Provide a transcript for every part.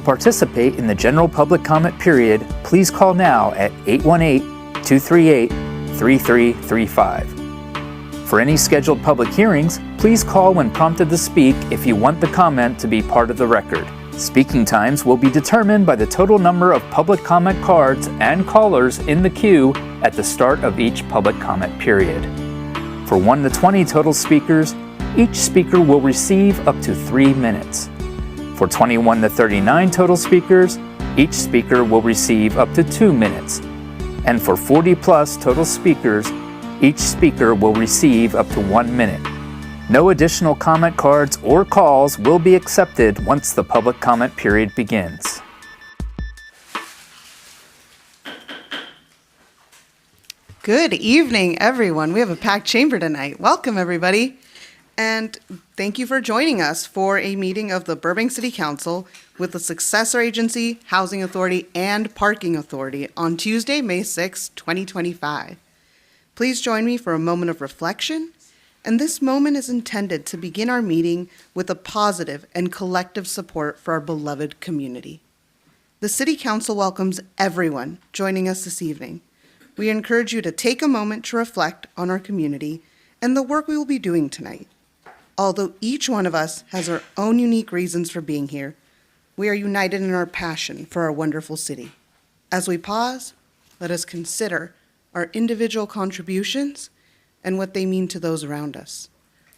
participate in the general public comment period, please call now at 818-238-3335. For any scheduled public hearings, please call when prompted to speak if you want the comment to be part of the record. Speaking times will be determined by the total number of public comment cards and callers in the queue at the start of each public comment period. For 1 to 20 total speakers, each speaker will receive up to 3 minutes. For 21 to 39 total speakers, each speaker will receive up to 2 minutes. And for 40 plus total speakers, each speaker will receive up to 1 minute. No additional comment cards or calls will be accepted once the public comment period begins. Good evening, everyone. We have a packed chamber tonight. Welcome, everybody. And thank you for joining us for a meeting of the Burbank City Council with the Successor Agency, Housing Authority, and Parking Authority on Tuesday, May 6, 2025. Please join me for a moment of reflection. And this moment is intended to begin our meeting with a positive and collective support for our beloved community. The City Council welcomes everyone joining us this evening. We encourage you to take a moment to reflect on our community and the work we will be doing tonight. Although each one of us has our own unique reasons for being here, we are united in our passion for our wonderful city. As we pause, let us consider our individual contributions and what they mean to those around us.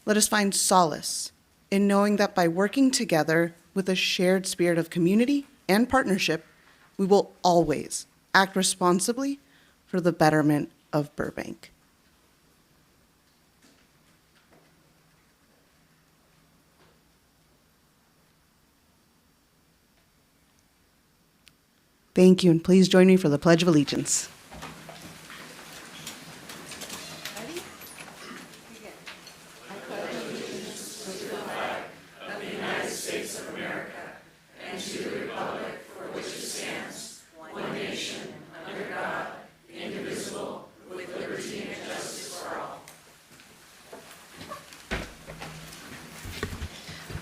Let us find solace in knowing that by working together with a shared spirit of community and partnership, we will always act responsibly for the betterment of Burbank. Thank you, and please join me for the Pledge of Allegiance.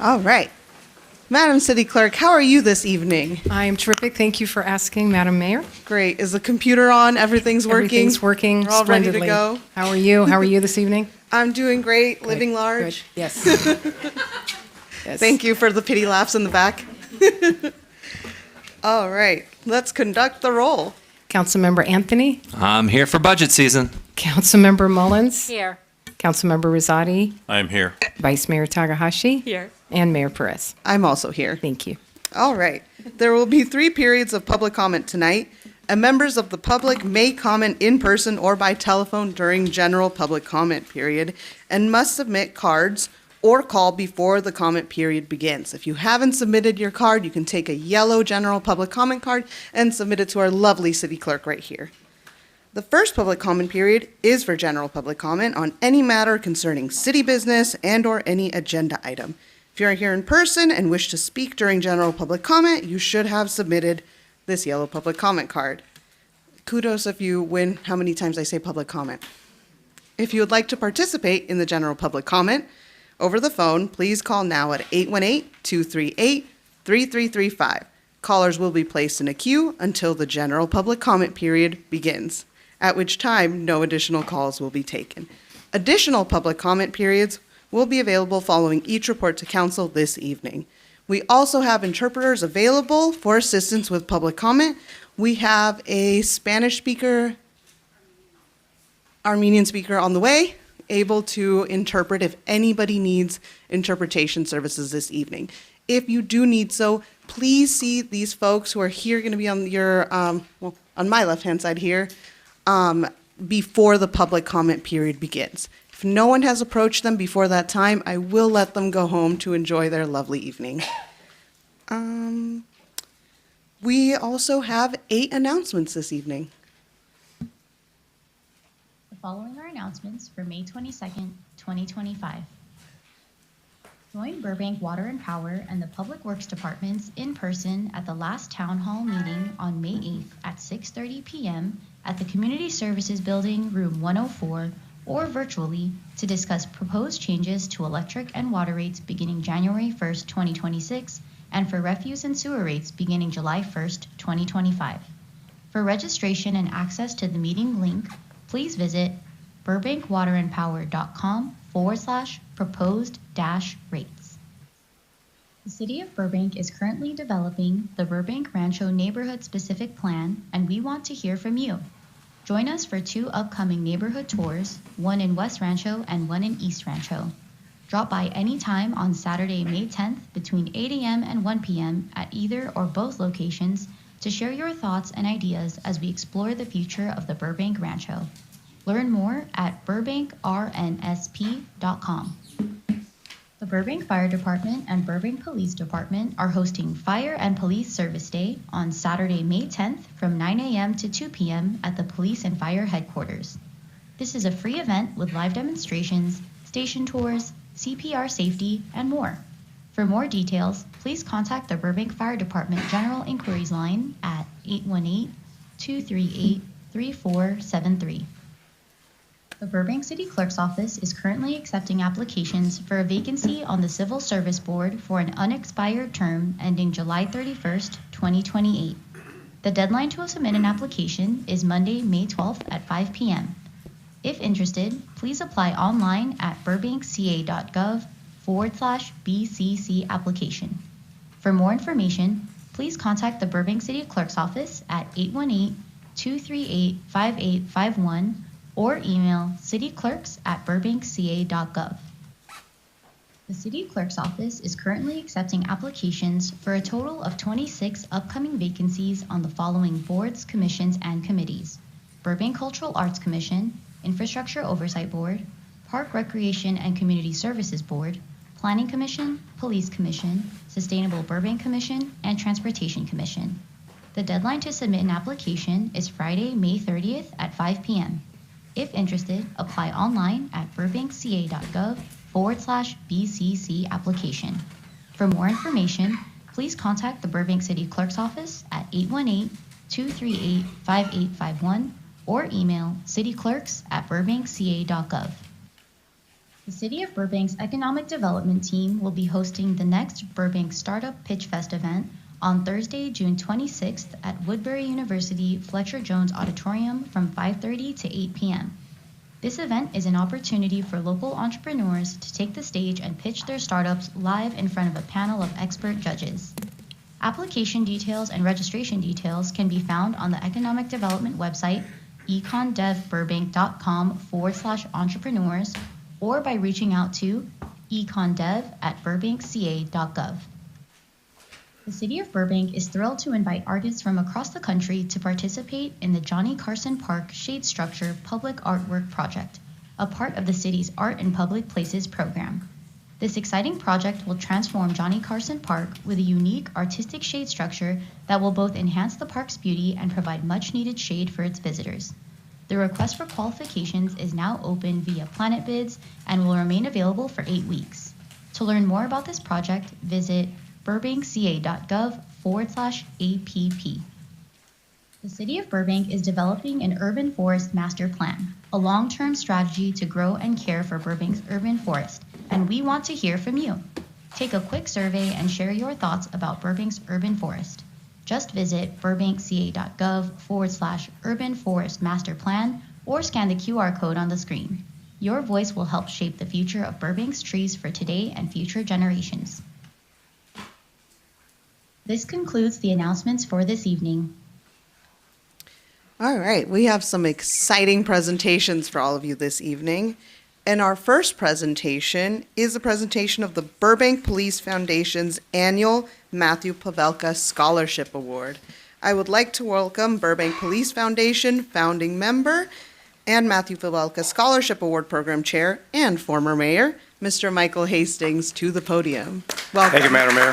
All right. Madam City Clerk, how are you this evening? I am terrific. Thank you for asking, Madam Mayor. Great. Is the computer on? Everything's working? Everything's working We're all splendidly. ready to go? How are you? How are you this evening? I'm doing great, Good, living large. Good. Yes. Yes. Thank you for the pity laughs in the back. All right. Let's conduct the roll. Councilmember Anthony. I'm here for budget season. Councilmember Mullins. Here. Councilmember Rosati. I'm here. Vice Mayor Takahashi. Here. And Mayor Perez. I'm also here. Thank you. All right. There will be 3 periods of public comment tonight, and members of the public may comment in person or by telephone during general public comment period and must submit cards or call before the comment period begins. If you haven't submitted your card, you can take a yellow general public comment card and submit it to our lovely city clerk right here. The first public comment period is for general public comment on any matter concerning city business and/or any agenda item. If you're here in person and wish to speak during general public comment, you should have submitted this yellow public comment card. Kudos if you win how many times I say public comment. If you would like to participate in the general public comment over the phone, please call now at 818-238-3335. Callers will be placed in a queue until the general public comment period begins, at which time no additional calls will be taken. Additional public comment periods will be available following each report to council this evening. We also have interpreters available for assistance with public comment. We have a Spanish speaker, Armenian speaker on the way, able to interpret if anybody needs interpretation services this evening. If you do need so, please see these folks who are here, going to be on your, on my left-hand side here, before the public comment period begins. If no one has approached them before that time, I will let them go home to enjoy their lovely evening. We also have 8 announcements this evening. The following are announcements for May 22nd, 2025. Join Burbank Water and Power and the Public Works Departments in person at the last Town Hall meeting on May 8th at 6:30 p.m. at the Community Services Building, Room 104, or virtually to discuss proposed changes to electric and water rates beginning January 1st, 2026, and for refuse and sewer rates beginning July 1st, 2025. For registration and access to the meeting link, please visit burbankwaterandpower.com/proposed-rates. The City of Burbank is currently developing the Burbank Rancho Neighborhood-Specific Plan, and we want to hear from you. Join us for 2 upcoming neighborhood tours, one in West Rancho and one in East Rancho. Drop by anytime on Saturday, May 10th between 8 a.m. and 1 p.m. at either or both locations to share your thoughts and ideas as we explore the future of the Burbank Rancho. Learn more at burbankrnsp.com. The Burbank Fire Department and Burbank Police Department are hosting Fire and Police Service Day on Saturday, May 10th from 9 a.m. to 2 p.m. at the Police and Fire Headquarters. This is a free event with live demonstrations, station tours, CPR safety, and more. For more details, please contact the Burbank Fire Department General Inquiries Line at 818-238-3473. The Burbank City Clerk's Office is currently accepting applications for a vacancy on the Civil Service Board for an unexpired term ending July 31st, 2028. The deadline to submit an application is Monday, May 12th at 5 p.m. If interested, please apply online at burbankca.gov/BCC application. For more information, please contact the Burbank City Clerk's Office at 818-238-5851 or email cityclerks@burbankca.gov. The City Clerk's Office is currently accepting applications for a total of 26 upcoming vacancies on the following boards, commissions, and committees: Burbank Cultural Arts Commission, Infrastructure Oversight Board, Park Recreation and Community Services Board, Planning Commission, Police Commission, Sustainable Burbank Commission, and Transportation Commission. The deadline to submit an application is Friday, May 30th at 5 p.m. If interested, apply online at burbankca.gov/BCC application. For more information, please contact the Burbank City Clerk's Office at 818-238-5851 or email cityclerks@burbankca.gov. The City of Burbank's Economic Development Team will be hosting the next Burbank Startup Pitch Fest event on Thursday, June 26th at Woodbury University Fletcher Jones Auditorium from 5:30 to 8 p.m. This event is an opportunity for local entrepreneurs to take the stage and pitch their startups live in front of a panel of expert judges. Application details and registration details can be found on the Economic Development website, econdevburbank.com/entrepreneurs, or by reaching out to econdev@burbankca.gov. The City of Burbank is thrilled to invite artists from across the country to participate in the Johnny Carson Park Shade Structure Public Artwork Project, a part of the city's Art in Public Places program. This exciting project will transform Johnny Carson Park with a unique artistic shade structure that will both enhance the park's beauty and provide much-needed shade for its visitors. The request for qualifications is now open via Planet Bids and will remain available for 8 weeks. To learn more about this project, visit burbankca.gov/APP. The City of Burbank is developing an urban forest master plan, a long-term strategy to grow and care for Burbank's urban forest, and we want to hear from you. Take a quick survey and share your thoughts about Burbank's urban forest. Just visit burbankca.gov/urban forest master plan or scan the QR code on the screen. Your voice will help shape the future of Burbank's trees for today and future generations. This concludes the announcements for this evening. All right, we have some exciting presentations for all of you this evening. And our first presentation is a presentation of the Burbank Police Foundation's annual Matthew Pavelka Scholarship Award. I would like to welcome Burbank Police Foundation founding member and Matthew Pavelka Scholarship Award Program Chair and former Mayor, Mr. Michael Hastings, to the podium. Welcome. Thank you, Madam Mayor.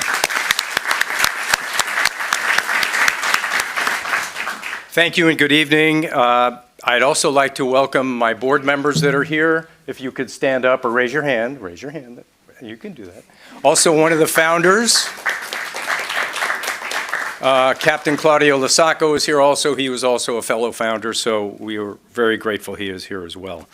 Thank you and good evening. I'd also like to welcome my board members that are here. If you could stand up or raise your hand. Raise your hand. You can do that. Also, one of the founders, Captain Claudio Lasacco is here also. He was also a fellow founder, so we are very grateful he is here as well.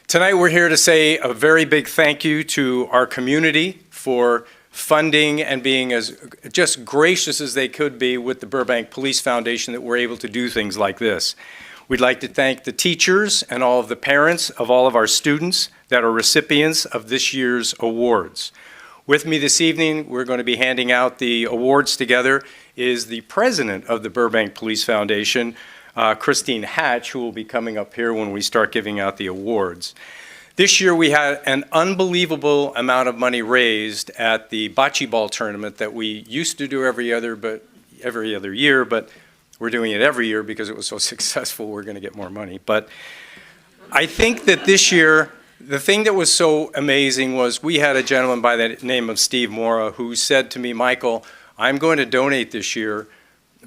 Tonight we're here to say a very big thank you to our community for funding and being as just gracious as they could be with the Burbank Police Foundation that we're able to do things like this. We'd like to thank the teachers and all of the parents of all of our students that are recipients of this year's awards. With me this evening, we're going to be handing out the awards together, is the president of the Burbank Police Foundation, Christine Hatch, who will be coming up here when we start giving out the awards. This year we had an unbelievable amount of money raised at the bocce ball tournament that we used to do every other year, but we're doing it every year because it was so successful. We're going to get more money. But I think that this year, the thing that was so amazing was we had a gentleman by the name of Steve Mora who said to me, Michael, I'm going to donate this year,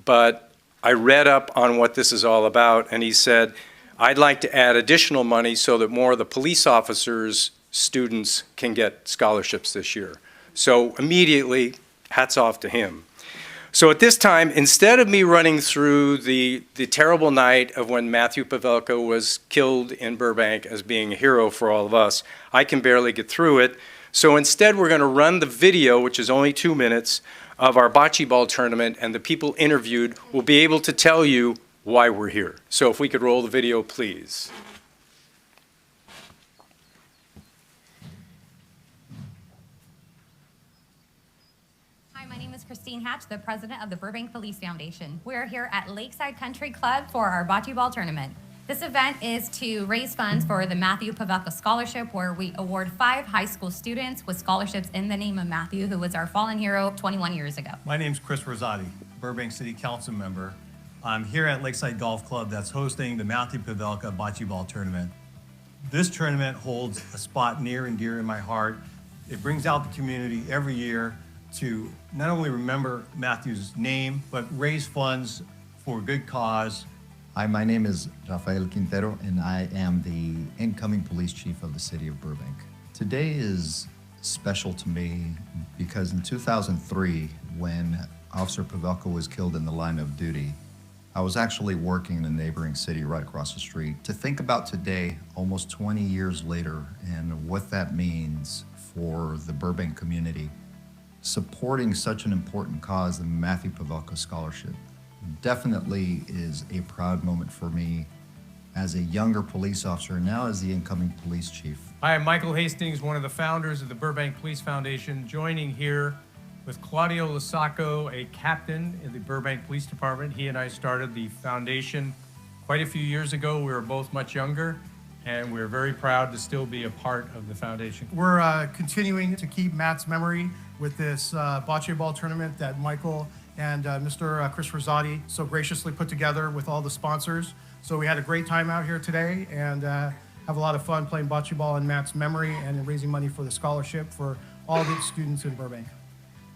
but I read up on what this is all about, and he said, I'd like to add additional money so that more of the police officers' students can get scholarships this year. So immediately, hats off to him. So at this time, instead of me running through the terrible night of when Matthew Pavelka was killed in Burbank as being a hero for all of us, I can barely get through it. So instead, we're going to run the video, which is only 2 minutes, of our bocce ball tournament, and the people interviewed will be able to tell you why we're here. So if we could roll the video, please. Hi, my name is Christine Hatch, the president of the Burbank Police Foundation. We're here at Lakeside Country Club for our bocce ball tournament. This event is to raise funds for the Matthew Pavelka Scholarship, where we award 5 high school students with scholarships in the name of Matthew, who was our fallen hero 21 years ago. My name's Chris Rosati, Burbank City Council member. I'm here at Lakeside Golf Club that's hosting the Matthew Pavelka Bocce Ball Tournament. This tournament holds a spot near and dear in my heart. It brings out the community every year to not only remember Matthew's name, but raise funds for a good cause. Hi, my name is Rafael Quintero, and I am the incoming police chief of the city of Burbank. Today is special to me because in 2003, when Officer Pavelka was killed in the line of duty, I was actually working in a neighboring city right across the street. To think about today, almost 20 years later, and what that means for the Burbank community, supporting such an important cause, the Matthew Pavelka Scholarship, definitely is a proud moment for me as a younger police officer, now as the incoming police chief. Hi, I'm Michael Hastings, one of the founders of the Burbank Police Foundation, joining here with Claudio Lasacco, a captain in the Burbank Police Department. He and I started the foundation quite a few years ago. We were both much younger, and we're very proud to still be a part of the foundation. We're continuing to keep Matt's memory with this bocce ball tournament that Michael and Mr. Chris Rosati so graciously put together with all the sponsors. So we had a great time out here today and have a lot of fun playing bocce ball in Matt's memory and raising money for the scholarship for all the students in Burbank.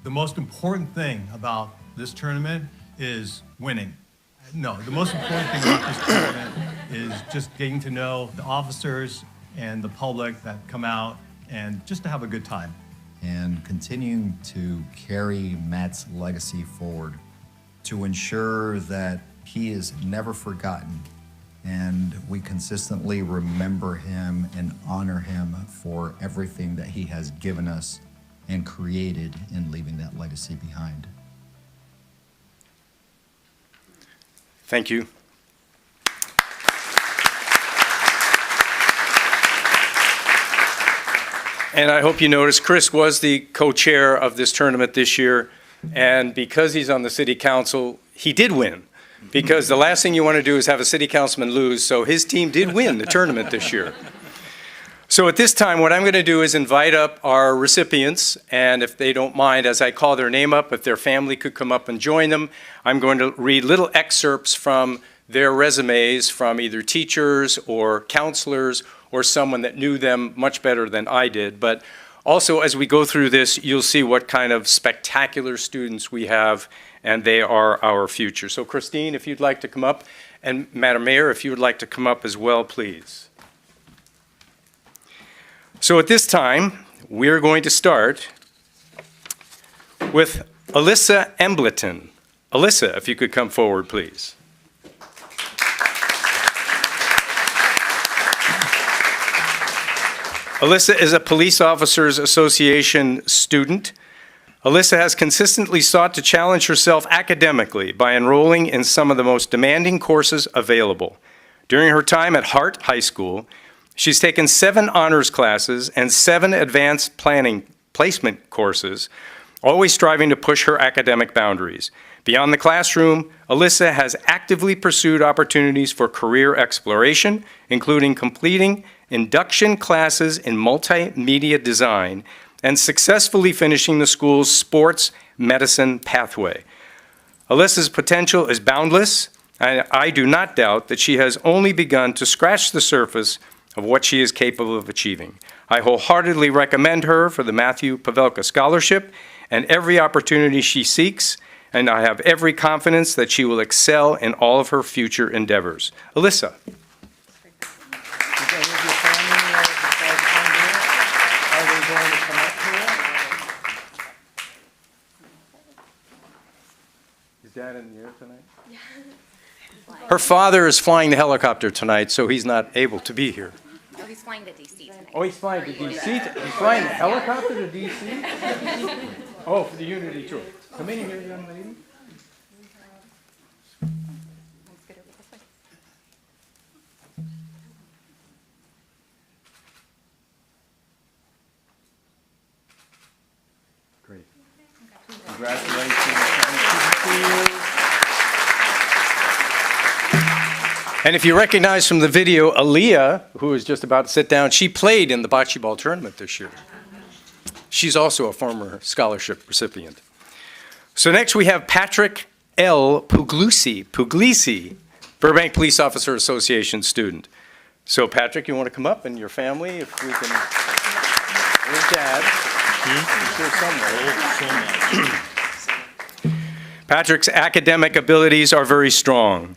The most important thing about this tournament is winning. No, the most important thing about this tournament is just getting to know the officers and the public that come out and just to have a good time. And continuing to carry Matt's legacy forward to ensure that he is never forgotten and we consistently remember him and honor him for everything that he has given us and created in leaving that legacy behind. Thank you. And I hope you noticed Chris was the co-chair of this tournament this year, and because he's on the city council, he did win. Because the last thing you want to do is have a city councilman lose, so his team did win the tournament this year. So at this time, what I'm going to do is invite up our recipients, and if they don't mind, as I call their name up, if their family could come up and join them, I'm going to read little excerpts from their resumes from either teachers or counselors or someone that knew them much better than I did. But also, as we go through this, you'll see what kind of spectacular students we have, and they are our future. So Christine, if you'd like to come up, and Madam Mayor, if you would like to come up as well, please. So at this time, we're going to start with Alyssa Embleton. Alyssa, if you could come forward, please. Alyssa is a Police Officers Association student. Alyssa has consistently sought to challenge herself academically by enrolling in some of the most demanding courses available. During her time at Hart High School, she's taken 7 honors classes and 7 advanced planning placement courses, always striving to push her academic boundaries. Beyond the classroom, Alyssa has actively pursued opportunities for career exploration, including completing induction classes in multimedia design and successfully finishing the school's sports medicine pathway. Alyssa's potential is boundless, and I do not doubt that she has only begun to scratch the surface of what she is capable of achieving. I wholeheartedly recommend her for the Matthew Pavelka Scholarship and every opportunity she seeks, and I have every confidence that she will excel in all of her future endeavors. Alyssa. Is Dad in the air tonight? Her father is flying the helicopter tonight, so he's not able to be here. Oh, he's flying to D.C. tonight. Oh, he's flying to D.C.? He's flying the helicopter to D.C.? Oh, for the Unity tour. Come in here, young lady. Great. Congratulations. And if you recognize from the video, Aaliyah, who is just about to sit down, she played in the bocce ball tournament this year. She's also a former scholarship recipient. So next we have Patrick L. Puglisi, Burbank Police Officer Association student. So Patrick, you want to come up and your family, if we can. Where's Dad? He's here somewhere. Patrick's academic abilities are very strong.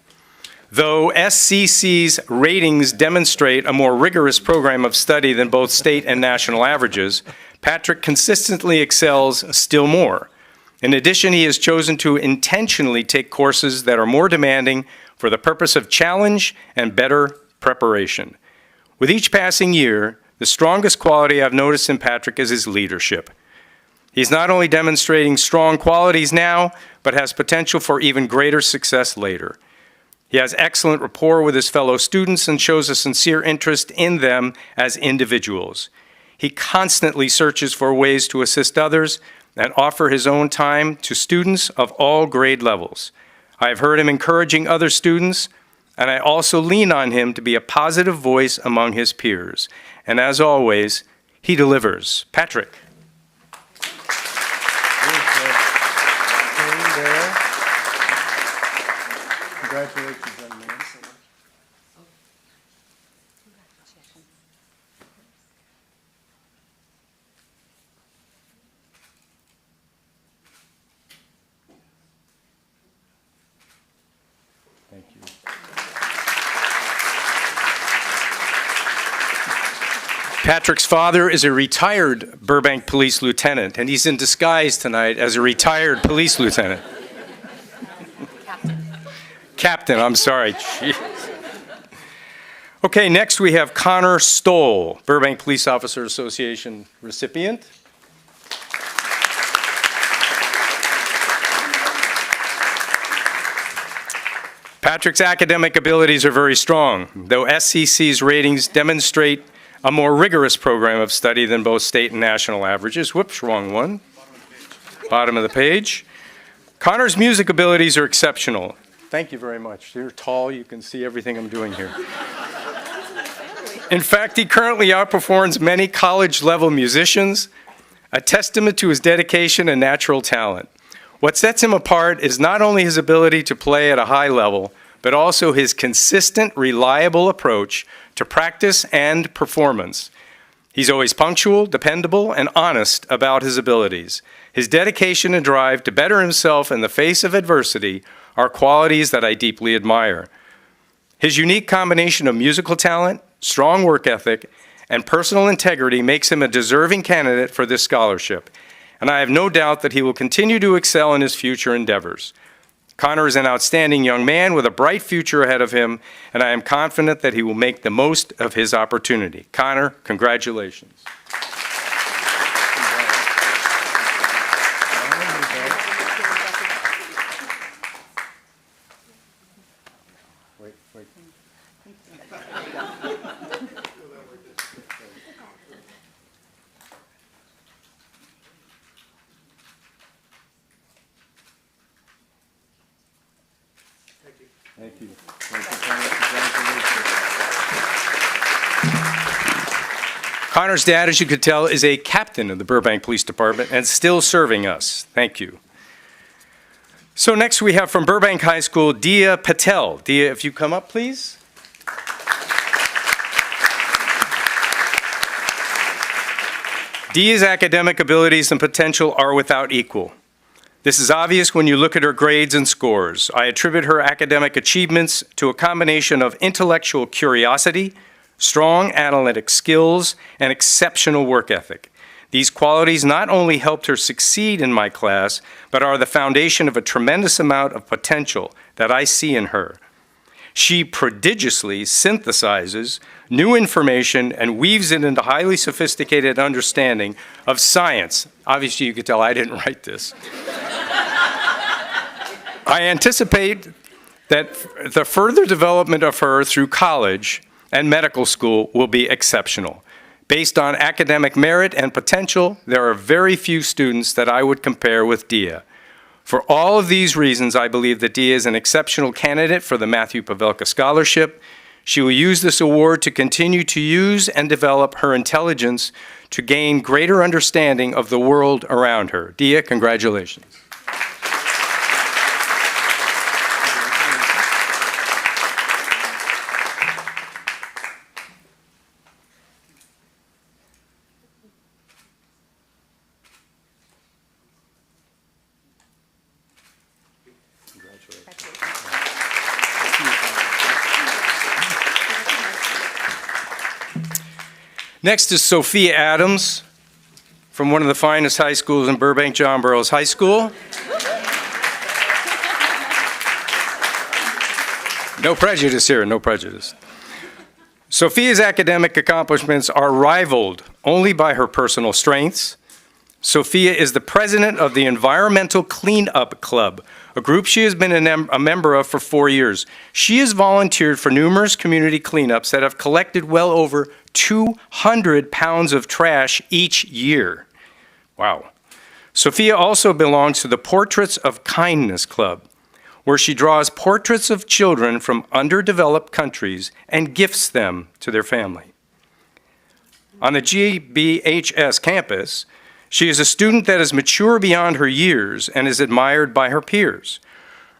Though SCC's ratings demonstrate a more rigorous program of study than both state and national averages, Patrick consistently excels still more. In addition, he has chosen to intentionally take courses that are more demanding for the purpose of challenge and better preparation. With each passing year, the strongest quality I've noticed in Patrick is his leadership. He's not only demonstrating strong qualities now, but has potential for even greater success later. He has excellent rapport with his fellow students and shows a sincere interest in them as individuals. He constantly searches for ways to assist others and offer his own time to students of all grade levels. I have heard him encouraging other students, and I also lean on him to be a positive voice among his peers. And as always, he delivers. Patrick. Congratulations, young man. Thank you. Patrick's father is a retired Burbank police lieutenant, and he's in disguise tonight as a retired police lieutenant. Captain, I'm sorry. Jeez. Okay, next we have Connor Stoll, Burbank Police Officer Association recipient. Patrick's academic abilities are very strong, though SCC's ratings demonstrate a more rigorous program of study than both state and national averages. Whoops, wrong one. Bottom of the page. Connor's music abilities are exceptional. Thank you very much. You're tall, you can see everything I'm doing here. In fact, he currently outperforms many college-level musicians, a testament to his dedication and natural talent. What sets him apart is not only his ability to play at a high level, but also his consistent, reliable approach to practice and performance. He's always punctual, dependable, and honest about his abilities. His dedication and drive to better himself in the face of adversity are qualities that I deeply admire. His unique combination of musical talent, strong work ethic, and personal integrity makes him a deserving candidate for this scholarship, and I have no doubt that he will continue to excel in his future endeavors. Connor is an outstanding young man with a bright future ahead of him, and I am confident that he will make the most of his opportunity. Connor, congratulations. wait. Thank you. Thank you so much. Congratulations. Connor's dad, as you could tell, is a captain of the Burbank Police Department and still serving us. Thank you. So next we have from Burbank High School, Dia Patel. Dia, if you come up, please. Dia's academic abilities and potential are without equal. This is obvious when you look at her grades and scores. I attribute her academic achievements to a combination of intellectual curiosity, strong analytic skills, and exceptional work ethic. These qualities not only helped her succeed in my class, but are the foundation of a tremendous amount of potential that I see in her. She prodigiously synthesizes new information and weaves it into highly sophisticated understanding of science. Obviously, you could tell I didn't write this. I anticipate that the further development of her through college and medical school will be exceptional. Based on academic merit and potential, there are very few students that I would compare with Dia. For all of these reasons, I believe that Dia is an exceptional candidate for the Matthew Pavelka Scholarship. She will use this award to continue to use and develop her intelligence to gain greater understanding of the world around her. Dia, congratulations. Next is Sophia Adams from one of the finest high schools in Burbank, John Burroughs High School. No prejudice here, no prejudice. Sophia's academic accomplishments are rivaled only by her personal strengths. Sophia is the president of the Environmental Cleanup Club, a group she has been a member of for 4 years. She has volunteered for numerous community cleanups that have collected well over 200 pounds of trash each year. Wow. Sophia also belongs to the Portraits of Kindness Club, where she draws portraits of children from underdeveloped countries and gifts them to their family. On the GBHS campus, she is a student that is mature beyond her years and is admired by her peers.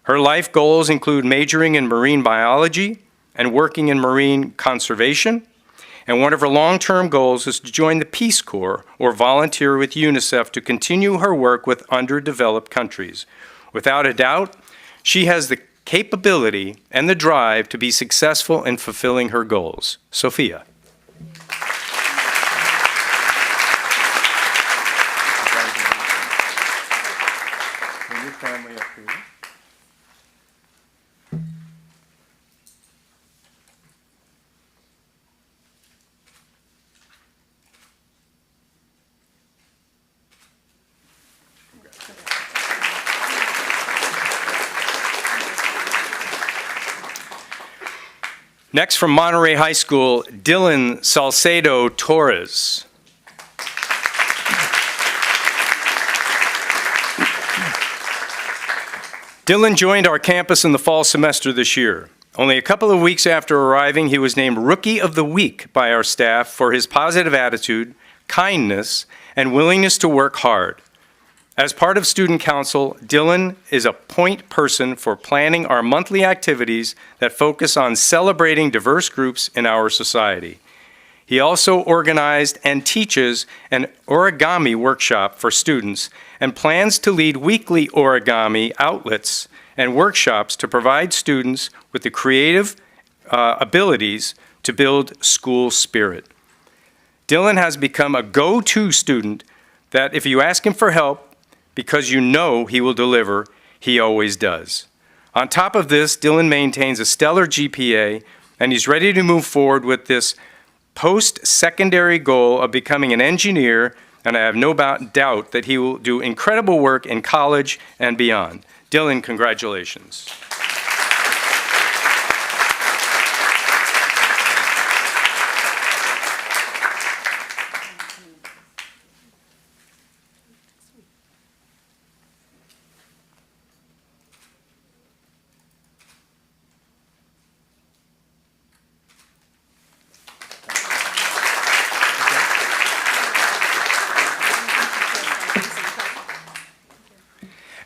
Her life goals include majoring in marine biology and working in marine conservation. And one of her long-term goals is to join the Peace Corps or volunteer with UNICEF to continue her work with underdeveloped countries. Without a doubt, she has the capability and the drive to be successful in fulfilling her goals. Sophia. Bring your family up here. Next, from Monterey High School, Dylan Salcedo Torres. Dylan joined our campus in the fall semester this year. Only a couple of weeks after arriving, he was named Rookie of the Week by our staff for his positive attitude, kindness, and willingness to work hard. As part of Student Council, Dylan is a point person for planning our monthly activities that focus on celebrating diverse groups in our society. He also organized and teaches an origami workshop for students and plans to lead weekly origami outlets and workshops to provide students with the creative abilities to build school spirit. Dylan has become a go-to student that if you ask him for help, because you know he will deliver, he always does. On top of this, Dylan maintains a stellar GPA, and he's ready to move forward with this post-secondary goal of becoming an engineer, and I have no doubt that he will do incredible work in college and beyond. Dylan, congratulations.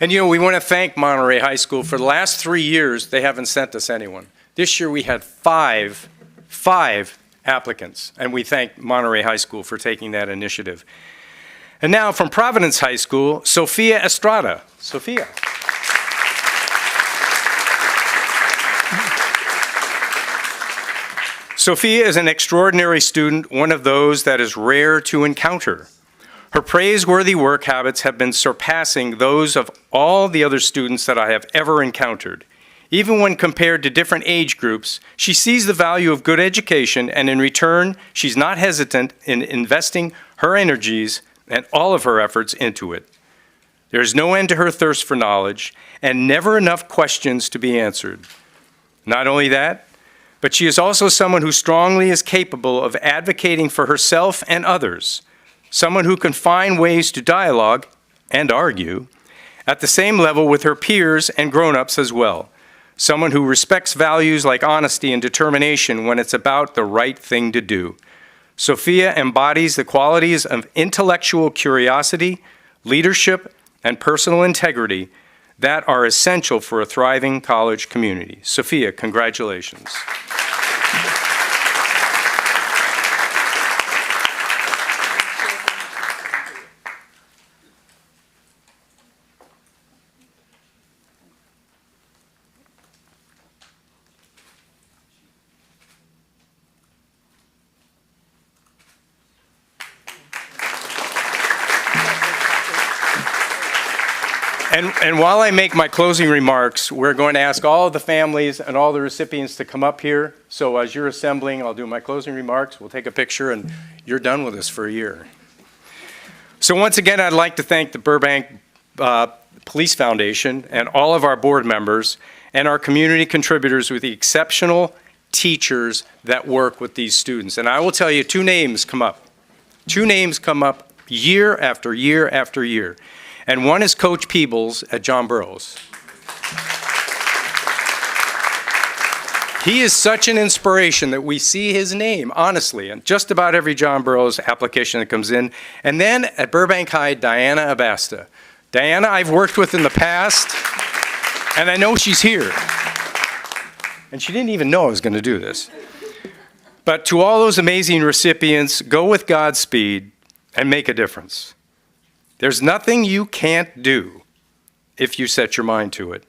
And we want to thank Monterey High School. For the last 3 years, they haven't sent us anyone. This year we had five applicants, and we thank Monterey High School for taking that initiative. And now from Providence High School, Sophia Estrada. Sophia. Sophia is an extraordinary student, one of those that is rare to encounter. Her praiseworthy work habits have been surpassing those of all the other students that I have ever encountered. Even when compared to different age groups, she sees the value of good education, and in return, she's not hesitant in investing her energies and all of her efforts into it. There is no end to her thirst for knowledge, and never enough questions to be answered. Not only that, but she is also someone who strongly is capable of advocating for herself and others, someone who can find ways to dialogue and argue at the same level with her peers and grown-ups as well, someone who respects values like honesty and determination when it's about the right thing to do. Sophia embodies the qualities of intellectual curiosity, leadership, and personal integrity that are essential for a thriving college community. Sophia, congratulations. And while I make my closing remarks, we're going to ask all of the families and all the recipients to come up here. So as you're assembling, I'll do my closing remarks, we'll take a picture, and you're done with us for a year. So once again, I'd like to thank the Burbank Police Foundation and all of our board members and our community contributors with the exceptional teachers that work with these students. And I will tell you, two names come up. Two names come up year after year after year. And one is Coach Peebles at John Burroughs. He is such an inspiration that we see his name, honestly, in just about every John Burroughs application that comes in. And then at Burbank High, Diana Abasta. Diana, I've worked with in the past, and I know she's here. And she didn't even know I was going to do this. But to all those amazing recipients, go with Godspeed and make a difference. There's nothing you can't do if you set your mind to it.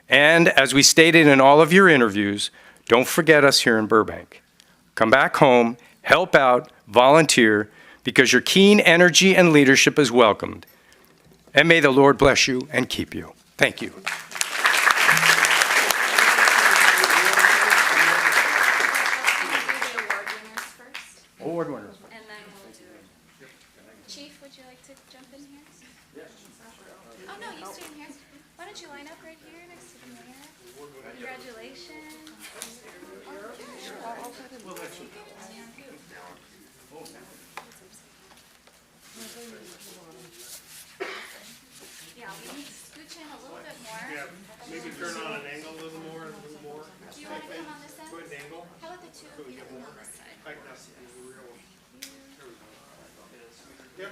And as we stated in all of your interviews, don't forget us here in Burbank. Come back home, help out, volunteer, because your keen energy and leadership is welcomed. And may the Lord bless you and keep you. Thank you. Award winners. And then we'll do it. Chief, would you like to jump in here? Oh, no, you stay in here. Why don't you line up right here next to the mayor? Congratulations. Yeah, we need to scooch in a little bit more. Maybe turn on an angle a little more, Do you want to come on this end? How about the two of you come on this side? Yep.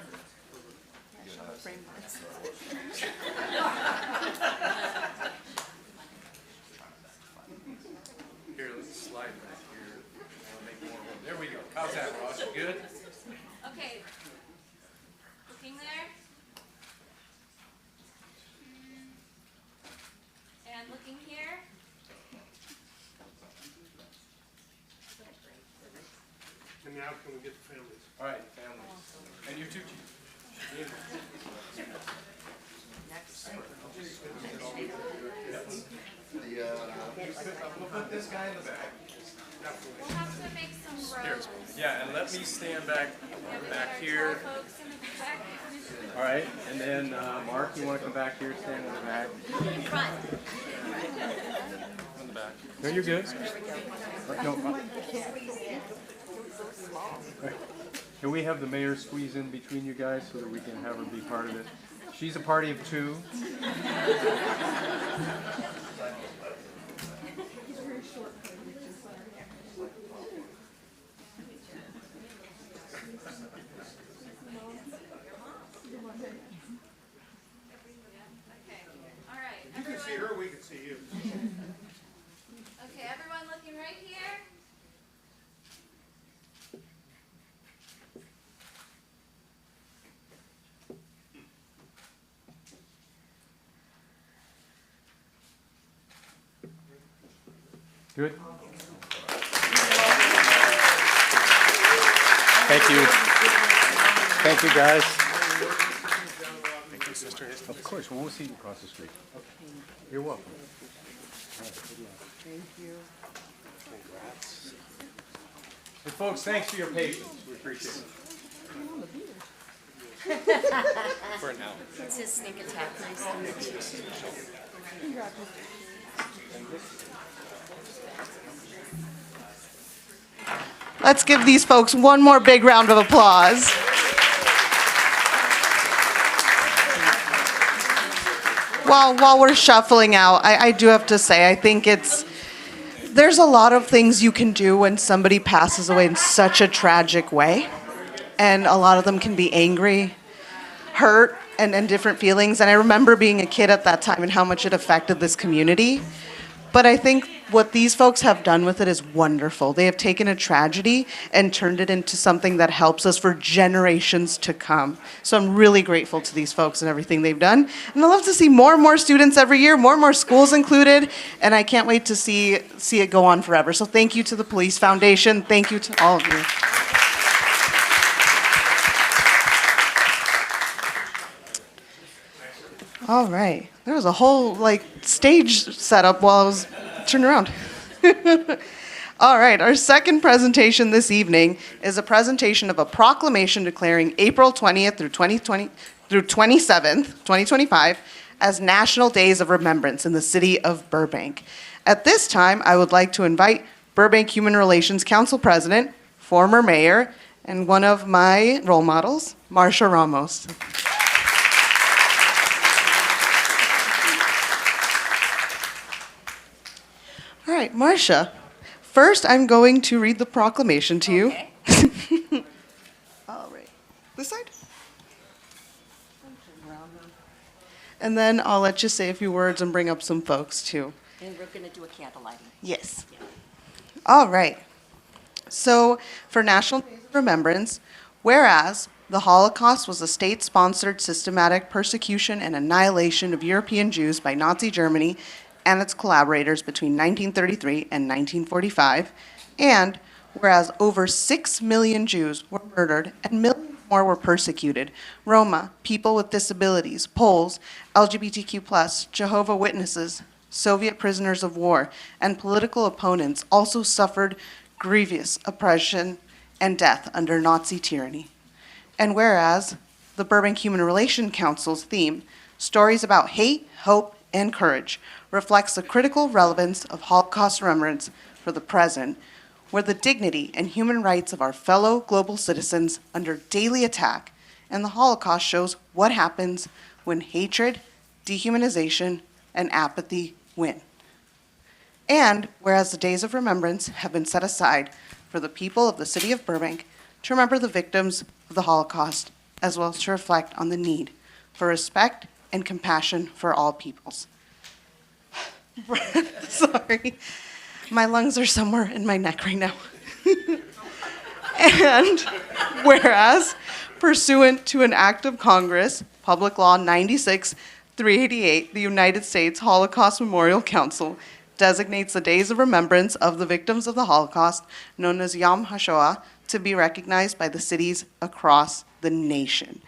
Here, let's slide back here. I'll make more room. There we go. How's that, Ross? Good? Okay. Looking there. And looking here. And now can we get the families? All right, families. And you too, Chief. We'll put this guy in the back. We'll have to make some rows. Yeah, and let me stand back here. Folks in the back. All right, and then Mark, you want to come back here, stand in the back? In front. In the back. No, you're good. No. Can we have the mayor squeeze in between you guys so that we can have her be part of it? She's a party of two. Good. Thank you. Thank you, guys. Thank you, sister. Of course, we'll see you across the street. Okay. You're welcome. Thank you. Congrats. And folks, thanks for your patience. We appreciate it. For now. It's his sneak attack. Nice to meet you. Let's give these folks one more big round of applause. While we're shuffling out, I do have to say, I think there's a lot of things you can do when somebody passes away in such a tragic way. And a lot of them can be angry, hurt, and different feelings. And I remember being a kid at that time and how much it affected this community. But I think what these folks have done with it is wonderful. They have taken a tragedy and turned it into something that helps us for generations to come. So I'm really grateful to these folks and everything they've done. And I love to see more and more students every year, more and more schools included. And I can't wait to see it go on forever. So thank you to the Police Foundation. Thank you to all of you. All right. There was a whole stage setup while I was turning around. All right. Our second presentation this evening is a presentation of a proclamation declaring April 20th through 27th, 2025, as National Days of Remembrance in the city of Burbank. At this time, I would like to invite Burbank Human Relations Council President, former mayor, and one of my role models, Marcia Ramos. All right, Marcia, first I'm going to read the proclamation to you. Okay. All right. This side? And then I'll let you say a few words and bring up some folks too. And we're going to do a candle lighting. Yes. Yeah. All right. So for National Days of Remembrance, whereas the Holocaust was a state-sponsored systematic persecution and annihilation of European Jews by Nazi Germany and its collaborators between 1933 and 1945, and whereas over 6 million Jews were murdered and millions more were persecuted, Roma, people with disabilities, Poles, LGBTQ+, Jehovah Witnesses, Soviet prisoners of war, and political opponents also suffered grievous oppression and death under Nazi tyranny. And whereas the Burbank Human Relations Council's theme, Stories About Hate, Hope, and Courage, reflects the critical relevance of Holocaust remembrance for the present, where the dignity and human rights of our fellow global citizens under daily attack, and the Holocaust shows what happens when hatred, dehumanization, and apathy win. And whereas the days of remembrance have been set aside for the people of the city of Burbank to remember the victims of the Holocaust, as well as to reflect on the need for respect and compassion for all peoples. Sorry, my lungs are somewhere in my neck right now. And whereas, pursuant to an act of Congress, Public Law 96-388, the United States Holocaust Memorial Council designates the days of remembrance of the victims of the Holocaust, known as Yom HaShoah, to be recognized by the cities across the nation.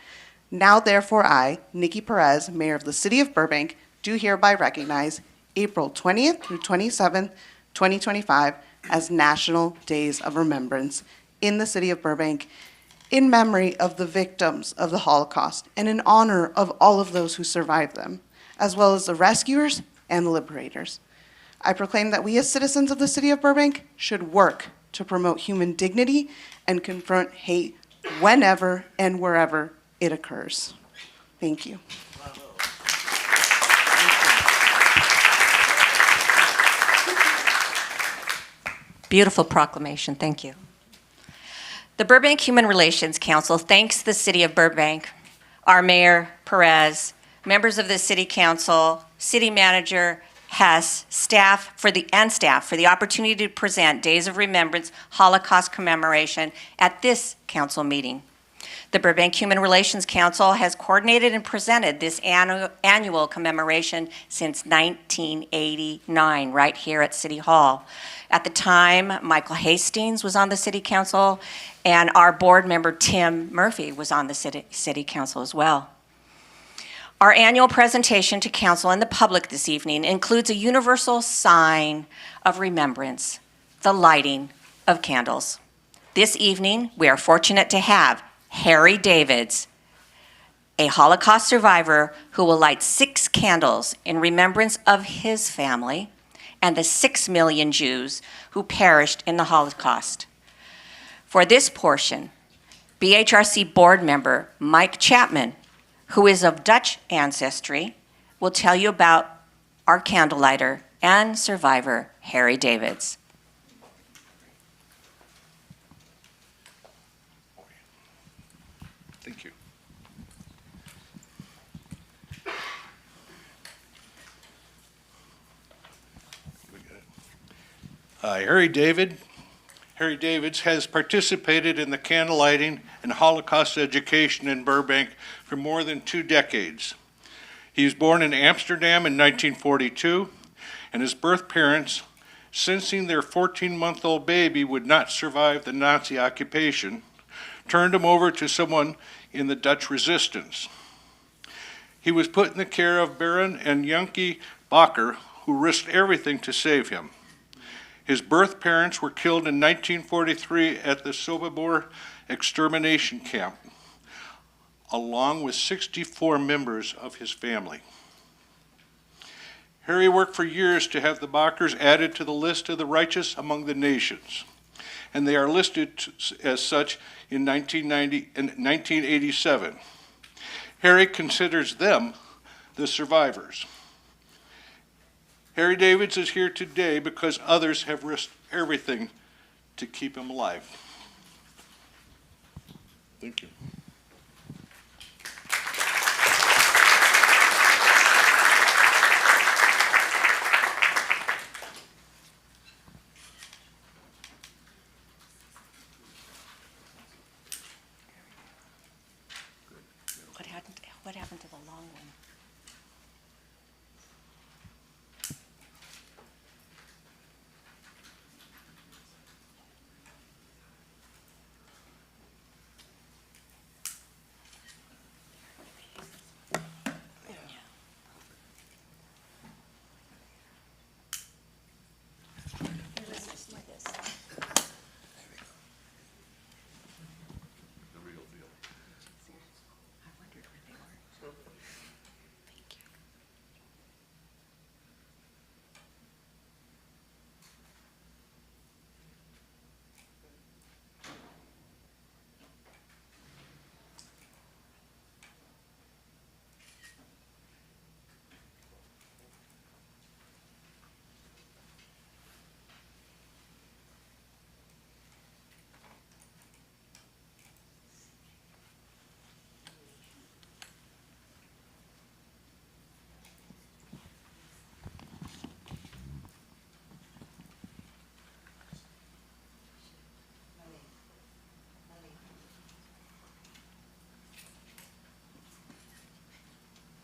Now, therefore, I, Nikki Perez, Mayor of the City of Burbank, do hereby recognize April 20th through 27th, 2025, as National Days of Remembrance in the City of Burbank, in memory of the victims of the Holocaust and in honor of all of those who survived them, as well as the rescuers and the liberators. I proclaim that we as citizens of the City of Burbank should work to promote human dignity and confront hate whenever and wherever it occurs. Thank you. Beautiful proclamation. Thank you. The Burbank Human Relations Council thanks the City of Burbank, our Mayor Perez, members of the City Council, City Manager Hess, staff for the opportunity to present Days of Remembrance Holocaust commemoration at this council meeting. The Burbank Human Relations Council has coordinated and presented this annual commemoration since 1989, right here at City Hall. At the time, Michael Hastings was on the City Council, and our board member, Tim Murphy, was on the City Council as well. Our annual presentation to Council and the public this evening includes a universal sign of remembrance, the lighting of candles. This evening, we are fortunate to have Harry Davids, a Holocaust survivor who will light 6 candles in remembrance of his family and the 6 million Jews who perished in the Holocaust. For this portion, BHRC board member Mike Chapman, who is of Dutch ancestry, will tell you about our candlelighter and survivor, Harry Davids. Thank you. Harry Davids has participated in the candle lighting and Holocaust education in Burbank for more than 2 decades. He was born in Amsterdam in 1942, and his birth parents, sensing their 14-month-old baby would not survive the Nazi occupation, turned him over to someone in the Dutch resistance. He was put in the care of Baron and Yankee Bakker, who risked everything to save him. His birth parents were killed in 1943 at the Sobibor extermination camp, along with 64 members of his family. Harry worked for years to have the Bakkers added to the list of the righteous among the nations, and they are listed as such in 1987. Harry considers them the survivors. Harry Davids is here today because others have risked everything to keep him alive. Thank you. What happened to the long one?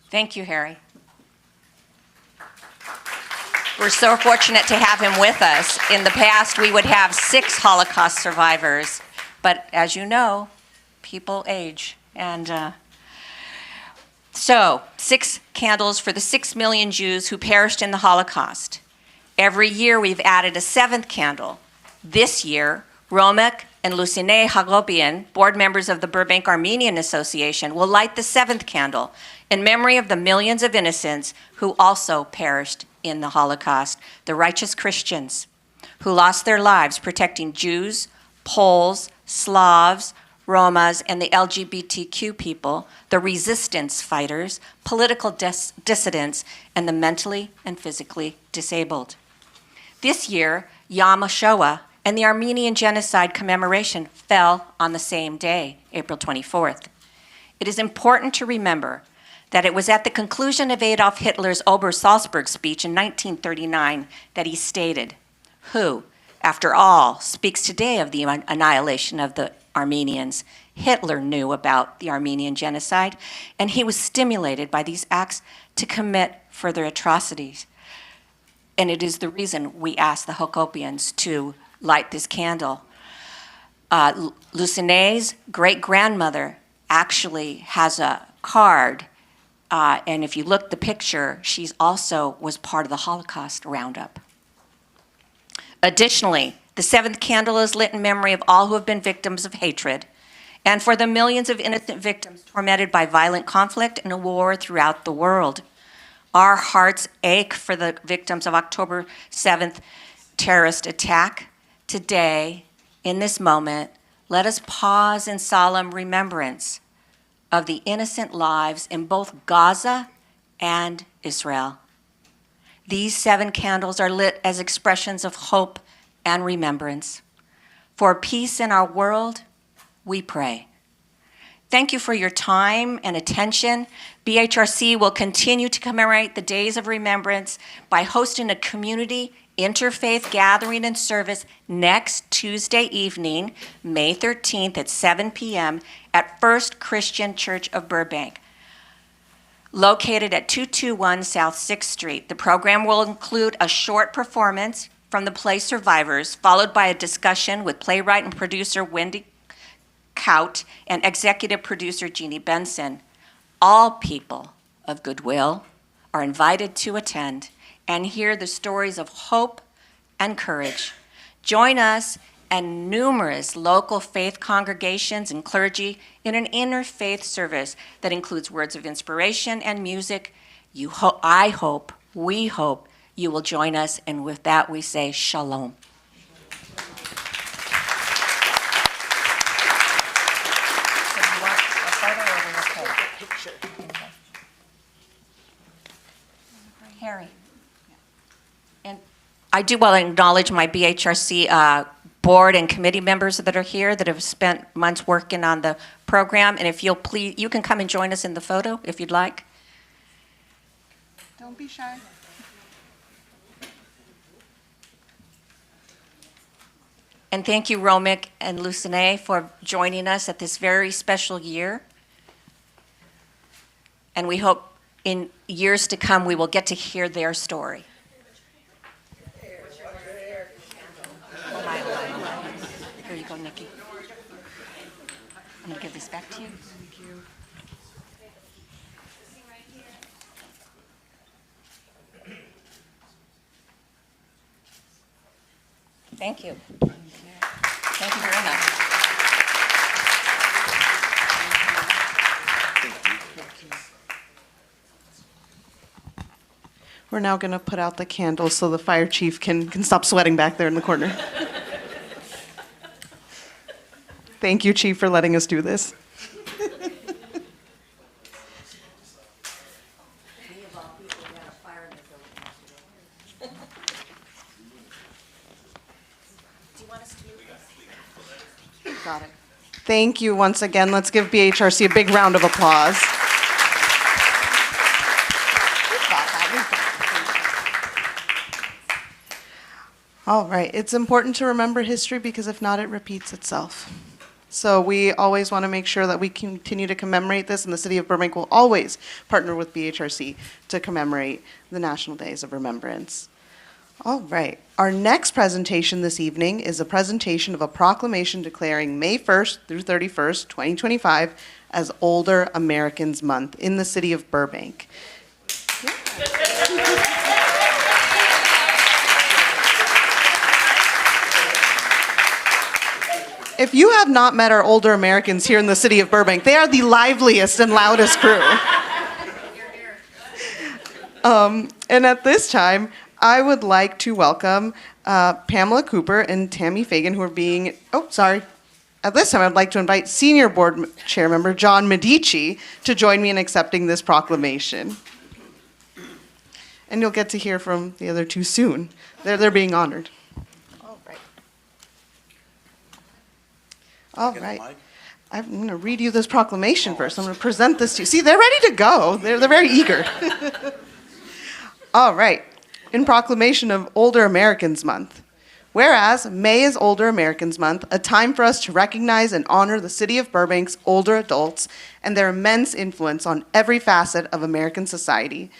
Thank you, Harry. We're so fortunate to have him with us. In the past, we would have 6 Holocaust survivors, but as you know, people age. And so, 6 candles for the 6 million Jews who perished in the Holocaust. Every year, we've added a 7th candle. This year, Romek and Lucine Hagopian, board members of the Burbank Armenian Association, will light the 7th candle in memory of the millions of innocents who also perished in the Holocaust, the righteous Christians who lost their lives protecting Jews, Poles, Slavs, Romas, and the LGBTQ people, the resistance fighters, political dissidents, and the mentally and physically disabled. This year, Yom HaShoah and the Armenian Genocide commemoration fell on the same day, April 24th. It is important to remember that it was at the conclusion of Adolf Hitler's Ober-Salzburg speech in 1939 that he stated, who, after all, speaks today of the annihilation of the Armenians. Hitler knew about the Armenian genocide, and he was stimulated by these acts to commit further atrocities. And it is the reason we ask the Hokopians to light this candle. Lucine's great-grandmother actually has a card, and if you look at the picture, she's also was part of the Holocaust roundup. Additionally, the seventh candle is lit in memory of all who have been victims of hatred, and for the millions of innocent victims tormented by violent conflict and war throughout the world. Our hearts ache for the victims of October 7th terrorist attack. Today, in this moment, let us pause in solemn remembrance of the innocent lives in both Gaza and Israel. These 7 candles are lit as expressions of hope and remembrance. For peace in our world, we pray. Thank you for your time and attention. BHRC will continue to commemorate the days of remembrance by hosting a community interfaith gathering and service next Tuesday evening, May 13th at 7 p.m. at First Christian Church of Burbank, located at 221 South 6th Street. The program will include a short performance from the play Survivors, followed by a discussion with playwright and producer Wendy Kaut and executive producer Jeannie Benson. All people of goodwill are invited to attend and hear the stories of hope and courage. Join us and numerous local faith congregations and clergy in an interfaith service that includes words of inspiration and music. We hope you will join us, and with that we say shalom. Harry. And I do want to acknowledge my BHRC board and committee members that are here that have spent months working on the program. And if you'll please, you can come and join us in the photo if you'd like. Don't be shy. And thank you, Romik and Lucine, for joining us at this very special year. And we hope in years to come we will get to hear their story. Here you go, Nikki. I'm going to give this back to you. Thank you. Thank you very much. We're now going to put out the candles so the fire chief can stop sweating back there in the corner. Thank you, Chief, for letting us do this. Got it. Thank you once again. Let's give BHRC a big round of applause. All right, it's important to remember history because if not, it repeats itself. So we always want to make sure that we continue to commemorate this, and the City of Burbank will always partner with BHRC to commemorate the National Days of Remembrance. All right, our next presentation this evening is a presentation of a proclamation declaring May 1st through 31st, 2025 as Older Americans Month in the City of Burbank. If you have not met our older Americans here in the City of Burbank, they are the liveliest and loudest crew. And at this time, I would like to welcome Pamela Cooper and Tammy Fagan, who are being, At this time, I'd like to invite Senior Board Chair Member John Medici to join me in accepting this proclamation. And you'll get to hear from the other two soon. They're being honored. All right. I'm going to read you this proclamation first. I'm going to present this to you. See, they're ready to go. They're very eager. All right. In proclamation of Older Americans Month, Whereas May is Older Americans Month, a time for us to recognize and honor the city of Burbank's older adults and their immense influence on every facet of American society.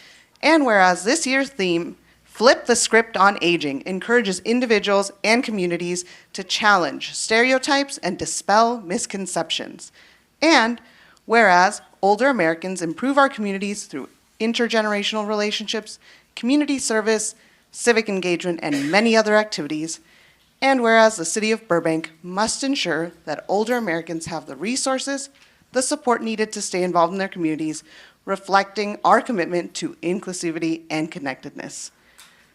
And whereas this year's theme, Flip the Script on Aging, encourages individuals and communities to challenge stereotypes and dispel misconceptions. And whereas older Americans improve our communities through intergenerational relationships, community service, civic engagement, and many other activities. And whereas the city of Burbank must ensure that older Americans have the resources, the support needed to stay involved in their communities, reflecting our commitment to inclusivity and connectedness.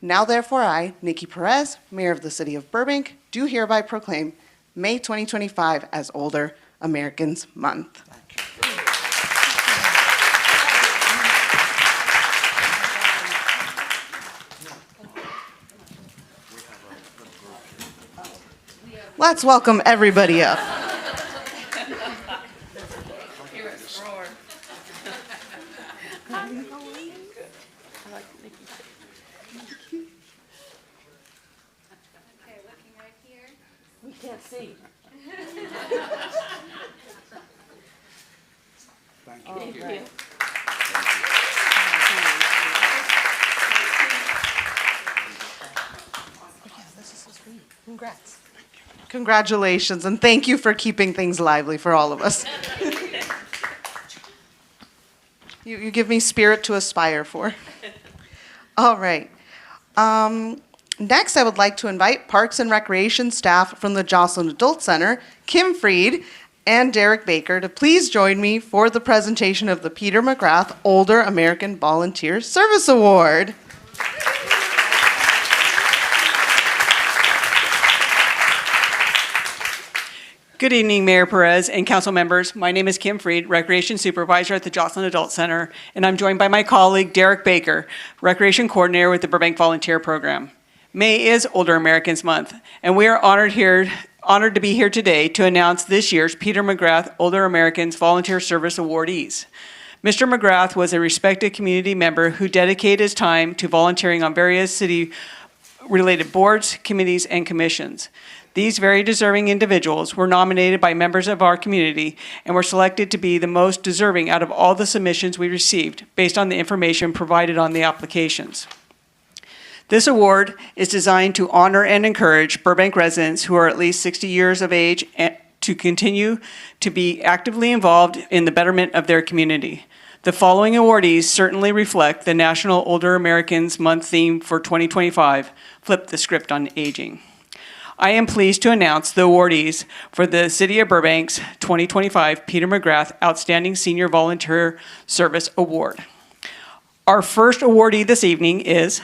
Now therefore I, Nikki Perez, Mayor of the city of Burbank, do hereby proclaim May 2025 as Older Americans Month. Let's welcome everybody up. We can't see. Thank you. Congrats. Congratulations, and thank you for keeping things lively for all of us. You give me spirit to aspire for. All right. Next, I would like to invite Parks and Recreation staff from the Jocelyn Adult Center, Kim Freed and Derek Baker, to please join me for the presentation of the Peter McGrath Older American Volunteer Service Award. Good evening, Mayor Perez and council members. My name is Kim Freed, Recreation Supervisor at the Jocelyn Adult Center, and I'm joined by my colleague, Derek Baker, Recreation Coordinator with the Burbank Volunteer Program. May is Older Americans Month, and we are honored to be here today to announce this year's Peter McGrath Older Americans Volunteer Service awardees. Mr. McGrath was a respected community member who dedicated his time to volunteering on various city-related boards, committees, and commissions. These very deserving individuals were nominated by members of our community and were selected to be the most deserving out of all the submissions we received based on the information provided on the applications. This award is designed to honor and encourage Burbank residents who are at least 60 years of age and to continue to be actively involved in the betterment of their community. The following awardees certainly reflect the National Older Americans Month theme for 2025, Flip the Script on Aging. I am pleased to announce the awardees for the City of Burbank's 2025 Peter McGrath Outstanding Senior Volunteer Service Award. Our first awardee this evening is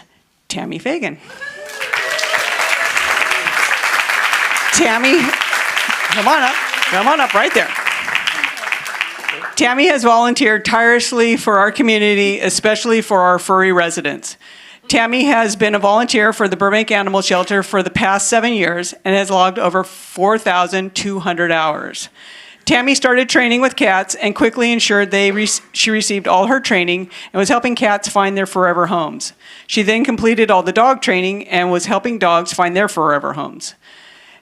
Tammy Fagan. Tammy, come on up right there. Tammy has volunteered tirelessly for our community, especially for our furry residents. Tammy has been a volunteer for the Burbank Animal Shelter for the past 7 years and has logged over 4,200 hours. Tammy started training with cats and quickly ensured she received all her training and was helping cats find their forever homes. She then completed all the dog training and was helping dogs find their forever homes.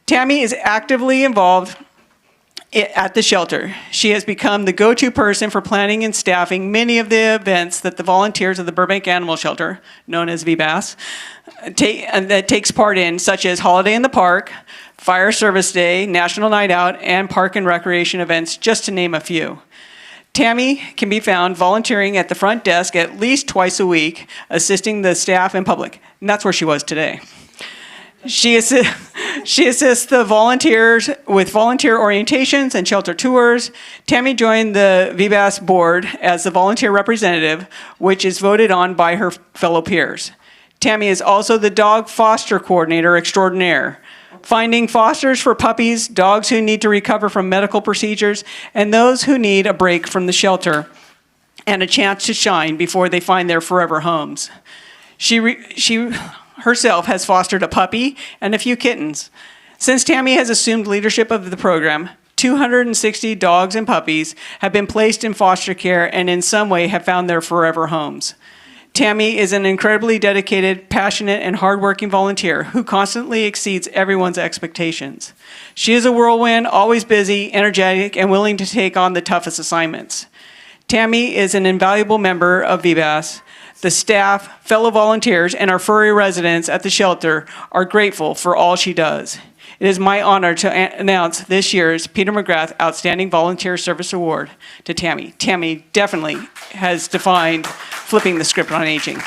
Tammy is actively involved at the shelter. She has become the go-to person for planning and staffing many of the events that the volunteers of the Burbank Animal Shelter, known as VBAS, that takes part in, such as Holiday in the Park, Fire Service Day, National Night Out, and Park and Recreation events, just to name a few. Tammy can be found volunteering at the front desk at least twice a week, assisting the staff and public, and that's where she was today. She assists the volunteers with volunteer orientations and shelter tours. Tammy joined the VBAS board as the volunteer representative, which is voted on by her fellow peers. Tammy is also the dog foster coordinator extraordinaire, finding fosters for puppies, dogs who need to recover from medical procedures, and those who need a break from the shelter and a chance to shine before they find their forever homes. She herself has fostered a puppy and a few kittens. Since Tammy has assumed leadership of the program, 260 dogs and puppies have been placed in foster care and in some way have found their forever homes. Tammy is an incredibly dedicated, passionate, and hardworking volunteer who constantly exceeds everyone's expectations. She is a whirlwind, always busy, energetic, and willing to take on the toughest assignments. Tammy is an invaluable member of VBAS. The staff, fellow volunteers, and our furry residents at the shelter are grateful for all she does. It is my honor to announce this year's Peter McGrath Outstanding Volunteer Service Award to Tammy. Tammy definitely has defined flipping the script on aging.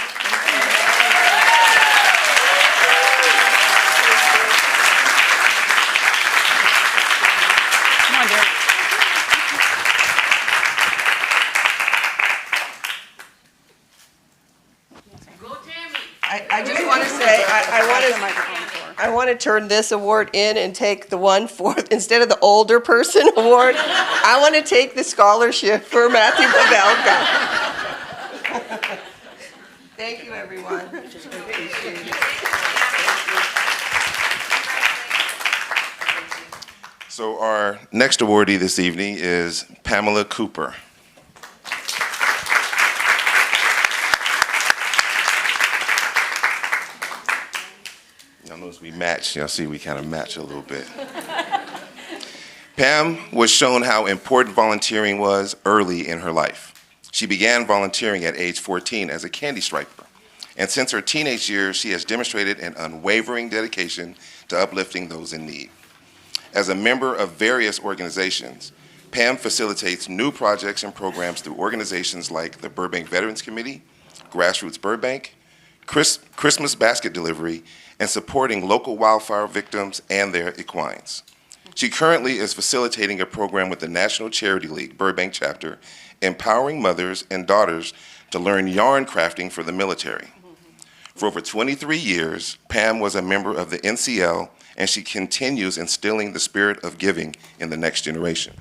I just want to say, I want to turn this award in and take the one for, instead of the older person award, I want to take the scholarship for Matthew Pavelka. Thank you, everyone. Appreciate it. So our next awardee this evening is Pamela Cooper. Y'all notice we match. Y'all see we kind of match a little bit. Pam was shown how important volunteering was early in her life. She began volunteering at age 14 as a candy striper. And since her teenage years, she has demonstrated an unwavering dedication to uplifting those in need. As a member of various organizations, Pam facilitates new projects and programs through organizations like the Burbank Veterans Committee, Grassroots Burbank, Christmas Basket Delivery, and supporting local wildfire victims and their equines. She currently is facilitating a program with the National Charity League Burbank chapter, empowering mothers and daughters to learn yarn crafting for the military. For over 23 years, Pam was a member of the NCL, and she continues instilling the spirit of giving in the next generation.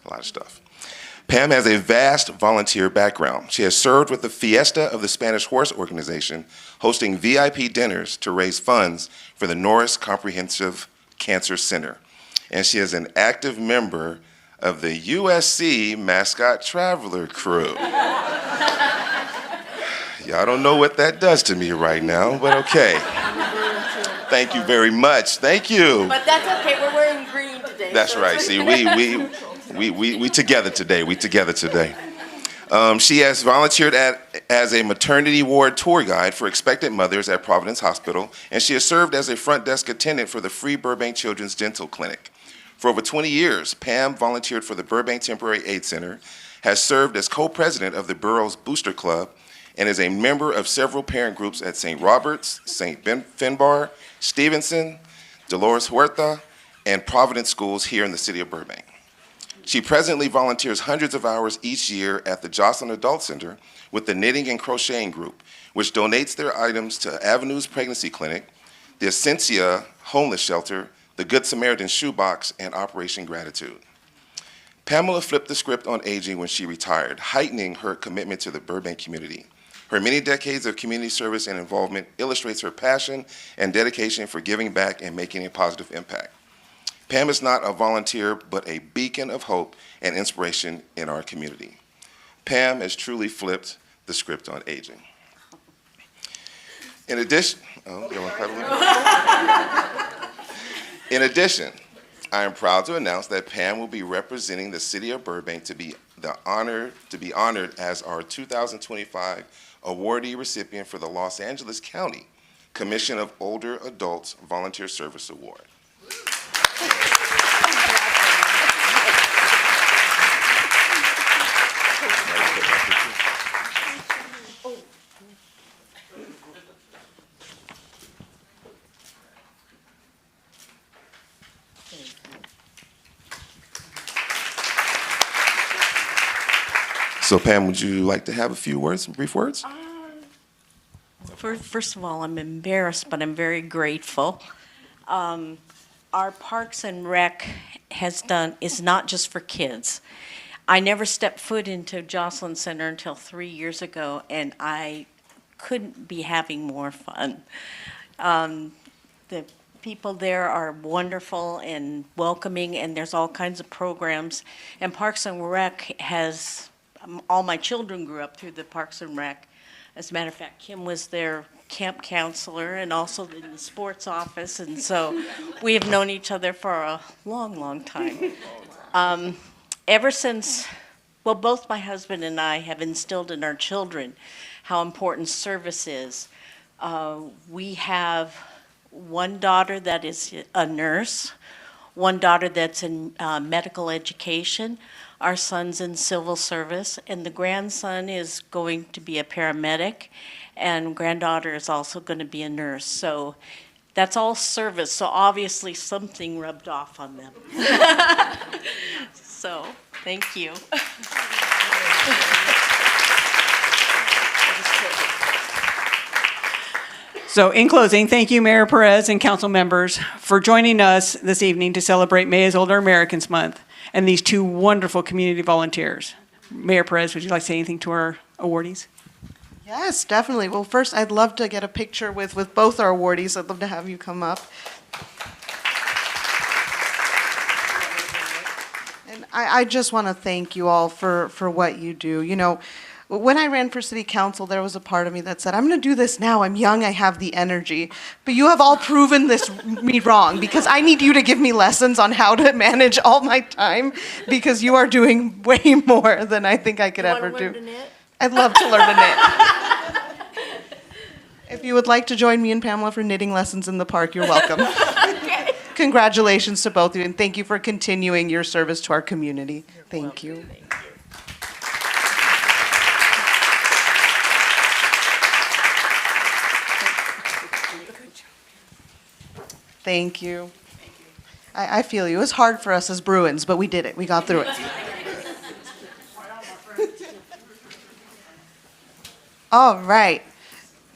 A lot of stuff. Pam has a vast volunteer background. She has served with the Fiesta of the Spanish Horse Organization, hosting VIP dinners to raise funds for the Norris Comprehensive Cancer Center. And she is an active member of the USC Mascot Traveler Crew. Y'all don't know what that does to me right now, but okay. Thank you very much. Thank you. But that's okay. We're wearing green today. That's right. See, we together today. We together today. She has volunteered as a maternity ward tour guide for expectant mothers at Providence Hospital, and she has served as a front desk attendant for the Free Burbank Children's Dental Clinic. For over 20 years, Pam volunteered for the Burbank Temporary Aid Center, has served as co-president of the borough's Booster Club, and is a member of several parent groups at St. Robert's, St. Finbar, Stevenson, Dolores Huerta, and Providence schools here in the city of Burbank. She presently volunteers hundreds of hours each year at the Jocelyn Adult Center with the Knitting and Crocheting Group, which donates their items to Avenues Pregnancy Clinic, the Essentia Homeless Shelter, the Good Samaritan Shoebox, and Operation Gratitude. Pamela flipped the script on aging when she retired, heightening her commitment to the Burbank community. Her many decades of community service and involvement illustrates her passion and dedication for giving back and making a positive impact. Pam is not a volunteer, but a beacon of hope and inspiration in our community. Pam has truly flipped the script on aging. In addition, I am proud to announce that Pam will be representing the city of Burbank to be honored as our 2025 awardee recipient for the Los Angeles County Commission of Older Adults Volunteer Service Award. So Pam, would you like to have a few words, some brief words? First of all, I'm embarrassed, but I'm very grateful. Our Parks and Rec is not just for kids. I never stepped foot into Jocelyn Center until 3 years ago, and I couldn't be having more fun. The people there are wonderful and welcoming, and there's all kinds of programs. And Parks and Rec has, all my children grew up through the Parks and Rec. As a matter of fact, Kim was their camp counselor and also in the sports office, and so we have known each other for a long, long time. Ever since, well, both my husband and I have instilled in our children how important service is. We have one daughter that is a nurse, one daughter that's in medical education, our son's in civil service, and the grandson is going to be a paramedic, and granddaughter is also going to be a nurse. So that's all service, so obviously something rubbed off on them. So, thank you. So in closing, thank you, Mayor Perez and council members, for joining us this evening to celebrate May is Older Americans Month and these two wonderful community volunteers. Mayor Perez, would you like to say anything to our awardees? Yes, definitely. Well, first, I'd love to get a picture with both our awardees. I'd love to have you come up. And I just want to thank you all for what you do. You know, when I ran for city council, there was a part of me that said, I'm going to do this now. I'm young. I have the energy. But you have all proven me wrong, because I need you to give me lessons on how to manage all my time, because you are doing way more than I think I could ever do. I'd love to learn to knit. If you would like to join me and Pamela for knitting lessons in the park, you're welcome. Okay. Congratulations to both of you, and thank you for continuing your service to our community. Thank you. Thank you. I feel you. It was hard for us as Bruins, but we did it. We got through it. All right.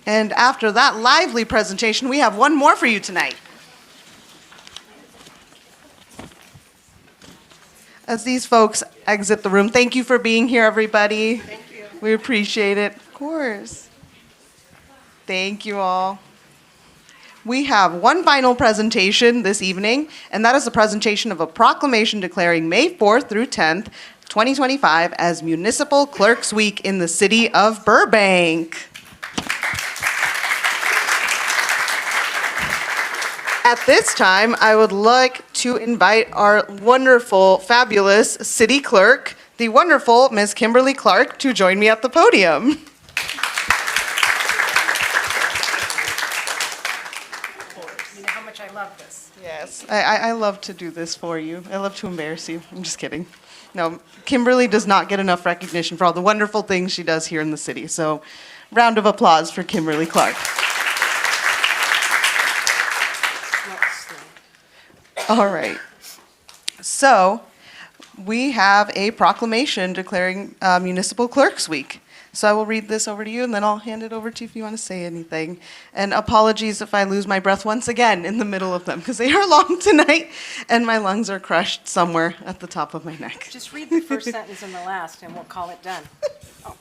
And after that lively presentation, we have one more for you tonight. As these folks exit the room, thank you for being here, everybody. Thank you. We appreciate it. Of course. Thank you all. We have one final presentation this evening, and that is a presentation of a proclamation declaring May 4th through 10th, 2025 as Municipal Clerks Week in the city of Burbank. At this time, I would like to invite our wonderful, fabulous city clerk, the wonderful Ms. Kimberly Clark, to join me at the podium. Yes, I love to do this for you. I love to embarrass you. I'm just kidding. No, Kimberly does not get enough recognition for all the wonderful things she does here in the city. So, round of applause for Kimberly Clark. All right. So, we have a proclamation declaring Municipal Clerks Week. So I will read this over to you, and then I'll hand it over to you if you want to say anything. And apologies if I lose my breath once again in the middle of them, because they are long tonight, and my lungs are crushed somewhere at the top of my neck. Just read the first sentence and the last, and we'll call it done. Oh.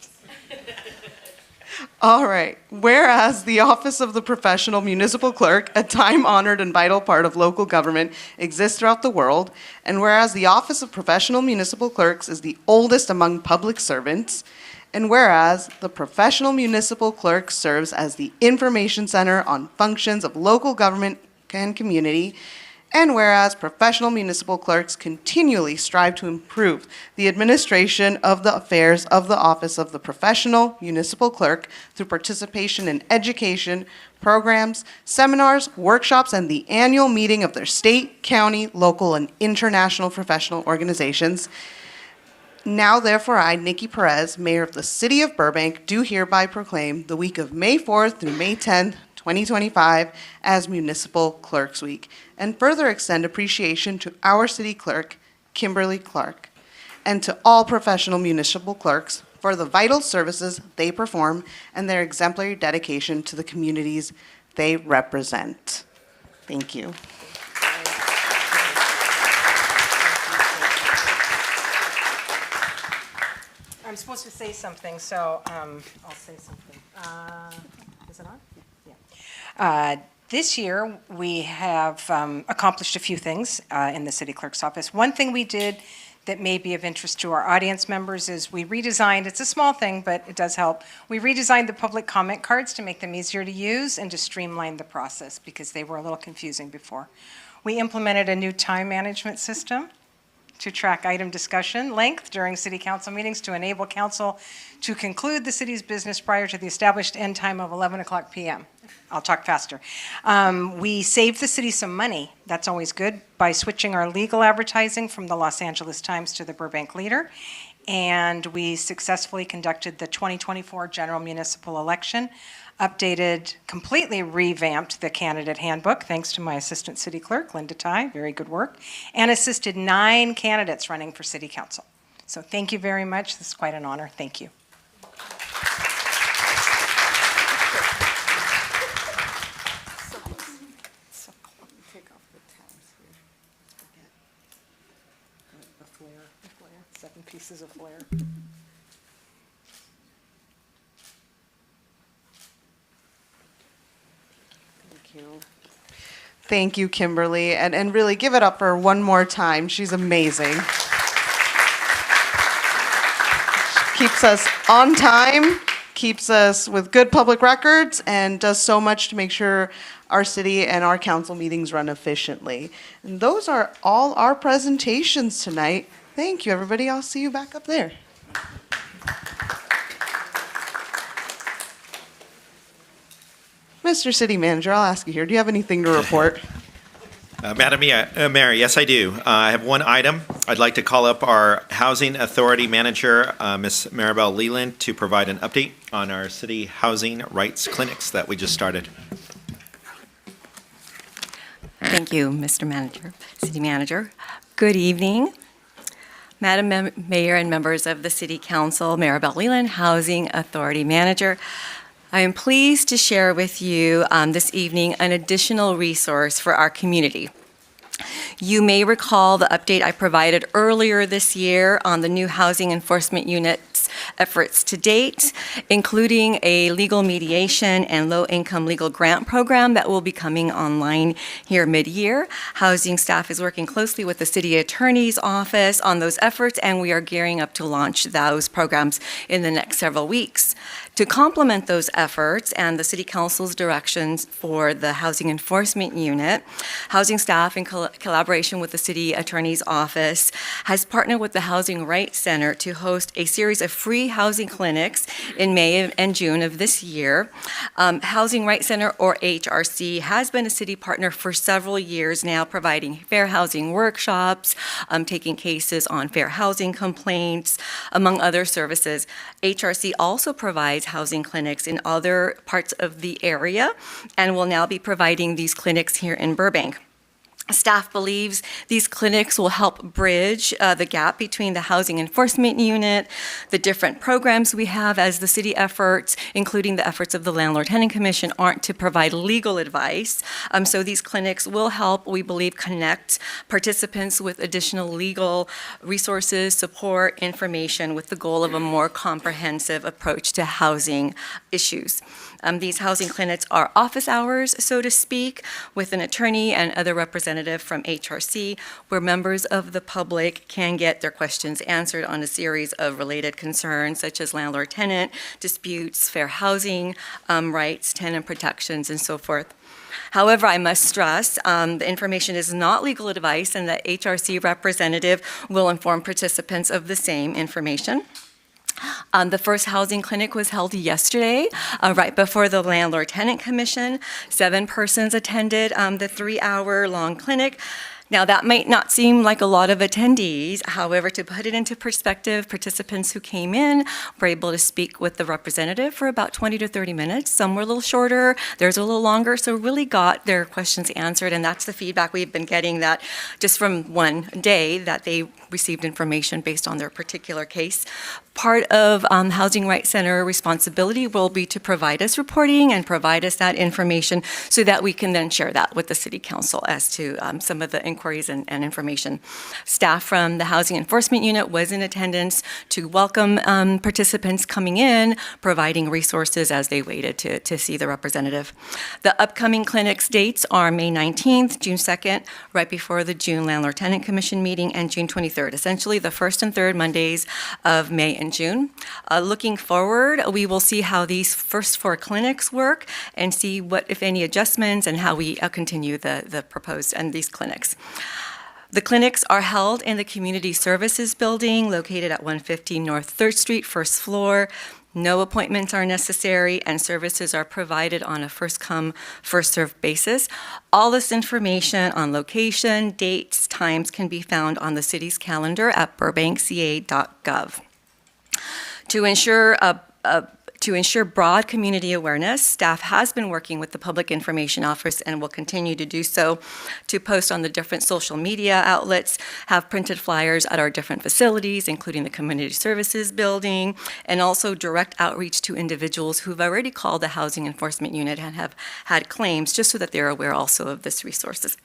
All right. Whereas the office of the professional municipal clerk, a time-honored and vital part of local government, exists throughout the world, and whereas the office of professional municipal clerks is the oldest among public servants, and whereas the professional municipal clerk serves as the information center on functions of local government and community, and whereas professional municipal clerks continually strive to improve the administration of the affairs of the office of the professional municipal clerk through participation in education, programs, seminars, workshops, and the annual meeting of their state, county, local, and international professional organizations. Now, therefore, I, Nikki Perez, Mayor of the City of Burbank, do hereby proclaim the week of May 4th through May 10th, 2025 as Municipal Clerks Week, and further extend appreciation to our city clerk, Kimberly Clark, and to all professional municipal clerks for the vital services they perform and their exemplary dedication to the communities they represent. Thank you. I'm supposed to say something, so I'll say something. Is it on? Yeah. This year, we have accomplished a few things in the city clerk's office. One thing we did that may be of interest to our audience members is we redesigned, it's a small thing, but it does help. We redesigned the public comment cards to make them easier to use and to streamline the process because they were a little confusing before. We implemented a new time management system to track item discussion length during city council meetings to enable council to conclude the city's business prior to the established end time of 11 o'clock p.m. I'll talk faster. We saved the city some money, that's always good, by switching our legal advertising from the Los Angeles Times to the Burbank Leader. And we successfully conducted the 2024 general municipal election, completely revamped the candidate handbook, thanks to my assistant city clerk, Linda Ty, very good work, and assisted 9 candidates running for city council. So thank you very much. This is quite an honor. Thank you. Seven pieces of flair. Thank you, Kimberly, and really give it up for her one more time. She's amazing. Keeps us on time, keeps us with good public records, and does so much to make sure our city and our council meetings run efficiently. And those are all our presentations tonight. Thank you, everybody. I'll see you back up there. Mr. City Manager, I'll ask you here. Do you have anything to report? Madam Mayor, yes, I do. I have one item. I'd like to call up our Housing Authority Manager, Ms. Maribel Leland, to provide an update on our city housing rights clinics that we just started. Thank you, Mr. Manager, City Manager. Good evening. Madam Mayor and members of the City Council, Maribel Leland, Housing Authority Manager. I am pleased to share with you this evening an additional resource for our community. You may recall the update I provided earlier this year on the new Housing Enforcement Unit's efforts to date, including a legal mediation and low-income legal grant program that will be coming online here mid-year. Housing staff is working closely with the City Attorney's Office on those efforts, and we are gearing up to launch those programs in the next several weeks. To complement those efforts and the City Council's directions for the Housing Enforcement Unit, housing staff in collaboration with the City Attorney's Office has partnered with the Housing Rights Center to host a series of free housing clinics in May and June of this year. Housing Rights Center, or HRC, has been a city partner for several years now, providing fair housing workshops, taking cases on fair housing complaints, among other services. HRC also provides housing clinics in other parts of the area and will now be providing these clinics here in Burbank. Staff believes these clinics will help bridge the gap between the Housing Enforcement Unit, the different programs we have as the city efforts, including the efforts of the Landlord-Tenant Commission, aren't to provide legal advice. So these clinics will help, we believe, connect participants with additional legal resources, support, information, with the goal of a more comprehensive approach to housing issues. These housing clinics are office hours, so to speak, with an attorney and other representative from HRC, where members of the public can get their questions answered on a series of related concerns, such as landlord-tenant disputes, fair housing rights, tenant protections, and so forth. However, I must stress the information is not legal advice, and the HRC representative will inform participants of the same information. The first housing clinic was held yesterday, right before the Landlord-Tenant Commission. 7 persons attended the 3-hour-long clinic. Now, that might not seem like a lot of attendees. However, to put it into perspective, participants who came in were able to speak with the representative for about 20 to 30 minutes. Some were a little shorter, theirs a little longer, so really got their questions answered, and that's the feedback we've been getting, that just from one day that they received information based on their particular case. Part of Housing Rights Center responsibility will be to provide us reporting and provide us that information so that we can then share that with the City Council as to some of the inquiries and information. Staff from the Housing Enforcement Unit was in attendance to welcome participants coming in, providing resources as they waited to see the representative. The upcoming clinics dates are May 19th, June 2nd, right before the June Landlord-Tenant Commission meeting, and June 23rd, essentially the first and third Mondays of May and June. Looking forward, we will see how these first 4 clinics work and see what, if any, adjustments and how we continue the proposed and these clinics. The clinics are held in the Community Services Building located at 150 North 3rd Street, first floor. No appointments are necessary, and services are provided on a first-come, first-served basis. All this information on location, dates, times can be found on the city's calendar at burbankca.gov. To ensure broad community awareness, staff has been working with the Public Information Office and will continue to do so to post on the different social media outlets, have printed flyers at our different facilities, including the Community Services Building, and also direct outreach to individuals who've already called the Housing Enforcement Unit and have had claims, just so that they're aware also of this resources.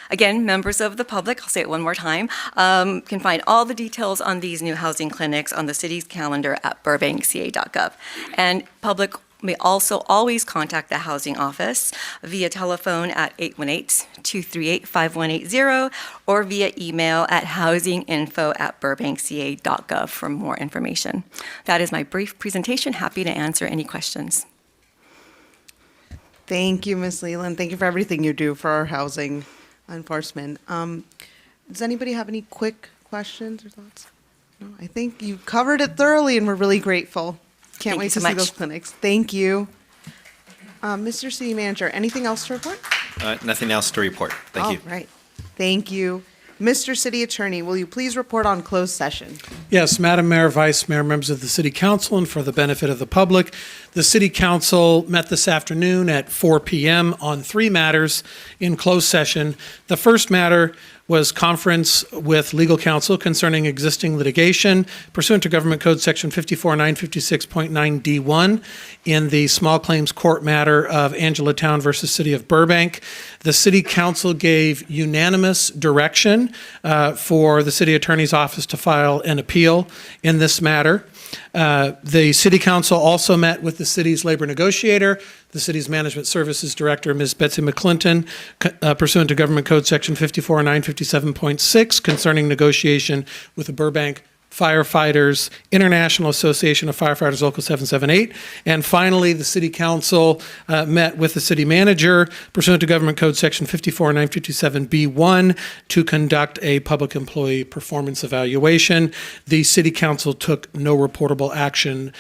Again, members of the public, I'll say it one more time, can find all the details on these new housing clinics on the city's calendar at burbankca.gov. And public may also always contact the housing office via telephone at 818-238-5180 or via email at housinginfo@burbankca.gov for more information. That is my brief presentation. Happy to answer any questions. Thank you, Ms. Leland. Thank you for everything you do for our housing enforcement. Does anybody have any quick questions or thoughts? No, I think you covered it thoroughly, and we're really grateful. Can't wait to see those clinics. Thank you. Mr. City Manager, anything else to report? Nothing else to report. Thank you. All right. Thank you. Mr. City Attorney, will you please report on closed session? Yes, Madam Mayor, Vice Mayor, members of the City Council, and for the benefit of the public, the City Council met this afternoon at 4 p.m. on 3 matters in closed session. The first matter was conference with legal counsel concerning existing litigation pursuant to Government Code Section 54956.9D1 in the small claims court matter of Angela Town versus City of Burbank. The City Council gave unanimous direction for the City Attorney's Office to file an appeal in this matter. The City Council also met with the city's labor negotiator, the city's management services director, Ms. Betsy McClinton, pursuant to Government Code Section 54957.6 concerning negotiation with the Burbank Firefighters International Association of Firefighters Local 778. And finally, the City Council met with the City Manager pursuant to Government Code Section 54957B1 to conduct a public employee performance evaluation. The City Council took no reportable action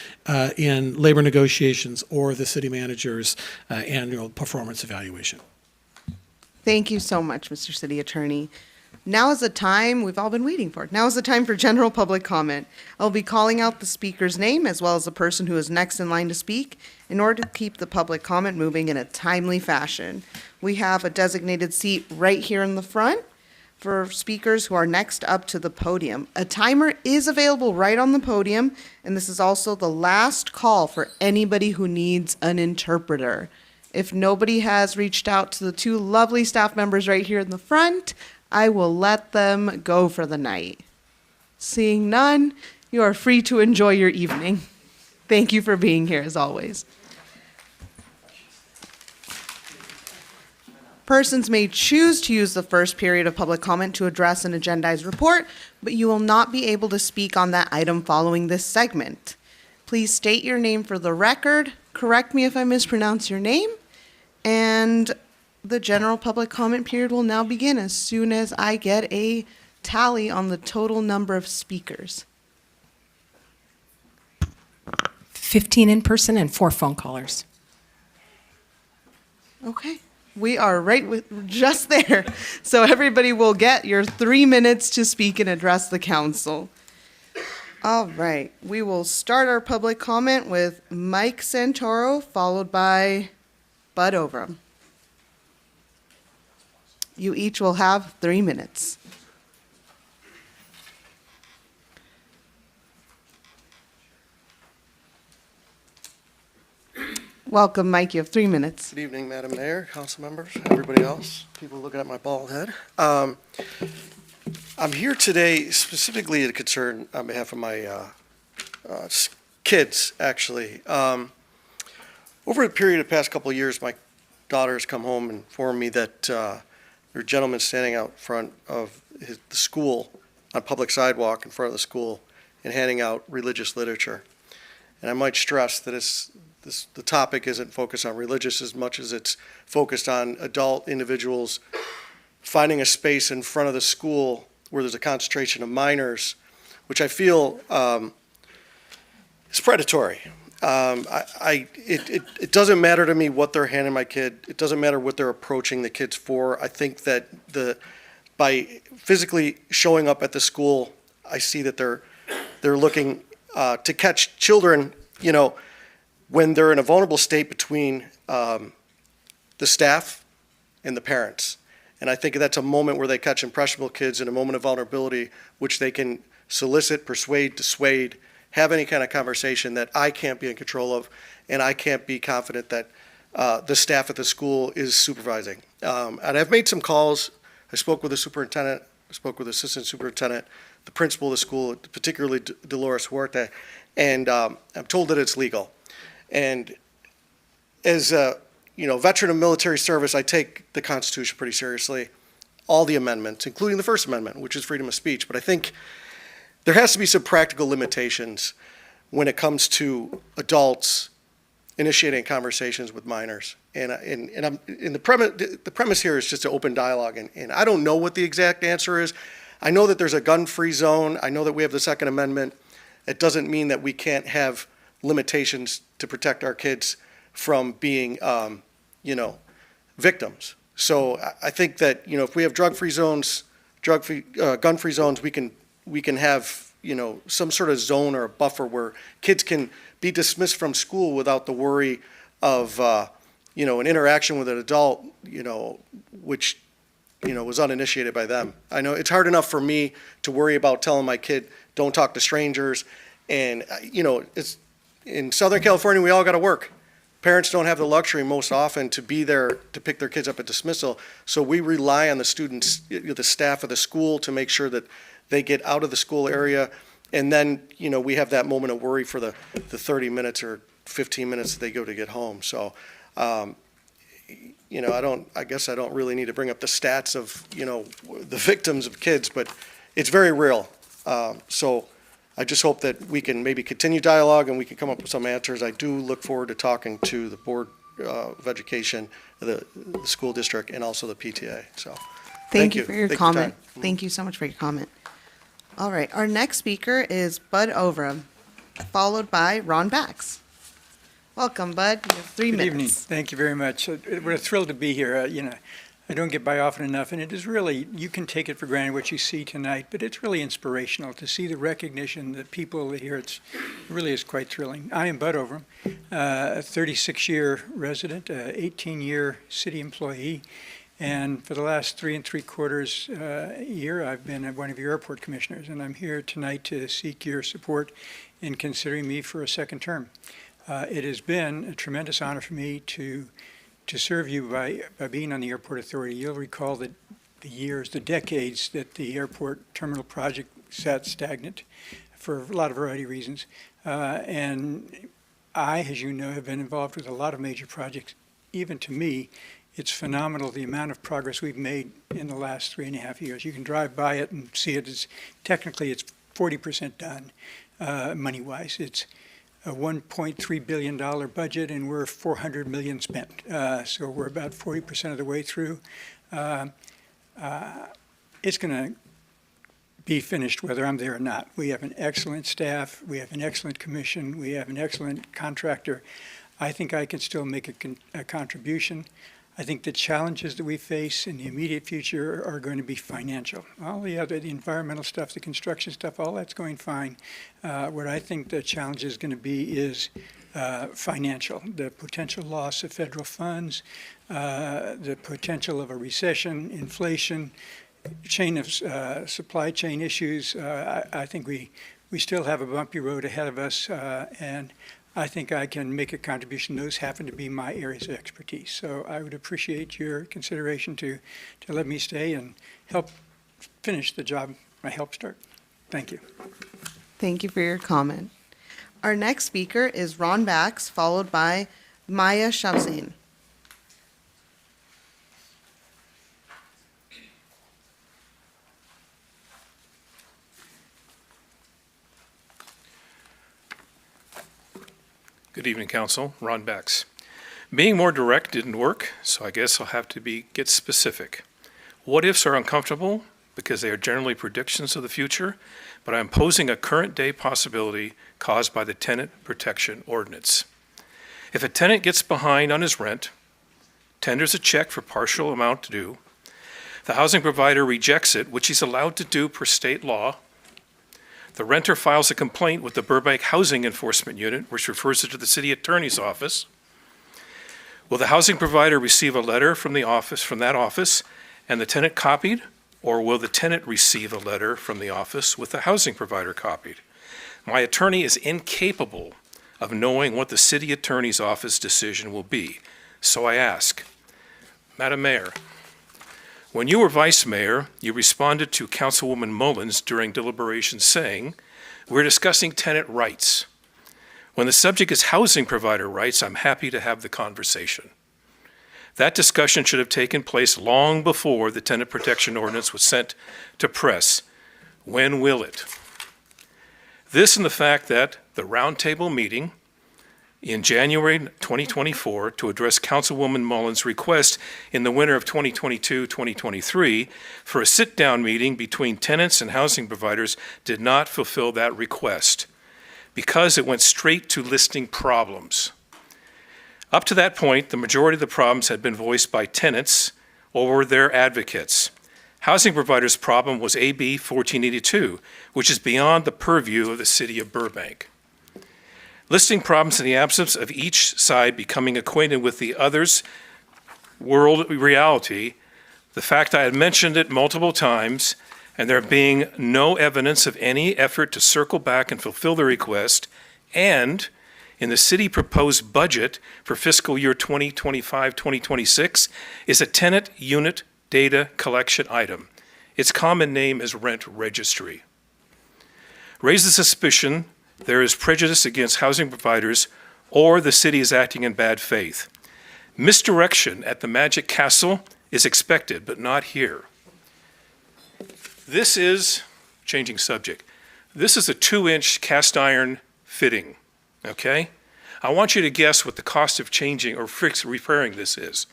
in labor negotiations or the City Manager's annual performance evaluation. Thank you so much, Mr. City Attorney. Now is the time we've all been waiting for. Now is the time for general public comment. I'll be calling out the speaker's name as well as the person who is next in line to speak in order to keep the public comment moving in a timely fashion. We have a designated seat right here in the front for speakers who are next up to the podium. A timer is available right on the podium, and this is also the last call for anybody who needs an interpreter. If nobody has reached out to the 2 lovely staff members right here in the front, I will let them go for the night. Seeing none, you are free to enjoy your evening. Thank you for being here as always. Persons may choose to use the first period of public comment to address an agendized report, but you will not be able to speak on that item following this segment. Please state your name for the record, correct me if I mispronounce your name, and the general public comment period will now begin as soon as I get a tally on the total number of speakers. 15 in person and 4 phone callers. Okay, we are just there. So everybody will get your 3 minutes to speak and address the council. All right, we will start our public comment with Mike Santoro, followed by Bud Overham. You each will have 3 minutes. Welcome, Mike. You have 3 minutes. Good evening, Madam Mayor, council members, everybody else, people looking at my bald head. I'm here today specifically to concern on behalf of my kids, actually. Over a period of the past couple of years, my daughter has come home and informed me that there are gentlemen standing out front of the school on public sidewalk in front of the school and handing out religious literature. And I might stress that the topic isn't focused on religious as much as it's focused on adult individuals finding a space in front of the school where there's a concentration of minors, which I feel is predatory. It doesn't matter to me what they're handing my kid. It doesn't matter what they're approaching the kids for. I think that by physically showing up at the school, I see that they're looking to catch children, when they're in a vulnerable state between the staff and the parents. And I think that's a moment where they catch impressionable kids in a moment of vulnerability, which they can solicit, persuade, dissuade, have any kind of conversation that I can't be in control of, and I can't be confident that the staff at the school is supervising. And I've made some calls. I spoke with the superintendent, I spoke with the assistant superintendent, the principal of the school, particularly Dolores Huerta, and I'm told that it's legal. And as a veteran of military service, I take the Constitution pretty seriously, all the amendments, including the First Amendment, which is freedom of speech. But I think there has to be some practical limitations when it comes to adults initiating conversations with minors. And the premise here is just an open dialogue. And I don't know what the exact answer is. I know that there's a gun-free zone. I know that we have the Second Amendment. It doesn't mean that we can't have limitations to protect our kids from being, victims. So I think that, if we have drug-free zones, gun-free zones, we can have, some sort of zone or a buffer where kids can be dismissed from school without the worry of, an interaction with an adult, which, was uninitiated by them. I know it's hard enough for me to worry about telling my kid, don't talk to strangers. And, it's in Southern California, we all got to work. Parents don't have the luxury most often to be there to pick their kids up at dismissal. So we rely on the students, the staff of the school to make sure that they get out of the school area. And then, we have that moment of worry for the 30 minutes or 15 minutes that they go to get home. So, I guess I don't really need to bring up the stats of, the victims of kids, but it's very real. So I just hope that we can maybe continue dialogue and we can come up with some answers. I do look forward to talking to the Board of Education, the school district, and also the PTA. So Thank you for your comment. Thank you so much for your comment. All right, our next speaker is Bud Overham, followed by Ron Bax. Welcome, Bud. You have 3 minutes. Good evening. Thank you very much. We're thrilled to be here. I don't get by often enough, and it is really, you can take it for granted what you see tonight, but it's really inspirational to see the recognition that people here. It really is quite thrilling. I am Bud Overham, a 36-year resident, 18-year city employee, and for the last 3 3/4 year, I've been one of your airport commissioners, and I'm here tonight to seek your support in considering me for a second term. It has been a tremendous honor for me to serve you by being on the Airport Authority. You'll recall that the decades that the airport terminal project sat stagnant for a lot of variety of reasons. And I, as you know, have been involved with a lot of major projects. Even to me, it's phenomenal the amount of progress we've made in the last 3.5 years. You can drive by it and see it. Technically, it's 40% done, money-wise. It's a $1.3 billion budget, and we're $400 million spent. So we're about 40% of the way through. It's going to be finished whether I'm there or not. We have an excellent staff. We have an excellent commission. We have an excellent contractor. I think I can still make a contribution. I think the challenges that we face in the immediate future are going to be financial. All the environmental stuff, the construction stuff, all that's going fine. What I think the challenge is going to be is financial. The potential loss of federal funds, the potential of a recession, inflation, supply chain issues. I think we still have a bumpy road ahead of us, and I think I can make a contribution. Those happen to be my areas of expertise. So I would appreciate your consideration to let me stay and help finish the job I helped start. Thank you. Thank you for your comment. Our next speaker is Ron Bax, followed by Maya Shamsin. Good evening, Council. Ron Bax. Being more direct didn't work, so I guess I'll have to get specific. What ifs are uncomfortable because they are generally predictions of the future, but I'm posing a current day possibility caused by the Tenant Protection Ordinance. If a tenant gets behind on his rent, tenders a check for partial amount due, the housing provider rejects it, which he's allowed to do per state law, the renter files a complaint with the Burbank Housing Enforcement Unit, which refers it to the city attorney's office. Will the housing provider receive a letter from that office, and the tenant copied, or will the tenant receive a letter from the office with the housing provider copied? My attorney is incapable of knowing what the city attorney's office decision will be. So I ask, Madam Mayor, when you were vice mayor, you responded to Councilwoman Mullins during deliberations saying, we're discussing tenant rights. When the subject is housing provider rights, I'm happy to have the conversation. That discussion should have taken place long before the Tenant Protection Ordinance was sent to press. When will it? This and the fact that the roundtable meeting in January 2024 to address Councilwoman Mullins' request in the winter of 2022-2023 for a sit-down meeting between tenants and housing providers did not fulfill that request because it went straight to listing problems. Up to that point, the majority of the problems had been voiced by tenants or their advocates. Housing providers' problem was AB 1482, which is beyond the purview of the city of Burbank. Listing problems in the absence of each side becoming acquainted with the other's world reality, the fact I had mentioned it multiple times, and there being no evidence of any effort to circle back and fulfill the request, and in the city proposed budget for fiscal year 2025-2026 is a tenant unit data collection item. Its common name is rent registry. Raises suspicion there is prejudice against housing providers or the city is acting in bad faith. Misdirection at the Magic Castle is expected, but not here. This is, changing subject, this is a 2-inch cast iron fitting, okay? I want you to guess what the cost of changing or repairing this is.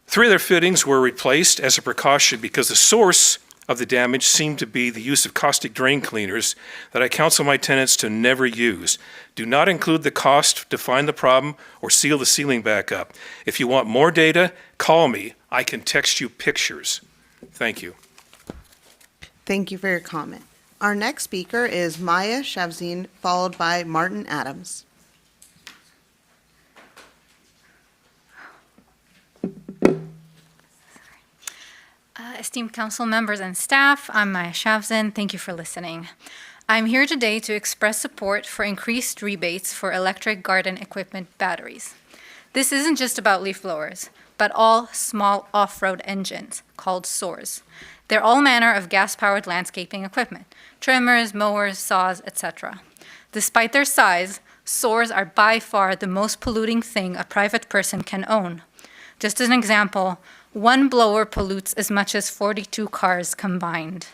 3 of their fittings were replaced as a precaution because the source of the damage seemed to be the use of caustic drain cleaners that I counsel my tenants to never use. Do not include the cost to find the problem or seal the ceiling back up. If you want more data, call me. I can text you pictures. Thank you. Thank you for your comment. Our next speaker is Maya Shamsin, followed by Martin Adams. Esteemed council members and staff, I'm Maya Shamsin. Thank you for listening. I'm here today to express support for increased rebates for electric garden equipment batteries. This isn't just about leaf blowers, but all small off-road engines called SOARs. They're all manner of gas-powered landscaping equipment, trimmers, mowers, saws, etc. Despite their size, SOARs are by far the most polluting thing a private person can own. Just as an example, one blower pollutes as much as 42 cars combined.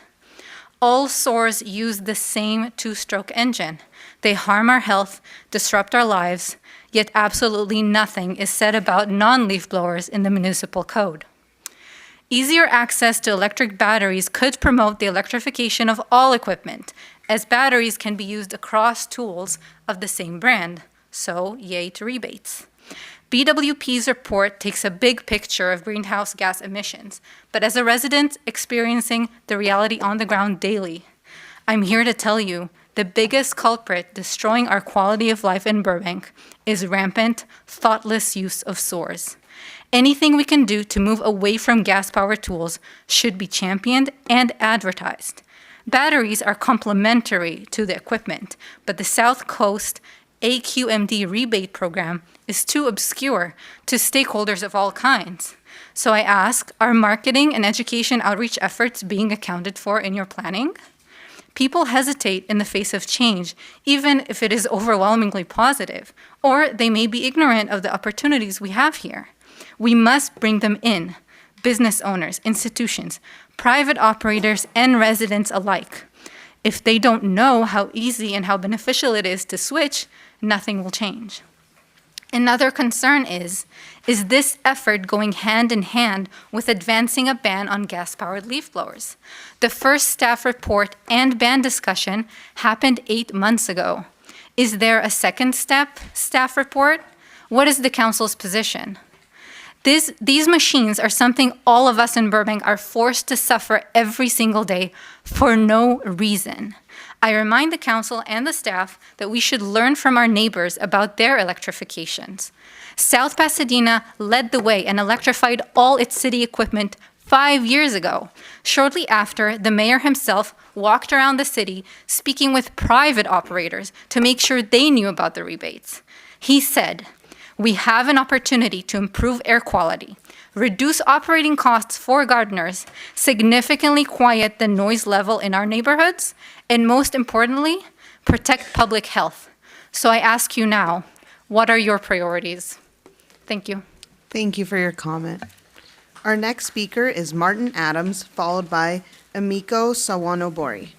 All SOARs use the same 2-stroke engine. They harm our health, disrupt our lives, yet absolutely nothing is said about non-leaf blowers in the municipal code. Easier access to electric batteries could promote the electrification of all equipment, as batteries can be used across tools of the same brand, so yay to rebates. BWP's report takes a big picture of greenhouse gas emissions, but as a resident experiencing the reality on the ground daily, I'm here to tell you the biggest culprit destroying our quality of life in Burbank is rampant, thoughtless use of SOARs. Anything we can do to move away from gas-powered tools should be championed and advertised. Batteries are complementary to the equipment, but the South Coast AQMD rebate program is too obscure to stakeholders of all kinds. So I ask, are marketing and education outreach efforts being accounted for in your planning? People hesitate in the face of change, even if it is overwhelmingly positive, or they may be ignorant of the opportunities we have here. We must bring them in, business owners, institutions, private operators, and residents alike. If they don't know how easy and how beneficial it is to switch, nothing will change. Another concern is this effort going hand in hand with advancing a ban on gas-powered leaf blowers? The first staff report and ban discussion happened 8 months ago. Is there a second staff report? What is the council's position? These machines are something all of us in Burbank are forced to suffer every single day for no reason. I remind the council and the staff that we should learn from our neighbors about their electrifications. South Pasadena led the way and electrified all its city equipment 5 years ago. Shortly after, the mayor himself walked around the city speaking with private operators to make sure they knew about the rebates. He said, "We have an opportunity to improve air quality, reduce operating costs for gardeners, significantly quiet the noise level in our neighborhoods, and most importantly, protect public health." So I ask you now, what are your priorities? Thank you. Thank you for your comment. Our next speaker is Martin Adams, followed by Emiko Sawanobori.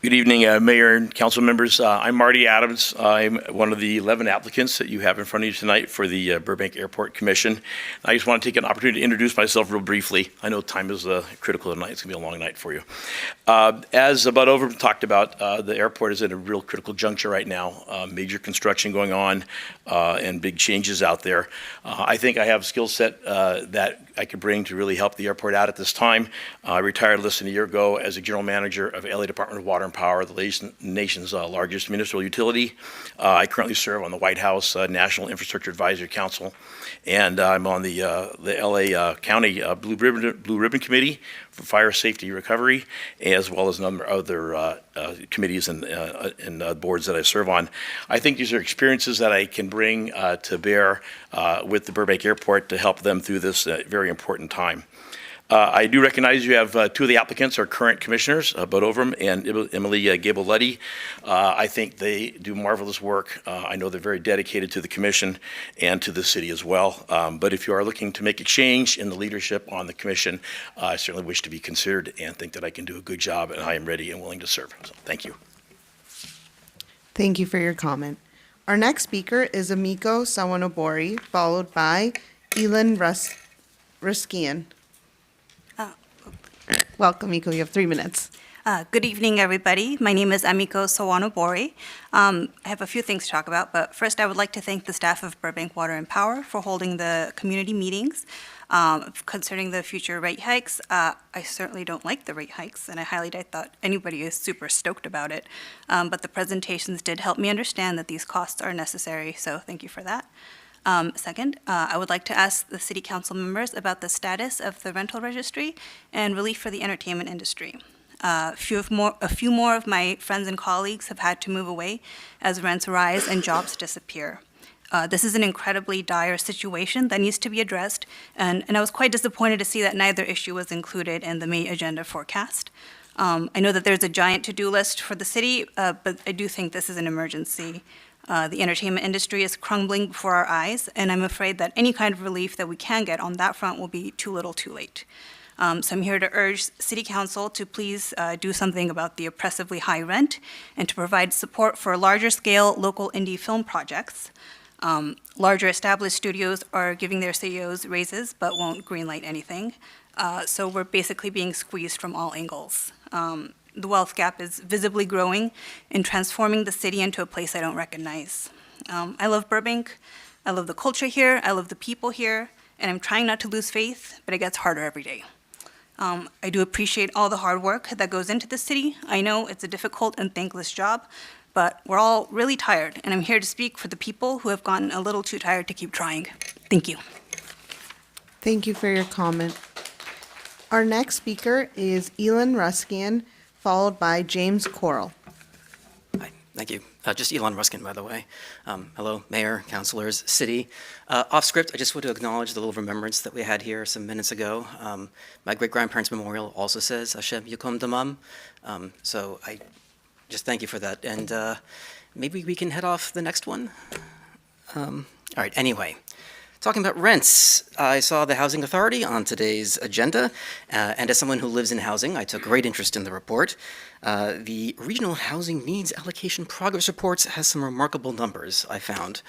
Good evening, Mayor and council members. I'm Marty Adams. I'm one of the 11 applicants that you have in front of you tonight for the Burbank Airport Commission. I just want to take an opportunity to introduce myself real briefly. I know time is critical tonight. It's going to be a long night for you. As Bud Overton talked about, the airport is at a real critical juncture right now. Major construction going on and big changes out there. I think I have a skill set that I could bring to really help the airport out at this time. I retired less than a year ago as a general manager of LA Department of Water and Power, the nation's largest municipal utility. I currently serve on the White House National Infrastructure Advisory Council, and I'm on the LA County Blue Ribbon Committee for Fire Safety Recovery, as well as a number of other committees and boards that I serve on. I think these are experiences that I can bring to bear with the Burbank Airport to help them through this very important time. I do recognize you have two of the applicants are current commissioners, Bud Overton and Emily Gable-Luddy. I think they do marvelous work. I know they're very dedicated to the commission and to the city as well. But if you are looking to make a change in the leadership on the commission, I certainly wish to be considered and think that I can do a good job, and I am ready and willing to serve. So thank you. Thank you for your comment. Our next speaker is Emiko Sawanobori, followed by Elin Ruskian. Welcome, Emiko. You have 3 minutes. Good evening, everybody. My name is Emiko Sawanobori. I have a few things to talk about, but first I would like to thank the staff of Burbank Water and Power for holding the community meetings concerning the future rate hikes. I certainly don't like the rate hikes, and I thought anybody is super stoked about it. But the presentations did help me understand that these costs are necessary, so thank you for that. Second, I would like to ask the city council members about the status of the rental registry and relief for the entertainment industry. A few more of my friends and colleagues have had to move away as rents rise and jobs disappear. This is an incredibly dire situation that needs to be addressed, and I was quite disappointed to see that neither issue was included in the May agenda forecast. I know that there's a giant to-do list for the city, but I do think this is an emergency. The entertainment industry is crumbling before our eyes, and I'm afraid that any kind of relief that we can get on that front will be too little too late. So I'm here to urge City Council to please do something about the oppressively high rent and to provide support for larger scale local indie film projects. Larger established studios are giving their CEOs raises but won't greenlight anything. So we're basically being squeezed from all angles. The wealth gap is visibly growing and transforming the city into a place I don't recognize. I love Burbank. I love the culture here. I love the people here. And I'm trying not to lose faith, but it gets harder every day. I do appreciate all the hard work that goes into the city. I know it's a difficult and thankless job, but we're all really tired. And I'm here to speak for the people who have gotten a little too tired to keep trying. Thank you. Thank you for your comment. Our next speaker is Elon Ruskian, followed by James Corll. Thank you. Just Elon Ruskin, by the way. Hello, Mayor, councilors, city. Off script, I just want to acknowledge the little remembrance that we had here some minutes ago. My great-grandparents' memorial also says Hashem Yukom Damam. So I just thank you for that. And maybe we can head off the next one. All right, anyway. Talking about rents, I saw the Housing Authority on today's agenda, and as someone who lives in housing, I took great interest in the report. The Regional Housing Needs Allocation Progress Reports has some remarkable numbers, I found.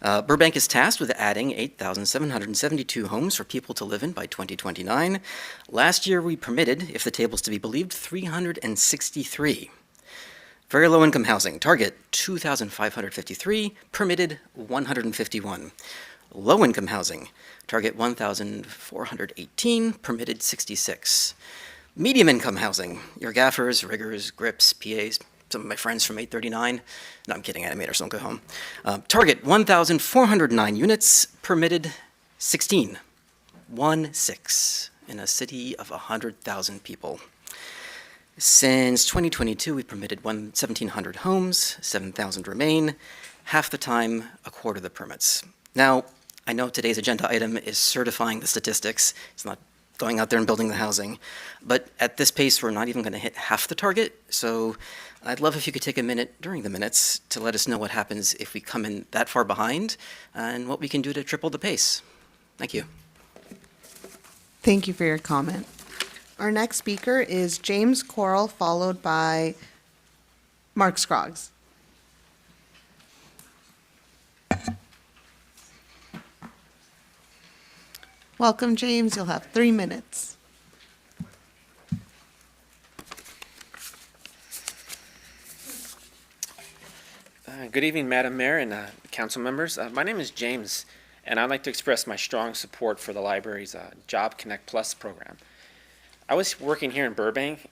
Burbank is tasked with adding 8,772 homes for people to live in by 2029. Last year, we permitted, if the table's to be believed, 363. Very low-income housing, target 2,553, permitted 151. Low-income housing, target 1,418, permitted 66. Medium-income housing, your gaffers, riggers, grips, PAs, some of my friends from 839. No, I'm kidding, animators, don't go home. Target 1,409 units, permitted 16. 1-6 in a city of 100,000 people. Since 2022, we've permitted 1,700 homes, 7,000 remain, half the time, a quarter of the permits. Now, I know today's agenda item is certifying the statistics. It's not going out there and building the housing. But at this pace, we're not even going to hit half the target. So I'd love if you could take a minute during the minutes to let us know what happens if we come in that far behind and what we can do to triple the pace. Thank you. Thank you for your comment. Our next speaker is James Corll, followed by Mark Scroggs. Welcome, James. You'll have 3 minutes. Good evening, Madam Mayor and council members. My name is James, and I'd like to express my strong support for the library's Job Connect Plus program. I was working here in Burbank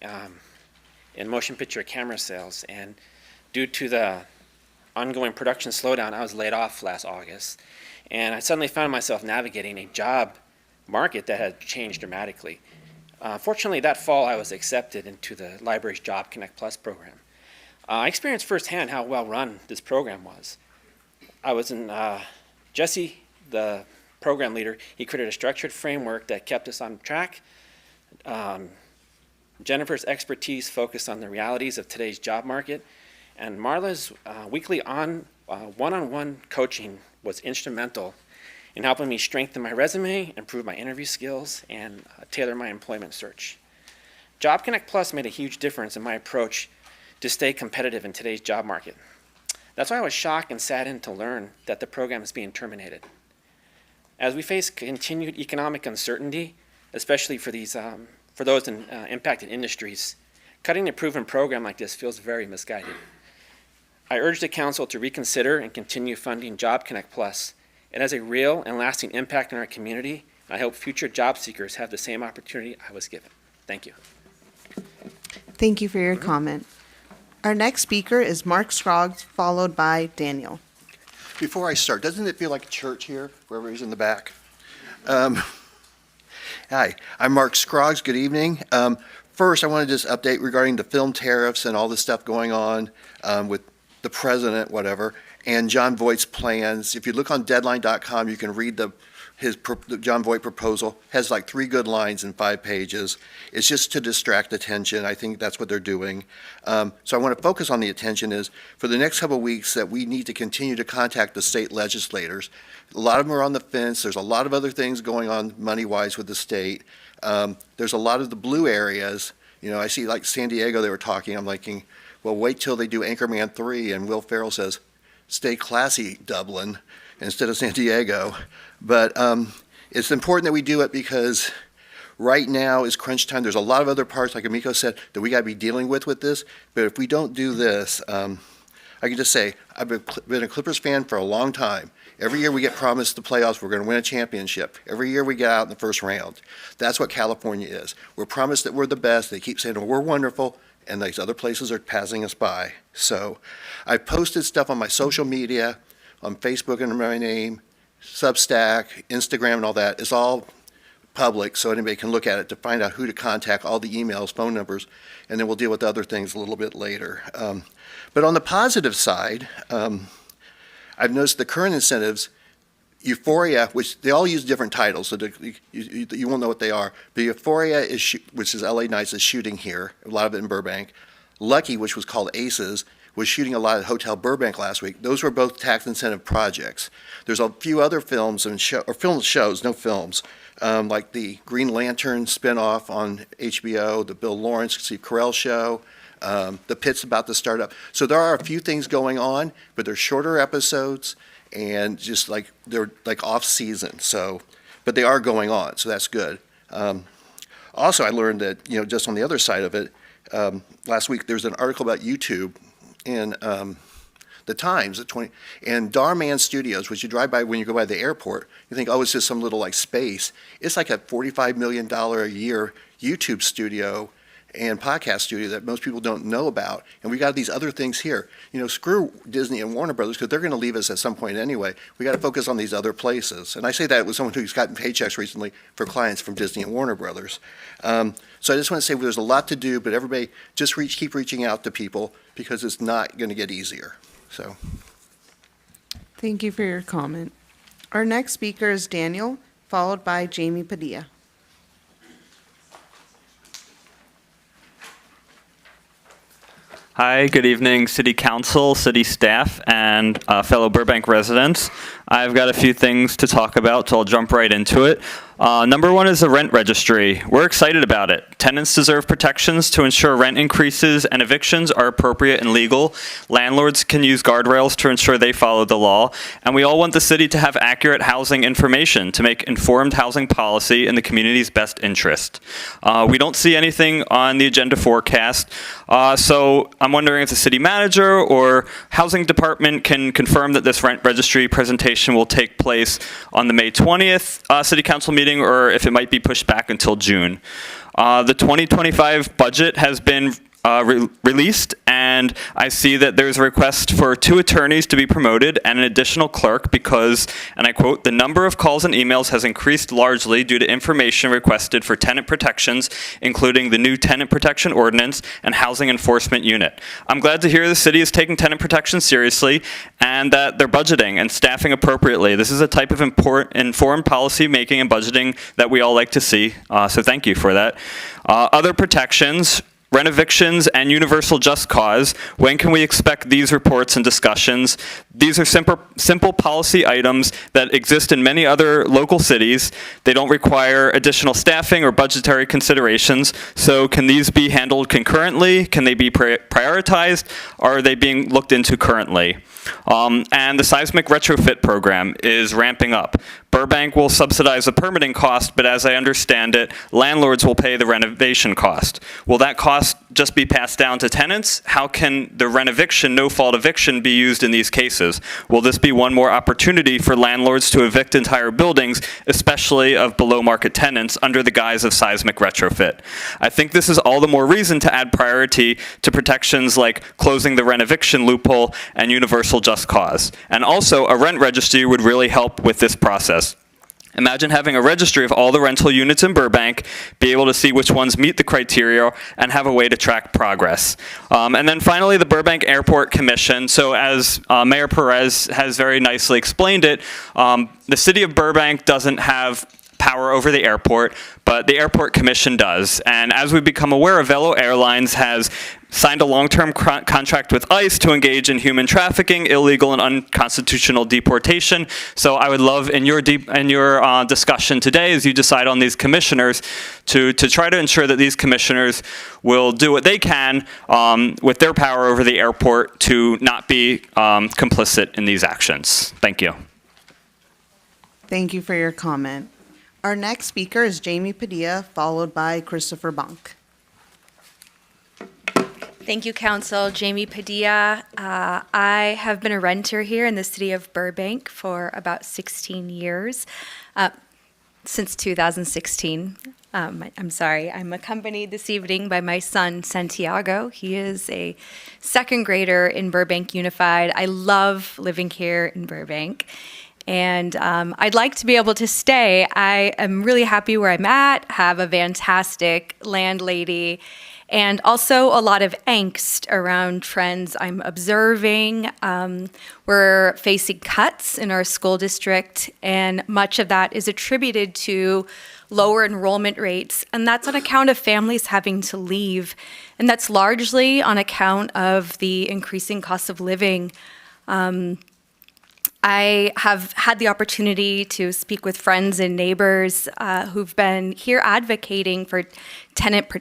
in motion picture camera sales, and due to the ongoing production slowdown, I was laid off last August, and I suddenly found myself navigating a job market that had changed dramatically. Fortunately, that fall I was accepted into the library's Job Connect Plus program. I experienced firsthand how well run this program was. I was in, Jesse, the program leader, he created a structured framework that kept us on track. Jennifer's expertise focused on the realities of today's job market, and Marla's weekly one-on-one coaching was instrumental in helping me strengthen my resume, improve my interview skills, and tailor my employment search. Job Connect Plus made a huge difference in my approach to stay competitive in today's job market. That's why I was shocked and saddened to learn that the program is being terminated. As we face continued economic uncertainty, especially for those in impacted industries, cutting a proven program like this feels very misguided. I urge the council to reconsider and continue funding Job Connect Plus. It has a real and lasting impact on our community, and I hope future job seekers have the same opportunity I was given. Thank you. Thank you for your comment. Our next speaker is Mark Scroggs, followed by Daniel. Before I start, doesn't it feel like a church here, wherever he's in the back? Hi, I'm Mark Scroggs. Good evening. First, I want to just update regarding the film tariffs and all the stuff going on with the president, whatever, and John Voight's plans. If you look on deadline.com, you can read the John Voight proposal. Has like 3 good lines in 5 pages. It's just to distract attention. I think that's what they're doing. So I want to focus on the attention is for the next couple of weeks that we need to continue to contact the state legislators. A lot of them are on the fence. There's a lot of other things going on money-wise with the state. There's a lot of the blue areas. You know, I see like San Diego, they were talking. I'm thinking, well, wait till they do Anchorman 3, and Will Ferrell says, stay classy, Dublin, instead of San Diego. But it's important that we do it because right now is crunch time. There's a lot of other parts, like Amiko said, that we got to be dealing with this. But if we don't do this, I can just say, I've been a Clippers fan for a long time. Every year we get promised the playoffs, we're going to win a championship. Every year we get out in the first round. That's what California is. We're promised that we're the best. They keep saying, well, we're wonderful, and these other places are passing us by. So I've posted stuff on my social media, on Facebook under my name, Substack, Instagram, and all that. It's all public, so anybody can look at it to find out who to contact, all the emails, phone numbers, and then we'll deal with other things a little bit later. But on the positive side, I've noticed the current incentives, Euphoria, which they all use different titles, so you won't know what they are. But Euphoria, which is LA Nights, is shooting here, a lot of it in Burbank. Lucky, which was called Aces, was shooting a lot at Hotel Burbank last week. Those were both tax incentive projects. There's a few other films and film shows, no films, like the Green Lantern spinoff on HBO, the Bill Lawrence, Steve Carell show, the Pit's about to start up. So there are a few things going on, but they're shorter episodes and just like they're like off season. So, but they are going on, so that's good. Also, I learned that just on the other side of it, last week there was an article about YouTube in the Times and Darman Studios, which you drive by when you go by the airport. You think, oh, it's just some little like space. It's like a $45 million a year YouTube studio and podcast studio that most people don't know about. And we got these other things here. Screw Disney and Warner Brothers, because they're going to leave us at some point anyway. We got to focus on these other places. And I say that with someone who's gotten paychecks recently for clients from Disney and Warner Brothers. So I just want to say there's a lot to do, but everybody just keep reaching out to people because it's not going to get easier. So. Thank you for your comment. Our next speaker is Daniel, followed by Jamie Padilla. Hi, good evening, City Council, City staff, and fellow Burbank residents. I've got a few things to talk about, so I'll jump right into it. Number one is the rent registry. We're excited about it. Tenants deserve protections to ensure rent increases and evictions are appropriate and legal. Landlords can use guardrails to ensure they follow the law. And we all want the city to have accurate housing information to make informed housing policy in the community's best interest. We don't see anything on the agenda forecast, so I'm wondering if the city manager or housing department can confirm that this rent registry presentation will take place on the May 20th City Council meeting, or if it might be pushed back until June. The 2025 budget has been released, and I see that there's a request for 2 attorneys to be promoted and an additional clerk because, and I quote, "The number of calls and emails has increased largely due to information requested for tenant protections, including the new tenant protection ordinance and housing enforcement unit." I'm glad to hear the city is taking tenant protection seriously and that they're budgeting and staffing appropriately. This is a type of informed policy making and budgeting that we all like to see, so thank you for that. Other protections, rent evictions and universal just cause. When can we expect these reports and discussions? These are simple policy items that exist in many other local cities. They don't require additional staffing or budgetary considerations. So can these be handled concurrently? Can they be prioritized? Or are they being looked into currently? And the seismic retrofit program is ramping up. Burbank will subsidize the permitting cost, but as I understand it, landlords will pay the renovation cost. Will that cost just be passed down to tenants? How can the rent-eviction, no-fault eviction be used in these cases? Will this be one more opportunity for landlords to evict entire buildings, especially of below-market tenants, under the guise of seismic retrofit? I think this is all the more reason to add priority to protections like closing the rent-eviction loophole and universal just cause. And also, a rent registry would really help with this process. Imagine having a registry of all the rental units in Burbank, be able to see which ones meet the criteria, and have a way to track progress. And then finally, the Burbank Airport Commission. So as Mayor Perez has very nicely explained it, the city of Burbank doesn't have power over the airport, but the Airport Commission does. And as we become aware, Velo Airlines has signed a long-term contract with ICE to engage in human trafficking, illegal and unconstitutional deportation. So I would love in your discussion today, as you decide on these commissioners, to try to ensure that these commissioners will do what they can with their power over the airport to not be complicit in these actions. Thank you. Thank you for your comment. Our next speaker is Jamie Padilla, followed by Christopher Bonk. Thank you, Council. Jamie Padilla. I have been a renter here in the city of Burbank for about 16 years, since 2016. I'm sorry. I'm accompanied this evening by my son, Santiago. He is a second grader in Burbank Unified. I love living here in Burbank. And I'd like to be able to stay. I am really happy where I'm at, have a fantastic landlady, and also a lot of angst around trends I'm observing. We're facing cuts in our school district, and much of that is attributed to lower enrollment rates, and that's on account of families having to leave, and that's largely on account of the increasing cost of living. I have had the opportunity to speak with friends and neighbors who've been here advocating for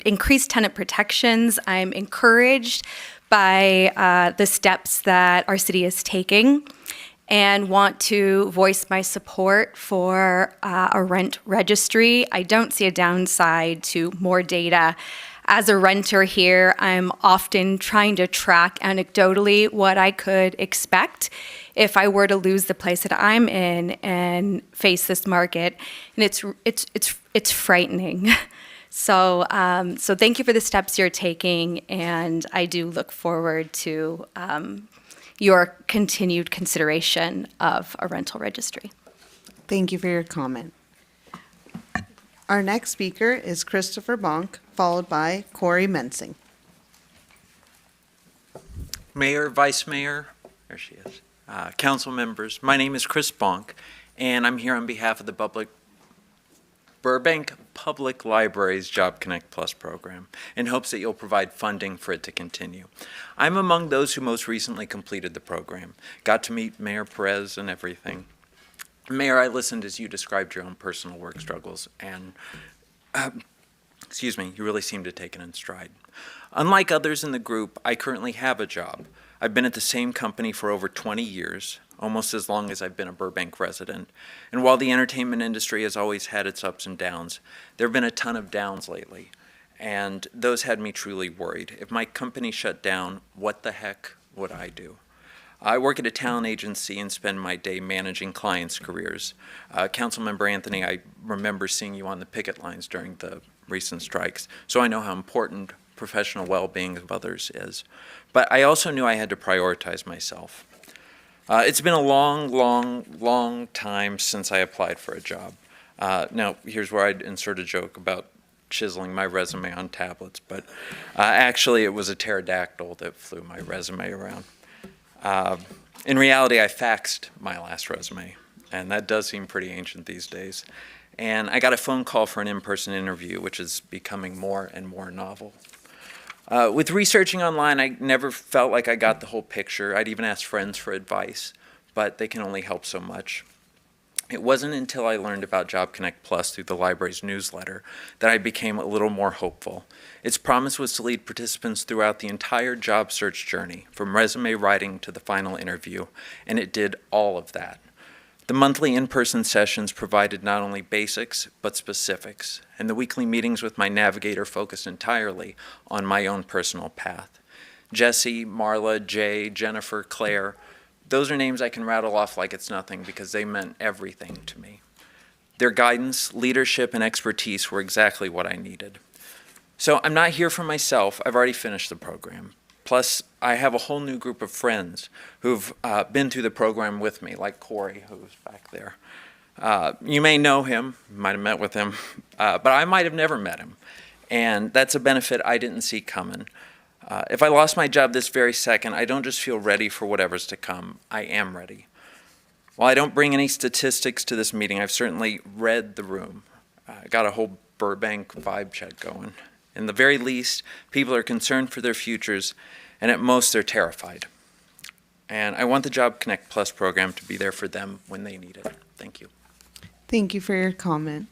increased tenant protections. I'm encouraged by the steps that our city is taking and want to voice my support for a rent registry. I don't see a downside to more data. As a renter here, I'm often trying to track anecdotally what I could expect if I were to lose the place that I'm in and face this market, and it's frightening. So thank you for the steps you're taking, and I do look forward to your continued consideration of a rental registry. Thank you for your comment. Our next speaker is Christopher Bonk, followed by Corey Mensing. Mayor, Vice Mayor, there she is, council members, my name is Chris Bonk, and I'm here on behalf of the Burbank Public Library's Job Connect Plus program in hopes that you'll provide funding for it to continue. I'm among those who most recently completed the program, got to meet Mayor Perez and everything. Mayor, I listened as you described your own personal work struggles, and excuse me, you really seem to take it in stride. Unlike others in the group, I currently have a job. I've been at the same company for over 20 years, almost as long as I've been a Burbank resident. And while the entertainment industry has always had its ups and downs, there have been a ton of downs lately, and those had me truly worried. If my company shut down, what the heck would I do? I work at a talent agency and spend my day managing clients' careers. Councilmember Anthony, I remember seeing you on the picket lines during the recent strikes, so I know how important professional well-being of others is. But I also knew I had to prioritize myself. It's been a long time since I applied for a job. Now, here's where I'd insert a joke about chiseling my resume on tablets, but actually it was a pterodactyl that flew my resume around. In reality, I faxed my last resume, and that does seem pretty ancient these days. And I got a phone call for an in-person interview, which is becoming more and more novel. With researching online, I never felt like I got the whole picture. I'd even asked friends for advice, but they can only help so much. It wasn't until I learned about Job Connect Plus through the library's newsletter that I became a little more hopeful. Its promise was to lead participants throughout the entire job search journey, from resume writing to the final interview, and it did all of that. The monthly in-person sessions provided not only basics, but specifics, and the weekly meetings with my navigator focused entirely on my own personal path. Jesse, Marla, Jay, Jennifer, Claire, those are names I can rattle off like it's nothing because they meant everything to me. Their guidance, leadership, and expertise were exactly what I needed. So I'm not here for myself. I've already finished the program. Plus, I have a whole new group of friends who've been through the program with me, like Corey, who's back there. You may know him, might have met with him, but I might have never met him. And that's a benefit I didn't see coming. If I lost my job this very second, I don't just feel ready for whatever's to come. I am ready. While I don't bring any statistics to this meeting, I've certainly read the room. Got a whole Burbank vibe check going. In the very least, people are concerned for their futures, and at most, they're terrified. And I want the Job Connect Plus program to be there for them when they need it. Thank you. Thank you for your comment.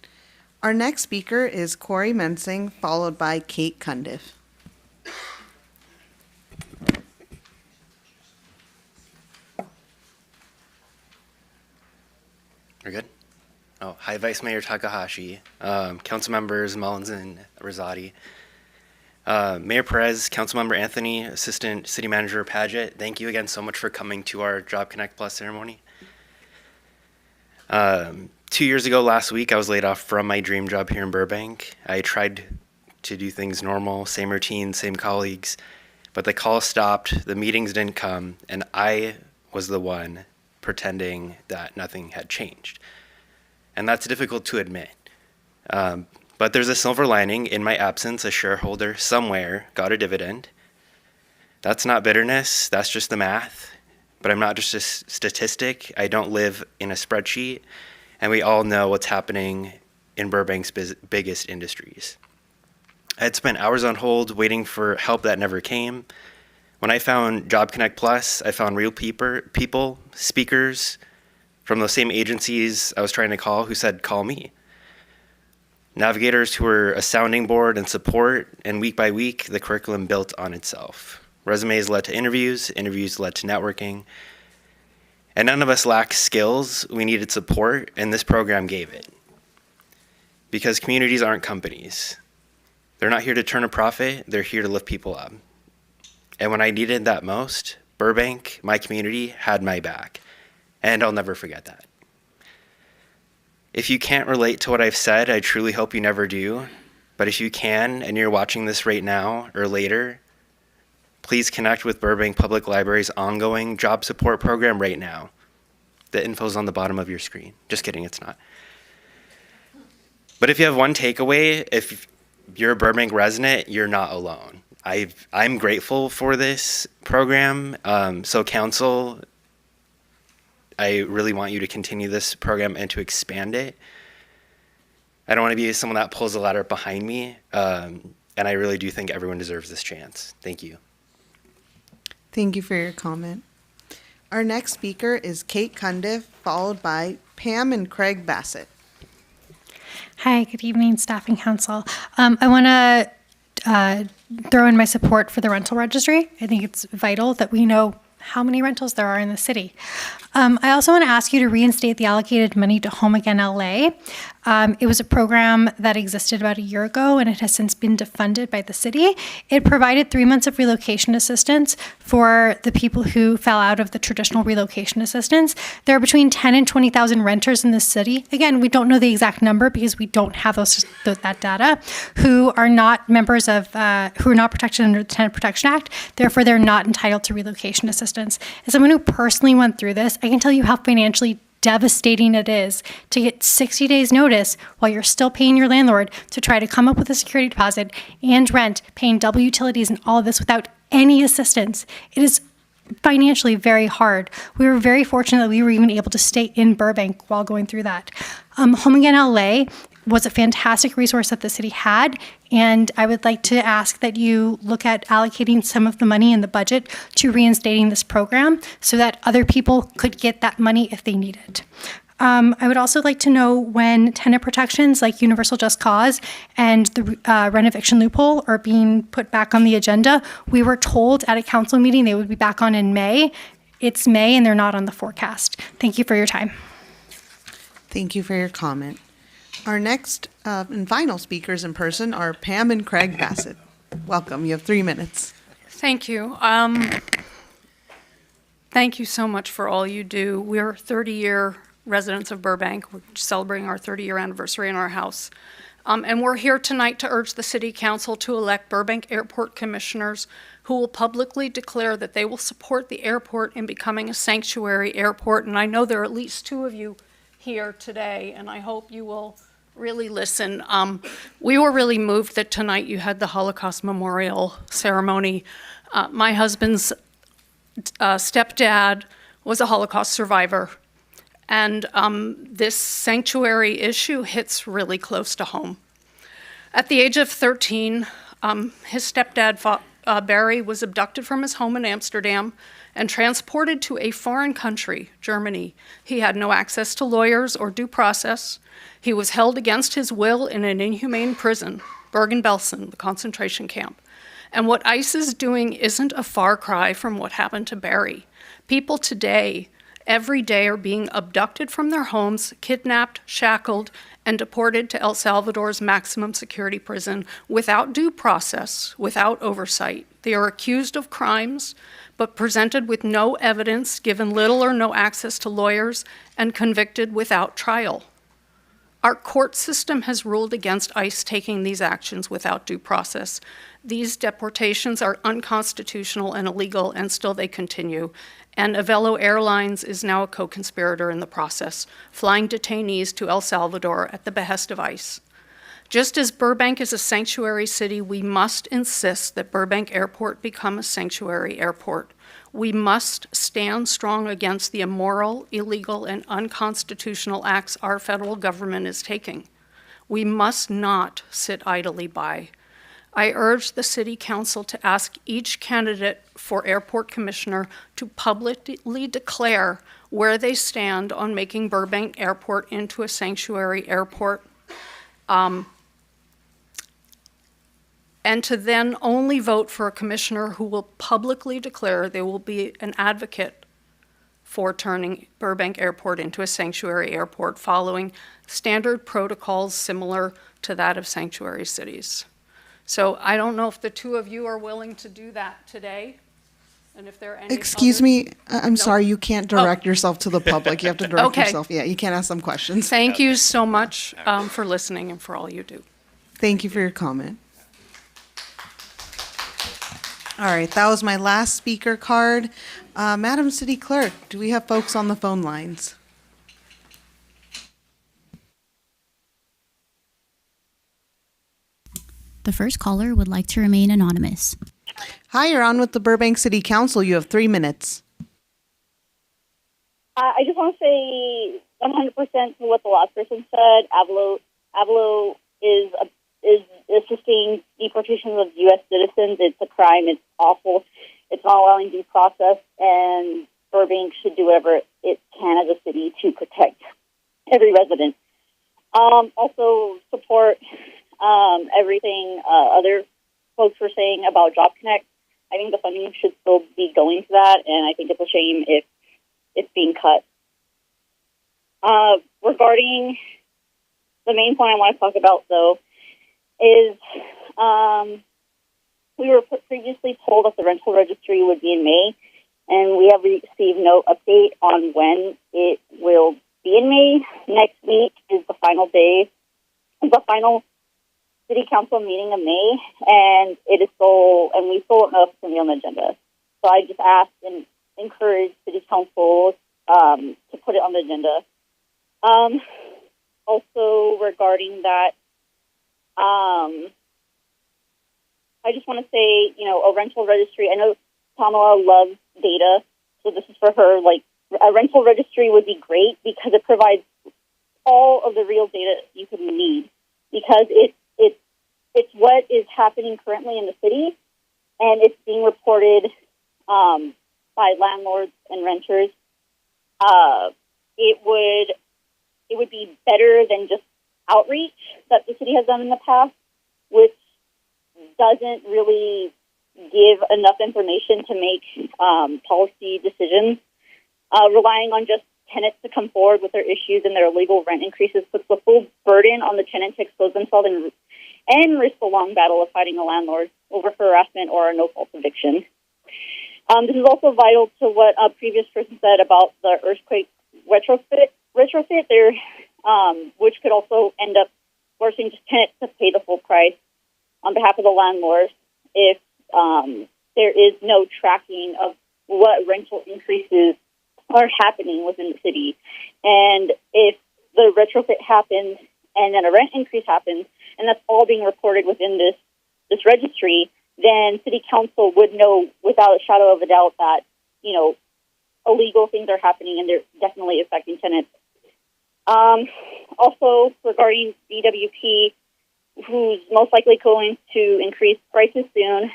Our next speaker is Corey Mensing, followed by Kate Cundiff. We're good? Oh, hi, Vice Mayor Takahashi, council members Mullins and Rosati, Mayor Perez, Councilmember Anthony, Assistant City Manager Paget, thank you again so much for coming to our Job Connect Plus ceremony. 2 years ago last week, I was laid off from my dream job here in Burbank. I tried to do things normal, same routine, same colleagues, but the call stopped, the meetings didn't come, and I was the one pretending that nothing had changed. And that's difficult to admit. But there's a silver lining. In my absence, a shareholder somewhere got a dividend. That's not bitterness, that's just the math. But I'm not just a statistic. I don't live in a spreadsheet. And we all know what's happening in Burbank's biggest industries. I had spent hours on hold waiting for help that never came. When I found Job Connect Plus, I found real people, speakers from those same agencies I was trying to call who said, call me. Navigators who were a sounding board and support, and week by week, the curriculum built on itself. Resumes led to interviews, interviews led to networking, and none of us lacked skills. We needed support, and this program gave it. Because communities aren't companies. They're not here to turn a profit, they're here to lift people up. And when I needed that most, Burbank, my community, had my back. And I'll never forget that. If you can't relate to what I've said, I truly hope you never do. But if you can, and you're watching this right now or later, please connect with Burbank Public Library's ongoing job support program right now. The info's on the bottom of your screen. Just kidding, it's not. But if you have one takeaway, if you're a Burbank resident, you're not alone. I'm grateful for this program. So council, I really want you to continue this program and to expand it. I don't want to be someone that pulls the ladder behind me. And I really do think everyone deserves this chance. Thank you. Thank you for your comment. Our next speaker is Kate Cundiff, followed by Pam and Craig Bassett. Hi, good evening, staff and council. I want to throw in my support for the rental registry. I think it's vital that we know how many rentals there are in the city. I also want to ask you to reinstate the allocated money to Home Again LA. It was a program that existed about a year ago, and it has since been defunded by the city. It provided 3 months of relocation assistance for the people who fell out of the traditional relocation assistance. There are between 10 and 20,000 renters in the city. Again, we don't know the exact number because we don't have that data, who are not members of, who are not protected under the Tenant Protection Act. Therefore, they're not entitled to relocation assistance. As someone who personally went through this, I can tell you how financially devastating it is to get 60 days notice while you're still paying your landlord to try to come up with a security deposit and rent, paying double utilities and all of this without any assistance. It is financially very hard. We were very fortunate that we were even able to stay in Burbank while going through that. Home Again LA was a fantastic resource that the city had, and I would like to ask that you look at allocating some of the money in the budget to reinstating this program so that other people could get that money if they need it. I would also like to know when tenant protections like Universal Just Cause and the rent eviction loophole are being put back on the agenda. We were told at a council meeting they would be back on in May. It's May and they're not on the forecast. Thank you for your time. Thank you for your comment. Our next and final speakers in person are Pam and Craig Bassett. Welcome. You have 3 minutes. Thank you. Thank you so much for all you do. We're 30-year residents of Burbank. We're celebrating our 30-year anniversary in our house. And we're here tonight to urge the City Council to elect Burbank Airport Commissioners who will publicly declare that they will support the airport in becoming a sanctuary airport. And I know there are at least 2 of you here today, and I hope you will really listen. We were really moved that tonight you had the Holocaust Memorial ceremony. My husband's stepdad was a Holocaust survivor, and this sanctuary issue hits really close to home. At the age of 13, his stepdad, Barry, was abducted from his home in Amsterdam and transported to a foreign country, Germany. He had no access to lawyers or due process. He was held against his will in an inhumane prison, Bergen-Belsen, the concentration camp. And what ICE is doing isn't a far cry from what happened to Barry. People today, every day, are being abducted from their homes, kidnapped, shackled, and deported to El Salvador's maximum security prison without due process, without oversight. They are accused of crimes, but presented with no evidence, given little or no access to lawyers, and convicted without trial. Our court system has ruled against ICE taking these actions without due process. These deportations are unconstitutional and illegal, and still they continue. And Avelo Airlines is now a co-conspirator in the process, flying detainees to El Salvador at the behest of ICE. Just as Burbank is a sanctuary city, we must insist that Burbank Airport become a sanctuary airport. We must stand strong against the immoral, illegal, and unconstitutional acts our federal government is taking. We must not sit idly by. I urge the City Council to ask each candidate for airport commissioner to publicly declare where they stand on making Burbank Airport into a sanctuary airport, and to then only vote for a commissioner who will publicly declare they will be an advocate for turning Burbank Airport into a sanctuary airport, following standard protocols similar to that of sanctuary cities. So I don't know if the two of you are willing to do that today, and if there are any Excuse others. me, I'm No. sorry, you can't direct yourself to the public. You have to direct Okay. yourself. Yeah, you can't ask them questions. Thank you so much for listening and for all you do. Thank you for your comment. All right, that was my last speaker card. Madam City Clerk, do we have folks on the phone lines? The first caller would like to remain anonymous. Hi, you're on with the Burbank City Council. You have 3 minutes. I just want to say 100% to what the last person said. Avelo is assisting deportations of U.S. citizens. It's a crime. It's awful. It's not allowing due process, and Burbank should do whatever it can as a city to protect every resident. Also support everything other folks were saying about Job Connect. I think the funding should still be going to that, and I think it's a shame if it's being cut. Regarding the main point I want to talk about, though, is we were previously told that the rental registry would be in May, and we have received no update on when it will be in May. Next week is the final day, the final City Council meeting of May, and we still don't know if it's going to be on the agenda. So I just ask and encourage City Council to put it on the agenda. Also, regarding that, I just want to say, a rental registry. I know Kamala loves data, so this is for her. Like, a rental registry would be great because it provides all of the real data you could need, because it's what is happening currently in the city, and it's being reported by landlords and renters. It would be better than just outreach that the city has done in the past, which doesn't really give enough information to make policy decisions. Relying on just tenants to come forward with their issues and their illegal rent increases puts the full burden on the tenant to expose themselves and risk the long battle of fighting a landlord over harassment or a no-fault eviction. This is also vital to what a previous person said about the earthquake retrofit there, which could also end up forcing just tenants to pay the full price on behalf of the landlord if there is no tracking of what rental increases are happening within the city. And if the retrofit happens and then a rent increase happens, and that's all being reported within this registry, then City Council would know without a shadow of a doubt that, illegal things are happening and they're definitely affecting tenants. Also, regarding BWP, who's most likely going to increase prices soon,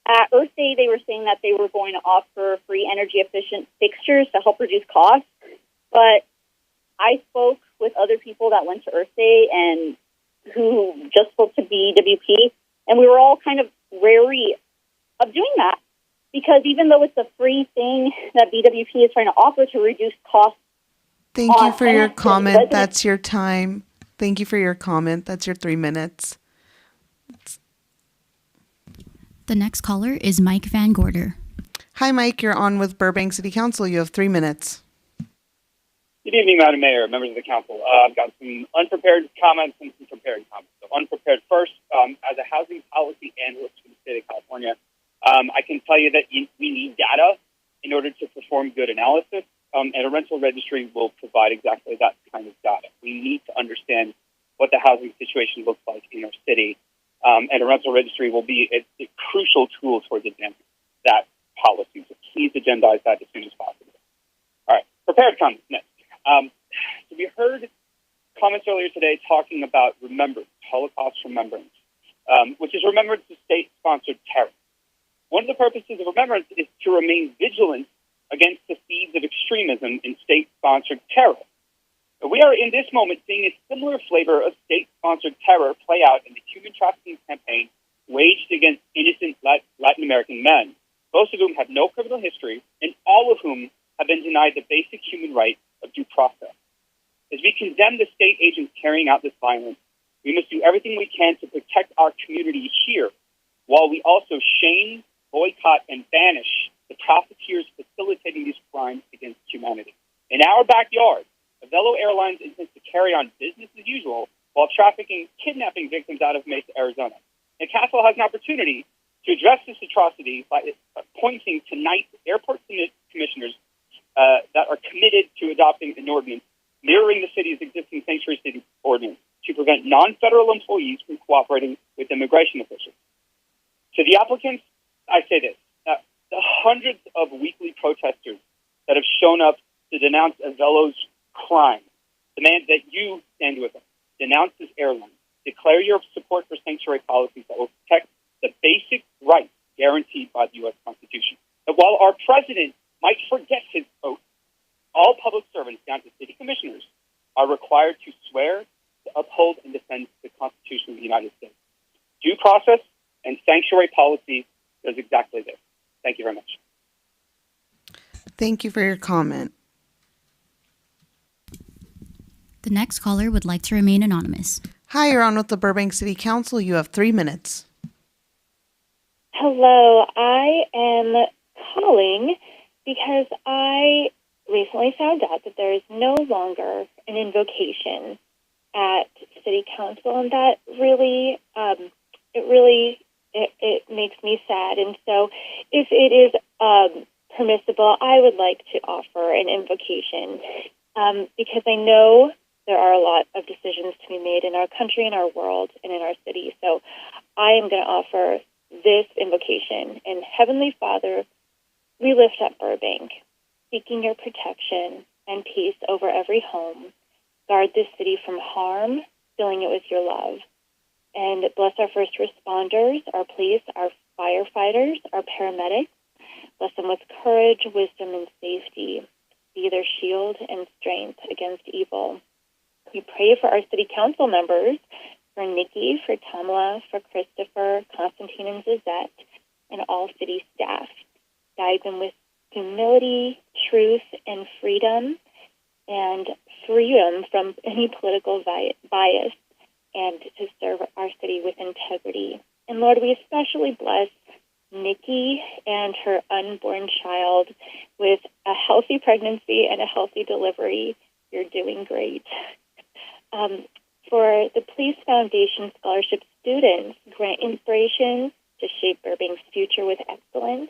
at Earth Day, they were saying that they were going to offer free energy-efficient fixtures to help reduce costs. But I spoke with other people that went to Earth Day and who just spoke to BWP, and we were all kind of wary of doing that, because even though it's a free thing that BWP is trying to offer to reduce costs. Thank you for your comment. That's your time. Thank you for your comment. That's your 3 minutes. The next caller is Mike Van Gorder. Hi, Mike. You're on with Burbank City Council. You have 3 minutes. Good evening, Madam Mayor, members of the council. I've got some unprepared comments and some prepared comments. So unprepared first, as a housing policy analyst for the state of California, I can tell you that we need data in order to perform good analysis, and a rental registry will provide exactly that kind of data. We need to understand what the housing situation looks like in our city, and a rental registry will be a crucial tool towards advancing that policy. So please agendize that as soon as possible. All right, prepared comments next. So we heard comments earlier today talking about remembrance, Holocaust remembrance, which is remembrance of state-sponsored terror. One of the purposes of remembrance is to remain vigilant against the seeds of extremism in state-sponsored terror. We are in this moment seeing a similar flavor of state-sponsored terror play out in the human trafficking campaign waged against innocent Latin American men, most of whom have no criminal history, and all of whom have been denied the basic human right of due process. As we condemn the state agents carrying out this violence, we must do everything we can to protect our community here, while we also shame, boycott, and banish the profiteers facilitating these crimes against humanity. In our backyard, Avelo Airlines intends to carry on business as usual while kidnapping victims out of Mesa, Arizona. And Castle has an opportunity to address this atrocity by appointing tonight's airport commissioners that are committed to adopting an ordinance mirroring the city's existing sanctuary city ordinance to prevent non-federal employees from cooperating with immigration officials. To the applicants, I say this. The hundreds of weekly protesters that have shown up to denounce Avelo's crime demand that you stand with them, denounce this airline, declare your support for sanctuary policies that will protect the basic rights guaranteed by the U.S. Constitution. And while our president might forget his oath, all public servants down to city commissioners are required to swear to uphold and defend the Constitution of the United States. Due process and sanctuary policy does exactly this. Thank you very much. Thank you for your comment. The next caller would like to remain anonymous. Hi, you're on with the Burbank City Council. You have 3 minutes. Hello, I am calling because I recently found out that there is no longer an invocation at City Council, and that really, it makes me sad. And so, if it is permissible, I would like to offer an invocation because I know there are a lot of decisions to be made in our country, in our world, and in our city. So, I am going to offer this invocation. And Heavenly Father, we lift up Burbank, seeking your protection and peace over every home. Guard this city from harm, filling it with your love. And bless our first responders, our police, our firefighters, our paramedics. Bless them with courage, wisdom, and safety. Be their shield and strength against evil. We pray for our city council members, for Nikki, for Tamala, for Christopher, Constantine, and Zizette, and all city staff. Guide them with humility, truth, and freedom from any political bias, and to serve our city with integrity. And Lord, we especially bless Nikki and her unborn child with a healthy pregnancy and a healthy delivery. You're doing great. For the Police Foundation Scholarship students, grant inspiration to shape Burbank's future with excellence.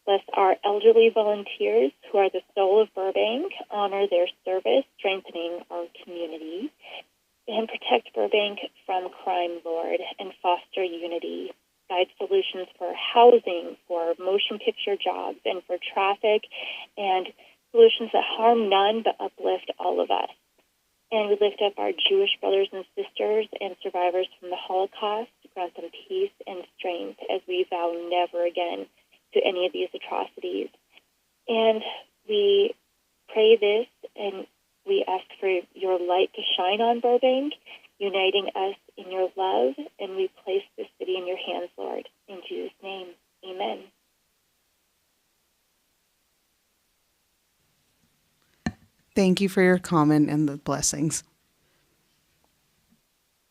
Bless our elderly volunteers who are the soul of Burbank. Honor their service, strengthening our community. And protect Burbank from crime, Lord, and foster unity. Guide solutions for housing, for motion picture jobs, and for traffic, and solutions that harm none but uplift all of us. And we lift up our Jewish brothers and sisters and survivors from the Holocaust. Grant them peace and strength as we vow never again to any of these atrocities. And we pray this, and we ask for your light to shine on Burbank, uniting us in your love, and we place this city in your hands, Lord. In Jesus' name, amen. Thank you for your comment and the blessings.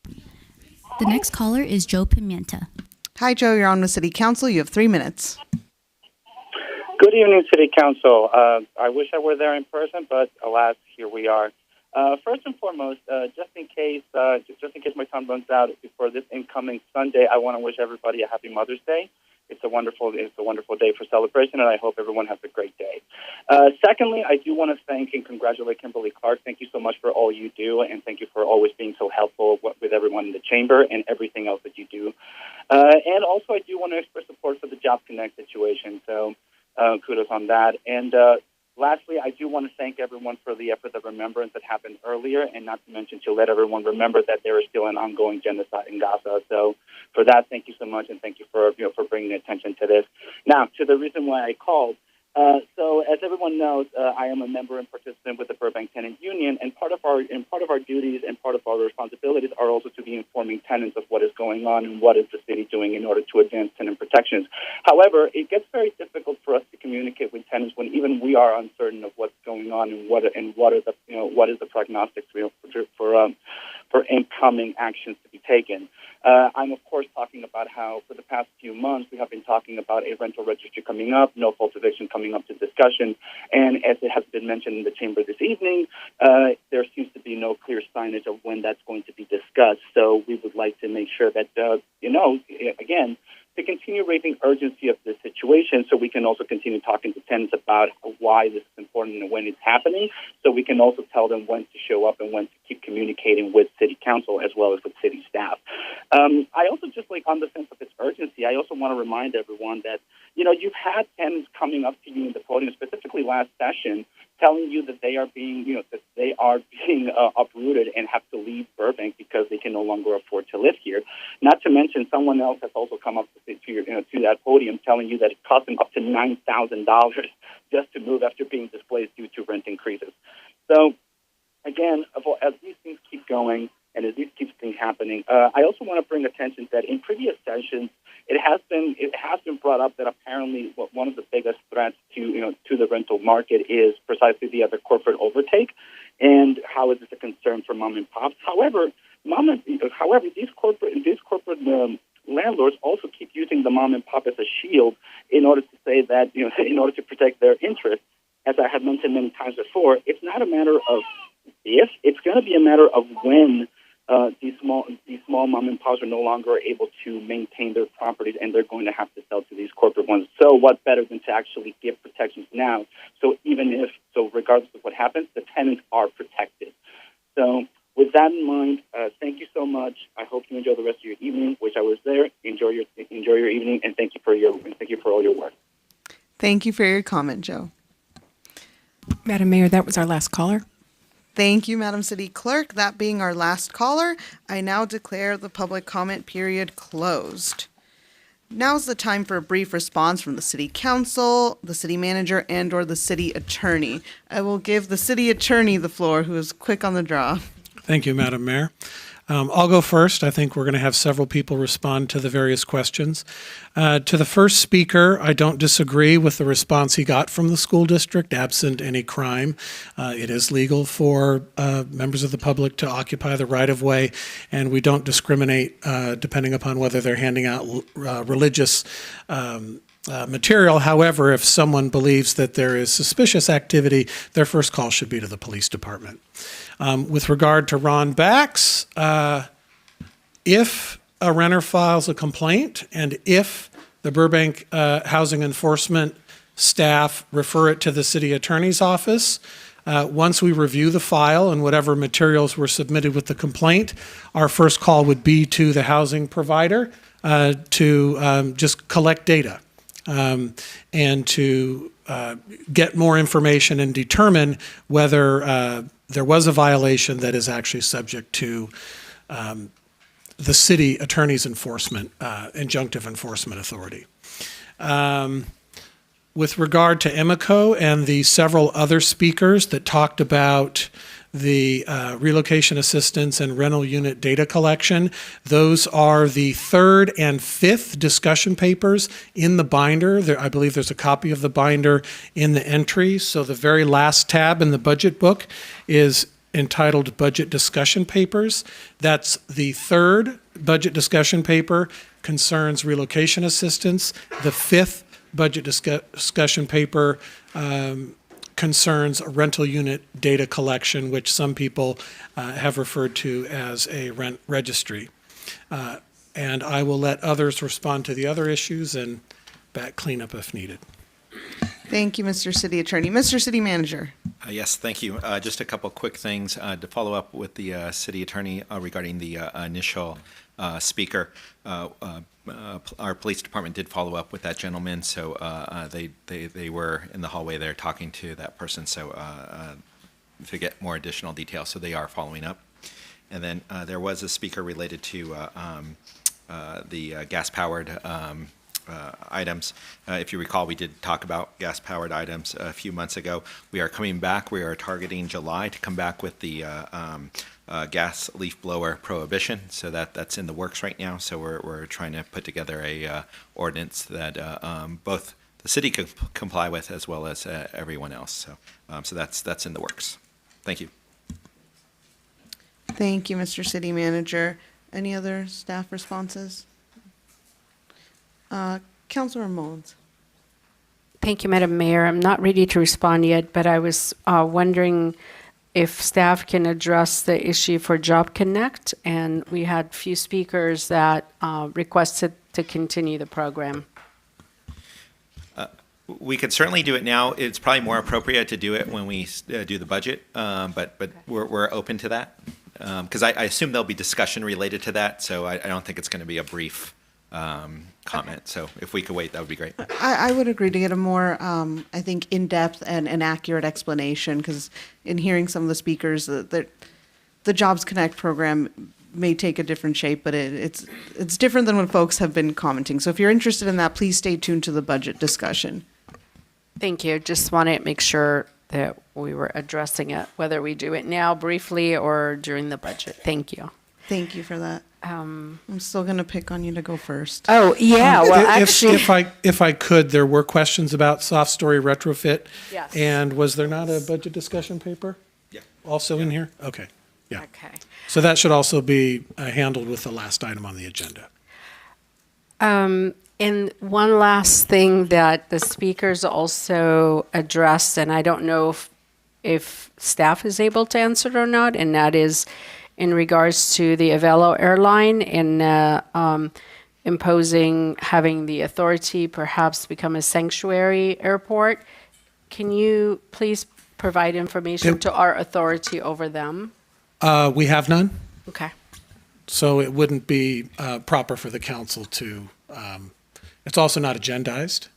The next caller is Joe Pimienta. Hi, Joe. You're on with City Council. You have 3 minutes. Good Good evening, City Council. I wish I were there in person, but alas, here we are. First and foremost, just in case my time runs out before this incoming Sunday, I want to wish everybody a happy Mother's Day. It's a wonderful day for celebration, and I hope everyone has a great day. Secondly, I do want to thank and congratulate Kimberly Clark. Thank you so much for all you do, and thank you for always being so helpful with everyone in the chamber and everything else that you do. And also, I do want to express support for the Job Connect situation. So kudos on that. And lastly, I do want to thank everyone for the effort of remembrance that happened earlier, and not to mention to let everyone remember that there is still an ongoing genocide in Gaza. So for that, thank you so much, and thank you for bringing attention to this. Now, to the reason why I called. So, as everyone knows, I am a member and participant with the Burbank Tenant Union, and part of our duties and part of our responsibilities are also to be informing tenants of what is going on and what is the city doing in order to advance tenant protections. However, it gets very difficult for us to communicate with tenants when even we are uncertain of what's going on and what is the prognostics for incoming actions to be taken. I'm, of course, talking about how for the past few months we have been talking about a rental registry coming up, no fault eviction coming up to discussion, and as it has been mentioned in the chamber this evening, there seems to be no clear signage of when that's going to be discussed. So we would like to make sure that, again, to continue raising urgency of this situation so we can also continue talking to tenants about why this is important and when it's happening, so we can also tell them when to show up and when to keep communicating with City Council as well as with City staff. I also just on the sense of its urgency, I also want to remind everyone that, you've had tenants coming up to you in the podium, specifically last session, telling you that they are being, uprooted and have to leave Burbank because they can no longer afford to live here. Not to mention, someone else has also come up to that podium telling you that it cost them up to $9,000 just to move after being displaced due to rent increases. So, again, as these things keep going and as these keep things happening, I also want to bring attention that in previous sessions, it has been brought up that apparently one of the biggest threats to the rental market is precisely the other corporate overtake, and how is this a concern for mom and pops? However, these corporate landlords also keep using the mom and pop as a shield in order to say that in order to protect their interests. As I have mentioned many times before, it's not a matter of if; it's going to be a matter of when. These small mom and pops are no longer able to maintain their properties, and they're going to have to sell to these corporate ones. So what better than to actually give protections now? So regardless of what happens, the tenants are protected. So with that in mind, thank you so much. I hope you enjoy the rest of your evening. Wish I was there. Enjoy your evening, and thank you for all your work. Thank you for your comment, Joe. Madam Mayor, that was our last caller. Thank you, Madam City Clerk. That being our last caller, I now declare the public comment period closed. Now's the time for a brief response from the City Council, the City Manager, and/or the City Attorney. I will give the City Attorney the floor, who is quick on the draw. Thank you, Madam Mayor. I'll go first. I think we're going to have several people respond to the various questions. To the first speaker, I don't disagree with the response he got from the school district, absent any crime. It is legal for members of the public to occupy the right-of-way, and we don't discriminate depending upon whether they're handing out religious material. However, if someone believes that there is suspicious activity, their first call should be to the police department. With regard to Ron Bax, if a renter files a complaint and if the Burbank Housing Enforcement staff refer it to the city attorney's office, once we review the file and whatever materials were submitted with the complaint, our first call would be to the housing provider to just collect data. And to get more information and determine whether there was a violation that is actually subject to the city attorney's enforcement, injunctive enforcement authority. With regard to EMICO and the several other speakers that talked about the relocation assistance and rental unit data collection, those are the third and fifth discussion papers in the binder. I believe there's a copy of the binder in the entry. So the very last tab in the budget book is entitled Budget Discussion Papers. That's the third budget discussion paper, concerns relocation assistance. The fifth budget discussion paper concerns a rental unit data collection, which some people have referred to as a rent registry. And I will let others respond to the other issues and back cleanup if needed. Thank you, Mr. City Attorney. Mr. City Manager. Yes, thank you. Just a couple quick things to follow up with the city attorney regarding the initial speaker. Our police department did follow up with that gentleman, so they were in the hallway there talking to that person, so to get more additional details, so they are following up. And then there was a speaker related to the gas-powered items. If you recall, we did talk about gas-powered items a few months ago. We are coming back. We are targeting July to come back with the gas leaf blower prohibition. So that's in the works right now. So we're trying to put together a ordinance that both the city can comply with as well as everyone else. So that's in the works. Thank you. Thank you, Mr. City Manager. Any other staff responses? Councilor Mullins. Thank you, Madam Mayor. I'm not ready to respond yet, but I was wondering if staff can address the issue for Job Connect, and we had a few speakers that requested to continue the program. We could certainly do it now. It's probably more appropriate to do it when we do the budget, but we're open to that. Because I assume there'll be discussion related to that, so I don't think it's going to be a brief comment. So if we could wait, that would be great. I would agree to get a more, I think, in-depth and an accurate explanation, because in hearing some of the speakers, the Jobs Connect program may take a different shape, but it's different than what folks have been commenting. So if you're interested in that, please stay tuned to the budget discussion. Thank you. Just wanted to make sure that we were addressing it, whether we do it now briefly or during the budget. Thank you. Thank you for that. I'm still going to pick on you to go first. Oh, yeah. Well, actually, if I could, there were questions about soft story retrofit. Yes. And was there not a budget discussion paper? Yeah. Also in here? Okay. Yeah. Okay. So that should also be handled with the last item on the agenda. And one last thing that the speakers also addressed, and I don't know if staff is able to answer it or not, and that is in regards to the Avelo airline and imposing having the authority perhaps become a sanctuary airport. Can you please provide information to our authority over them? We have none. Okay. So it wouldn't be proper for the council to, it's also not agendized.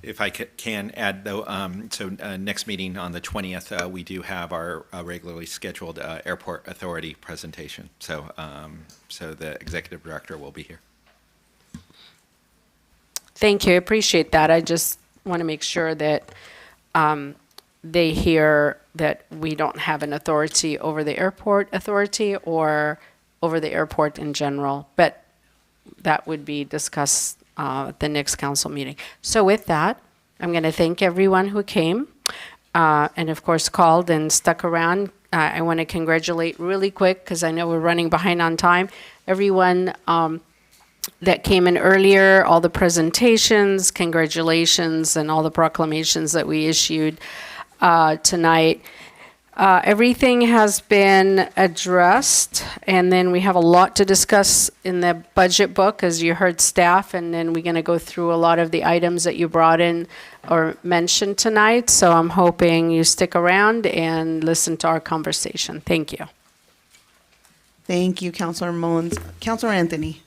If I can add, though, so next meeting on the 20th, we do have our regularly scheduled airport authority presentation. So, so the executive director will be here. Thank you. I appreciate that. I just want to make sure that they hear that we don't have an authority over the airport authority or over the airport in general, but that would be discussed at the next council meeting. So with that, I'm going to thank everyone who came and of course called and stuck around. I want to congratulate really quick, because I know we're running behind on time, everyone that came in earlier, all the presentations, congratulations, and all the proclamations that we issued tonight. Everything has been addressed, and then we have a lot to discuss in the budget book, as you heard staff, and then we're going to go through a lot of the items that you brought in or mentioned tonight. So I'm hoping you stick around and listen to our conversation. Thank you. Thank you, Councilor Mullins. Councilor Anthony.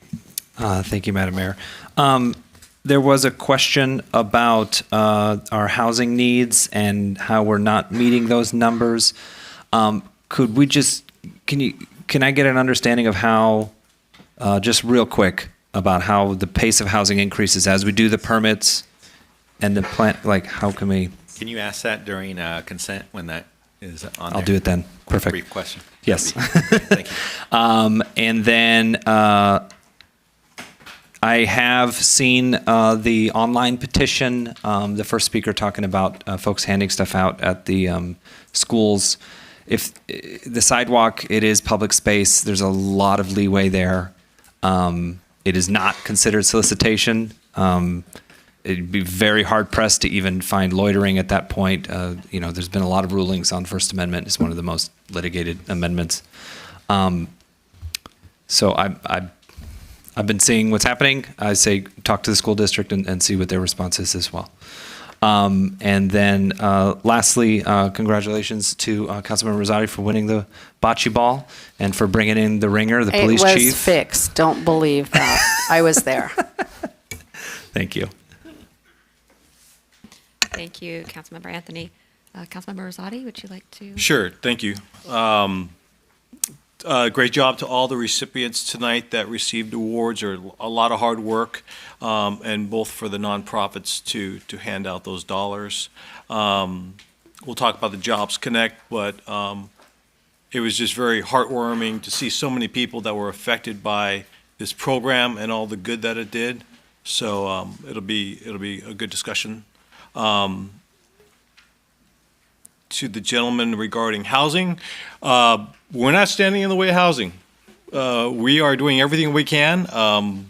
Thank you, Madam Mayor. There was a question about our housing needs and how we're not meeting those numbers. Could we just, can I get an understanding of how, just real quick, about how the pace of housing increases as we do the permits and the plan, like how can we? Can you ask that during consent when that is on there? I'll do it then. Perfect. Brief question. Yes. Thank you. And then I have seen the online petition, the first speaker talking about folks handing stuff out at the schools. If the sidewalk, it is public space, there's a lot of leeway there. It is not considered solicitation It'd be very hard pressed to even find loitering at that point. There's been a lot of rulings on First Amendment. It's one of the most litigated amendments. So I've been seeing what's happening. I say talk to the school district and see what their response is as well. And then lastly, congratulations to Councilmember Rosati for winning the bocce ball and for bringing in the ringer, the police chief. It was fixed. Don't believe that. I was there. Thank you. Thank you, Councilmember Anthony. Councilmember Rosati, would you like to? Sure, thank you. Great job to all the recipients tonight that received awards, or a lot of hard work, and both for the nonprofits to hand out those dollars. We'll talk about the Jobs Connect, but it was just very heartwarming to see so many people that were affected by this program and all the good that it did. So it'll be a good discussion. To the gentleman regarding housing, we're not standing in the way of housing. We are doing everything we can.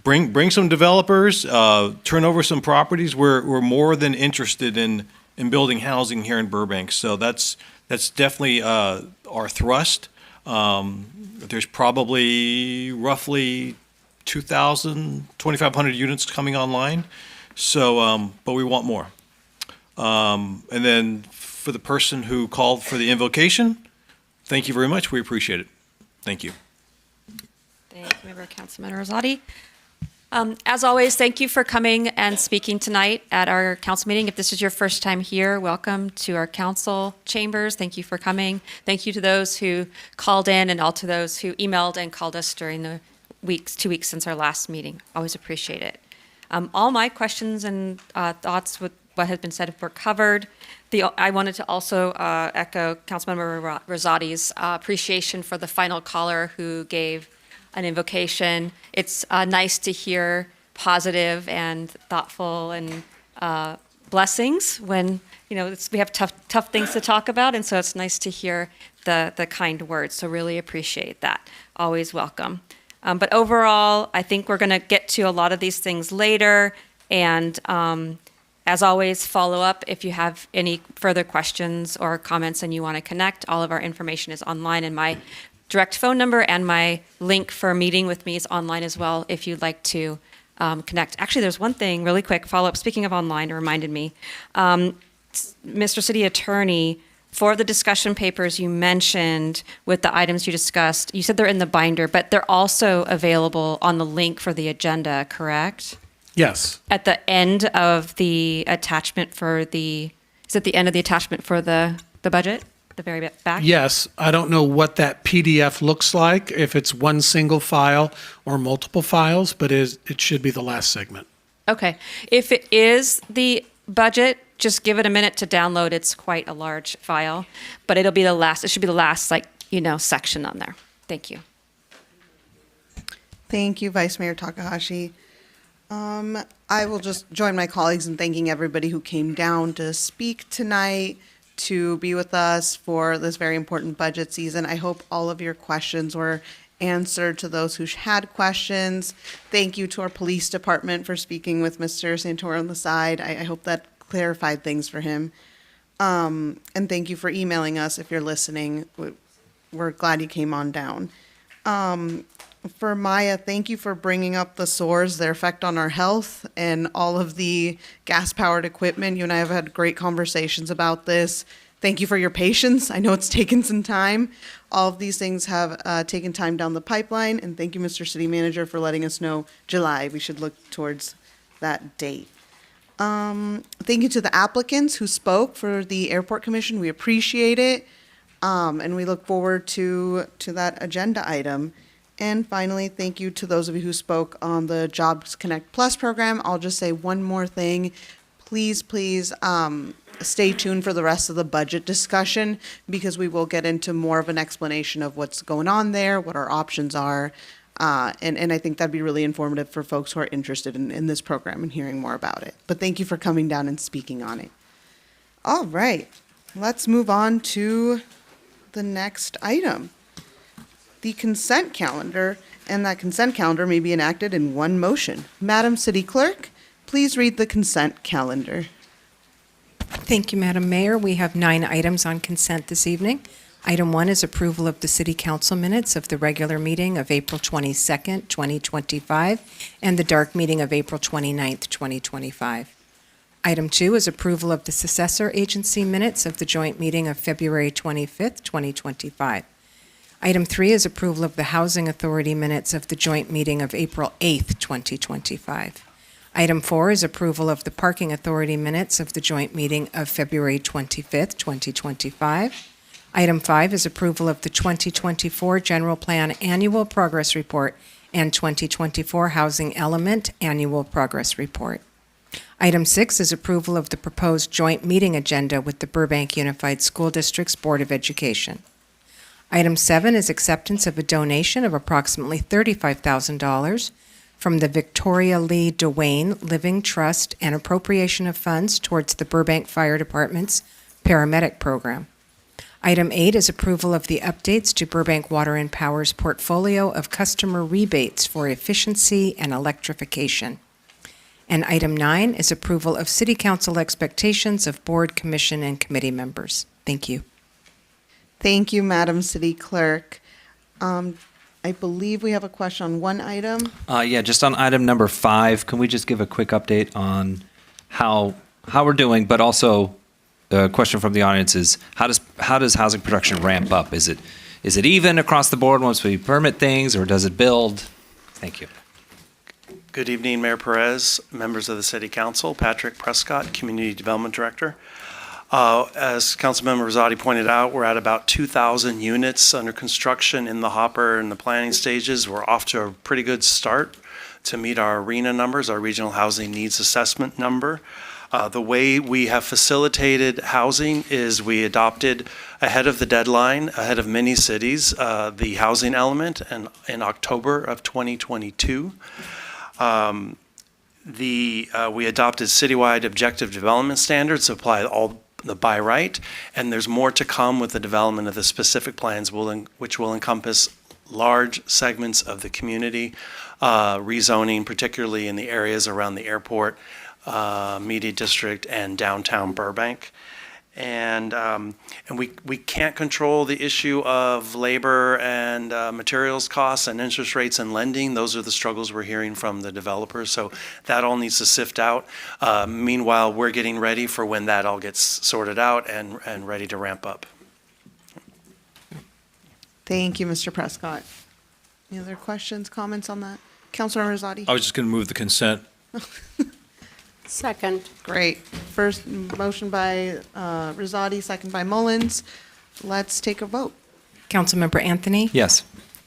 Bring some developers, turn over some properties. We're more than interested in building housing here in Burbank. So that's definitely our thrust. There's probably roughly 2,500 units coming online. So, but we want more. And then for the person who called for the invocation, thank you very much. We appreciate it. Thank you. Thank you, Member Councilmember Rosati. As always, thank you for coming and speaking tonight at our council meeting. If this is your first time here, welcome to our council chambers. Thank you for coming. Thank you to those who called in and all to those who emailed and called us during the 2 weeks since our last meeting. Always appreciate it. All my questions and thoughts with what has been said were covered. I wanted to also echo Councilmember Rosati's appreciation for the final caller who gave an invocation. It's nice to hear positive and thoughtful and blessings when we have tough things to talk about, and so it's nice to hear the kind words. So really appreciate that. Always welcome. But overall, I think we're going to get to a lot of these things later, and as always, follow up if you have any further questions or comments and you want to connect. All of our information is online, and my direct phone number and my link for meeting with me is online as well if you'd like to connect. Actually, there's one thing really quick follow-up. Speaking of online, it reminded me. Mr. City Attorney, for the discussion papers you mentioned with the items you discussed, you said they're in the binder, but they're also available on the link for the agenda, correct? Yes. At the end of the attachment for the, is it the end of the attachment for the budget? The very back? Yes. I don't know what that PDF looks like, if it's one single file or multiple files, but it should be the last segment. Okay. If it is the budget, just give it a minute to download. It's quite a large file, but it'll be the last, it should be the last, section on there. Thank you. Thank you, Vice Mayor Takahashi. I will just join my colleagues in thanking everybody who came down to speak tonight, to be with us for this very important budget season. I hope all of your questions were answered to those who had questions. Thank you to our police department for speaking with Mr. Santoro on the side. I hope that clarified things for him. And thank you for emailing us if you're listening. We're glad you came on down. For Maya, thank you for bringing up the SOARs, their effect on our health, and all of the gas-powered equipment. You and I have had great conversations about this. Thank you for your patience. I know it's taken some time. All of these things have taken time down the pipeline, and thank you, Mr. City Manager, for letting us know July. We should look towards that date. Thank you to the applicants who spoke for the Airport Commission. We appreciate it, and we look forward to that agenda item. And finally, thank you to those of you who spoke on the Jobs Connect Plus program. I'll just say one more thing. Please, stay tuned for the rest of the budget discussion, because we will get into more of an explanation of what's going on there, what our options are. And I think that'd be really informative for folks who are interested in this program and hearing more about it. But thank you for coming down and speaking on it. All right, let's move on to the next item. the consent calendar, and that consent calendar may be enacted in one motion. Madam City Clerk, please read the consent calendar. Thank you, Madam Mayor. We have 9 items on consent this evening. Item 1 is approval of the City Council minutes of the regular meeting of April 22nd, 2025, and the dark meeting of April 29th, 2025. Item 2 is approval of the successor agency minutes of the joint meeting of February 25th, 2025. Item 3 is approval of the Housing Authority minutes of the joint meeting of April 8th, 2025. Item 4 is approval of the Parking Authority minutes of the joint meeting of February 25th, 2025. Item 5 is approval of the 2024 General Plan Annual Progress Report and 2024 Housing Element Annual Progress Report. Item 6 is approval of the proposed joint meeting agenda with the Burbank Unified School District's Board of Education. Item 7 is acceptance of a donation of approximately $35,000 from the Victoria Lee Duane Living Trust and appropriation of funds towards the Burbank Fire Department's paramedic program. Item 8 is approval of the updates to Burbank Water and Power's portfolio of customer rebates for efficiency and electrification. And item 9 is approval of City Council expectations of board, commission, and committee members. Thank you. Thank you, Madam City Clerk. I believe we have a question on one item. Yeah, just on item number 5, can we just give a quick update on how we're doing, but also the question from the audience is how does housing production ramp up? Is it even across the board once we permit things, or does it build? Thank you. Good evening, Mayor Perez, members of the City Council. Patrick Prescott, Community Development Director. As Councilmember Rosati pointed out, we're at about 2,000 units under construction in the hopper and the planning stages. We're off to a pretty good start to meet our RHNA numbers, our Regional Housing Needs Assessment number. The way we have facilitated housing is we adopted ahead of the deadline, ahead of many cities, the housing element in October of 2022. We adopted citywide objective development standards to apply all the by right, and there's more to come with the development of the specific plans which will encompass large segments of the community, rezoning, particularly in the areas around the airport, Media District, and downtown Burbank. And we can't control the issue of labor and materials costs and interest rates and lending. Those are the struggles we're hearing from the developers. So that all needs to sift out. Meanwhile, we're getting ready for when that all gets sorted out and ready to ramp up. Thank you, Mr. Prescott. Any other questions, comments on that? Councilor Rosati? I was just going to move the consent. Second. Great. First motion by Rosati, second by Mullins. Let's take a vote. Councilmember Anthony? Yes.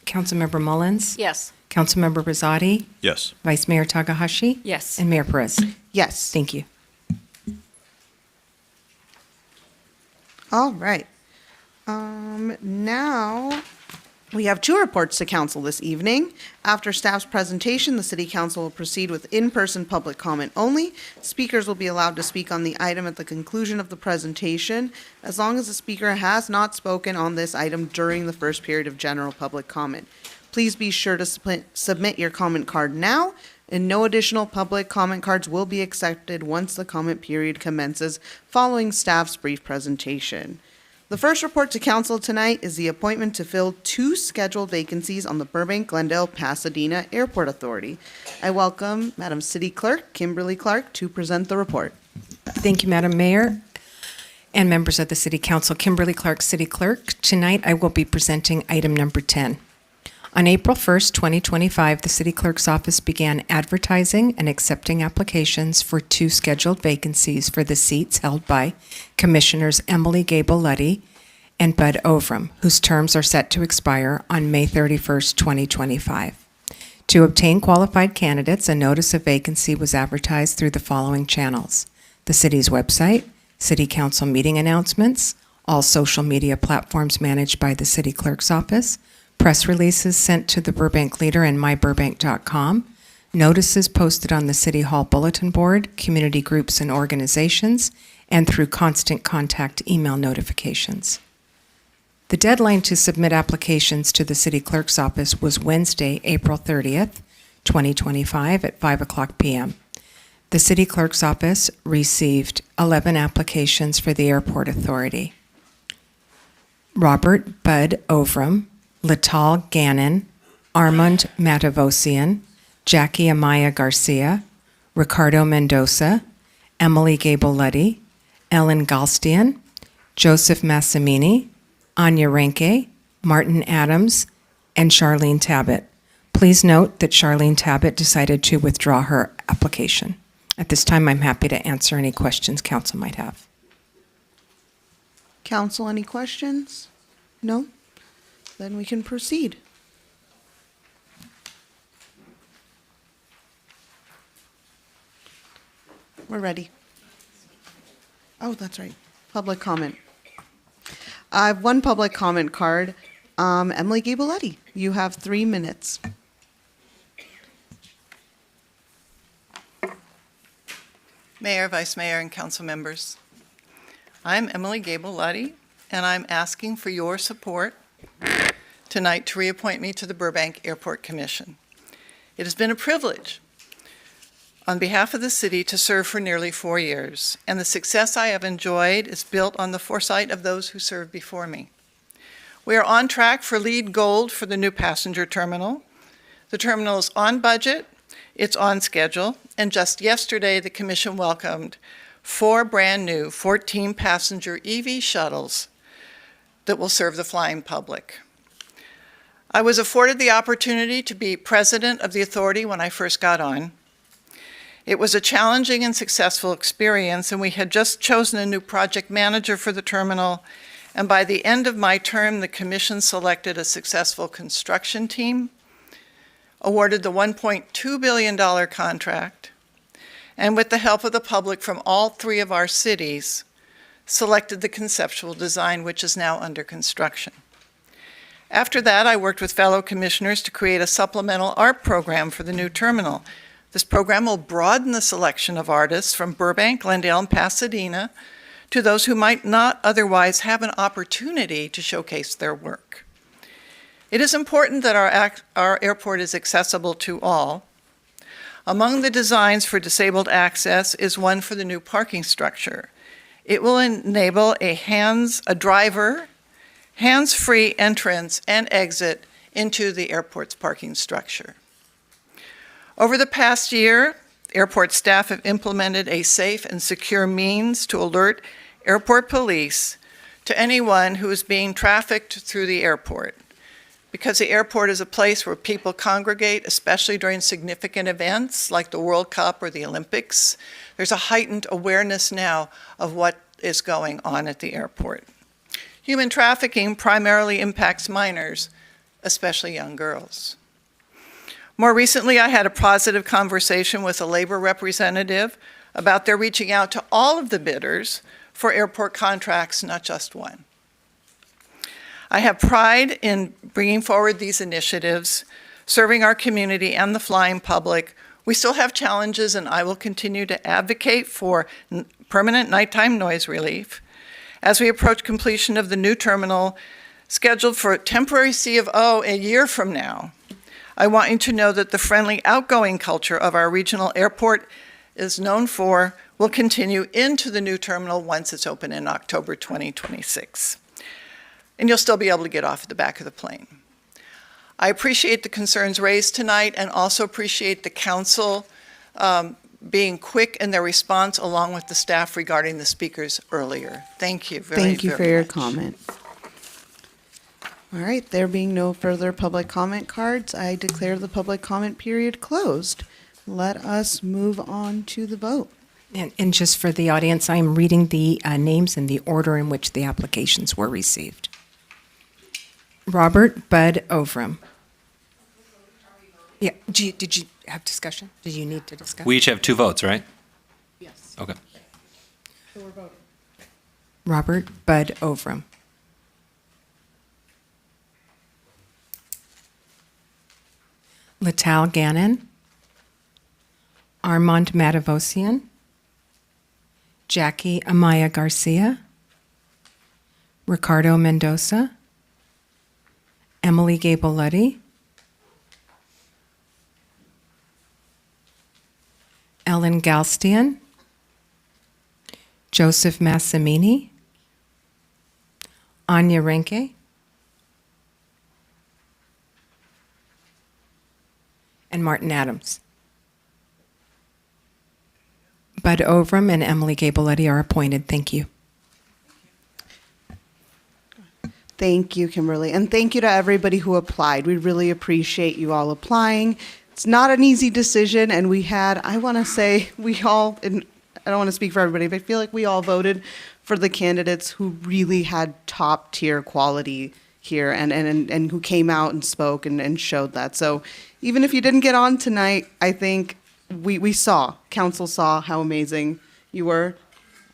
Councilmember Mullins? Yes. Councilmember Rosati? Yes. Vice Mayor Takahashi? Yes. And Mayor Perez? Yes. Thank you. All right. Now we have 2 reports to council this evening. After staff's presentation, the city council will proceed with in-person public comment only. Speakers will be allowed to speak on the item at the conclusion of the presentation, as long as the speaker has not spoken on this item during the first period of general public comment. Please be sure to submit your comment card now, and no additional public comment cards will be accepted once the comment period commences following staff's brief presentation. The first report to council tonight is the appointment to fill 2 scheduled vacancies on the Burbank-Glendale-Pasadena Airport Authority. I welcome Madam City Clerk Kimberly Clark to present the report. Thank you, Madam Mayor and members of the City Council. Kimberly Clark, City Clerk. Tonight I will be presenting item number 10. On April 1st, 2025, the City Clerk's office began advertising and accepting applications for 2 scheduled vacancies for the seats held by Commissioners Emily Gable-Luddy and Bud Ovram, whose terms are set to expire on May 31st, 2025. To obtain qualified candidates, a notice of vacancy was advertised through the following channels: the city's website, City Council meeting announcements, all social media platforms managed by the City Clerk's office, press releases sent to the Burbank Leader and myburbank.com, notices posted on the City Hall bulletin board, community groups and organizations, and through constant contact email notifications. The deadline to submit applications to the city clerk's office was Wednesday, April 30th, 2025 at 5 o'clock p.m. The city clerk's office received 11 applications for the airport authority. Robert Bud Ovram, Latal Gannon, Armand Matavosian, Jackie Amaya Garcia, Ricardo Mendoza, Emily Gable-Luddy, Ellen Galstian, Joseph Massimini, Anya Renke, Martin Adams, and Charlene Tabbitt. Please note that Charlene Tabbitt decided to withdraw her application. At this time, I'm happy to answer any questions council might have. Council, any questions? No? Then we can proceed. We're ready. Oh, that's right. Public comment. I have one public comment card. Emily Gable-Luddy, you have 3 minutes. Mayor, Vice Mayor, and council members. I'm Emily Gable-Luddy, and I'm asking for your support tonight to reappoint me to the Burbank Airport Commission. It has been a privilege on behalf of the city to serve for nearly 4 years, and the success I have enjoyed is built on the foresight of those who served before me. We are on track for LEED Gold for the new passenger terminal. The terminal is on budget, it's on schedule, and just yesterday the Commission welcomed 4 brand new 14-passenger EV shuttles that will serve the flying public. I was afforded the opportunity to be president of the authority when I first got on. It was a challenging and successful experience, and we had just chosen a new project manager for the terminal, and by the end of my term, the Commission selected a successful construction team, awarded the $1.2 billion contract, and with the help of the public from all 3 of our cities, selected the conceptual design, which is now under construction. After that, I worked with fellow commissioners to create a supplemental art program for the new terminal. This program will broaden the selection of artists from Burbank, Glendale, and Pasadena to those who might not otherwise have an opportunity to showcase their work. It is important that our airport is accessible to all. Among the designs for disabled access is one for the new parking structure. It will enable a driver, hands-free entrance and exit into the airport's parking structure. Over the past year, airport staff have implemented a safe and secure means to alert airport police to anyone who is being trafficked through the airport. Because the airport is a place where people congregate, especially during significant events like the World Cup or the Olympics, there's a heightened awareness now of what is going on at the airport. Human trafficking primarily impacts minors, especially young girls. More recently, I had a positive conversation with a labor representative about their reaching out to all of the bidders for airport contracts, not just one. I have pride in bringing forward these initiatives, serving our community and the flying public. We still have challenges, and I will continue to advocate for permanent nighttime noise relief. As we approach completion of the new terminal, scheduled for a temporary C of O a year from now, I want you to know that the friendly, outgoing culture of our regional airport is known for will continue into the new terminal once it's open in October 2026. And you'll still be able to get off at the back of the plane. I appreciate the concerns raised tonight and also appreciate the council being quick in their response along with the staff regarding the speakers earlier. Thank you very, Thank you very for your much. comment. All right, there being no further public comment cards, I declare the public comment period closed. Let us move on to the vote. And just for the audience, I'm reading the names in the order in which the applications were received. Robert Bud Ovram. Yeah, did you have discussion? Did you need to discuss? We each have 2 votes, right? Yes. Okay. So we're voting. Robert Bud Ovram. Latal Gannon. Armand Matavosian. Jackie Amaya Garcia. Ricardo Mendoza. Emily Gable-Luddy, Ellen Galstian, Joseph Massimini, Anya Renke, and Martin Adams. Bud Ovram and Emily Gable-Luddy are appointed. Thank you. Thank you, Kimberly. And thank you to everybody who applied. We really appreciate you all applying. It's not an easy decision, and we had, I want to say, we all, and I don't want to speak for everybody, but I feel like we all voted for the candidates who really had top tier quality here and who came out and spoke and showed that. So even if you didn't get on tonight, I think we saw, council saw how amazing you were,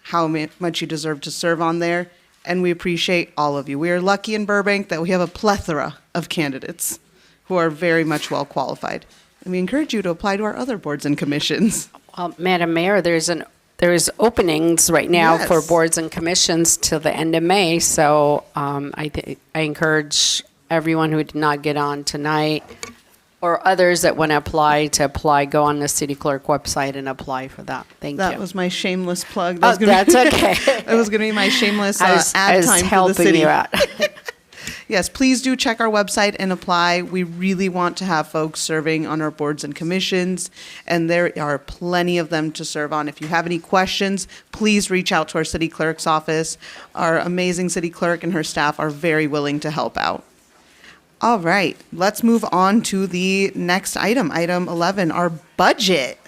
how much you deserve to serve on there, and we appreciate all of you. We are lucky in Burbank that we have a plethora of candidates who are very much well qualified. And we encourage you to apply to our other boards and commissions. Well, Madam Mayor, there's openings right now for Yes. boards and commissions till the end of May. So I encourage everyone who did not get on tonight or others that want to apply, go on the city clerk website and apply for that. Thank you. That was my shameless plug. Oh, that's okay. That was going to be my shameless I was ad time for the helping city. you out. Yes, please do check our website and apply. We really want to have folks serving on our boards and commissions, and there are plenty of them to serve on. If you have any questions, please reach out to our city clerk's office. Our amazing city clerk and her staff are very willing to help out. All right, let's move on to the next item, item 11, our budget.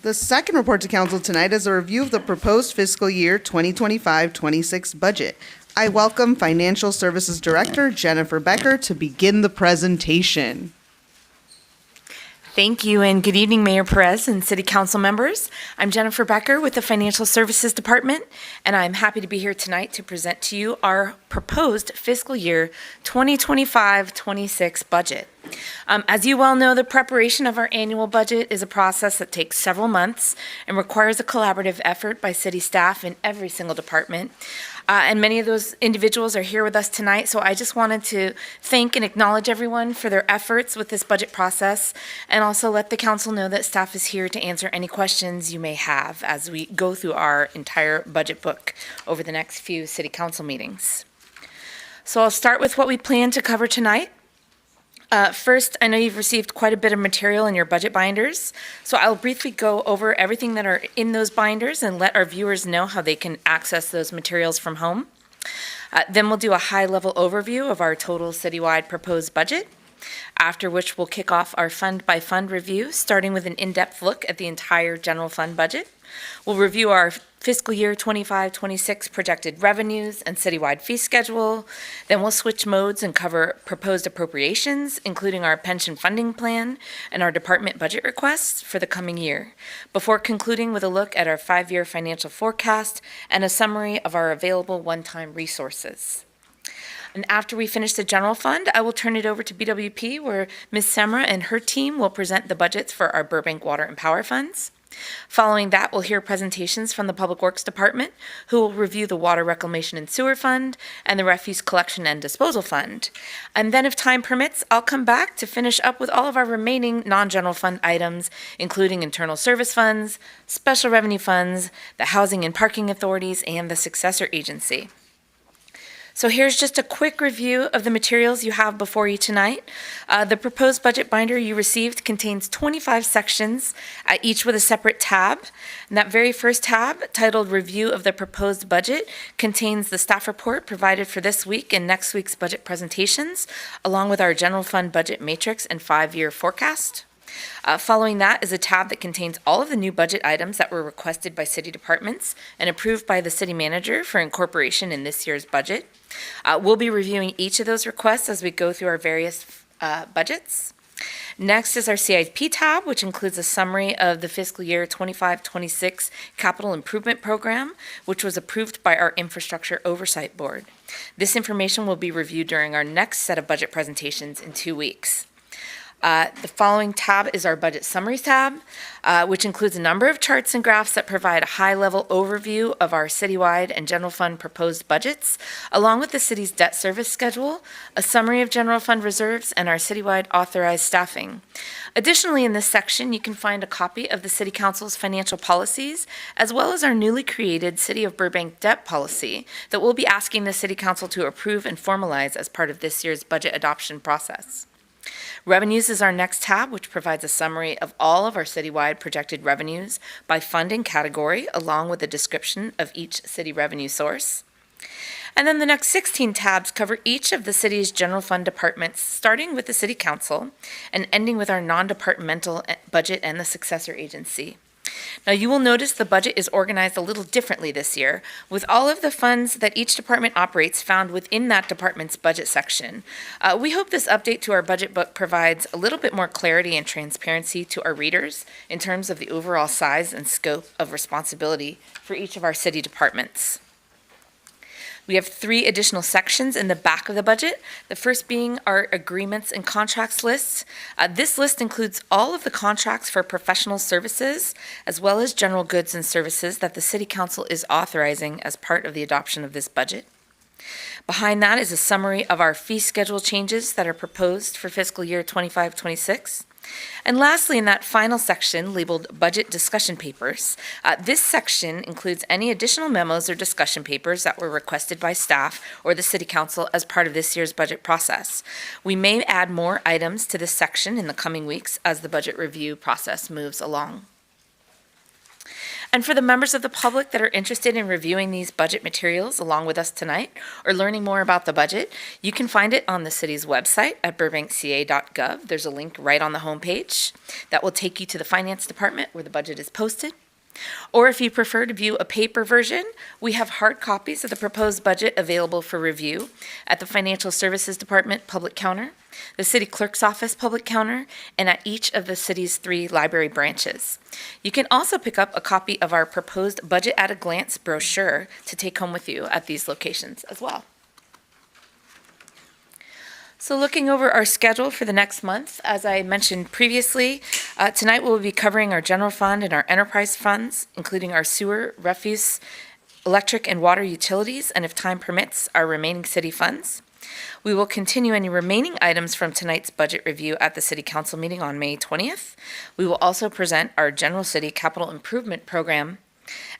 The second report to council tonight is a review of the proposed fiscal year 2025-26 budget. I welcome Financial Services Director Jennifer Becker to begin the presentation. Thank you, and good evening, Mayor Perez and City Council members. I'm Jennifer Becker with the Financial Services Department, and I'm happy to be here tonight to present to you our proposed fiscal year 2025-26 budget. As you well know, the preparation of our annual budget is a process that takes several months and requires a collaborative effort by city staff in every single department. And many of those individuals are here with us tonight, so I just wanted to thank and acknowledge everyone for their efforts with this budget process, and also let the council know that staff is here to answer any questions you may have as we go through our entire budget book over the next few city council meetings. So I'll start with what we plan to cover tonight. First, I know you've received quite a bit of material in your budget binders, so I'll briefly go over everything that are in those binders and let our viewers know how they can access those materials from home. Then we'll do a high-level overview of our total citywide proposed budget, after which we'll kick off our fund-by-fund review, starting with an in-depth look at the entire general fund budget. We'll review our fiscal year 25-26 projected revenues and citywide fee schedule. Then we'll switch modes and cover proposed appropriations, including our pension funding plan and our department budget requests for the coming year, before concluding with a look at our 5-year financial forecast and a summary of our available one-time resources. And after we finish the general fund, I will turn it over to BWP, where Ms. Semra and her team will present the budgets for our Burbank Water and Power funds. Following that, we'll hear presentations from the Public Works Department, who will review the Water Reclamation and Sewer Fund and the Refuse Collection and Disposal Fund. And then, if time permits, I'll come back to finish up with all of our remaining non-general fund items, including internal service funds, special revenue funds, the housing and parking authorities, and the successor agency. So here's just a quick review of the materials you have before you tonight. The proposed budget binder you received contains 25 sections, each with a separate tab. And that very first tab, titled Review of the Proposed Budget, contains the staff report provided for this week and next week's budget presentations, along with our general fund budget matrix and 5-year forecast. Following that is a tab that contains all of the new budget items that were requested by city departments and approved by the city manager for incorporation in this year's budget. We'll be reviewing each of those requests as we go through our various budgets. Next is our CIP tab, which includes a summary of the fiscal year 25-26 capital improvement program, which was approved by our Infrastructure Oversight Board. This information will be reviewed during our next set of budget presentations in 2 weeks. The following tab is our budget summaries tab, which includes a number of charts and graphs that provide a high-level overview of our citywide and general fund proposed budgets, along with the city's debt service schedule, a summary of general fund reserves, and our citywide authorized staffing. Additionally, in this section, you can find a copy of the City Council's financial policies, as well as our newly created City of Burbank debt policy that we'll be asking the City Council to approve and formalize as part of this year's budget adoption process. Revenues is our next tab, which provides a summary of all of our citywide projected revenues by fund and category, along with a description of each city revenue source. And then the next 16 tabs cover each of the city's general fund departments, starting with the City Council and ending with our non-departmental budget and the successor agency. Now, you will notice the budget is organized a little differently this year, with all of the funds that each department operates found within that department's budget section. We hope this update to our budget book provides a little bit more clarity and transparency to our readers in terms of the overall size and scope of responsibility for each of our city departments. We have 3 additional sections in the back of the budget, the first being our agreements and contracts list. This list includes all of the contracts for professional services, as well as general goods and services that the City Council is authorizing as part of the adoption of this budget. Behind that is a summary of our fee schedule changes that are proposed for fiscal year 25-26. And lastly, in that final section labeled Budget Discussion Papers, this section includes any additional memos or discussion papers that were requested by staff or the City Council as part of this year's budget process. We may add more items to this section in the coming weeks as the budget review process moves along. And for the members of the public that are interested in reviewing these budget materials along with us tonight or learning more about the budget, you can find it on the city's website at burbankca.gov. There's a link right on the homepage that will take you to the finance department where the budget is posted. Or if you prefer to view a paper version, we have hard copies of the proposed budget available for review at the Financial Services Department public counter, the City Clerk's Office public counter, and at each of the city's 3 library branches. You can also pick up a copy of our proposed Budget at a Glance brochure to take home with you at these locations as well. So looking over our schedule for the next month, as I mentioned previously, tonight we'll be covering our general fund and our enterprise funds, including our sewer, refuse, electric and water utilities, and if time permits, our remaining city funds. We will continue any remaining items from tonight's budget review at the City Council meeting on May 20th. We will also present our General City Capital Improvement Program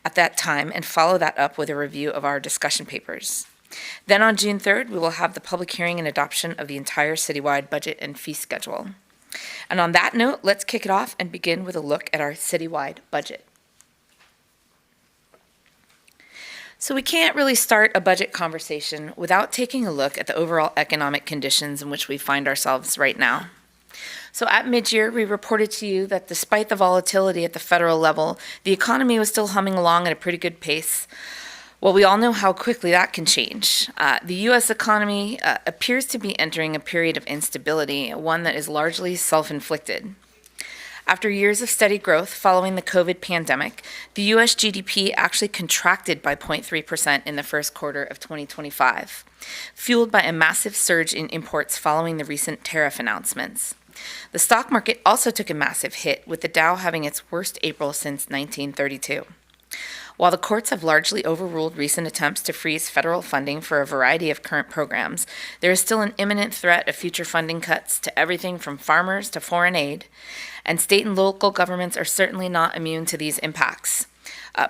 at that time and follow that up with a review of our discussion papers. Then on June 3rd, we will have the public hearing and adoption of the entire citywide budget and fee schedule. And on that note, let's kick it off and begin with a look at our citywide budget. So we can't really start a budget conversation without taking a look at the overall economic conditions in which we find ourselves right now. So at mid-year, we reported to you that despite the volatility at the federal level, the economy was still humming along at a pretty good pace. Well, we all know how quickly that can change. The U.S. economy appears to be entering a period of instability, one that is largely self-inflicted. After years of steady growth following the COVID pandemic, the U.S. GDP actually contracted by 0.3% in the first quarter of 2025, fueled by a massive surge in imports following the recent tariff announcements. The stock market also took a massive hit, with the Dow having its worst April since 1932. While the courts have largely overruled recent attempts to freeze federal funding for a variety of current programs, there is still an imminent threat of future funding cuts to everything from farmers to foreign aid, and state and local governments are certainly not immune to these impacts.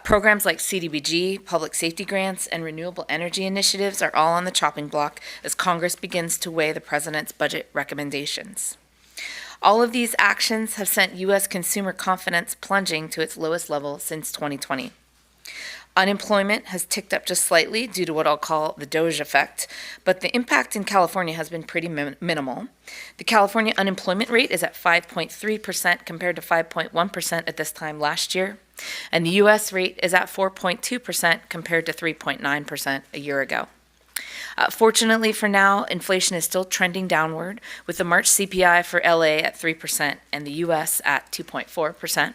Programs like CDBG, public safety grants, and renewable energy initiatives are all on the chopping block as Congress begins to weigh the president's budget recommendations. All of these actions have sent U.S. consumer confidence plunging to its lowest level since 2020. Unemployment has ticked up just slightly due to what I'll call the Doge effect, but the impact in California has been pretty minimal. The California unemployment rate is at 5.3% compared to 5.1% at this time last year, and the U.S. rate is at 4.2% compared to 3.9% a year ago. Fortunately for now, inflation is still trending downward, with the March CPI for LA at 3% and the U.S. at 2.4%.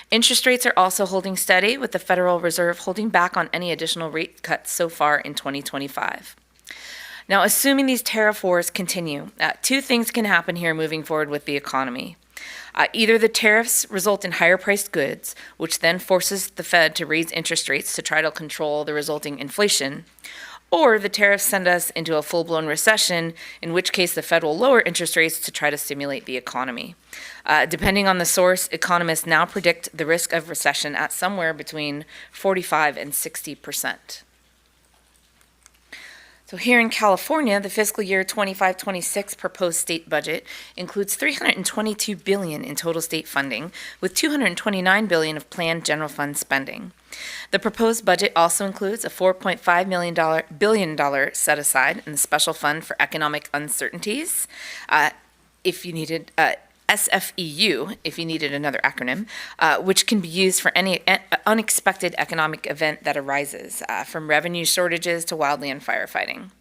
Interest rates are also holding steady, with the Federal Reserve holding back on any additional rate cuts so far in 2025. Now, assuming these tariff wars continue, two things can happen here moving forward with the economy. Either the tariffs result in higher priced goods, which then forces the Fed to raise interest rates to try to control the resulting inflation, or the tariffs send us into a full-blown recession, in which case the Fed will lower interest rates to try to stimulate the economy. Depending on the source, economists now predict the risk of recession at somewhere between 45 and 60%. So here in California, the fiscal year 25-26 proposed state budget includes $322 billion in total state funding, with $229 billion of planned general fund spending. The proposed budget also includes a $4.5 billion set aside in the special fund for economic uncertainties, if you needed SFEU, if you needed another acronym, which can be used for any unexpected economic event that arises, from revenue shortages to wildland firefighting.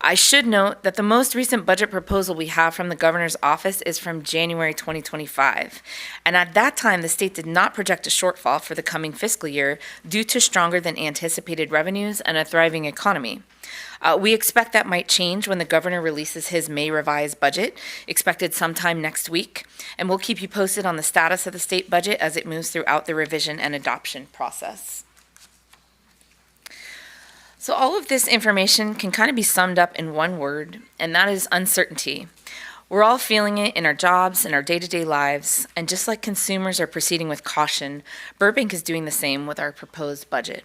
I should note that the most recent budget proposal we have from the governor's office is from January 2025. And at that time, the state did not project a shortfall for the coming fiscal year due to stronger than anticipated revenues and a thriving economy. We expect that might change when the governor releases his May revised budget, expected sometime next week, and we'll keep you posted on the status of the state budget as it moves throughout the revision and adoption process. So all of this information can kind of be summed up in one word, and that is uncertainty. We're all feeling it in our jobs and our day-to-day lives, and just like consumers are proceeding with caution, Burbank is doing the same with our proposed budget.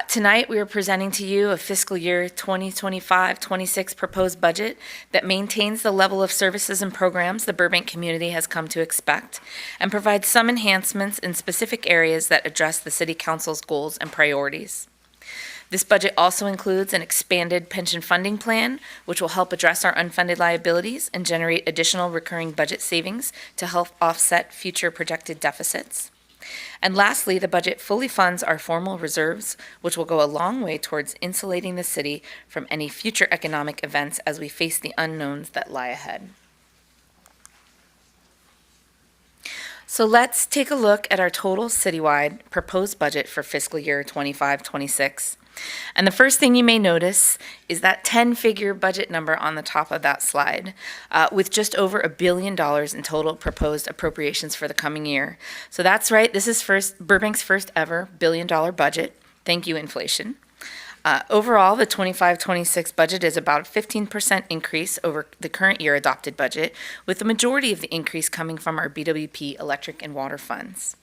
Tonight, we are presenting to you a fiscal year 2025-26 proposed budget that maintains the level of services and programs the Burbank community has come to expect and provides some enhancements in specific areas that address the City Council's goals and priorities. This budget also includes an expanded pension funding plan, which will help address our unfunded liabilities and generate additional recurring budget savings to help offset future projected deficits. And lastly, the budget fully funds our formal reserves, which will go a long way towards insulating the city from any future economic events as we face the unknowns that lie ahead. So let's take a look at our total citywide proposed budget for fiscal year 25-26. And the first thing you may notice is that 10-figure budget number on the top of that slide, with just over $1 billion in total proposed appropriations for the coming year. So that's right, this is Burbank's first ever billion-dollar budget. Thank you, inflation. Overall, the 25-26 budget is about a 15% increase over the current year adopted budget, with the majority of the increase coming from our BWP electric and water funds.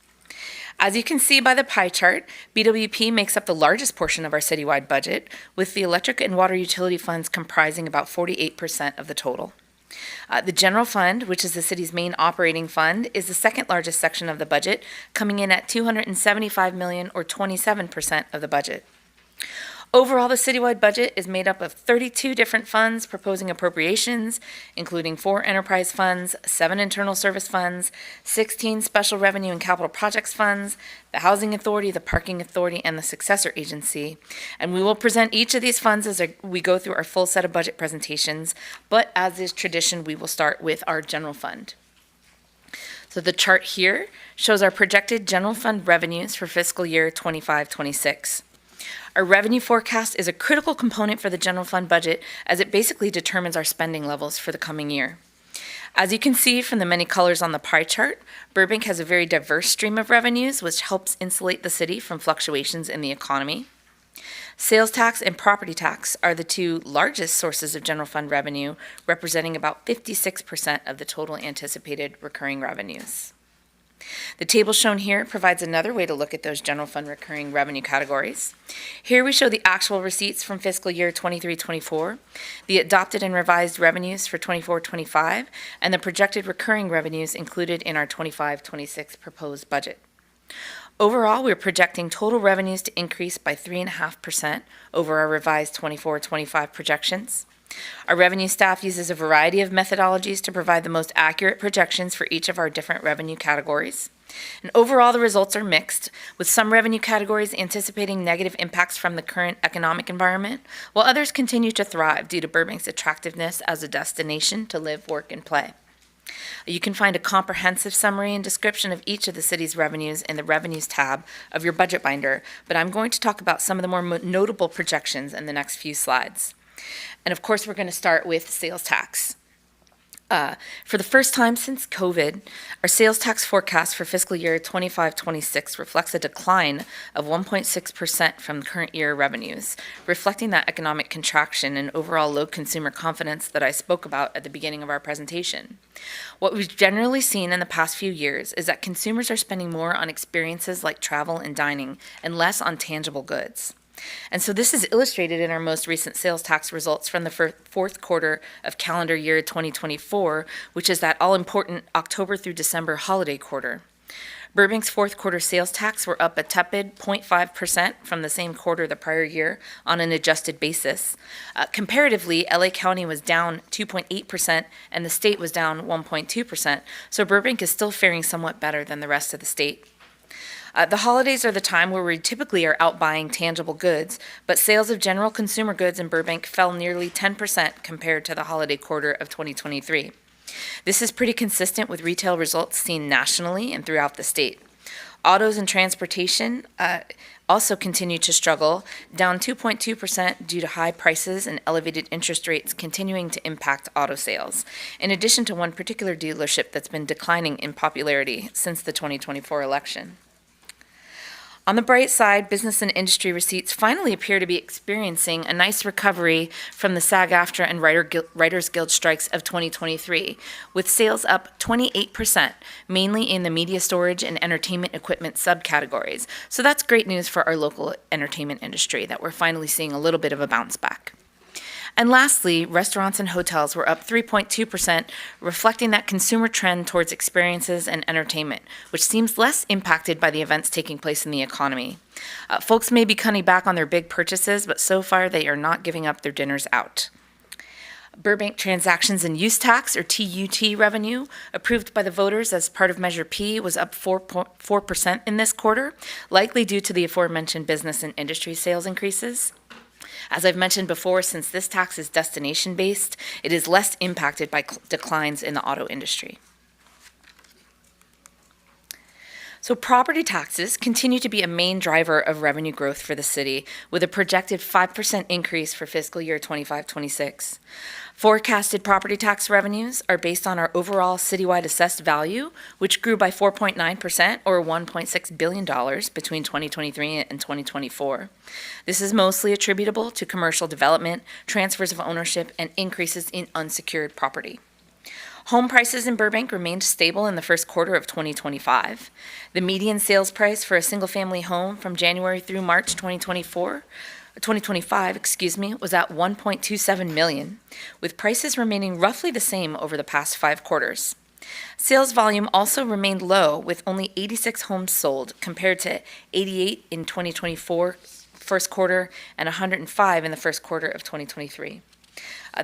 As you can see by the pie chart, BWP makes up the largest portion of our citywide budget, with the electric and water utility funds comprising about 48% of the total. The general fund, which is the city's main operating fund, is the second largest section of the budget, coming in at $275 million or 27% of the budget. Overall, the citywide budget is made up of 32 different funds proposing appropriations, including 4 enterprise funds, 7 internal service funds, 16 special revenue and capital projects funds, the Housing Authority, the Parking Authority, and the Successor Agency. And we will present each of these funds as we go through our full set of budget presentations, but as is tradition, we will start with our general fund. So the chart here shows our projected general fund revenues for fiscal year 25-26. Our revenue forecast is a critical component for the general fund budget as it basically determines our spending levels for the coming year. As you can see from the many colors on the pie chart, Burbank has a very diverse stream of revenues, which helps insulate the city from fluctuations in the economy. Sales tax and property tax are the two largest sources of general fund revenue, representing about 56% of the total anticipated recurring revenues. The table shown here provides another way to look at those general fund recurring revenue categories. Here we show the actual receipts from fiscal year 23-24, the adopted and revised revenues for 24-25, and the projected recurring revenues included in our 25-26 proposed budget. Overall, we're projecting total revenues to increase by 3.5% over our revised 24-25 projections. Our revenue staff uses a variety of methodologies to provide the most accurate projections for each of our different revenue categories. And overall, the results are mixed, with some revenue categories anticipating negative impacts from the current economic environment, while others continue to thrive due to Burbank's attractiveness as a destination to live, work, and play. You can find a comprehensive summary and description of each of the city's revenues in the Revenues tab of your budget binder, but I'm going to talk about some of the more notable projections in the next few slides. And of course, we're going to start with sales tax. For the first time since COVID, our sales tax forecast for fiscal year 25-26 reflects a decline of 1.6% from current year revenues, reflecting that economic contraction and overall low consumer confidence that I spoke about at the beginning of our presentation. What we've generally seen in the past few years is that consumers are spending more on experiences like travel and dining and less on tangible goods. And so this is illustrated in our most recent sales tax results from the fourth quarter of calendar year 2024, which is that all-important October through December holiday quarter. Burbank's fourth quarter sales tax were up a tepid 0.5% from the same quarter the prior year on an adjusted basis. Comparatively, LA County was down 2.8% and the state was down 1.2%, so Burbank is still faring somewhat better than the rest of the state. The holidays are the time where we typically are out buying tangible goods, but sales of general consumer goods in Burbank fell nearly 10% compared to the holiday quarter of 2023. This is pretty consistent with retail results seen nationally and throughout the state. Autos and transportation also continue to struggle, down 2.2% due to high prices and elevated interest rates continuing to impact auto sales, in addition to one particular dealership that's been declining in popularity since the 2024 election. On the bright side, business and industry receipts finally appear to be experiencing a nice recovery from the SAG-AFTRA and Writers Guild strikes of 2023, with sales up 28%, mainly in the media storage and entertainment equipment subcategories. So that's great news for our local entertainment industry that we're finally seeing a little bit of a bounce back. And lastly, restaurants and hotels were up 3.2%, reflecting that consumer trend towards experiences and entertainment, which seems less impacted by the events taking place in the economy. Folks may be cutting back on their big purchases, but so far they are not giving up their dinners out. Burbank Transactions and Use Tax, or TUT revenue, approved by the voters as part of Measure P, was up 4% in this quarter, likely due to the aforementioned business and industry sales increases. As I've mentioned before, since this tax is destination-based, it is less impacted by declines in the auto industry. So property taxes continue to be a main driver of revenue growth for the city, with a projected 5% increase for fiscal year 25-26. Forecasted property tax revenues are based on our overall citywide assessed value, which grew by 4.9% or $1.6 billion between 2023 and 2024. This is mostly attributable to commercial development, transfers of ownership, and increases in unsecured property. Home prices in Burbank remained stable in the first quarter of 2025. The median sales price for a single-family home from January through March 2025, was at $1.27 million, with prices remaining roughly the same over the past 5 quarters. Sales volume also remained low, with only 86 homes sold compared to 88 in 2024 first quarter and 105 in the first quarter of 2023.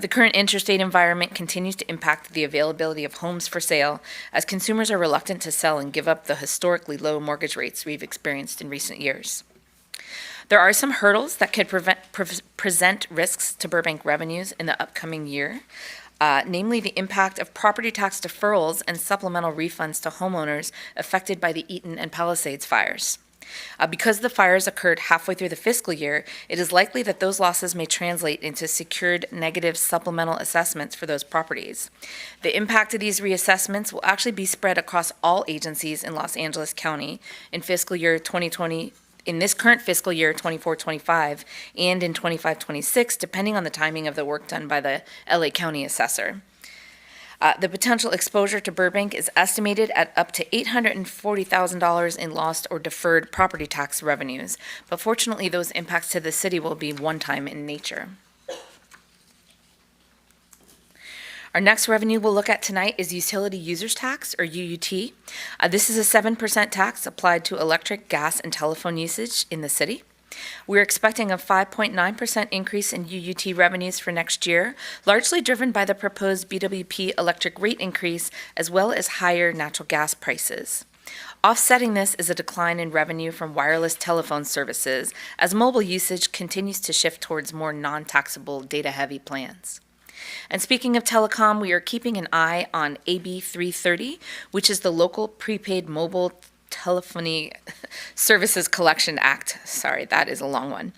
The current interest rate environment continues to impact the availability of homes for sale, as consumers are reluctant to sell and give up the historically low mortgage rates we've experienced in recent years. There are some hurdles that could present risks to Burbank revenues in the upcoming year, namely the impact of property tax deferrals and supplemental refunds to homeowners affected by the Eaton and Palisades fires. Because the fires occurred halfway through the fiscal year, it is likely that those losses may translate into secured negative supplemental assessments for those properties. The impact of these reassessments will actually be spread across all agencies in Los Angeles County in fiscal year 2020, in this current fiscal year 24-25, and in 25-26, depending on the timing of the work done by the LA County assessor. The potential exposure to Burbank is estimated at up to $840,000 in lost or deferred property tax revenues, but fortunately those impacts to the city will be one-time in nature. Our next revenue we'll look at tonight is Utility Users Tax, or UUT. This is a 7% tax applied to electric, gas, and telephone usage in the city. We're expecting a 5.9% increase in UUT revenues for next year, largely driven by the proposed BWP electric rate increase, as well as higher natural gas prices. Offsetting this is a decline in revenue from wireless telephone services, as mobile usage continues to shift towards more non-taxable data-heavy plans. And speaking of telecom, we are keeping an eye on AB 330, which is the local prepaid mobile Telephony Services Collection Act. Sorry, that is a long one.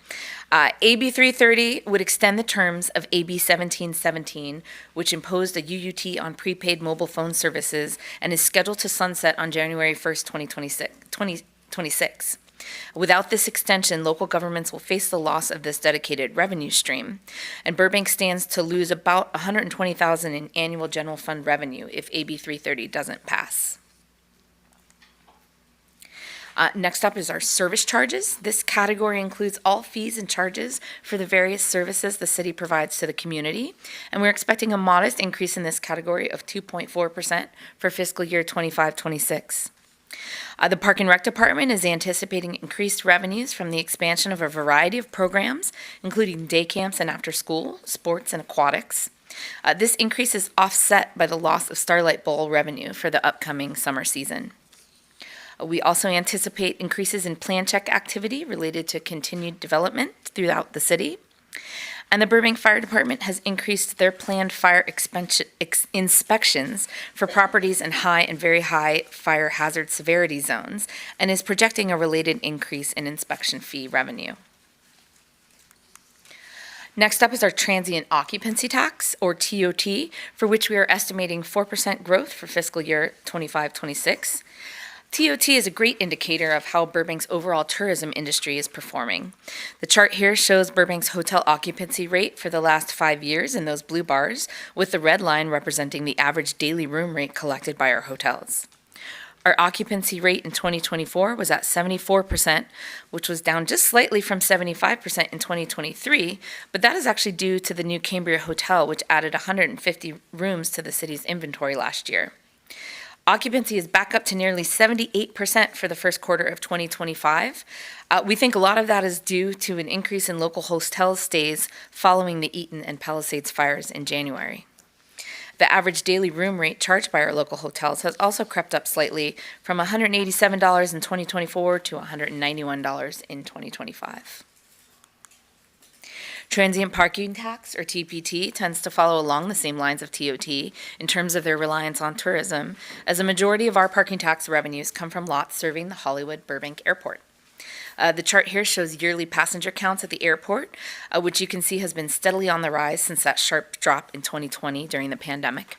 AB 330 would extend the terms of AB 1717, which imposed a UUT on prepaid mobile phone services and is scheduled to sunset on January 1st, 2026. Without this extension, local governments will face the loss of this dedicated revenue stream, and Burbank stands to lose about $120,000 in annual general fund revenue if AB 330 doesn't pass. Next up is our service charges. This category includes all fees and charges for the various services the city provides to the community, and we're expecting a modest increase in this category of 2.4% for fiscal year 25-26. The Park and Rec Department is anticipating increased revenues from the expansion of a variety of programs, including day camps and after-school, sports, and aquatics. This increase is offset by the loss of Starlight Bowl revenue for the upcoming summer season. We also anticipate increases in plan check activity related to continued development throughout the city. And the Burbank Fire Department has increased their planned fire inspections for properties in high and very high fire hazard severity zones and is projecting a related increase in inspection fee revenue. Next up is our transient occupancy tax, or TOT, for which we are estimating 4% growth for fiscal year 25-26. TOT is a great indicator of how Burbank's overall tourism industry is performing. The chart here shows Burbank's hotel occupancy rate for the last 5 years in those blue bars, with the red line representing the average daily room rate collected by our hotels. Our occupancy rate in 2024 was at 74%, which was down just slightly from 75% in 2023, but that is actually due to the new Cambria Hotel, which added 150 rooms to the city's inventory last year. Occupancy is back up to nearly 78% for the first quarter of 2025. We think a lot of that is due to an increase in local hotel stays following the Eaton and Palisades fires in January. The average daily room rate charged by our local hotels has also crept up slightly from $187 in 2024 to $191 in 2025. Transient parking tax, or TPT, tends to follow along the same lines of TOT in terms of their reliance on tourism, as a majority of our parking tax revenues come from lots serving the Hollywood Burbank Airport. The chart here shows yearly passenger counts at the airport, which you can see has been steadily on the rise since that sharp drop in 2020 during the pandemic.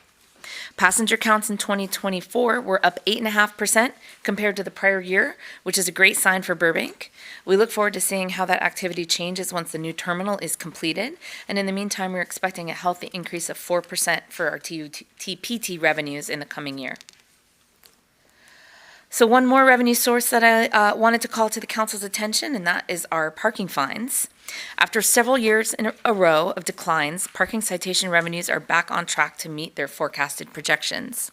Passenger counts in 2024 were up 8.5% compared to the prior year, which is a great sign for Burbank. We look forward to seeing how that activity changes once the new terminal is completed, and in the meantime, we're expecting a healthy increase of 4% for our TPT revenues in the coming year. So one more revenue source that I wanted to call to the council's attention, and that is our parking fines. After several years in a row of declines, parking citation revenues are back on track to meet their forecasted projections.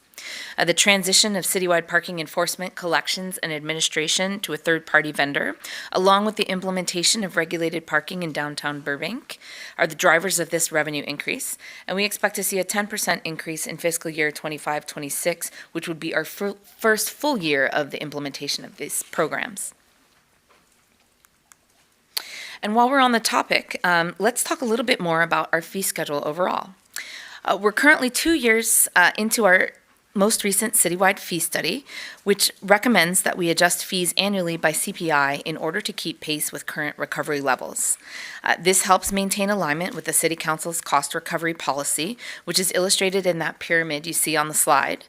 The transition of citywide parking enforcement, collections, and administration to a third-party vendor, along with the implementation of regulated parking in downtown Burbank, are the drivers of this revenue increase, and we expect to see a 10% increase in fiscal year 25-26, which would be our first full year of the implementation of these programs. And while we're on the topic, let's talk a little bit more about our fee schedule overall. We're currently 2 years into our most recent citywide fee study, which recommends that we adjust fees annually by CPI in order to keep pace with current recovery levels. This helps maintain alignment with the City Council's cost recovery policy, which is illustrated in that pyramid you see on the slide.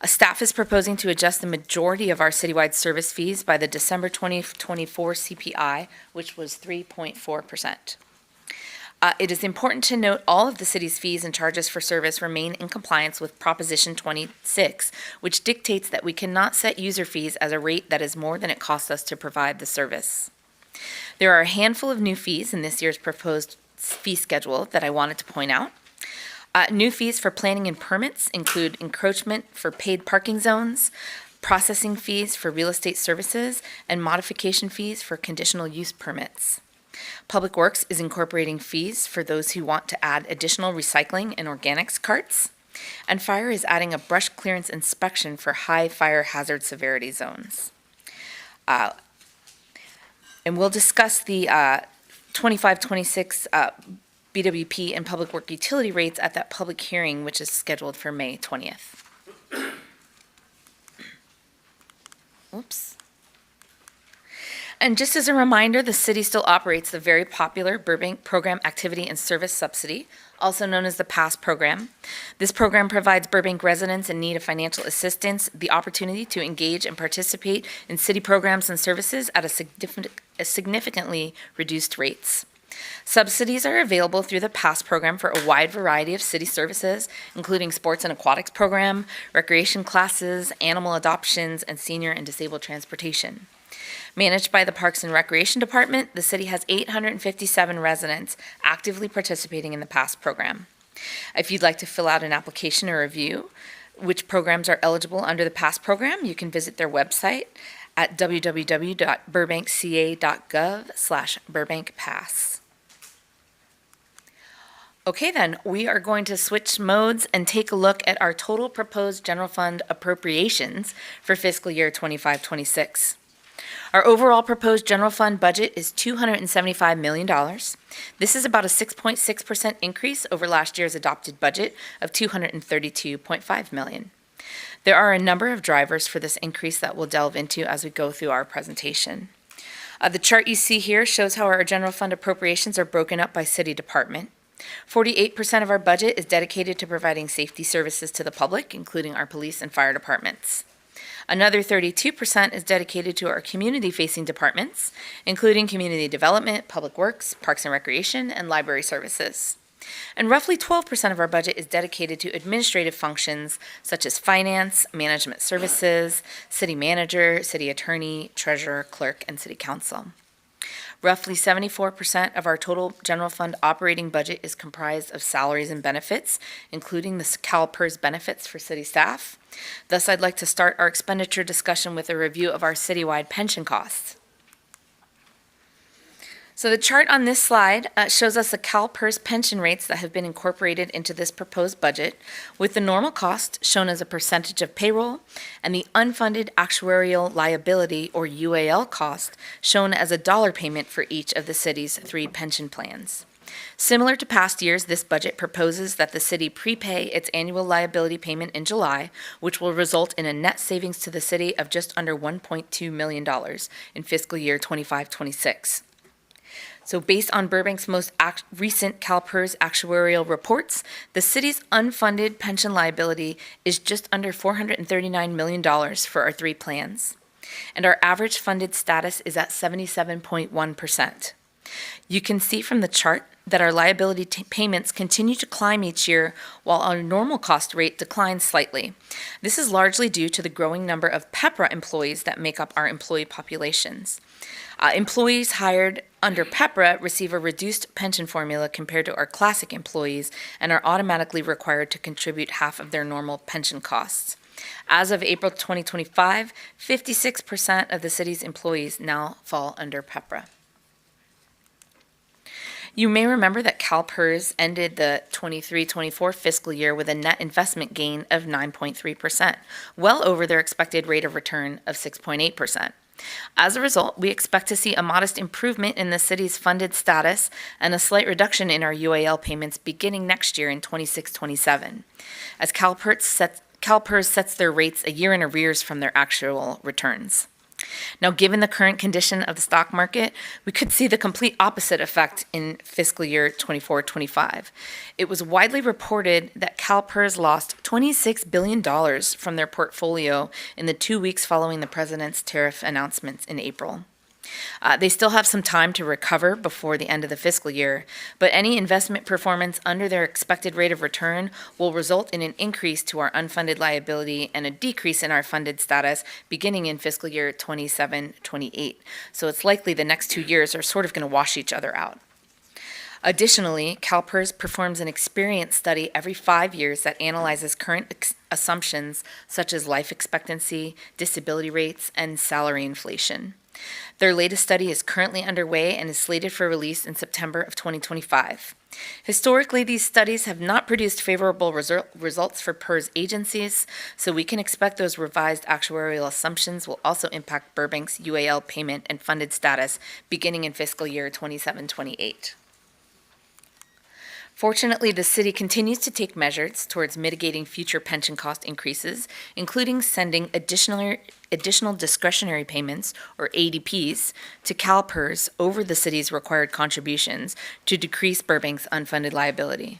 Staff is proposing to adjust the majority of our citywide service fees by the December 2024 CPI, which was 3.4%. It is important to note all of the city's fees and charges for service remain in compliance with Proposition 26, which dictates that we cannot set user fees at a rate that is more than it costs us to provide the service. There are a handful of new fees in this year's proposed fee schedule that I wanted to point out. New fees for planning and permits include encroachment for paid parking zones, processing fees for real estate services, and modification fees for conditional use permits. Public Works is incorporating fees for those who want to add additional recycling and organics carts. And Fire is adding a brush clearance inspection for high fire hazard severity zones. And we'll discuss the 25-26 BWP and Public Work utility rates at that public hearing, which is scheduled for May 20th. Oops. And just as a reminder, the city still operates the very popular Burbank Program Activity and Service Subsidy, also known as the PASS program. This program provides Burbank residents in need of financial assistance the opportunity to engage and participate in city programs and services at a significantly reduced rates. Subsidies are available through the PASS program for a wide variety of city services, including sports and aquatics program, recreation classes, animal adoptions, and senior and disabled transportation. Managed by the Parks and Recreation Department, the city has 857 residents actively participating in the PASS program. If you'd like to fill out an application or review which programs are eligible under the PASS program, you can visit their website at www.burbankca.gov/burbankpass. Okay, then, we are going to switch modes and take a look at our total proposed general fund appropriations for fiscal year 25-26. Our overall proposed general fund budget is $275 million. This is about a 6.6% increase over last year's adopted budget of $232.5 million. There are a number of drivers for this increase that we'll delve into as we go through our presentation. The chart you see here shows how our general fund appropriations are broken up by city department. 48% of our budget is dedicated to providing safety services to the public, including our police and fire departments. Another 32% is dedicated to our community-facing departments, including community development, public works, parks and recreation, and library services. And roughly 12% of our budget is dedicated to administrative functions such as finance, management services, city manager, city attorney, treasurer, clerk, and city council. Roughly 74% of our total general fund operating budget is comprised of salaries and benefits, including the CalPERS benefits for city staff. Thus, I'd like to start our expenditure discussion with a review of our citywide pension costs. So the chart on this slide shows us the CalPERS pension rates that have been incorporated into this proposed budget, with the normal cost shown as a percentage of payroll and the unfunded actuarial liability, or UAL, cost shown as a dollar payment for each of the city's 3 pension plans. Similar to past years, this budget proposes that the city prepay its annual liability payment in July, which will result in a net savings to the city of just under $1.2 million in fiscal year 25-26. So based on Burbank's most recent CalPERS actuarial reports, the city's unfunded pension liability is just under $439 million for our 3 plans. And our average funded status is at 77.1%. You can see from the chart that our liability payments continue to climb each year while our normal cost rate declines slightly. This is largely due to the growing number of PEPRA employees that make up our employee populations. Employees hired under PEPRA receive a reduced pension formula compared to our classic employees and are automatically required to contribute half of their normal pension costs. As of April 2025, 56% of the city's employees now fall under PEPRA. You may remember that CalPERS ended the 23-24 fiscal year with a net investment gain of 9.3%, well over their expected rate of return of 6.8%. As a result, we expect to see a modest improvement in the city's funded status and a slight reduction in our UAL payments beginning next year in 26-27, as CalPERS sets their rates a year in arrears from their actual returns. Now, given the current condition of the stock market, we could see the complete opposite effect in fiscal year 24-25. It was widely reported that CalPERS lost $26 billion from their portfolio in the 2 weeks following the president's tariff announcements in April. They still have some time to recover before the end of the fiscal year, but any investment performance under their expected rate of return will result in an increase to our unfunded liability and a decrease in our funded status beginning in fiscal year 27-28. So it's likely the next 2 years are sort of going to wash each other out. Additionally, CalPERS performs an experience study every 5 years that analyzes current assumptions such as life expectancy, disability rates, and salary inflation. Their latest study is currently underway and is slated for release in September of 2025. Historically, these studies have not produced favorable results for PERS agencies, so we can expect those revised actuarial assumptions will also impact Burbank's UAL payment and funded status beginning in fiscal year 27-28. Fortunately, the city continues to take measures towards mitigating future pension cost increases, including sending additional discretionary payments, or ADPs, to CalPERS over the city's required contributions to decrease Burbank's unfunded liability.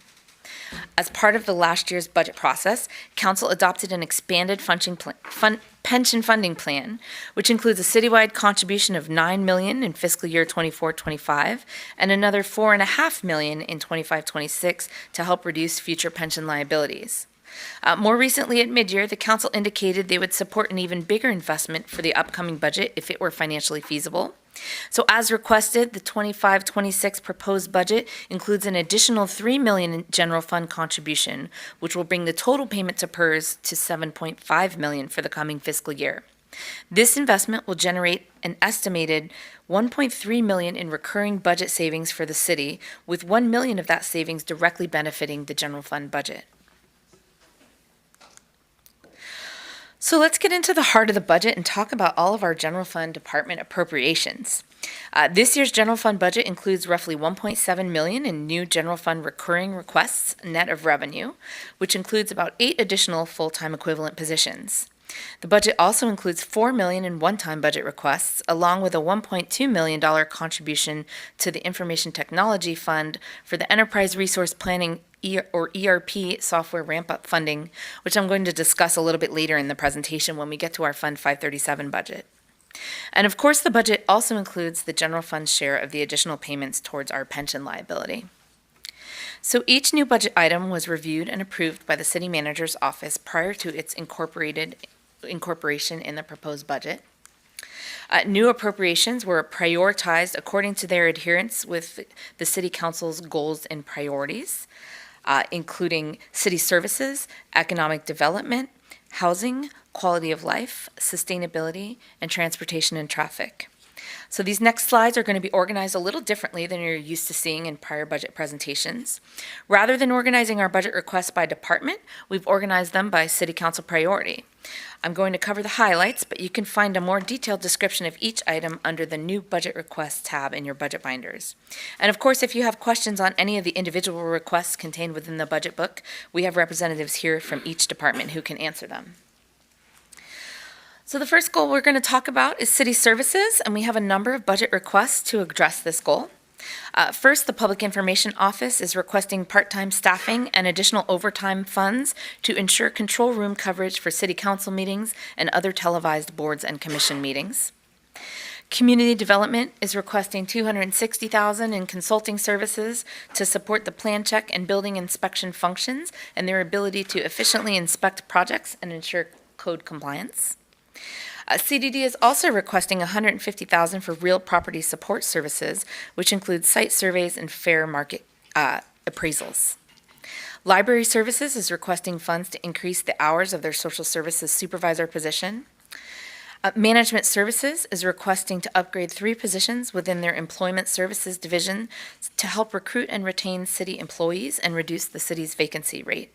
As part of the last year's budget process, Council adopted an expanded pension funding plan, which includes a citywide contribution of $9 million in fiscal year 24-25 and another $4.5 million in 25-26 to help reduce future pension liabilities. More recently, at midyear, the Council indicated they would support an even bigger investment for the upcoming budget if it were financially feasible. So as requested, the 25-26 proposed budget includes an additional $3 million in general fund contribution, which will bring the total payment to PERS to $7.5 million for the coming fiscal year. This investment will generate an estimated $1.3 million in recurring budget savings for the city, with $1 million of that savings directly benefiting the general fund budget. So let's get into the heart of the budget and talk about all of our general fund department appropriations. This year's general fund budget includes roughly $1.7 million in new general fund recurring requests net of revenue, which includes about 8 additional full-time equivalent positions. The budget also includes $4 million in one-time budget requests, along with a $1.2 million contribution to the Information Technology Fund for the Enterprise Resource Planning or ERP software ramp-up funding, which I'm going to discuss a little bit later in the presentation when we get to our Fund 537 budget. And of course, the budget also includes the general fund's share of the additional payments towards our pension liability. So each new budget item was reviewed and approved by the city manager's office prior to its incorporation in the proposed budget. New appropriations were prioritized according to their adherence with the City Council's goals and priorities, including city services, economic development, housing, quality of life, sustainability, and transportation and traffic. So these next slides are going to be organized a little differently than you're used to seeing in prior budget presentations. Rather than organizing our budget requests by department, we've organized them by City Council priority. I'm going to cover the highlights, but you can find a more detailed description of each item under the new budget requests tab in your budget binders. And of course, if you have questions on any of the individual requests contained within the budget book, we have representatives here from each department who can answer them. So the first goal we're going to talk about is city services, and we have a number of budget requests to address this goal. First, the Public Information Office is requesting part-time staffing and additional overtime funds to ensure control room coverage for city council meetings and other televised boards and commission meetings. Community Development is requesting $260,000 in consulting services to support the plan check and building inspection functions and their ability to efficiently inspect projects and ensure code compliance. CDD is also requesting $150,000 for real property support services, which includes site surveys and fair market appraisals. Library Services is requesting funds to increase the hours of their social services supervisor position. Management Services is requesting to upgrade 3 positions within their Employment Services division to help recruit and retain city employees and reduce the city's vacancy rate.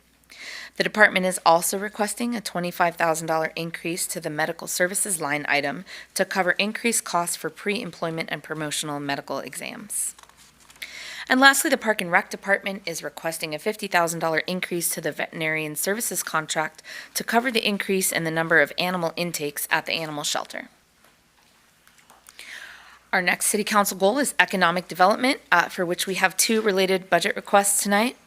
The department is also requesting a $25,000 increase to the medical services line item to cover increased costs for pre-employment and promotional medical exams. And lastly, the Park and Rec Department is requesting a $50,000 increase to the veterinarian services contract to cover the increase in the number of animal intakes at the animal shelter. Our next City Council goal is economic development, for which we have 2 related budget requests tonight.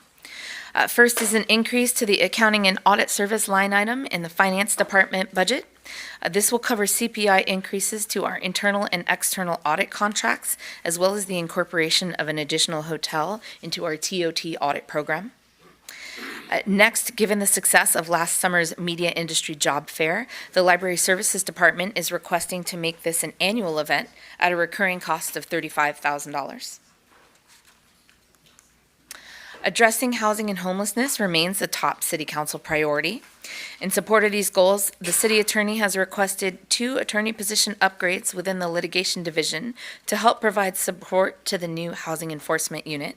First is an increase to the accounting and audit service line item in the finance department budget. This will cover CPI increases to our internal and external audit contracts, as well as the incorporation of an additional hotel into our TOT audit program. Next, given the success of last summer's media industry job fair, the Library Services Department is requesting to make this an annual event at a recurring cost of $35,000. Addressing housing and homelessness remains the top City Council priority. In support of these goals, the City Attorney has requested 2 attorney position upgrades within the litigation division to help provide support to the new Housing Enforcement Unit.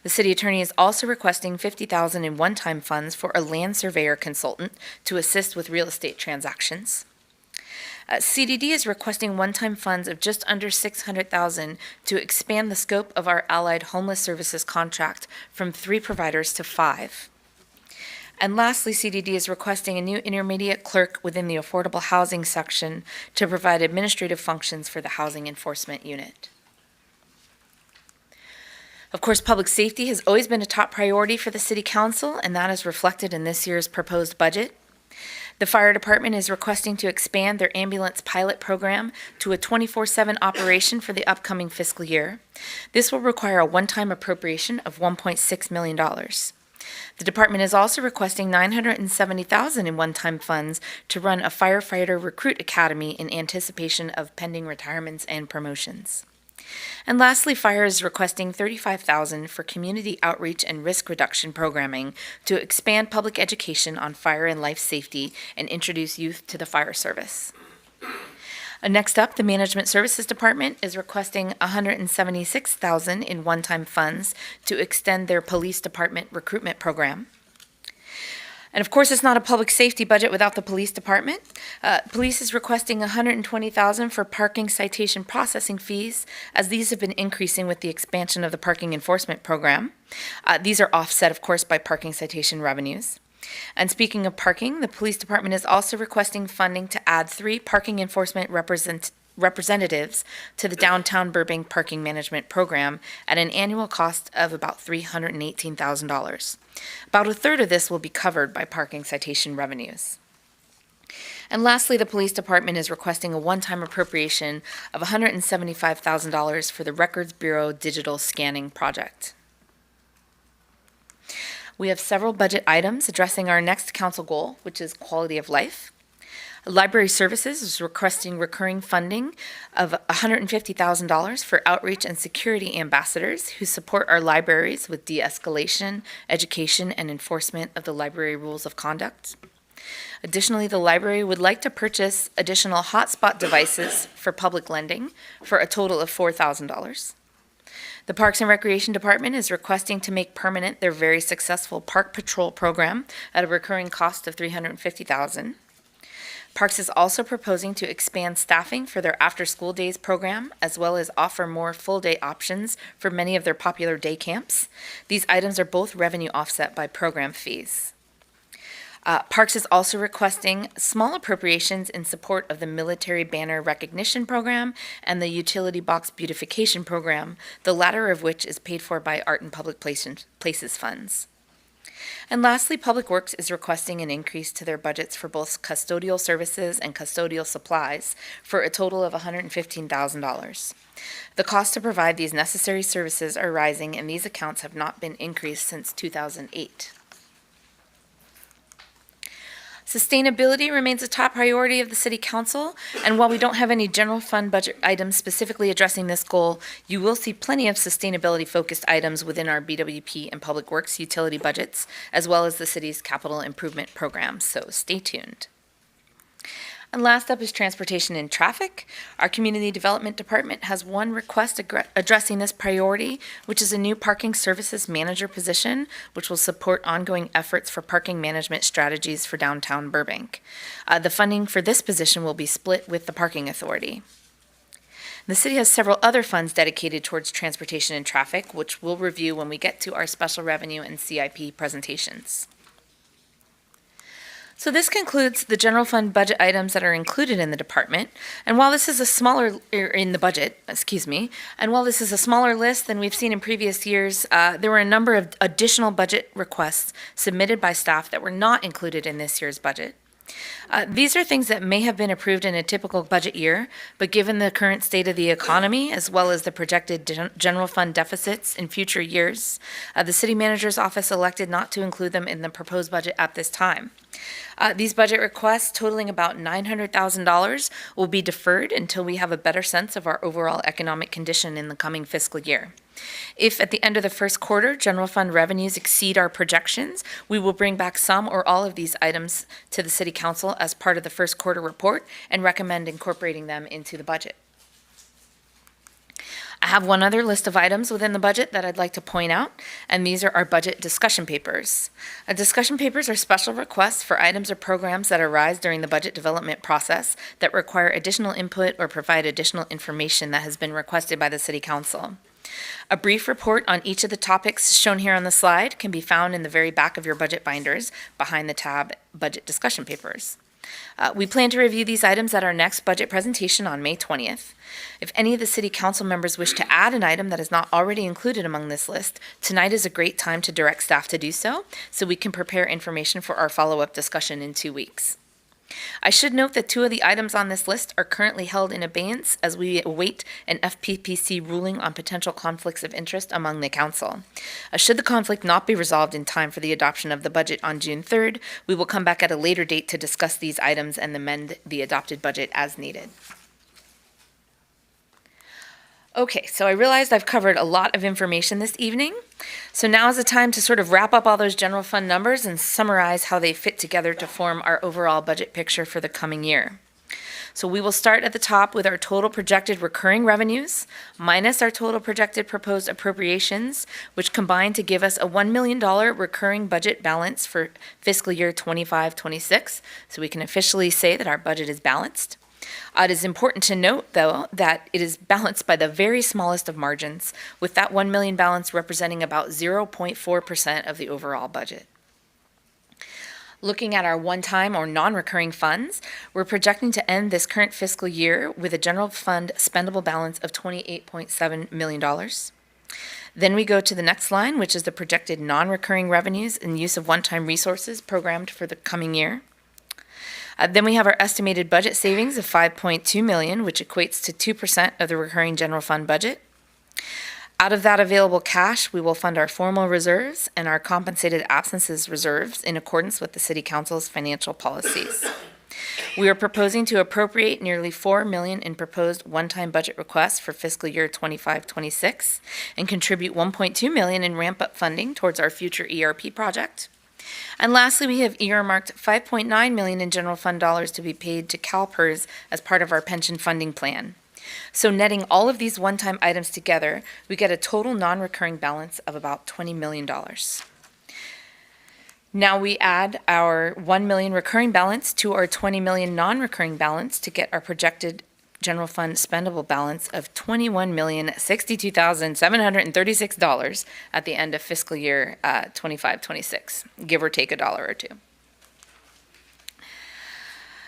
The City Attorney is also requesting $50,000 in one-time funds for a land surveyor consultant to assist with real estate transactions. CDD is requesting one-time funds of just under $600,000 to expand the scope of our Allied Homeless Services contract from 3 providers to 5. And lastly, CDD is requesting a new intermediate clerk within the affordable housing section to provide administrative functions for the Housing Enforcement Unit. Of course, public safety has always been a top priority for the City Council, and that is reflected in this year's proposed budget. The fire department is requesting to expand their ambulance pilot program to a 24/7 operation for the upcoming fiscal year. This will require a one-time appropriation of $1.6 million. The department is also requesting $970,000 in one-time funds to run a firefighter recruit academy in anticipation of pending retirements and promotions. And lastly, fire is requesting $35,000 for community outreach and risk reduction programming to expand public education on fire and life safety and introduce youth to the fire service. Next up, the Management Services Department is requesting $176,000 in one-time funds to extend their police department recruitment program. And of course, it's not a public safety budget without the police department. Police is requesting $120,000 for parking citation processing fees, as these have been increasing with the expansion of the parking enforcement program. These are offset, of course, by parking citation revenues. And speaking of parking, the police department is also requesting funding to add 3 parking enforcement representatives to the downtown Burbank parking management program at an annual cost of about $318,000. About a third of this will be covered by parking citation revenues. And lastly, the police department is requesting a one-time appropriation of $175,000 for the Records Bureau digital scanning project. We have several budget items addressing our next council goal, which is quality of life. Library Services is requesting recurring funding of $150,000 for outreach and security ambassadors who support our libraries with de-escalation, education, and enforcement of the library rules of conduct. Additionally, the library would like to purchase additional hotspot devices for public lending for a total of $4,000. The Parks and Recreation Department is requesting to make permanent their very successful Park Patrol program at a recurring cost of $350,000. Parks is also proposing to expand staffing for their after-school days program, as well as offer more full-day options for many of their popular day camps. These items are both revenue offset by program fees. Parks is also requesting small appropriations in support of the Military Banner Recognition Program and the Utility Box Beautification Program, the latter of which is paid for by Art and Public Places funds. And lastly, Public Works is requesting an increase to their budgets for both custodial services and custodial supplies for a total of $115,000. The cost to provide these necessary services are rising, and these accounts have not been increased since 2008. Sustainability remains a top priority of the City Council, and while we don't have any general fund budget items specifically addressing this goal, you will see plenty of sustainability-focused items within our BWP and Public Works utility budgets, as well as the city's capital improvement program, so stay tuned. And last up is transportation and traffic. Our Community Development Department has one request addressing this priority, which is a new parking services manager position, which will support ongoing efforts for parking management strategies for downtown Burbank. The funding for this position will be split with the Parking Authority. The city has several other funds dedicated towards transportation and traffic, which we'll review when we get to our special revenue and CIP presentations. So this concludes the general fund budget items that are included in the department. And while this is a smaller list than we've seen in previous years, there were a number of additional budget requests submitted by staff that were not included in this year's budget. These are things that may have been approved in a typical budget year, but given the current state of the economy, as well as the projected general fund deficits in future years, the city manager's office elected not to include them in the proposed budget at this time. These budget requests, totaling about $900,000, will be deferred until we have a better sense of our overall economic condition in the coming fiscal year. If at the end of the first quarter, general fund revenues exceed our projections, we will bring back some or all of these items to the City Council as part of the first quarter report and recommend incorporating them into the budget. I have one other list of items within the budget that I'd like to point out, and these are our budget discussion papers. Discussion papers are special requests for items or programs that arise during the budget development process that require additional input or provide additional information that has been requested by the City Council. A brief report on each of the topics shown here on the slide can be found in the very back of your budget binders behind the tab Budget Discussion Papers. We plan to review these items at our next budget presentation on May 20th. If any of the City Council members wish to add an item that is not already included among this list, tonight is a great time to direct staff to do so we can prepare information for our follow-up discussion in 2 weeks. I should note that 2 of the items on this list are currently held in abeyance as we await an FPPC ruling on potential conflicts of interest among the council. Should the conflict not be resolved in time for the adoption of the budget on June 3rd, we will come back at a later date to discuss these items and amend the adopted budget as needed. Okay, so I realized I've covered a lot of information this evening. So now is the time to sort of wrap up all those general fund numbers and summarize how they fit together to form our overall budget picture for the coming year. So we will start at the top with our total projected recurring revenues minus our total projected proposed appropriations, which combine to give us a $1 million recurring budget balance for fiscal year 25-26. So we can officially say that our budget is balanced. It is important to note, though, that it is balanced by the very smallest of margins, with that 1 million balance representing about 0.4% of the overall budget. Looking at our one-time or non-recurring funds, we're projecting to end this current fiscal year with a general fund spendable balance of $28.7 million. Then we go to the next line, which is the projected non-recurring revenues and use of one-time resources programmed for the coming year. Then we have our estimated budget savings of $5.2 million, which equates to 2% of the recurring general fund budget. Out of that available cash, we will fund our formal reserves and our compensated absences reserves in accordance with the City Council's financial policies. We are proposing to appropriate nearly $4 million in proposed one-time budget requests for fiscal year 25-26 and contribute $1.2 million in ramp-up funding towards our future ERP project. And lastly, we have earmarked $5.9 million in general fund dollars to be paid to CalPERS as part of our pension funding plan. So netting all of these one-time items together, we get a total non-recurring balance of about $20 million. Now we add our $1 million recurring balance to our $20 million non-recurring balance to get our projected general fund spendable balance of $21,062,736 at the end of fiscal year 25-26, give or take a dollar or two.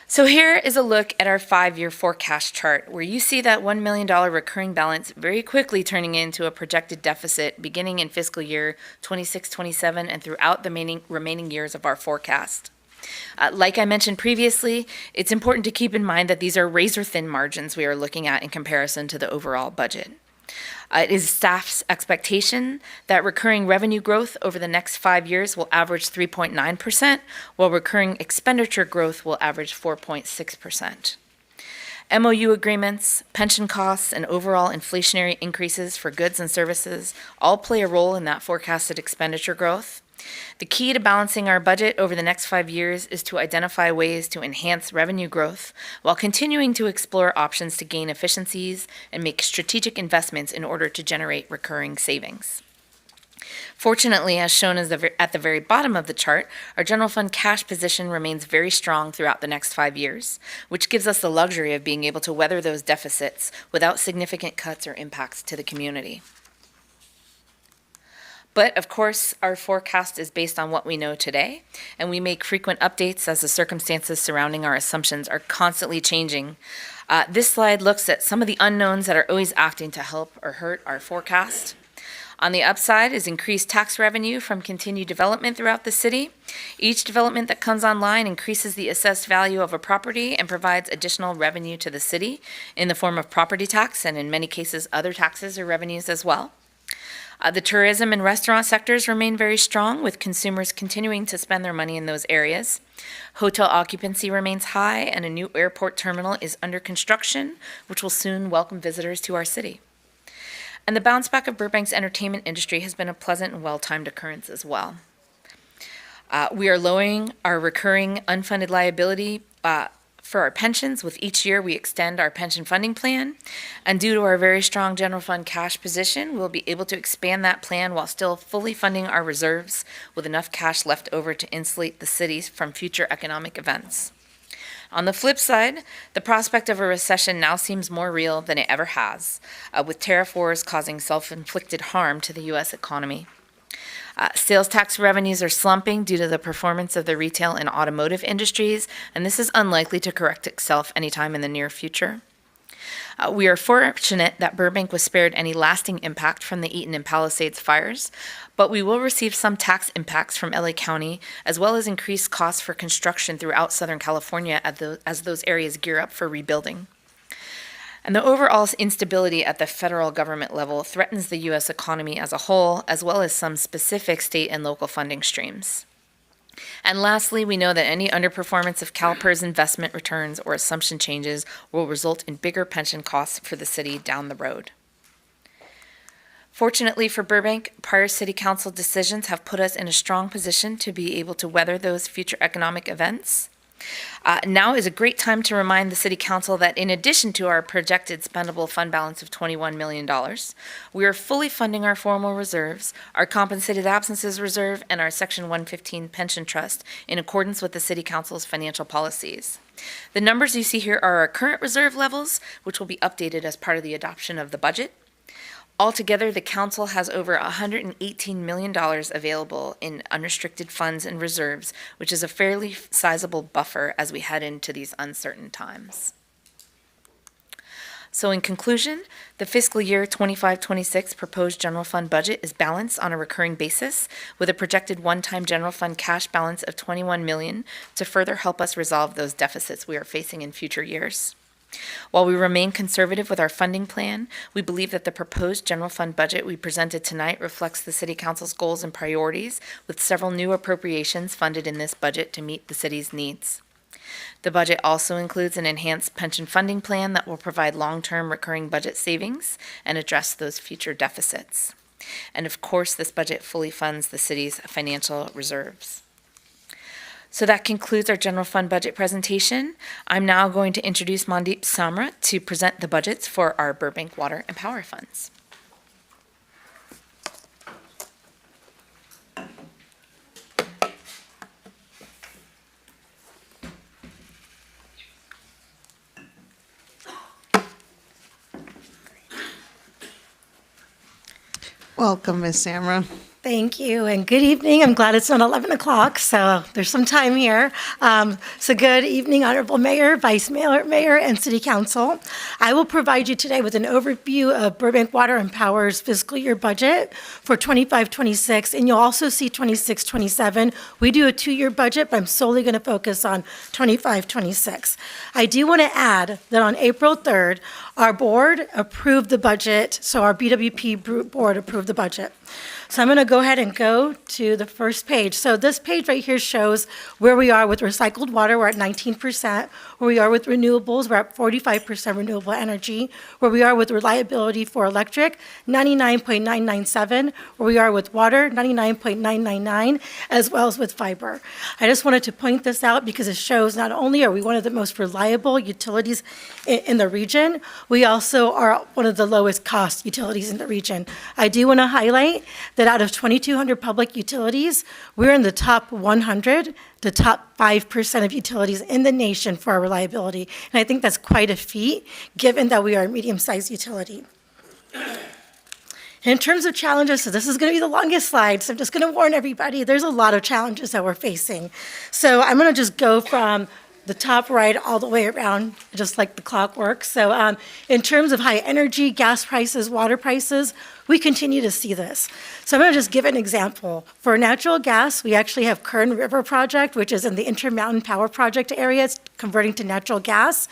So here is a look at our 5-year forecast chart where you see that $1 million recurring balance very quickly turning into a projected deficit beginning in fiscal year 26-27 and throughout the remaining years of our forecast. Like I mentioned previously, it's important to keep in mind that these are razor-thin margins we are looking at in comparison to the overall budget. It is staff's expectation that recurring revenue growth over the next 5 years will average 3.9%, while recurring expenditure growth will average 4.6%. MOU agreements, pension costs, and overall inflationary increases for goods and services all play a role in that forecasted expenditure growth. The key to balancing our budget over the next 5 years is to identify ways to enhance revenue growth while continuing to explore options to gain efficiencies and make strategic investments in order to generate recurring savings. Fortunately, as shown at the very bottom of the chart, our general fund cash position remains very strong throughout the next 5 years, which gives us the luxury of being able to weather those deficits without significant cuts or impacts to the community. But of course, our forecast is based on what we know today, and we make frequent updates as the circumstances surrounding our assumptions are constantly changing. This slide looks at some of the unknowns that are always acting to help or hurt our forecast. On the upside is increased tax revenue from continued development throughout the city. Each development that comes online increases the assessed value of a property and provides additional revenue to the city in the form of property tax and in many cases other taxes or revenues as well. The tourism and restaurant sectors remain very strong, with consumers continuing to spend their money in those areas. Hotel occupancy remains high, and a new airport terminal is under construction, which will soon welcome visitors to our city. And the bounce back of Burbank's entertainment industry has been a pleasant and well-timed occurrence as well. We are lowering our recurring unfunded liability for our pensions. With each year, we extend our pension funding plan. And due to our very strong general fund cash position, we'll be able to expand that plan while still fully funding our reserves with enough cash left over to insulate the cities from future economic events. On the flip side, the prospect of a recession now seems more real than it ever has, with tariff wars causing self-inflicted harm to the U.S. economy. Sales tax revenues are slumping due to the performance of the retail and automotive industries, and this is unlikely to correct itself anytime in the near future. We are fortunate that Burbank was spared any lasting impact from the Eaton and Palisades fires, but we will receive some tax impacts from LA County, as well as increased costs for construction throughout Southern California as those areas gear up for rebuilding. And the overall instability at the federal government level threatens the U.S. economy as a whole, as well as some specific state and local funding streams. And lastly, we know that any underperformance of CalPERS investment returns or assumption changes will result in bigger pension costs for the city down the road. Fortunately for Burbank, prior city council decisions have put us in a strong position to be able to weather those future economic events. Now is a great time to remind the City Council that in addition to our projected spendable fund balance of $21 million, we are fully funding our formal reserves, our compensated absences reserve, and our Section 115 pension trust in accordance with the City Council's financial policies. The numbers you see here are our current reserve levels, which will be updated as part of the adoption of the budget. Altogether, the council has over $118 million available in unrestricted funds and reserves, which is a fairly sizable buffer as we head into these uncertain times. So in conclusion, the fiscal year 25-26 proposed general fund budget is balanced on a recurring basis with a projected one-time general fund cash balance of $21 million to further help us resolve those deficits we are facing in future years. While we remain conservative with our funding plan, we believe that the proposed general fund budget we presented tonight reflects the City Council's goals and priorities, with several new appropriations funded in this budget to meet the city's needs. The budget also includes an enhanced pension funding plan that will provide long-term recurring budget savings and address those future deficits. And of course, this budget fully funds the city's financial reserves. So that concludes our general fund budget presentation. I'm now going to introduce Mandeep Samra to present the budgets for our Burbank Water and Power Funds. Welcome, Ms. Samra. Thank you, and good evening. I'm glad it's not 11 o'clock, so there's some time here. So good evening, Honorable Mayor, Vice Mayor, and City Council. I will provide you today with an overview of Burbank Water and Power's fiscal year budget for 25-26, and you'll also see 26-27. We do a two-year budget, but I'm solely going to focus on 25-26. I do want to add that on April 3rd, our board approved the budget, so our BWP board approved the budget. So I'm going to go ahead and go to the first page. So this page right here shows where we are with recycled water. We're at 19%. Where we are with renewables, we're at 45% renewable energy. Where we are with reliability for electric, 99.997. Where we are with water, 99.999, as well as with fiber. I just wanted to point this out because it shows not only are we one of the most reliable utilities in the region, we also are one of the lowest cost utilities in the region. I do want to highlight that out of 2,200 public utilities, we're in the top 100, the top 5% of utilities in the nation for our reliability. And I think that's quite a feat, given that we are a medium-sized utility. In terms of challenges, so this is going to be the longest slide, so I'm just going to warn everybody, there's a lot of challenges that we're facing. So I'm going to just go from the top right all the way around, just like the clock works. So in terms of high energy, gas prices, water prices, we continue to see this. So I'm going to just give an example. For natural gas, we actually have Kern River Project, which is in the Intermountain Power Project area. It's converting to natural gas.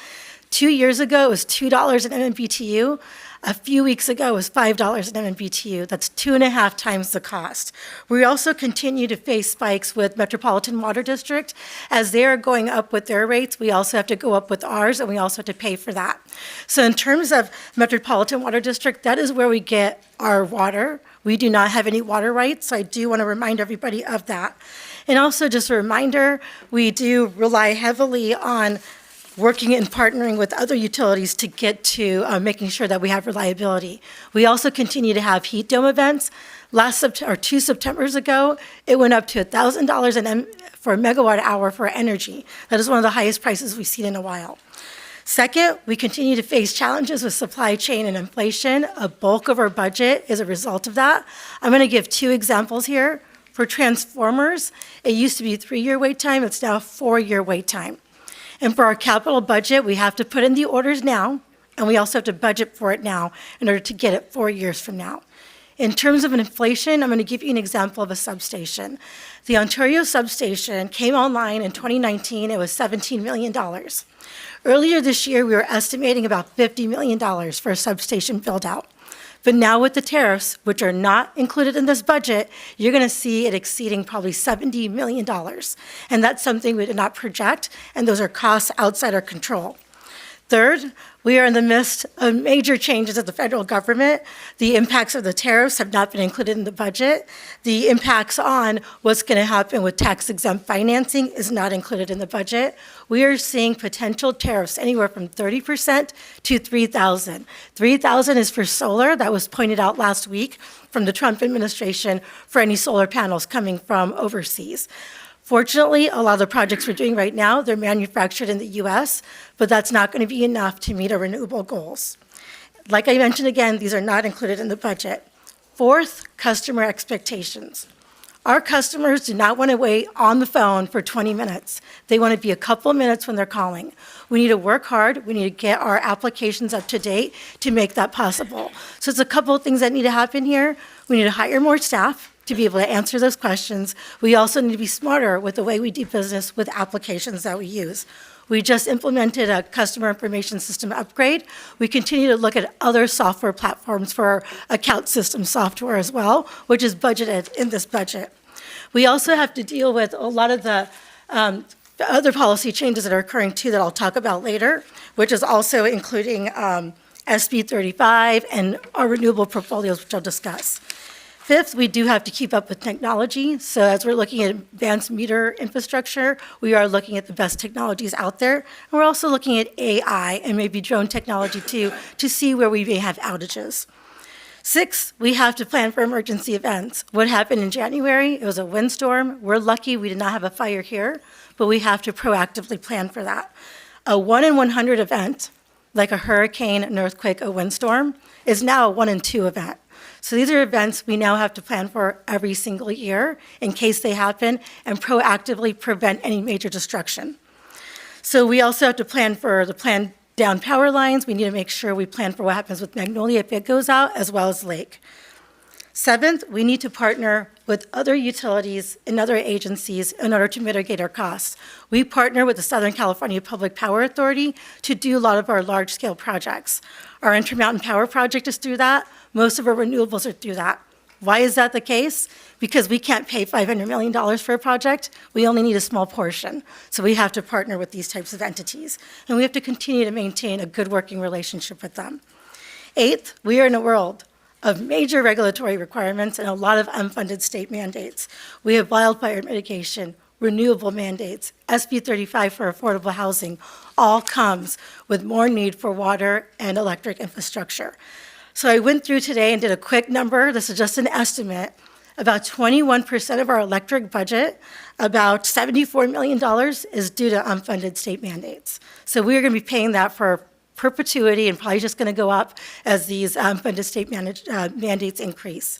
2 years ago, it was $2 an MMBTU. A few weeks ago, it was $5 an MMBTU. That's 2.5 times the cost. We also continue to face spikes with Metropolitan Water District. As they're going up with their rates, we also have to go up with ours, and we also have to pay for that. So in terms of Metropolitan Water District, that is where we get our water. We do not have any water rights, so I do want to remind everybody of that. And also just a reminder, we do rely heavily on working and partnering with other utilities to get to making sure that we have reliability. We also continue to have heat dome events. Last September, or 2 Septembers ago, it went up to $1,000 for a megawatt hour for energy. That is one of the highest prices we've seen in a while. Second, we continue to face challenges with supply chain and inflation. A bulk of our budget is a result of that. I'm going to give 2 examples here. For transformers, it used to be 3-year wait time. It's now 4-year wait time. And for our capital budget, we have to put in the orders now, and we also have to budget for it now in order to get it 4 years from now. In terms of inflation, I'm going to give you an example of a substation. The Ontario substation came online in 2019. It was $17 million. Earlier this year, we were estimating about $50 million for a substation build-out. But now with the tariffs, which are not included in this budget, you're going to see it exceeding probably $70 million. And that's something we did not project, and those are costs outside our control. Third, we are in the midst of major changes at the federal government. The impacts of the tariffs have not been included in the budget. The impacts on what's going to happen with tax-exempt financing is not included in the budget. We are seeing potential tariffs anywhere from 30% to 3,000. 3,000 is for solar. That was pointed out last week from the Trump administration for any solar panels coming from overseas. Fortunately, a lot of the projects we're doing right now, they're manufactured in the U.S., but that's not going to be enough to meet our renewable goals. Like I mentioned again, these are not included in the budget. Fourth, customer expectations. Our customers do not want to wait on the phone for 20 minutes. They want to be a couple of minutes when they're calling. We need to work hard. We need to get our applications up to date to make that possible. So it's a couple of things that need to happen here. We need to hire more staff to be able to answer those questions. We also need to be smarter with the way we do business with applications that we use. We just implemented a customer information system upgrade. We continue to look at other software platforms for our account system software as well, which is budgeted in this budget. We also have to deal with a lot of the other policy changes that are occurring too that I'll talk about later, which is also including SB 35 and our renewable portfolios, which I'll discuss. Fifth, we do have to keep up with technology. So as we're looking at advanced meter infrastructure, we are looking at the best technologies out there. And we're also looking at AI and maybe drone technology too, to see where we may have outages. Six, we have to plan for emergency events. What happened in January? It was a windstorm. We're lucky we did not have a fire here, but we have to proactively plan for that. A 1 in 100 event, like a hurricane, an earthquake, a windstorm, is now a 1 in 2 event. So these are events we now have to plan for every single year in case they happen and proactively prevent any major destruction. So we also have to plan for the planned down power lines. We need to make sure we plan for what happens with Magnolia if it goes out, as well as Lake. Seventh, we need to partner with other utilities and other agencies in order to mitigate our costs. We partner with the Southern California Public Power Authority to do a lot of our large-scale projects. Our Intermountain Power Project is through that. Most of our renewables are through that. Why is that the case? Because we can't pay $500 million for a project. We only need a small portion. So we have to partner with these types of entities. And we have to continue to maintain a good working relationship with them. Eighth, we are in a world of major regulatory requirements and a lot of unfunded state mandates. We have wildfire mitigation, renewable mandates, SB 35 for affordable housing, all comes with more need for water and electric infrastructure. So I went through today and did a quick number. This is just an estimate. About 21% of our electric budget, about $74 million, is due to unfunded state mandates. So we're going to be paying that for perpetuity and probably just going to go up as these unfunded state mandates increase.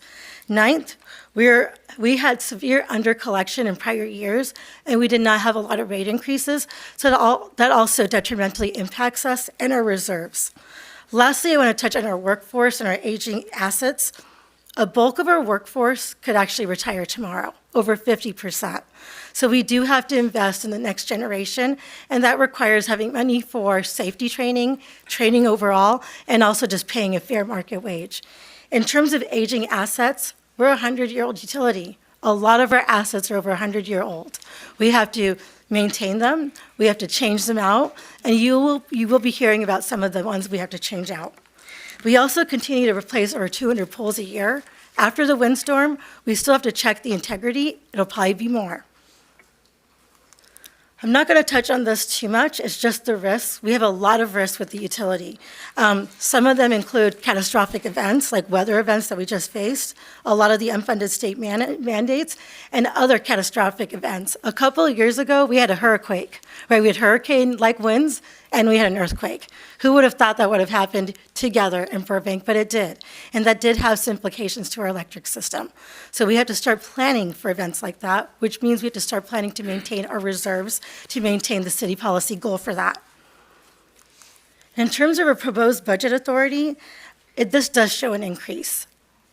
Ninth, we had severe undercollection in prior years, and we did not have a lot of rate increases, so that also detrimentally impacts us and our reserves. Lastly, I want to touch on our workforce and our aging assets. A bulk of our workforce could actually retire tomorrow, over 50%. So we do have to invest in the next generation, and that requires having money for safety training, training overall, and also just paying a fair market wage. In terms of aging assets, we're a 100-year-old utility. A lot of our assets are over 100-year-old. We have to maintain them, we have to change them out, and you will be hearing about some of the ones we have to change out. We also continue to replace over 200 poles a year. After the windstorm, we still have to check the integrity. It'll probably be more. I'm not going to touch on this too much. It's just the risks. We have a lot of risks with the utility. Some of them include catastrophic events, like weather events that we just faced, a lot of the unfunded state mandates, and other catastrophic events. A couple of years ago, we had a hurricane, right? We had hurricane-like winds, and we had an earthquake. Who would have thought that would have happened together in Burbank? But it did. And that did have some implications to our electric system. So we have to start planning for events like that, which means we have to start planning to maintain our reserves, to maintain the city policy goal for that. In terms of our proposed budget authority, this does show an increase.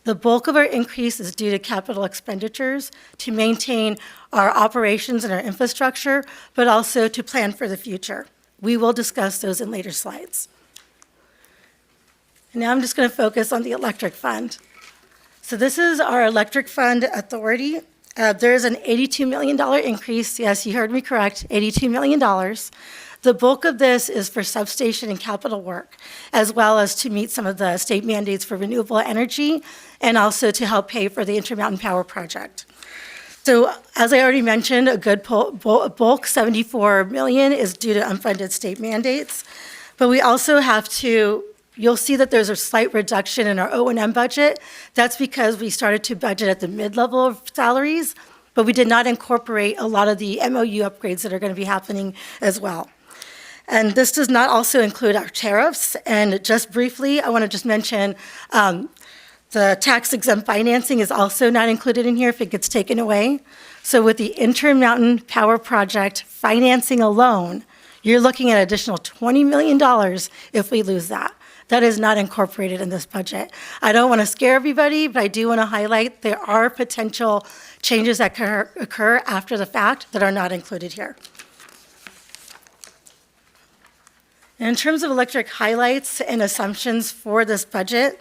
The bulk of our increase is due to capital expenditures to maintain our operations and our infrastructure, but also to plan for the future. We will discuss those in later slides. And now I'm just going to focus on the electric fund. So this is our electric fund authority. There's an $82 million increase. Yes, you heard me correct, $82 million. The bulk of this is for substation and capital work, as well as to meet some of the state mandates for renewable energy, and also to help pay for the Intermountain Power Project. So as I already mentioned, a good bulk, $74 million, is due to unfunded state mandates. But we also have to, you'll see that there's a slight reduction in our O&M budget. That's because we started to budget at the mid-level of salaries, but we did not incorporate a lot of the MOU upgrades that are going to be happening as well. And this does not also include our tariffs. And just briefly, I want to just mention the tax-exempt financing is also not included in here if it gets taken away. So with the Intermountain Power Project financing alone, you're looking at an additional $20 million if we lose that. That is not incorporated in this budget. I don't want to scare everybody, but I do want to highlight there are potential changes that can occur after the fact that are not included here. And in terms of electric highlights and assumptions for this budget,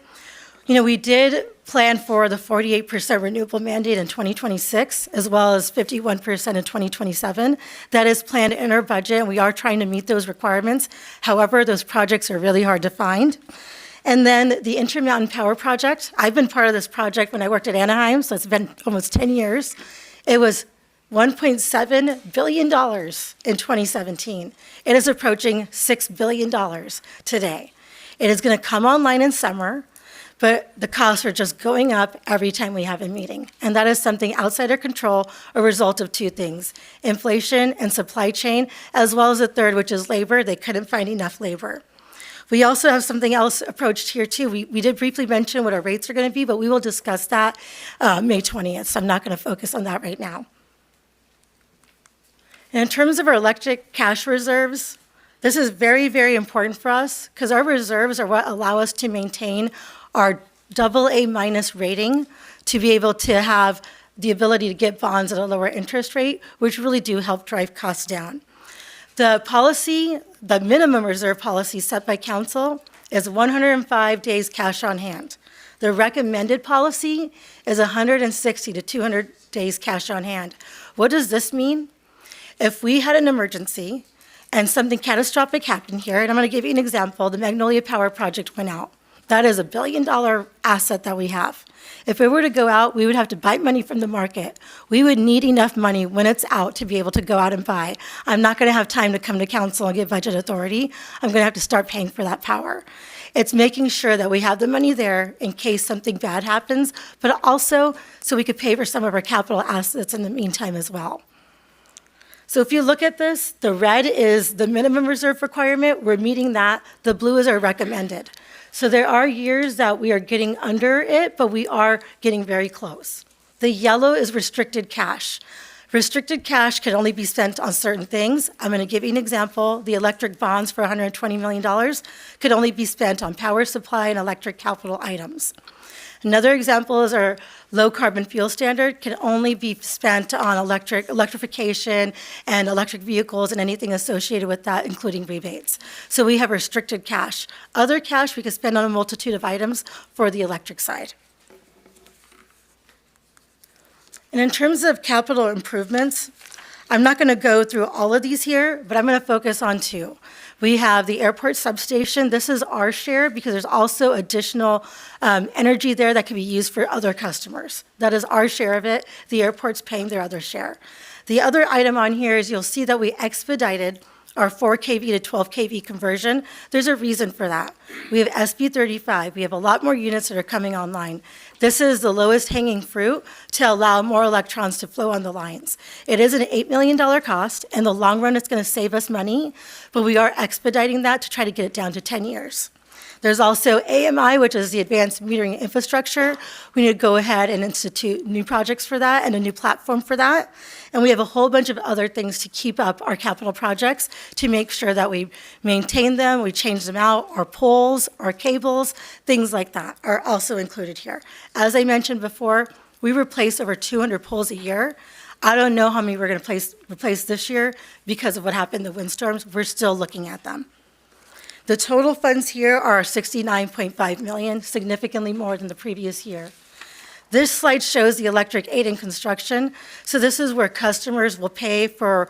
we did plan for the 48% renewable mandate in 2026, as well as 51% in 2027. That is planned in our budget, and we are trying to meet those requirements. However, those projects are really hard to find. And then the Intermountain Power Project, I've been part of this project when I worked at Anaheim, so it's been almost 10 years. It was $1.7 billion in 2017. It is approaching $6 billion today. It is going to come online in summer, but the costs are just going up every time we have a meeting. And that is something outside our control, a result of two things: inflation and supply chain, as well as a third, which is labor. They couldn't find enough labor. We also have something else approached here too. We did briefly mention what our rates are going to be, but we will discuss that May 20th, so I'm not going to focus on that right now. And in terms of our electric cash reserves, this is very, very important for us because our reserves are what allow us to maintain our AA- rating, to be able to have the ability to get bonds at a lower interest rate, which really do help drive costs down. The policy, the minimum reserve policy set by council, is 105 days cash on hand. The recommended policy is 160 to 200 days cash on hand. What does this mean? If we had an emergency and something catastrophic happened here, and I'm going to give you an example, the Magnolia Power Project went out. That is $1 billion asset that we have. If it were to go out, we would have to buy money from the market. We would need enough money when it's out to be able to go out and buy. I'm not going to have time to come to council and get budget authority. I'm going to have to start paying for that power. It's making sure that we have the money there in case something bad happens, but also so we could pay for some of our capital assets in the meantime as well. So if you look at this, the red is the minimum reserve requirement. We're meeting that. The blue is our recommended. So there are years that we are getting under it, but we are getting very close. The yellow is restricted cash. Restricted cash can only be spent on certain things. I'm going to give you an example. The electric bonds for $120 million could only be spent on power supply and electric capital items. Another example is our low carbon fuel standard can only be spent on electrification and electric vehicles and anything associated with that, including rebates. So we have restricted cash. Other cash we can spend on a multitude of items for the electric side. And in terms of capital improvements, I'm not going to go through all of these here, but I'm going to focus on two. We have the airport substation. This is our share because there's also additional energy there that can be used for other customers. That is our share of it. The airport's paying their other share. The other item on here is you'll see that we expedited our 4 kV to 12 kV conversion. There's a reason for that. We have SB 35. We have a lot more units that are coming online. This is the lowest hanging fruit to allow more electrons to flow on the lines. It is an $8 million cost. In the long run, it's going to save us money, but we are expediting that to try to get it down to 10 years. There's also AMI, which is the Advanced Metering Infrastructure. We need to go ahead and institute new projects for that and a new platform for that. And we have a whole bunch of other things to keep up our capital projects to make sure that we maintain them, we change them out. Our poles, our cables, things like that are also included here. As I mentioned before, we replace over 200 poles a year. I don't know how many we're going to replace this year because of what happened in the windstorms. We're still looking at them. The total funds here are $69.5 million, significantly more than the previous year. This slide shows the electric aid in construction. So this is where customers will pay for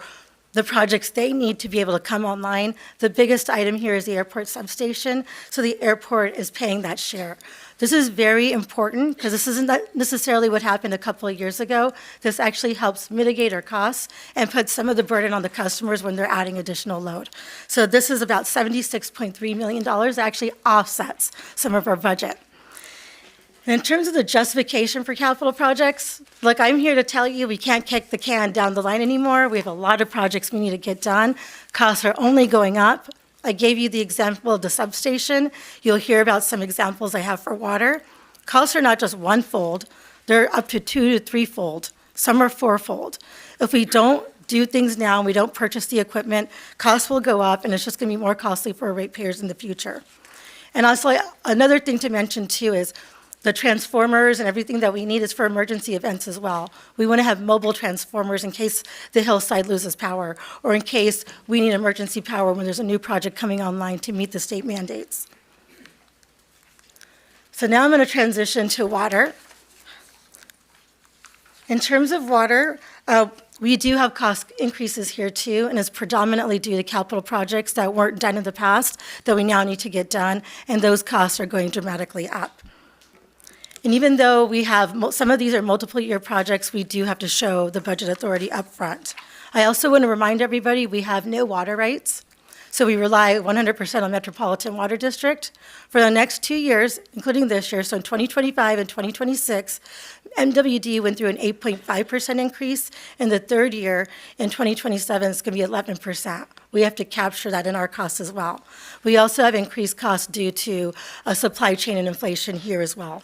the projects they need to be able to come online. The biggest item here is the airport substation, so the airport is paying that share. This is very important because this isn't necessarily what happened a couple of years ago. This actually helps mitigate our costs and put some of the burden on the customers when they're adding additional load. So this is about $76.3 million, actually offsets some of our budget. And in terms of the justification for capital projects, look, I'm here to tell you we can't kick the can down the line anymore. We have a lot of projects we need to get done. Costs are only going up. I gave you the example of the substation. You'll hear about some examples I have for water. Costs are not just one-fold, they're up to 2 to 3-fold. Some are 4-fold. If we don't do things now and we don't purchase the equipment, costs will go up and it's just gonna be more costly for our ratepayers in the future. And also, another thing to mention too is the transformers and everything that we need is for emergency events as well. We want to have mobile transformers in case the hillside loses power or in case we need emergency power when there's a new project coming online to meet the state mandates. So now I'm going to transition to water. In terms of water, we do have cost increases here too, and it's predominantly due to capital projects that weren't done in the past that we now need to get done, and those costs are going dramatically up. And even though we have, some of these are multiple year projects, we do have to show the budget authority up front. I also want to remind everybody we have no water rights, so we rely 100% on Metropolitan Water District. For the next 2 years, including this year, so in 2025 and 2026, MWD went through an 8.5% increase. In the third year, in 2027, it's going to be 11%. We have to capture that in our costs as well. We also have increased costs due to supply chain and inflation here as well.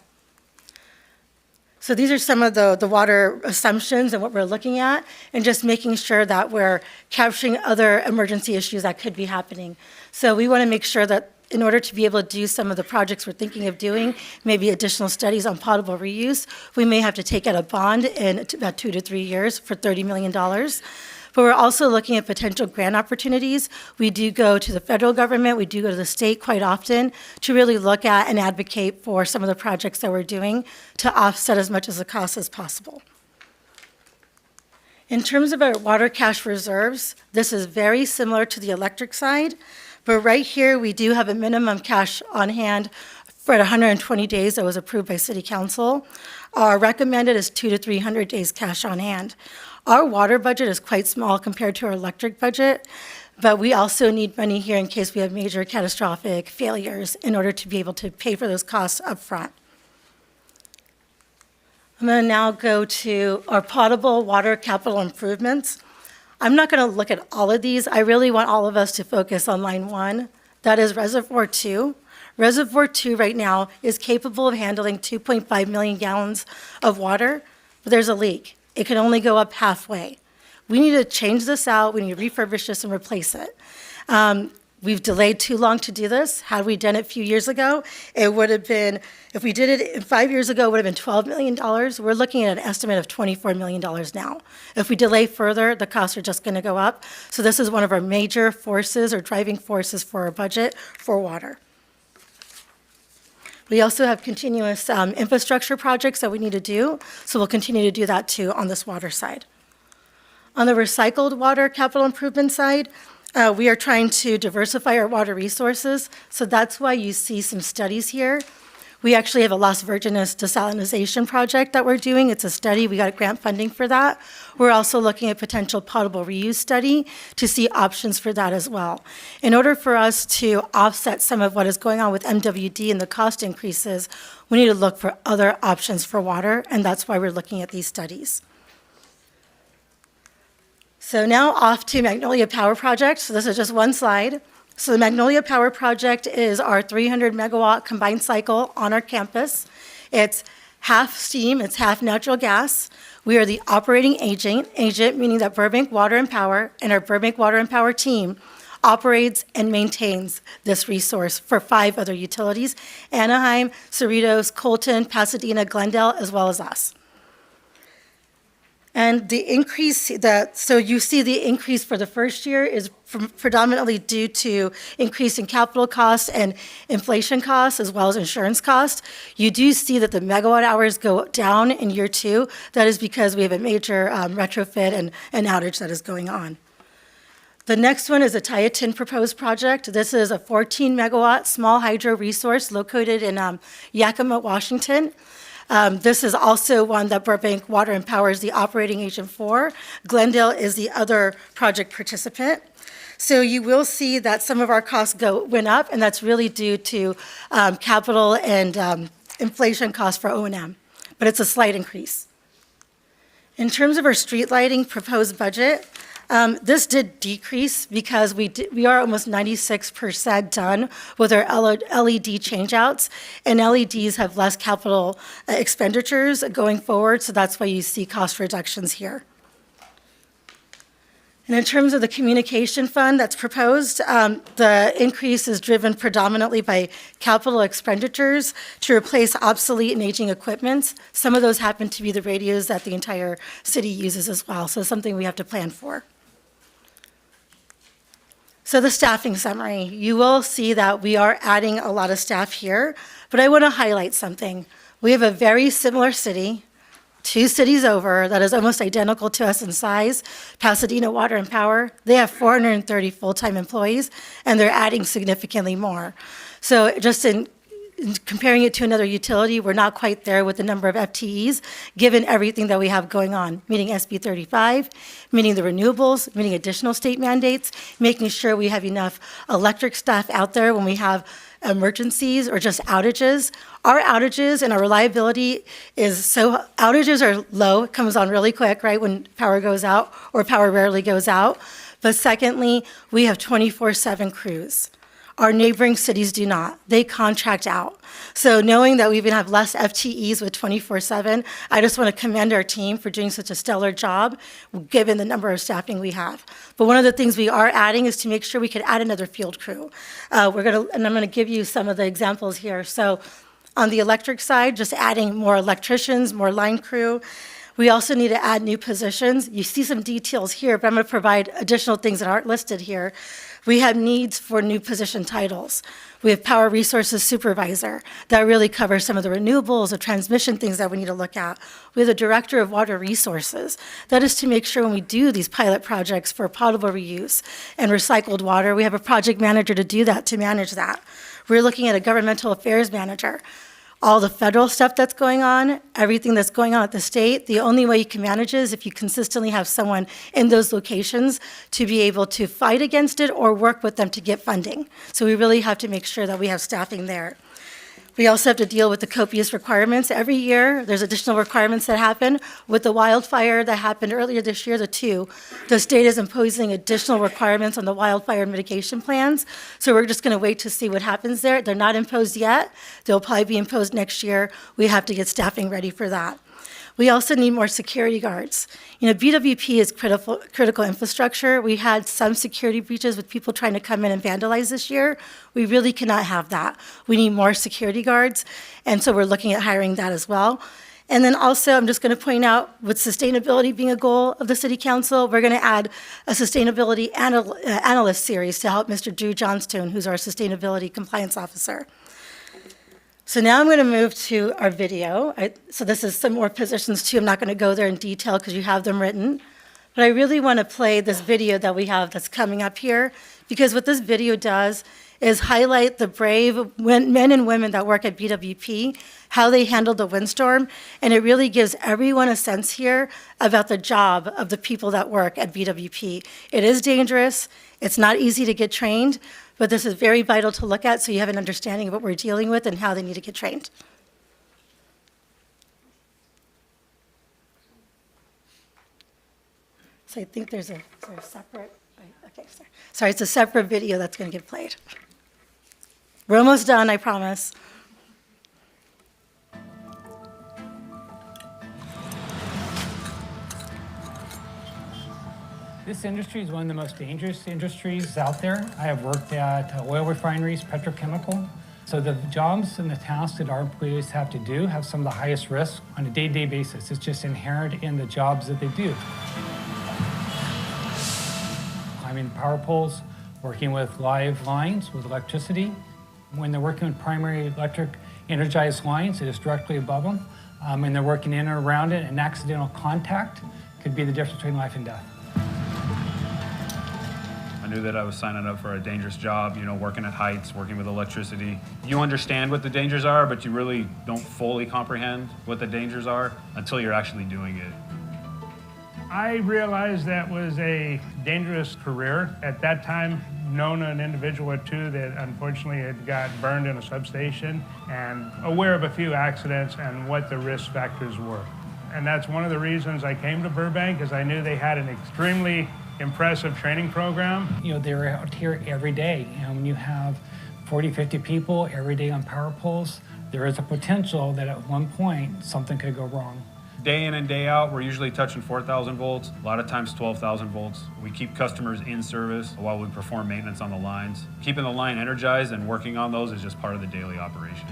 So these are some of the water assumptions and what we're looking at, and just making sure that we're capturing other emergency issues that could be happening. So we want to make sure that in order to be able to do some of the projects we're thinking of doing, maybe additional studies on potable reuse, we may have to take out a bond in about 2 to 3 years for $30 million. But we're also looking at potential grant opportunities. We do go to the federal government, we do go to the state quite often to really look at and advocate for some of the projects that we're doing to offset as much of the cost as possible. In terms of our water cash reserves, this is very similar to the electric side, but right here we do have a minimum cash on hand for 120 days that was approved by City Council. Our recommended is 200 to 300 days cash on hand. Our water budget is quite small compared to our electric budget, but we also need money here in case we have major catastrophic failures in order to be able to pay for those costs up front. I'm going to now go to our potable water capital improvements. I'm not going to look at all of these. I really want all of us to focus on line 1. That is Reservoir 2. Reservoir 2 right now is capable of handling 2.5 million gallons of water, but there's a leak. It can only go up halfway. We need to change this out. We need to refurbish this and replace it. We've delayed too long to do this. Had we done it a few years ago, it would have been, if we did it 5 years ago, it would have been $12 million. We're looking at an estimate of $24 million now. If we delay further, the costs are just going to go up. So this is one of our major forces or driving forces for our budget for water. We also have continuous infrastructure projects that we need to do, so we'll continue to do that too on this water side. On the recycled water capital improvement side, we are trying to diversify our water resources, so that's why you see some studies here. We actually have a Las Virgenes desalinization project that we're doing. It's a study. We got grant funding for that. We're also looking at potential potable reuse study to see options for that as well. In order for us to offset some of what is going on with MWD and the cost increases, we need to look for other options for water, and that's why we're looking at these studies. So now off to Magnolia Power Project. So this is just one slide. So the Magnolia Power Project is our 300 megawatt combined cycle on our campus. It's half steam, it's half natural gas. We are the operating agent, meaning that Burbank Water and Power and our Burbank Water and Power team operates and maintains this resource for 5 other utilities: Anaheim, Cerritos, Colton, Pasadena, Glendale, as well as us. And the increase, so you see the increase for the first year is predominantly due to increase in capital costs and inflation costs, as well as insurance costs. You do see that the megawatt hours go down in year 2. That is because we have a major retrofit and outage that is going on. The next one is a Tieton proposed project. This is a 14 megawatt small hydro resource located in Yakima, Washington. This is also one that Burbank Water and Power is the operating agent for. Glendale is the other project participant. So you will see that some of our costs went up, and that's really due to capital and inflation costs for O&M, but it's a slight increase. In terms of our street lighting proposed budget, this did decrease because we are almost 96% done with our LED changeouts, and LEDs have less capital expenditures going forward, so that's why you see cost reductions here. And in terms of the communication fund that's proposed, the increase is driven predominantly by capital expenditures to replace obsolete and aging equipment. Some of those happen to be the radios that the entire city uses as well, so something we have to plan for. So the staffing summary, you will see that we are adding a lot of staff here, but I want to highlight something. We have a very similar city, 2 cities over, that is almost identical to us in size, Pasadena Water and Power. They have 430 full-time employees, and they're adding significantly more. So just in comparing it to another utility, we're not quite there with the number of FTEs, given everything that we have going on, meeting SB 35, meeting the renewables, meeting additional state mandates, making sure we have enough electric staff out there when we have emergencies or just outages. Our outages and our reliability outages are low. It comes on really quick, right, when power goes out, or power rarely goes out. But secondly, we have 24/7 crews. Our neighboring cities do not. They contract out. So knowing that we even have less FTEs with 24/7, I just want to commend our team for doing such a stellar job, given the number of staffing we have. But one of the things we are adding is to make sure we could add another field crew. And I'm going to give you some of the examples here. So on the electric side, just adding more electricians, more line crew. We also need to add new positions. You see some details here, but I'm going to provide additional things that aren't listed here. We have needs for new position titles. We have Power Resources Supervisor. That really covers some of the renewables, the transmission things that we need to look at. We have the Director of Water Resources. That is to make sure when we do these pilot projects for potable reuse and recycled water, we have a project manager to do that, to manage that. We're looking at a Governmental Affairs Manager. All the federal stuff that's going on, everything that's going on at the state, the only way you can manage it is if you consistently have someone in those locations to be able to fight against it or work with them to get funding. So we really have to make sure that we have staffing there. We also have to deal with the copious requirements. Every year, there's additional requirements that happen. With the wildfire that happened earlier this year, the state is imposing additional requirements on the wildfire mitigation plans. So we're just going to wait to see what happens there. They're not imposed yet. They'll probably be imposed next year. We have to get staffing ready for that. We also need more security guards. You know, BWP is critical infrastructure. We had some security breaches with people trying to come in and vandalize this year. We really cannot have that. We need more security guards, and so we're looking at hiring that as well. And then also, I'm just going to point out, with sustainability being a goal of the City Council, we're going to add a sustainability analyst series to help Mr. Drew Johnstone, who's our sustainability compliance officer. So now I'm going to move to our video. So this is some more positions too. I'm not going to go there in detail because you have them written. But I really want to play this video that we have that's coming up here, because what this video does is highlight the brave men and women that work at BWP, how they handled the windstorm, and it really gives everyone a sense here about the job of the people that work at BWP. It is dangerous, it's not easy to get trained, but this is very vital to look at so you have an understanding of what we're dealing with and how they need to get trained. So I think there's a separate, okay, sorry, it's a separate video that's going to get played. We're almost done, I promise. This industry is one of the most dangerous industries out there. I have worked at oil refineries, petrochemical. So the jobs and the tasks that our employees have to do have some of the highest risk on a day-to-day basis. It's just inherent in the jobs that they do. Climbing power poles, working with live lines with electricity. When they're working with primary electric energized lines, it is directly above them. And they're working in or around it, an accidental contact could be the difference between life and death. I knew that I was signing up for a dangerous job, working at heights, working with electricity. You understand what the dangers are, but you really don't fully comprehend what the dangers are until you're actually doing it. I realized that was a dangerous career. At that time, known an individual or two that unfortunately had got burned in a substation, and aware of a few accidents and what the risk factors were. And that's one of the reasons I came to Burbank, is I knew they had an extremely impressive training program. They're out here every day, and when you have 40, 50 people every day on power poles, there is a potential that at one point something could go wrong. Day in and day out, we're usually touching 4,000 volts, a lot of times 12,000 volts. We keep customers in service while we perform maintenance on the lines. Keeping the line energized and working on those is just part of the daily operation.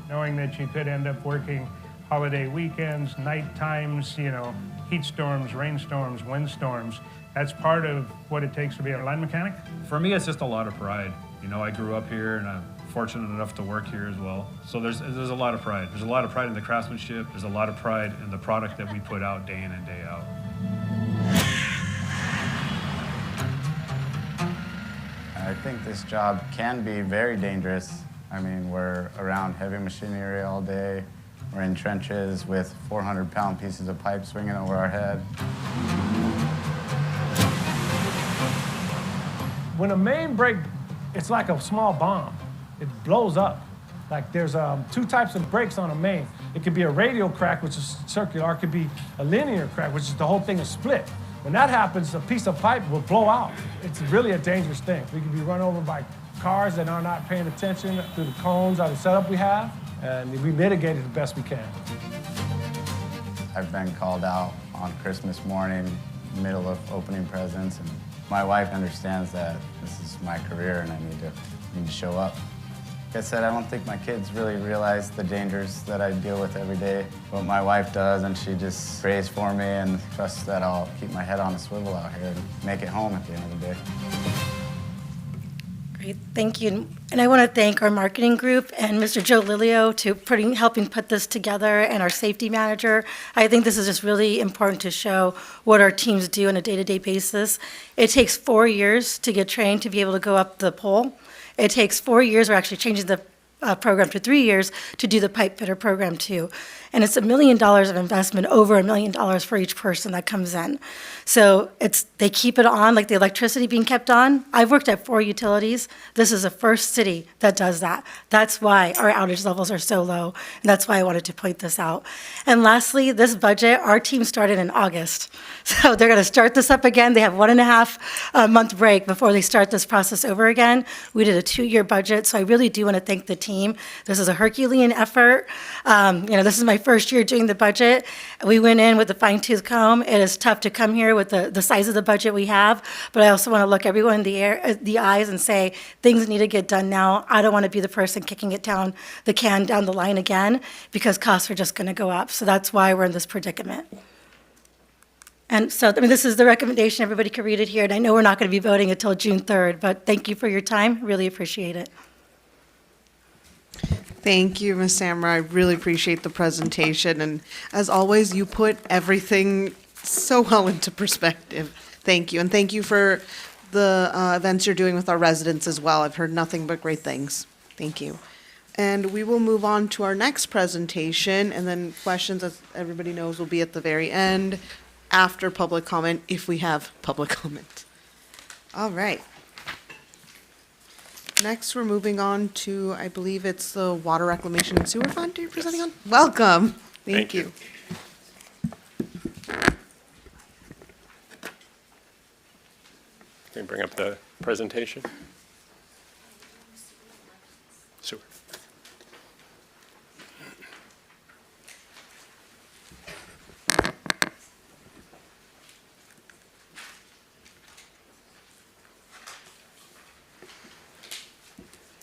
Knowing that you could end up working holiday weekends, night times, heat storms, rainstorms, windstorms, that's part of what it takes to be a line mechanic. For me, it's just a lot of pride. I grew up here and I'm fortunate enough to work here as well. So there's a lot of pride. There's a lot of pride in the craftsmanship. There's a lot of pride in the product that we put out day in and day out. I think this job can be very dangerous. I mean, we're around heavy machinery all day. We're in trenches with 400-pound pieces of pipe swinging over our head. When a main break, it's like a small bomb. It blows up. Like there's two types of breaks on a main. It could be a radial crack, which is circular, or it could be a linear crack, which is the whole thing is split. When that happens, a piece of pipe will blow out. It's really a dangerous thing. We can be run over by cars that are not paying attention through the cones or the setup we have, and we mitigate it the best we can. I've been called out on Christmas morning, middle of opening presents, and my wife understands that this is my career and I need to show up. Like I said, I don't think my kids really realize the dangers that I deal with every day, but my wife does, and she just prays for me and trusts that I'll keep my head on a swivel out here and make it home at the end of the day. Great, thank you. And I want to thank our marketing group and Mr. Joe Lilio to helping put this together, and our safety manager. I think this is just really important to show what our teams do on a day-to-day basis. It takes 4 years to get trained to be able to go up the pole. It takes 4 years, we're actually changing the program to 3 years to do the pipe fitter program too. And it's $1 million of investment, over $1 million for each person that comes in. So they keep it on, like the electricity being kept on. I've worked at 4 utilities. This is the first city that does that. That's why our outage levels are so low, and that's why I wanted to point this out. And lastly, this budget, our team started in August. So they're gonna start this up again. They have 1.5 month break before they start this process over again. We did a 2-year budget, so I really do wanna thank the team. This is a Herculean effort. This is my first year doing the budget. We went in with a fine-tooth comb. It is tough to come here with the size of the budget we have, but I also want to look everyone in the eyes and say, things need to get done now. I don't want to be the person kicking it down the line again, because costs are just going to go up. So that's why we're in this predicament. And so, this is the recommendation. Everybody can read it here. And I know we're not going to be voting until June 3rd, but thank you for your time. Really appreciate it. Thank you, Ms. Samra. I really appreciate the presentation. And as always, you put everything so well into perspective. Thank you. And thank you for the events you're doing with our residents as well. I've heard nothing but great things. Thank you. And we will move on to our next presentation, and then questions, as everybody knows, will be at the very end, after public comment, if we have public comment. All right. Next, we're moving on to, I believe it's the Water Reclamation and Sewer Fund you're presenting on? Welcome. Thank you. Can you bring up the presentation? Sewer.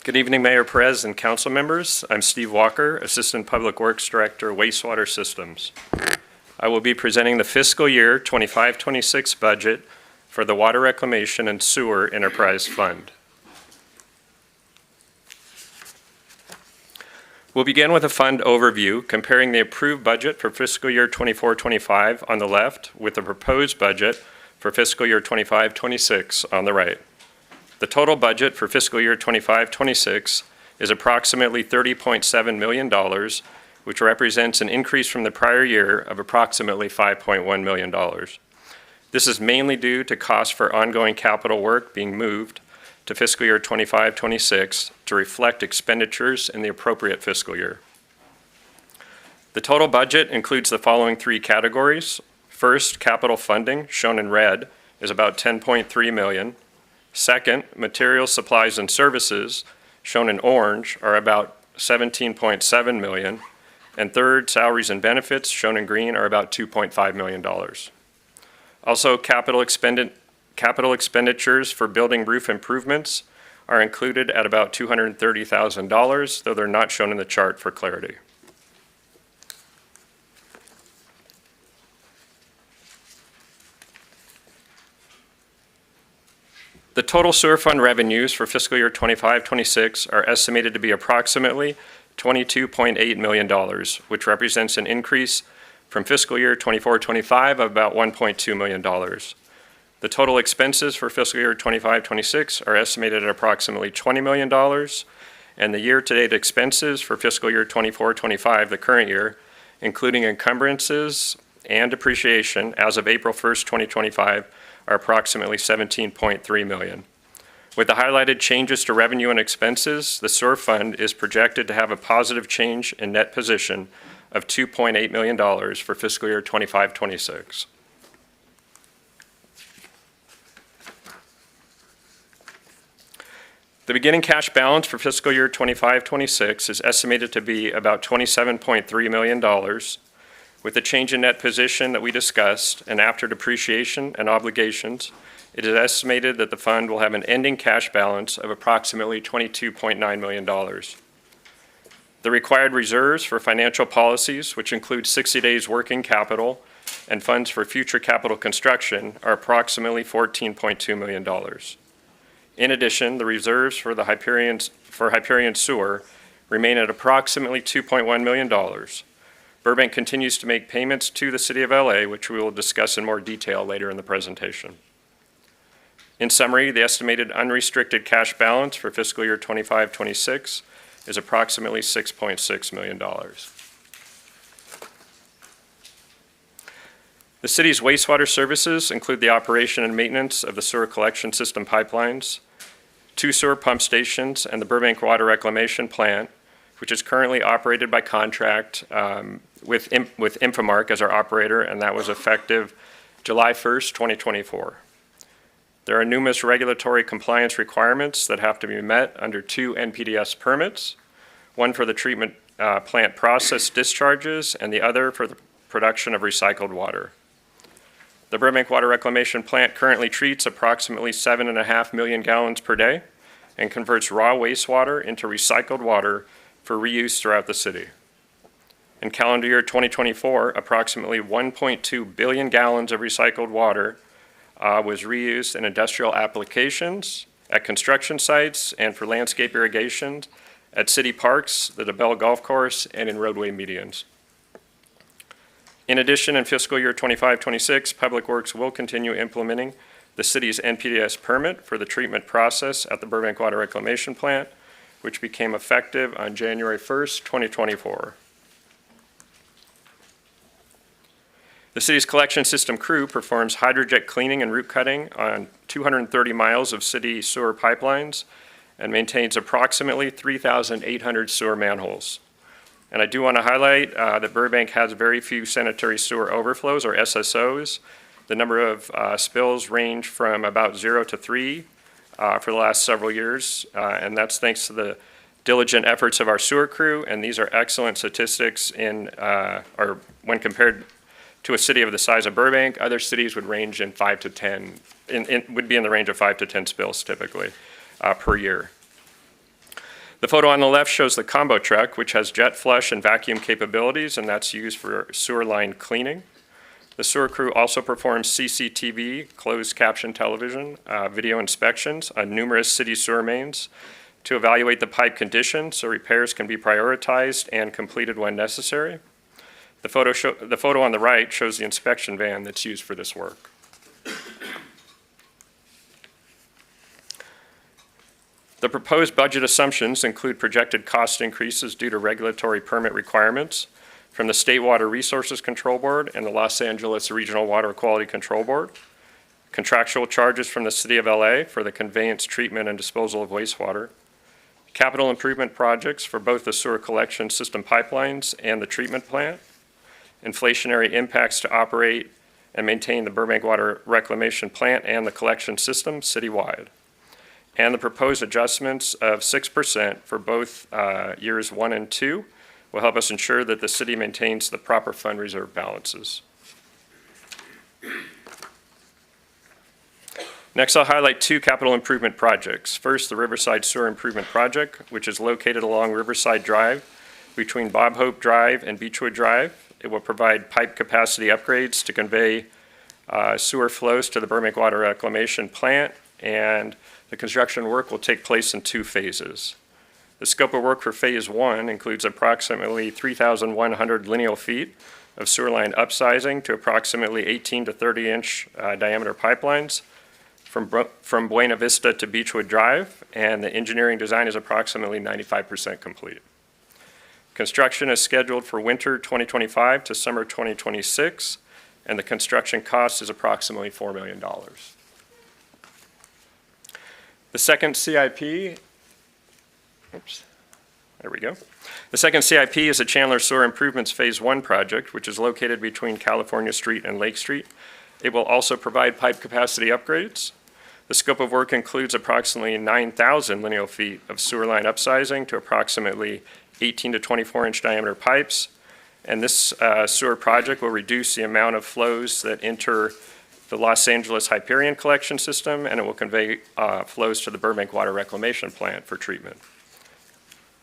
Good evening, Mayor Perez and council members. I'm Steve Walker, Assistant Public Works Director, Wastewater Systems. I will be presenting the fiscal year 25-26 budget for the Water Reclamation and Sewer Enterprise Fund. We'll begin with a fund overview, comparing the approved budget for fiscal year 24-25 on the left with the proposed budget for fiscal year 25-26 on the right. The total budget for fiscal year 25-26 is approximately $30.7 million, which represents an increase from the prior year of approximately $5.1 million. This is mainly due to costs for ongoing capital work being moved to fiscal year 25-26 to reflect expenditures in the appropriate fiscal year. The total budget includes the following three categories. First, capital funding, shown in red, is about $10.3 million. Second, materials, supplies, and services, shown in orange, are about $17.7 million. And third, salaries and benefits, shown in green, are about $2.5 million. Also, capital expenditures for building roof improvements are included at about $230,000, though they're not shown in the chart for clarity. The total sewer fund revenues for fiscal year 25-26 are estimated to be approximately $22.8 million, which represents an increase from fiscal year 24-25 of about $1.2 million. The total expenses for fiscal year 25-26 are estimated at approximately $20 million, and the year-to-date expenses for fiscal year 24-25, the current year, including encumbrances and depreciation as of April 1st, 2025, are approximately $17.3 million. With the highlighted changes to revenue and expenses, the sewer fund is projected to have a positive change in net position of $2.8 million for fiscal year 25-26. The beginning cash balance for fiscal year 25-26 is estimated to be about $27.3 million. With the change in net position that we discussed, and after depreciation and obligations, it is estimated that the fund will have an ending cash balance of approximately $22.9 million. The required reserves for financial policies, which include 60 days working capital and funds for future capital construction, are approximately $14.2 million. In addition, the reserves for Hyperion Sewer remain at approximately $2.1 million. Burbank continues to make payments to the City of LA, which we will discuss in more detail later in the presentation. In summary, the estimated unrestricted cash balance for fiscal year 25-26 is approximately $6.6 million. The city's wastewater services include the operation and maintenance of the sewer collection system pipelines, 2 sewer pump stations, and the Burbank Water Reclamation Plant, which is currently operated by contract with Infomark as our operator, and that was effective July 1st, 2024. There are numerous regulatory compliance requirements that have to be met under 2 NPDES permits, one for the treatment plant process discharges and the other for the production of recycled water. The Burbank Water Reclamation Plant currently treats approximately 7.5 million gallons per day and converts raw wastewater into recycled water for reuse throughout the city. In calendar year 2024, approximately 1.2 billion gallons of recycled water was reused in industrial applications, at construction sites, and for landscape irrigation, at city parks, the DeBell Golf Course, and in roadway medians. In addition, in fiscal year 25-26, Public Works will continue implementing the city's NPDES permit for the treatment process at the Burbank Water Reclamation Plant, which became effective on January 1st, 2024. The city's collection system crew performs hydrojet cleaning and root cutting on 230 miles of city sewer pipelines and maintains approximately 3,800 sewer manholes. And I do want to highlight that Burbank has very few sanitary sewer overflows, or SSOs. The number of spills range from about 0 to 3 for the last several years, and that's thanks to the diligent efforts of our sewer crew, and these are excellent statistics or when compared to a city of the size of Burbank. Other cities would range in 5 to 10, would be in the range of 5 to 10 spills typically per year. The photo on the left shows the combo truck, which has jet flush and vacuum capabilities, and that's used for sewer line cleaning. The sewer crew also performs CCTV, closed caption television, video inspections on numerous city sewer mains to evaluate the pipe condition so repairs can be prioritized and completed when necessary. The photo on the right shows the inspection van that's used for this work. The proposed budget assumptions include projected cost increases due to regulatory permit requirements from the State Water Resources Control Board and the Los Angeles Regional Water Quality Control Board, contractual charges from the City of LA for the conveyance, treatment, and disposal of wastewater, capital improvement projects for both the sewer collection system pipelines and the treatment plant, inflationary impacts to operate and maintain the Burbank Water Reclamation Plant and the collection system citywide, and the proposed adjustments of 6% for both years 1 and 2 will help us ensure that the city maintains the proper fund reserve balances. Next, I'll highlight 2 capital improvement projects. First, the Riverside Sewer Improvement Project, which is located along Riverside Drive between Bob Hope Drive and Beechwood Drive. It will provide pipe capacity upgrades to convey sewer flows to the Burbank Water Reclamation Plant, and the construction work will take place in 2 phases. The scope of work for Phase 1 includes approximately 3,100 lineal feet of sewer line upsizing to approximately 18 to 30-inch diameter pipelines from Buena Vista to Beechwood Drive, and the engineering design is approximately 95% complete. Construction is scheduled for winter 2025 to summer 2026, and the construction cost is approximately $4 million. The second CIP, there we go. The second CIP is the Chandler Sewer Improvements Phase 1 project, which is located between California Street and Lake Street. It will also provide pipe capacity upgrades. The scope of work includes approximately 9,000 lineal feet of sewer line upsizing to approximately 18 to 24-inch diameter pipes. And this sewer project will reduce the amount of flows that enter the Los Angeles Hyperion collection system, and it will convey flows to the Burbank Water Reclamation Plant for treatment.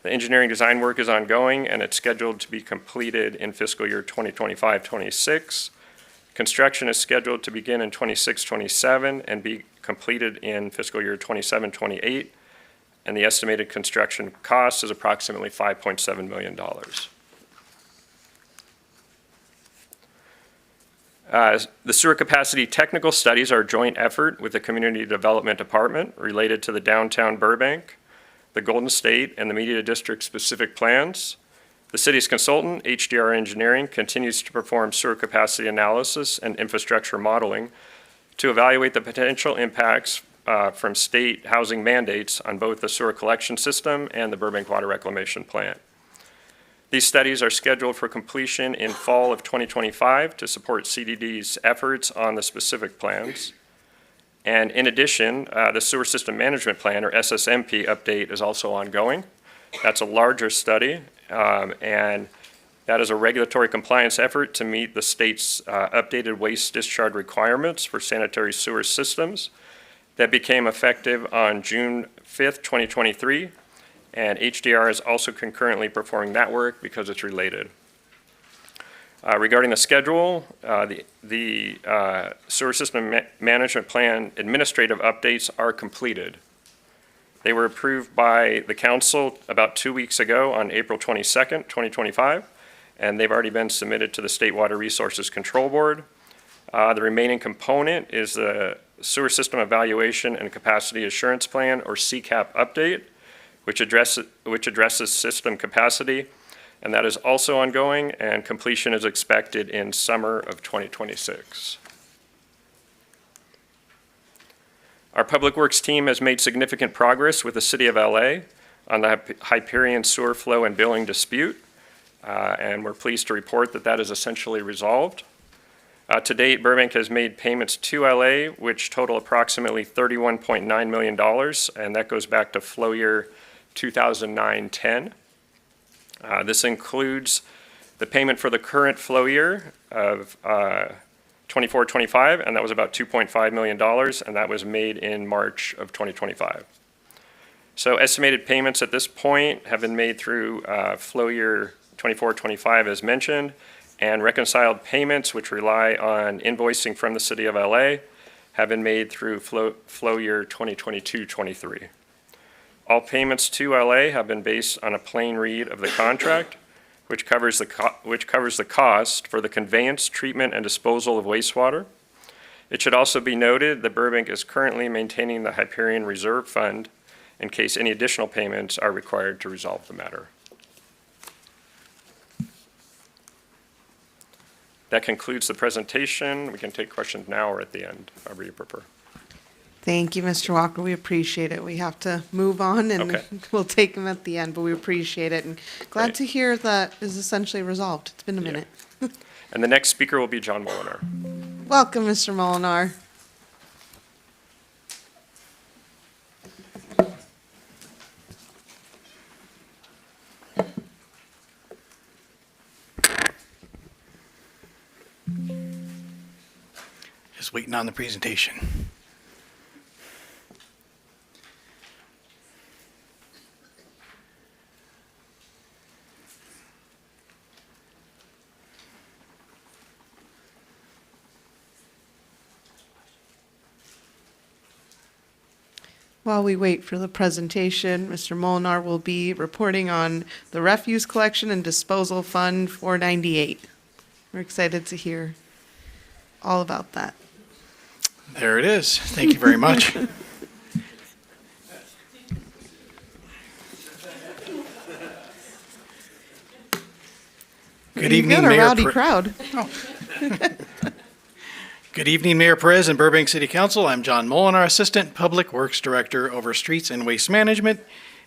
The engineering design work is ongoing, and it's scheduled to be completed in fiscal year 2025-26. Construction is scheduled to begin in 26-27 and be completed in fiscal year 27-28, and the estimated construction cost is approximately $5.7 million. The sewer capacity technical studies are a joint effort with the Community Development Department related to the downtown Burbank, the Golden State, and the Media District specific plans. The city's consultant, HDR Engineering, continues to perform sewer capacity analysis and infrastructure modeling to evaluate the potential impacts from state housing mandates on both the sewer collection system and the Burbank Water Reclamation Plant. These studies are scheduled for completion in fall of 2025 to support CDD's efforts on the specific plans. And in addition, the Sewer System Management Plan, or SSMP, update is also ongoing. That's a larger study, and that is a regulatory compliance effort to meet the state's updated waste discharge requirements for sanitary sewer systems that became effective on June 5th, 2023. And HDR is also concurrently performing that work because it's related. Regarding the schedule, the Sewer System Management Plan administrative updates are completed. They were approved by the council about 2 weeks ago on April 22nd, 2025, and they've already been submitted to the State Water Resources Control Board. The remaining component is the Sewer System Evaluation and Capacity Assurance Plan, or CCAP update, which addresses system capacity, and that is also ongoing, and completion is expected in summer of 2026. Our Public Works team has made significant progress with the City of LA on the Hyperion sewer flow and billing dispute, and we're pleased to report that that is essentially resolved. To date, Burbank has made payments to LA, which total approximately $31.9 million, and that goes back to flow year 2009-10. This includes the payment for the current flow year of 24-25, and that was about $2.5 million, and that was made in March of 2025. So estimated payments at this point have been made through flow year 24-25 as mentioned, and reconciled payments, which rely on invoicing from the City of LA, have been made through flow year 2022-23. All payments to LA have been based on a plain read of the contract, which covers the cost for the conveyance, treatment, and disposal of wastewater. It should also be noted that Burbank is currently maintaining the Hyperion Reserve Fund in case any additional payments are required to resolve the matter. That concludes the presentation. We can take questions now or at the end, however you prefer. Thank you, Mr. Walker. We appreciate it. We have to move on, and Okay. we'll take them at the end, but we appreciate it. And glad Great. to hear that is essentially resolved. It's been a minute. And the next speaker will be John Molinar. Welcome, Mr. Molinar. Just waiting on the presentation. While we wait for the presentation, Mr. Molinar will be reporting on the Refuse Collection and Disposal Fund 498. We're excited to hear all about that. There it is. Thank you very much. Good evening, You've got a Mayor. rowdy crowd. Good evening, Mayor Perez and Burbank City Council. I'm John Molinar, Assistant Public Works Director over Streets and Waste Management,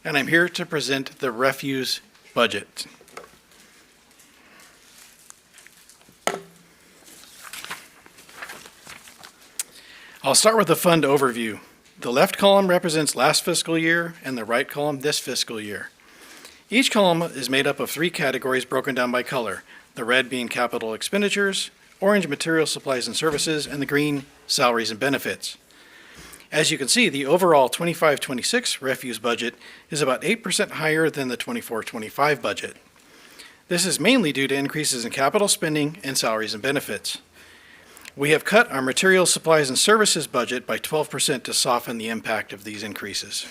and I'm here to present the refuse budget. I'll start with the fund overview. The left column represents last fiscal year and the right column this fiscal year. Each column is made up of 3 categories broken down by color, the red being capital expenditures, orange material supplies and services, and the green salaries and benefits. As you can see, the overall 25-26 refuse budget is about 8% higher than the 24-25 budget. This is mainly due to increases in capital spending and salaries and benefits. We have cut our material supplies and services budget by 12% to soften the impact of these increases.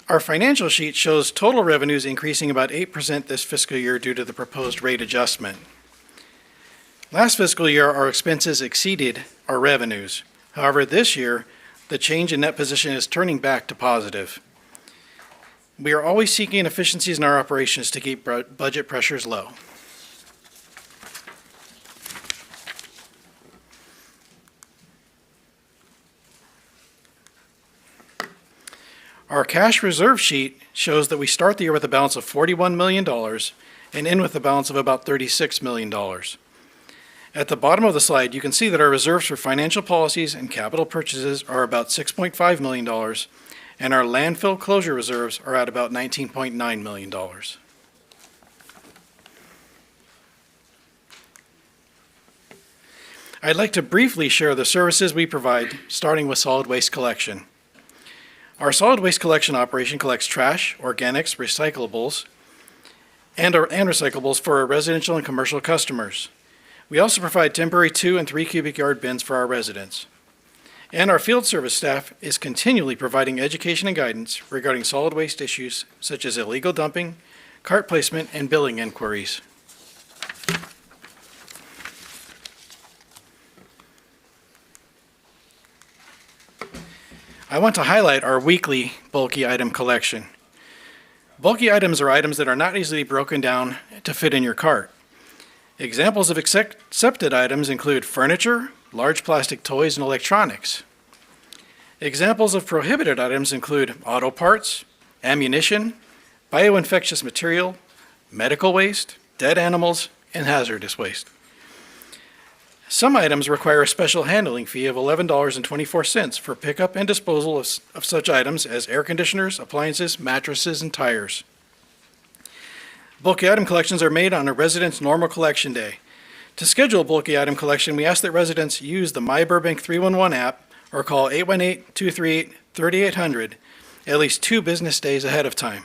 Our financial sheet shows total revenues increasing about 8% this fiscal year due to the proposed rate adjustment. Last fiscal year, our expenses exceeded our revenues. However, this year, the change in net position is turning back to positive. We are always seeking efficiencies in our operations to keep budget pressures low. Our cash reserve sheet shows that we start the year with a balance of $41 million and end with a balance of about $36 million. At the bottom of the slide, you can see that our reserves for financial policies and capital purchases are about $6.5 million, and our landfill closure reserves are at about $19.9 million. I'd like to briefly share the services we provide, starting with solid waste collection. Our solid waste collection operation collects trash, organics, recyclables, and recyclables for our residential and commercial customers. We also provide temporary 2 and 3 cubic yard bins for our residents. And our field service staff is continually providing education and guidance regarding solid waste issues such as illegal dumping, cart placement, and billing inquiries. I want to highlight our weekly bulky item collection. Bulky items are items that are not easily broken down to fit in your cart. Examples of accepted items include furniture, large plastic toys, and electronics. Examples of prohibited items include auto parts, ammunition, bioinfectious material, medical waste, dead animals, and hazardous waste. Some items require a special handling fee of $11.24 for pickup and disposal of such items as air conditioners, appliances, mattresses, and tires. Bulky item collections are made on a resident's normal collection day. To schedule a bulky item collection, we ask that residents use the My Burbank 311 app or call 818-238-3800 at least 2 business days ahead of time.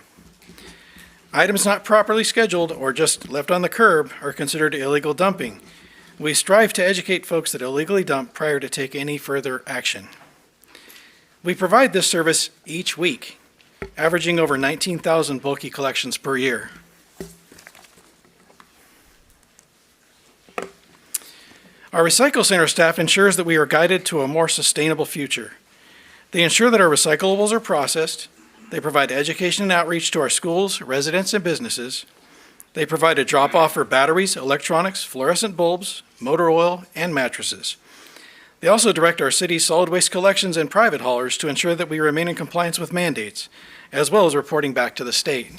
Items not properly scheduled or just left on the curb are considered illegal dumping. We strive to educate folks that illegally dump prior to take any further action. We provide this service each week, averaging over 19,000 bulky collections per year. Our recycle center staff ensures that we are guided to a more sustainable future. They ensure that our recyclables are processed. They provide education and outreach to our schools, residents, and businesses. They provide a drop-off for batteries, electronics, fluorescent bulbs, motor oil, and mattresses. They also direct our city's solid waste collections and private haulers to ensure that we remain in compliance with mandates, as well as reporting back to the state.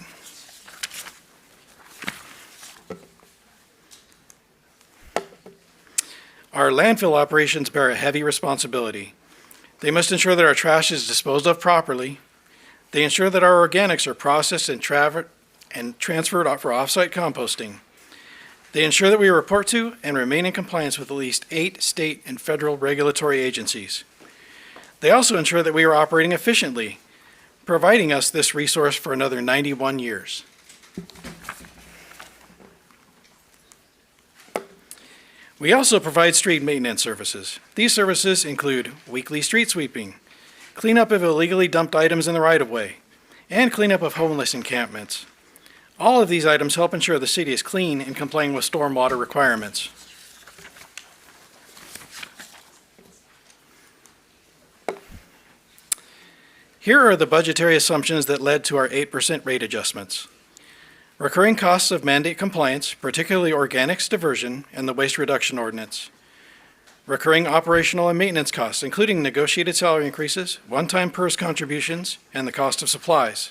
Our landfill operations bear a heavy responsibility. They must ensure that our trash is disposed of properly. They ensure that our organics are processed and transferred for off-site composting. They ensure that we report to and remain in compliance with at least 8 state and federal regulatory agencies. They also ensure that we are operating efficiently, providing us this resource for another 91 years. We also provide street maintenance services. These services include weekly street sweeping, cleanup of illegally dumped items in the right-of-way, and cleanup of homeless encampments. All of these items help ensure the city is clean and complying with stormwater requirements. Here are the budgetary assumptions that led to our 8% rate adjustments. Recurring costs of mandate compliance, particularly organics diversion and the waste reduction ordinance. Recurring operational and maintenance costs, including negotiated salary increases, one-time PERS contributions, and the cost of supplies.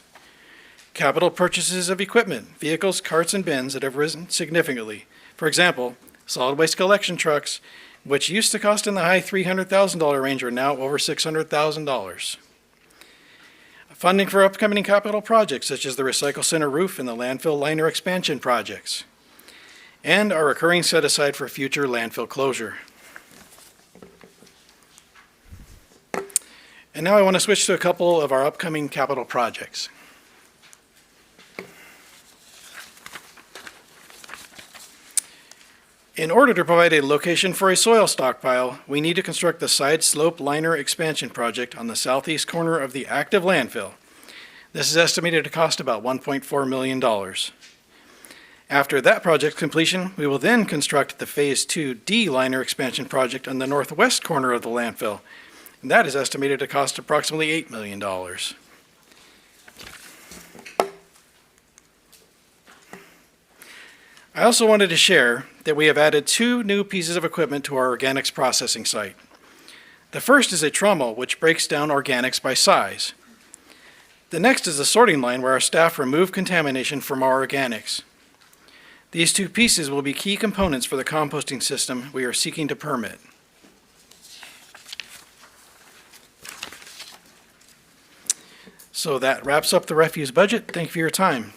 Capital purchases of equipment, vehicles, carts, and bins that have risen significantly. For example, solid waste collection trucks, which used to cost in the high $300,000 range, are now over $600,000. Funding for upcoming capital projects such as the recycle center roof and the landfill liner expansion projects. And our recurring set aside for future landfill closure. And now I want to switch to a couple of our upcoming capital projects. In order to provide a location for a soil stockpile, we need to construct the side slope liner expansion project on the southeast corner of the active landfill. This is estimated to cost about $1.4 million. After that project's completion, we will then construct the Phase 2D liner expansion project on the northwest corner of the landfill. And that is estimated to cost approximately $8 million. I also wanted to share that we have added 2 new pieces of equipment to our organics processing site. The first is a trommel, which breaks down organics by size. The next is a sorting line where our staff remove contamination from our organics. These 2 pieces will be key components for the composting system we are seeking to permit. So that wraps up the refuse budget. Thank you for your time.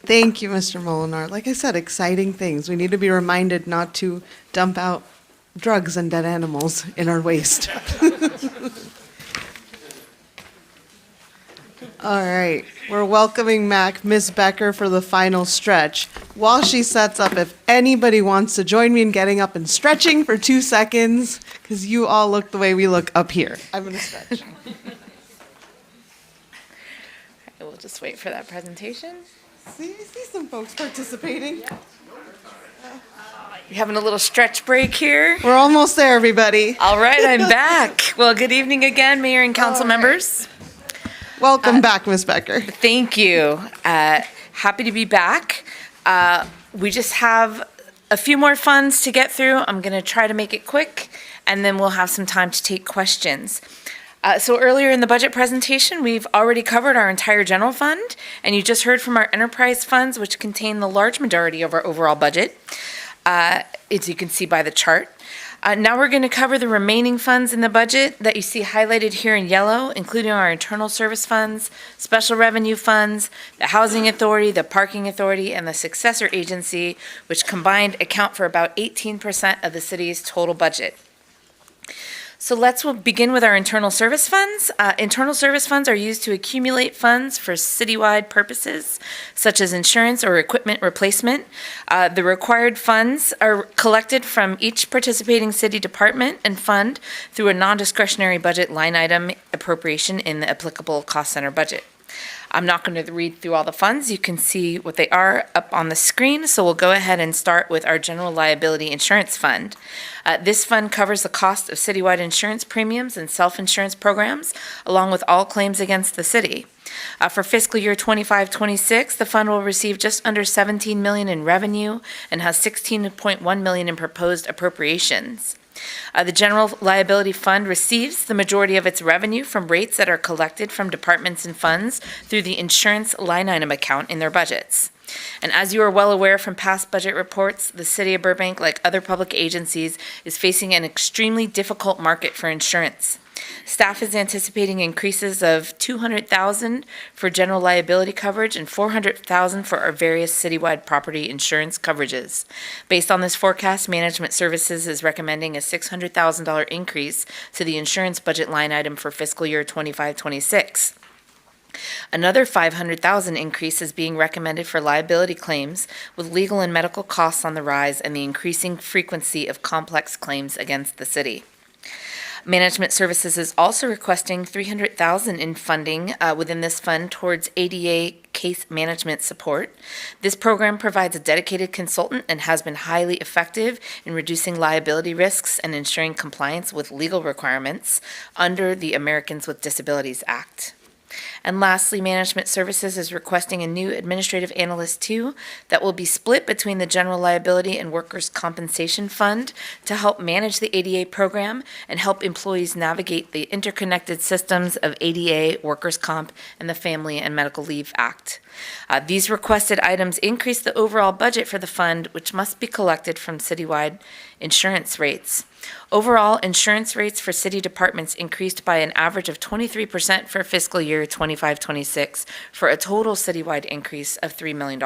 Thank you, Mr. Molinar. Like I said, exciting things. We need to be reminded not to dump out drugs and dead animals in our waste. All right, we're welcoming back Ms. Becker for the final stretch. While she sets up, if anybody wants to join me in getting up and stretching for 2 seconds, because you all look the way we look up here. I'm going to stretch. We'll just wait for that presentation. See some folks participating. We're having a little stretch break here. We're almost there, everybody. All right, I'm back. Well, good evening again, Mayor and Council members. Welcome back, Ms. Becker. Thank you. Happy to be back. We just have a few more funds to get through. I'm going to try to make it quick, and then we'll have some time to take questions. So earlier in the budget presentation, we've already covered our entire general fund, and you just heard from our enterprise funds, which contain the large majority of our overall budget, as you can see by the chart. Now we're going to cover the remaining funds in the budget that you see highlighted here in yellow, including our internal service funds, special revenue funds, the housing authority, the parking authority, and the successor agency, which combined account for about 18% of the city's total budget. So we'll begin with our internal service funds. Internal service funds are used to accumulate funds for citywide purposes, such as insurance or equipment replacement. The required funds are collected from each participating city department and fund through a non-discretionary budget line item appropriation in the applicable cost center budget. I'm not going to read through all the funds. You can see what they are up on the screen. So we'll go ahead and start with our general liability insurance fund. This fund covers the cost of citywide insurance premiums and self-insurance programs, along with all claims against the city. For fiscal year 25-26, the fund will receive just under $17 million in revenue and has $16.1 million in proposed appropriations. The General Liability Fund receives the majority of its revenue from rates that are collected from departments and funds through the insurance line item account in their budgets. And as you are well aware from past budget reports, the City of Burbank, like other public agencies, is facing an extremely difficult market for insurance. Staff is anticipating increases of $200,000 for general liability coverage and $400,000 for our various citywide property insurance coverages. Based on this forecast, Management Services is recommending a $600,000 increase to the insurance budget line item for fiscal year 25-26. Another $500,000 increase is being recommended for liability claims, with legal and medical costs on the rise and the increasing frequency of complex claims against the city. Management Services is also requesting $300,000 in funding within this fund towards ADA case management support. This program provides a dedicated consultant and has been highly effective in reducing liability risks and ensuring compliance with legal requirements under the Americans with Disabilities Act. And lastly, Management Services is requesting a new Administrative Analyst 2 that will be split between the General Liability and Workers' Compensation Fund to help manage the ADA program and help employees navigate the interconnected systems of ADA, Workers' Comp, and the Family and Medical Leave Act. These requested items increase the overall budget for the fund, which must be collected from citywide insurance rates. Overall, insurance rates for city departments increased by an average of 23% for fiscal year 25-26, for a total citywide increase of $3 million.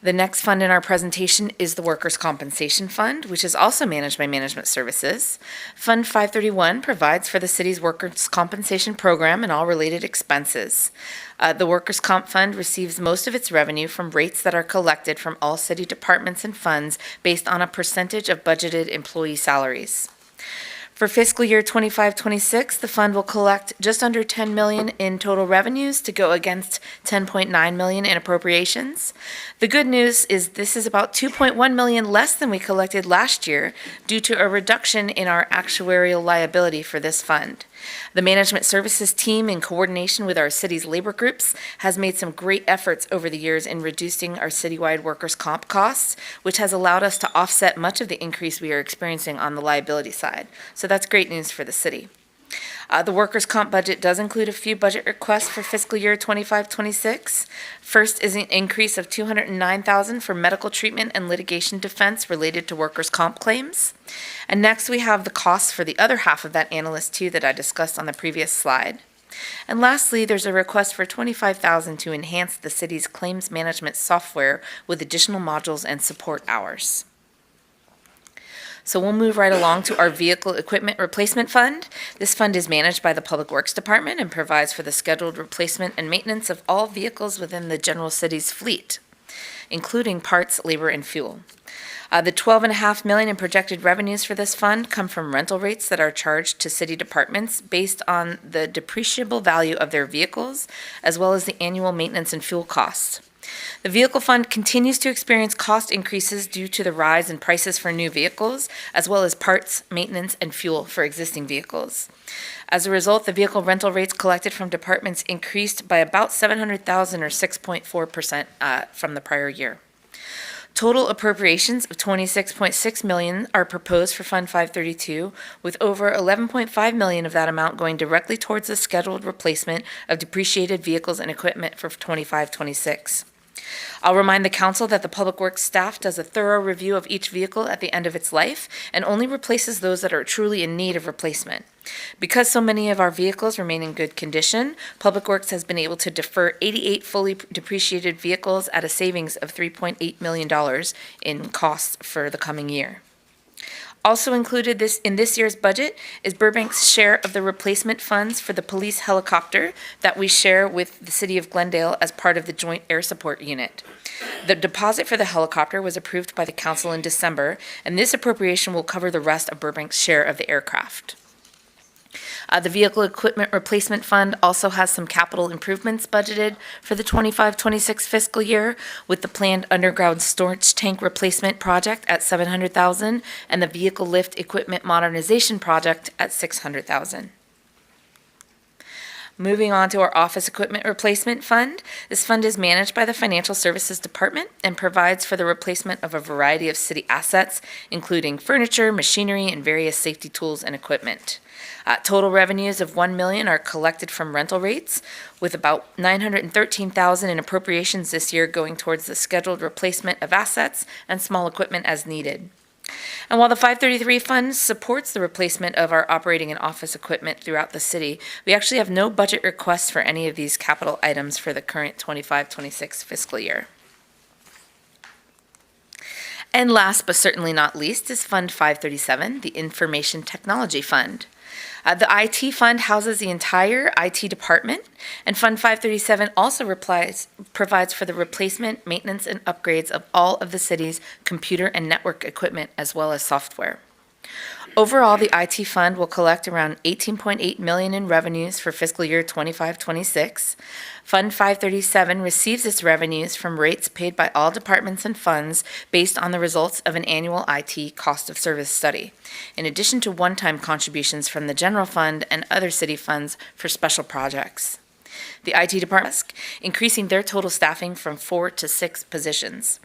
The next fund in our presentation is the Workers' Compensation Fund, which is also managed by Management Services. Fund 531 provides for the city's workers' compensation program and all related expenses. The Workers' Comp Fund receives most of its revenue from rates that are collected from all city departments and funds based on a percentage of budgeted employee salaries. For fiscal year 25-26, the fund will collect just under $10 million in total revenues to go against $10.9 million in appropriations. The good news is this is about $2.1 million less than we collected last year due to a reduction in our actuarial liability for this fund. The Management Services team, in coordination with our city's labor groups, has made some great efforts over the years in reducing our citywide workers' comp costs, which has allowed us to offset much of the increase we are experiencing on the liability side. So that's great news for the city. The workers' comp budget does include a few budget requests for fiscal year 25-26. First is an increase of $209,000 for medical treatment and litigation defense related to workers' comp claims. And next we have the costs for the other half of that Analyst 2 that I discussed on the previous slide. And lastly, there's a request for $25,000 to enhance the city's claims management software with additional modules and support hours. So we'll move right along to our Vehicle Equipment Replacement Fund. This fund is managed by the Public Works Department and provides for the scheduled replacement and maintenance of all vehicles within the general city's fleet, including parts, labor, and fuel. The $12.5 million in projected revenues for this fund come from rental rates that are charged to city departments based on the depreciable value of their vehicles, as well as the annual maintenance and fuel costs. The vehicle fund continues to experience cost increases due to the rise in prices for new vehicles, as well as parts, maintenance, and fuel for existing vehicles. As a result, the vehicle rental rates collected from departments increased by about $700,000 or 6.4% from the prior year. Total appropriations of $26.6 million are proposed for Fund 532, with over $11.5 million of that amount going directly towards the scheduled replacement of depreciated vehicles and equipment for 25-26. I'll remind the council that the Public Works staff does a thorough review of each vehicle at the end of its life and only replaces those that are truly in need of replacement. Because so many of our vehicles remain in good condition, Public Works has been able to defer 88 fully depreciated vehicles at a savings of $3.8 million in costs for the coming year. Also included in this year's budget is Burbank's share of the replacement funds for the police helicopter that we share with the City of Glendale as part of the Joint Air Support Unit. The deposit for the helicopter was approved by the council in December, and this appropriation will cover the rest of Burbank's share of the aircraft. The Vehicle Equipment Replacement Fund also has some capital improvements budgeted for the 25-26 fiscal year, with the planned underground storage tank replacement project at $700,000 and the Vehicle Lift Equipment Modernization Project at $600,000. Moving on to our Office Equipment Replacement Fund. This fund is managed by the Financial Services Department and provides for the replacement of a variety of city assets, including furniture, machinery, and various safety tools and equipment. Total revenues of $1 million are collected from rental rates, with about $913,000 in appropriations this year going towards the scheduled replacement of assets and small equipment as needed. And while the 533 fund supports the replacement of our operating and office equipment throughout the city, we actually have no budget requests for any of these capital items for the current 25-26 fiscal year. And last but certainly not least is Fund 537, the Information Technology Fund. The IT fund houses the entire IT department, and Fund 537 also provides for the replacement, maintenance, and upgrades of all of the city's computer and network equipment, as well as software. Overall, the IT fund will collect around $18.8 million in revenues for fiscal year 25-26. Fund 537 receives its revenues from rates paid by all departments and funds based on the results of an annual IT cost of service study, in addition to one-time contributions from the general fund and other city funds for special projects. The IT department is increasing their total staffing from 4 to 6 positions.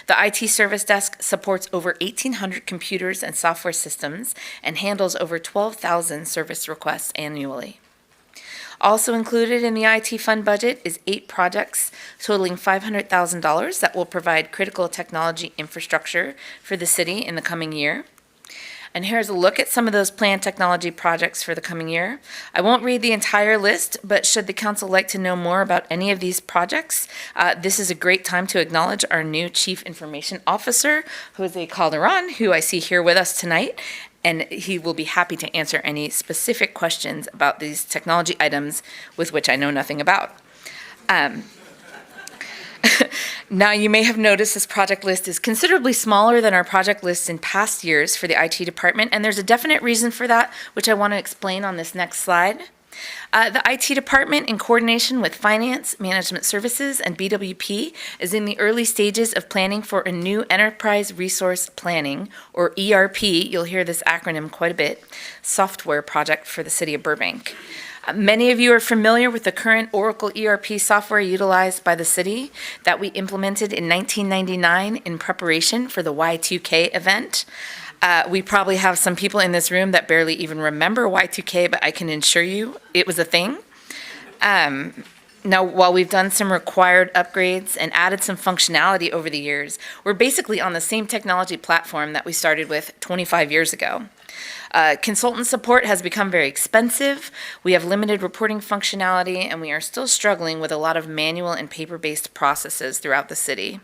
The IT service desk supports over 1,800 computers and software systems and handles over 12,000 service requests annually. Also included in the IT fund budget is 8 projects totaling $500,000 that will provide critical technology infrastructure for the city in the coming year. And here's a look at some of those planned technology projects for the coming year. I won't read the entire list, but should the council like to know more about any of these projects, this is a great time to acknowledge our new Chief Information Officer, Jose Calderon, who I see here with us tonight, and he will be happy to answer any specific questions about these technology items with which I know nothing about. Now, you may have noticed this project list is considerably smaller than our project lists in past years for the IT department, and there's a definite reason for that, which I want to explain on this next slide. The IT department, in coordination with Finance, Management Services, and BWP, is in the early stages of planning for a new Enterprise Resource Planning, or ERP, you'll hear this acronym quite a bit, software project for the city of Burbank. Many of you are familiar with the current Oracle ERP software utilized by the city that we implemented in 1999 in preparation for the Y2K event. We probably have some people in this room that barely even remember Y2K, but I can assure you it was a thing. Now, while we've done some required upgrades and added some functionality over the years, we're basically on the same technology platform that we started with 25 years ago. Consultant support has become very expensive. We have limited reporting functionality, and we are still struggling with a lot of manual and paper-based processes throughout the city.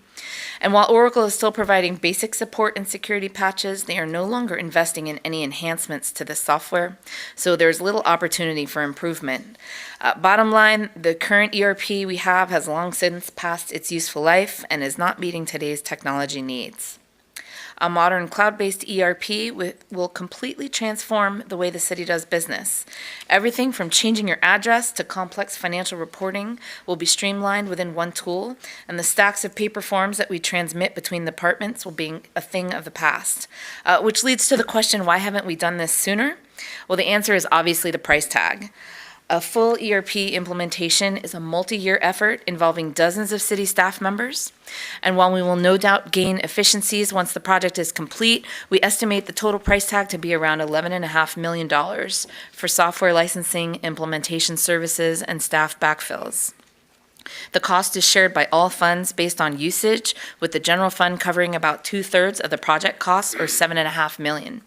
And while Oracle is still providing basic support and security patches, they are no longer investing in any enhancements to the software, so there's little opportunity for improvement. Bottom line, the current ERP we have has long since passed its useful life and is not meeting today's technology needs. A modern cloud-based ERP will completely transform the way the city does business. Everything from changing your address to complex financial reporting will be streamlined within one tool, and the stacks of paper forms that we transmit between departments will be a thing of the past. Which leads to the question, why haven't we done this sooner? Well, the answer is obviously the price tag. A full ERP implementation is a multi-year effort involving dozens of city staff members. And while we will no doubt gain efficiencies once the project is complete, we estimate the total price tag to be around $11.5 million for software licensing, implementation services, and staff backfills. The cost is shared by all funds based on usage, with the general fund covering about 2/3 of the project costs, or $7.5 million.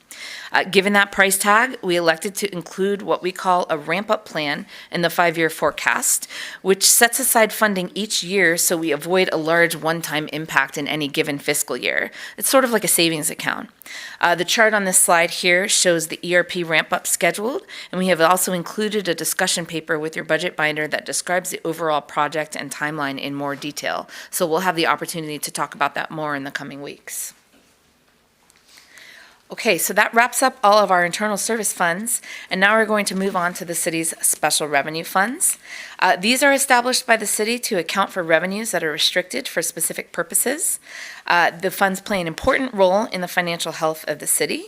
Given that price tag, we elected to include what we call a ramp-up plan in the 5-year forecast, which sets aside funding each year so we avoid a large one-time impact in any given fiscal year. It's sort of like a savings account. The chart on this slide here shows the ERP ramp-up scheduled, and we have also included a discussion paper with your budget binder that describes the overall project and timeline in more detail. So we'll have the opportunity to talk about that more in the coming weeks. Okay, so that wraps up all of our internal service funds, and now we're going to move on to the city's special revenue funds. These are established by the city to account for revenues that are restricted for specific purposes. The funds play an important role in the financial health of the city.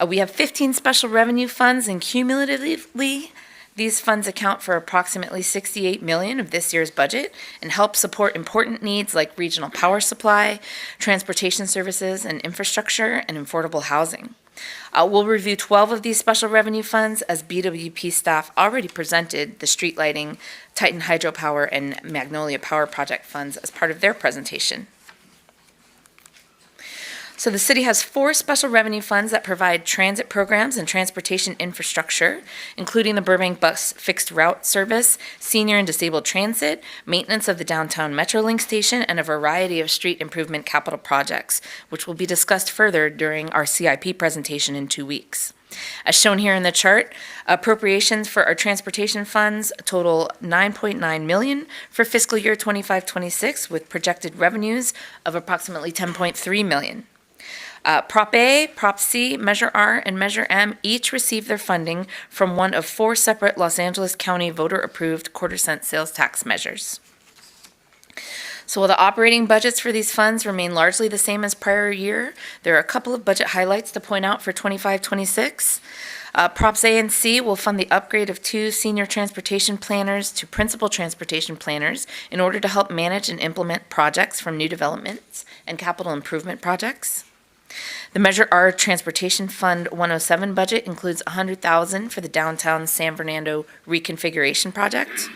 We have 15 special revenue funds, and cumulatively, these funds account for approximately $68 million of this year's budget and help support important needs like regional power supply, transportation services and infrastructure, and affordable housing. We'll review 12 of these special revenue funds as BWP staff already presented the street lighting, Titan Hydropower, and Magnolia Power Project funds as part of their presentation. So the city has 4 special revenue funds that provide transit programs and transportation infrastructure, including the Burbank Bus Fixed Route Service, senior and disabled transit, maintenance of the downtown Metrolink station, and a variety of street improvement capital projects, which will be discussed further during our CIP presentation in 2 weeks. As shown here in the chart, appropriations for our transportation funds total $9.9 million for fiscal year 25-26, with projected revenues of approximately $10.3 million. Prop A, Prop C, Measure R, and Measure M each receive their funding from one of 4 separate Los Angeles County voter-approved quarter-cent sales tax measures. So while the operating budgets for these funds remain largely the same as prior year, there are a couple of budget highlights to point out for 25-26. Props A and C will fund the upgrade of 2 senior transportation planners to principal transportation planners in order to help manage and implement projects from new developments and capital improvement projects. The Measure R Transportation Fund 107 budget includes $100,000 for the downtown San Fernando reconfiguration project.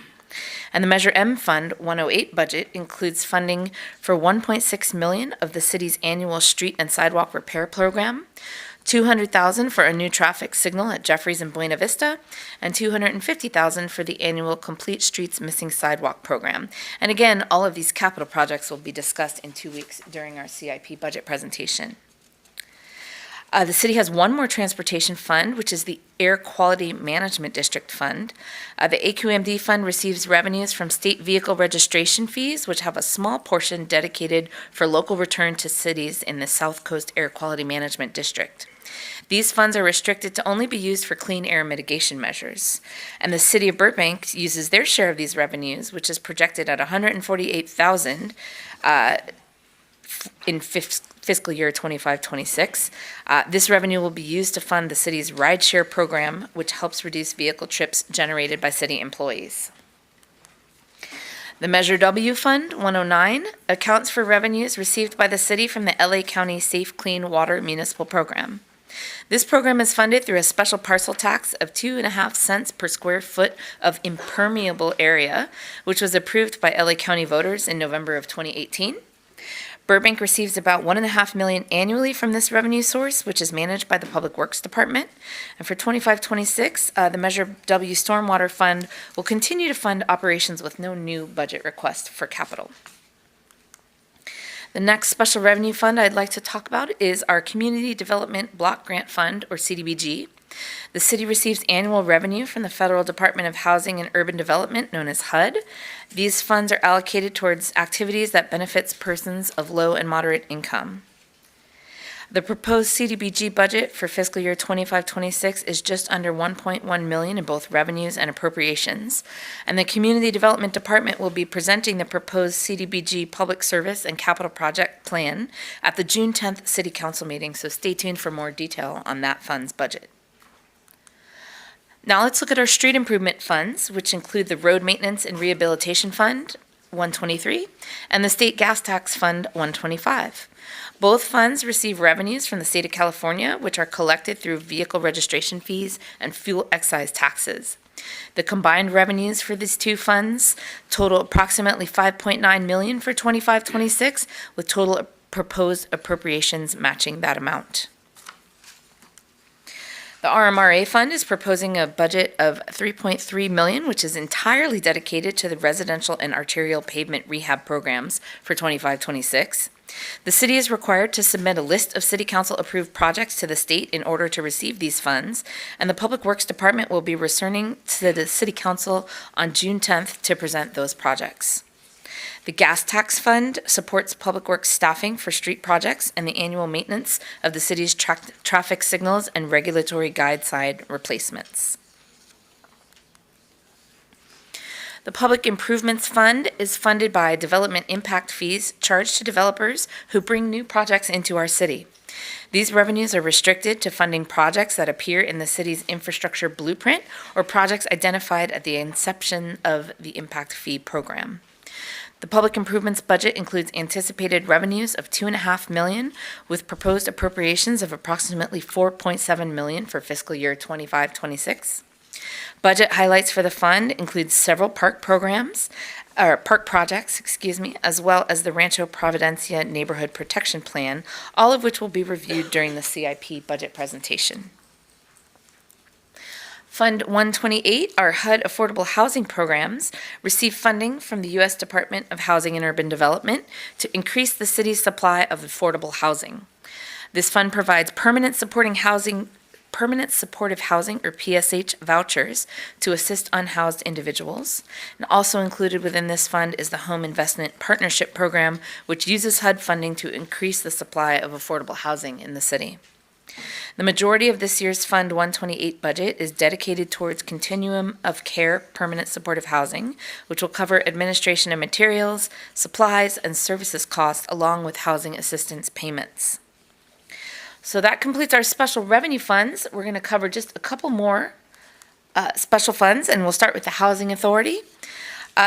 And the Measure M Fund 108 budget includes funding for $1.6 million of the city's annual street and sidewalk repair program, $200,000 for a new traffic signal at Jeffries and Buena Vista, and $250,000 for the annual Complete Streets Missing Sidewalk program. And again, all of these capital projects will be discussed in 2 weeks during our CIP budget presentation. The city has one more transportation fund, which is the Air Quality Management District Fund. The AQMD fund receives revenues from state vehicle registration fees, which have a small portion dedicated for local return to cities in the South Coast Air Quality Management District. These funds are restricted to only be used for clean air mitigation measures. And the city of Burbank uses their share of these revenues, which is projected at $148,000 in fiscal year 25-26. This revenue will be used to fund the city's rideshare program, which helps reduce vehicle trips generated by city employees. The Measure W Fund 109 accounts for revenues received by the city from the LA County Safe Clean Water Municipal Program. This program is funded through a special parcel tax of 2.5 cents per square foot of impermeable area, which was approved by LA County voters in November of 2018. Burbank receives about $1.5 million annually from this revenue source, which is managed by the Public Works Department. And for 25-26, the Measure W Stormwater Fund will continue to fund operations with no new budget request for capital. The next special revenue fund I'd like to talk about is our Community Development Block Grant Fund, or CDBG. The city receives annual revenue from the Federal Department of Housing and Urban Development, known as HUD. These funds are allocated towards activities that benefits persons of low and moderate income. The proposed CDBG budget for fiscal year 25-26 is just under 1.1 million in both revenues and appropriations. And the Community Development Department will be presenting the proposed CDBG Public Service and Capital Project Plan at the June 10th City Council meeting, so stay tuned for more detail on that fund's budget. Now let's look at our street improvement funds, which include the Road Maintenance and Rehabilitation Fund, 123, and the State Gas Tax Fund, 125. Both funds receive revenues from the state of California, which are collected through vehicle registration fees and fuel excise taxes. The combined revenues for these two funds total approximately $5.9 million for 25-26, with total proposed appropriations matching that amount. The RMRA fund is proposing a budget of $3.3 million, which is entirely dedicated to the residential and arterial pavement rehab programs for 25-26. The city is required to submit a list of city council approved projects to the state in order to receive these funds, and the Public Works Department will be returning to the city council on June 10th to present those projects. The Gas Tax Fund supports public works staffing for street projects and the annual maintenance of the city's traffic signals and regulatory guide side replacements. The Public Improvements Fund is funded by development impact fees charged to developers who bring new projects into our city. These revenues are restricted to funding projects that appear in the city's infrastructure blueprint or projects identified at the inception of the impact fee program. The Public Improvements budget includes anticipated revenues of $2.5 million, with proposed appropriations of approximately $4.7 million for fiscal year 25-26. Budget highlights for the fund include several park projects, as well as the Rancho Providencia Neighborhood Protection Plan, all of which will be reviewed during the CIP budget presentation. Fund 128, our HUD affordable housing programs, receive funding from the U.S. Department of Housing and Urban Development to increase the city's supply of affordable housing. This fund provides permanent supportive housing, or PSH vouchers to assist unhoused individuals. And also included within this fund is the Home Investment Partnership Program, which uses HUD funding to increase the supply of affordable housing in the city. The majority of this year's Fund 128 budget is dedicated towards Continuum of Care permanent supportive housing, which will cover administration and materials, supplies, and services costs, along with housing assistance payments. So that completes our special revenue funds. We're going to cover just a couple more special funds, and we'll start with the Housing Authority.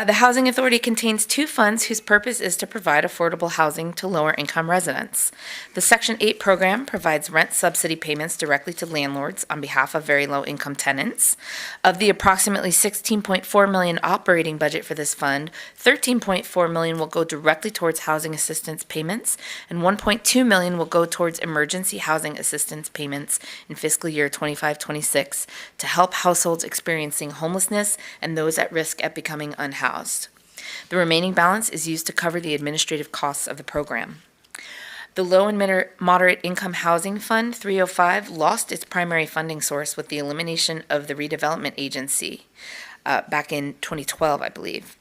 The Housing Authority contains two funds whose purpose is to provide affordable housing to lower-income residents. The Section 8 program provides rent subsidy payments directly to landlords on behalf of very low-income tenants. Of the approximately $16.4 million operating budget for this fund, $13.4 million will go directly towards housing assistance payments, and $1.2 million will go towards emergency housing assistance payments in fiscal year 25-26 to help households experiencing homelessness and those at risk at becoming unhoused. The remaining balance is used to cover the administrative costs of the program. The Low and Moderate Income Housing Fund 305 lost its primary funding source with the elimination of the redevelopment agency back in 2012, I believe.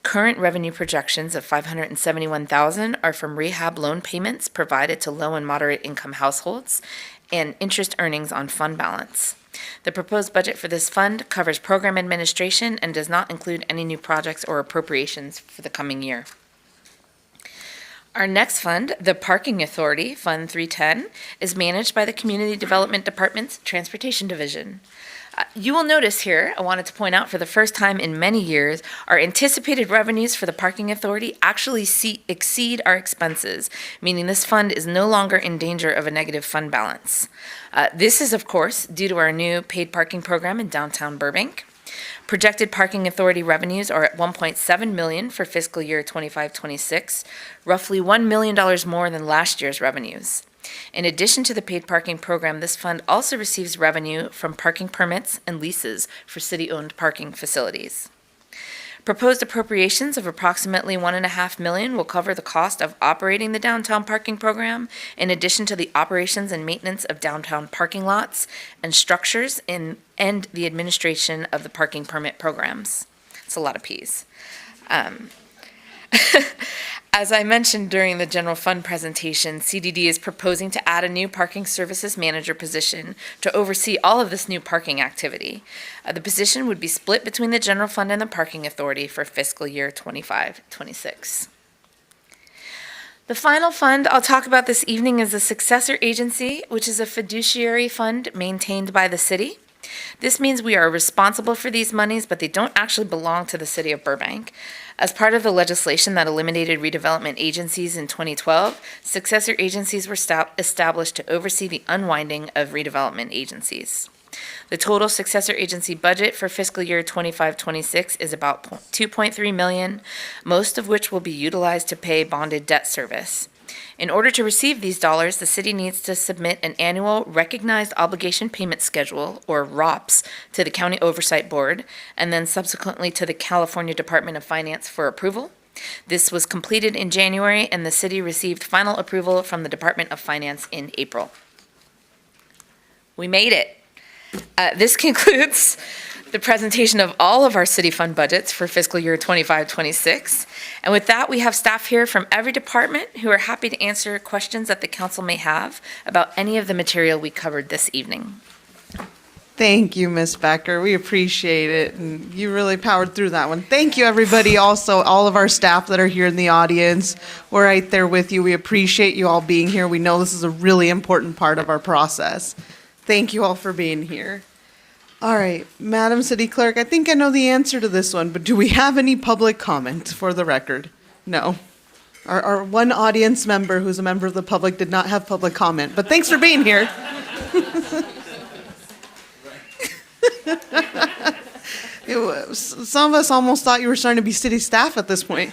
Current revenue projections of $571,000 are from rehab loan payments provided to low and moderate income households and interest earnings on fund balance. The proposed budget for this fund covers program administration and does not include any new projects or appropriations for the coming year. Our next fund, the Parking Authority, Fund 310, is managed by the Community Development Department's Transportation Division. You will notice here, I wanted to point out for the first time in many years, our anticipated revenues for the Parking Authority actually exceed our expenses, meaning this fund is no longer in danger of a negative fund balance. This is, of course, due to our new paid parking program in downtown Burbank. Projected Parking Authority revenues are at $1.7 million for fiscal year 25-26, roughly $1 million more than last year's revenues. In addition to the paid parking program, this fund also receives revenue from parking permits and leases for city-owned parking facilities. Proposed appropriations of approximately $1.5 million will cover the cost of operating the downtown parking program, in addition to the operations and maintenance of downtown parking lots and structures and the administration of the parking permit programs. It's a lot of P's. As I mentioned during the general fund presentation, CDD is proposing to add a new parking services manager position to oversee all of this new parking activity. The position would be split between the general fund and the parking authority for fiscal year 25-26. The final fund I'll talk about this evening is the successor agency, which is a fiduciary fund maintained by the city. This means we are responsible for these monies, but they don't actually belong to the city of Burbank. As part of the legislation that eliminated redevelopment agencies in 2012, successor agencies were established to oversee the unwinding of redevelopment agencies. The total successor agency budget for fiscal year 25-26 is about $2.3 million, most of which will be utilized to pay bonded debt service. In order to receive these dollars, the city needs to submit an annual Recognized Obligation Payment Schedule, or ROPS, to the County Oversight Board, and then subsequently to the California Department of Finance for approval. This was completed in January, and the city received final approval from the Department of Finance in April. We made it. This concludes the presentation of all of our city fund budgets for fiscal year 25-26. And with that, we have staff here from every department who are happy to answer questions that the council may have about any of the material we covered this evening. Thank you, Ms. Becker. We appreciate it. And you really powered through that one. Thank you, everybody. Also, all of our staff that are here in the audience. We're right there with you. We appreciate you all being here. We know this is a really important part of our process. Thank you all for being here. All right, Madam City Clerk, I think I know the answer to this one, but do we have any public comment for the record? No. Our one audience member who's a member of the public did not have public comment, but thanks for being here. Some of us almost thought you were starting to be city staff at this point.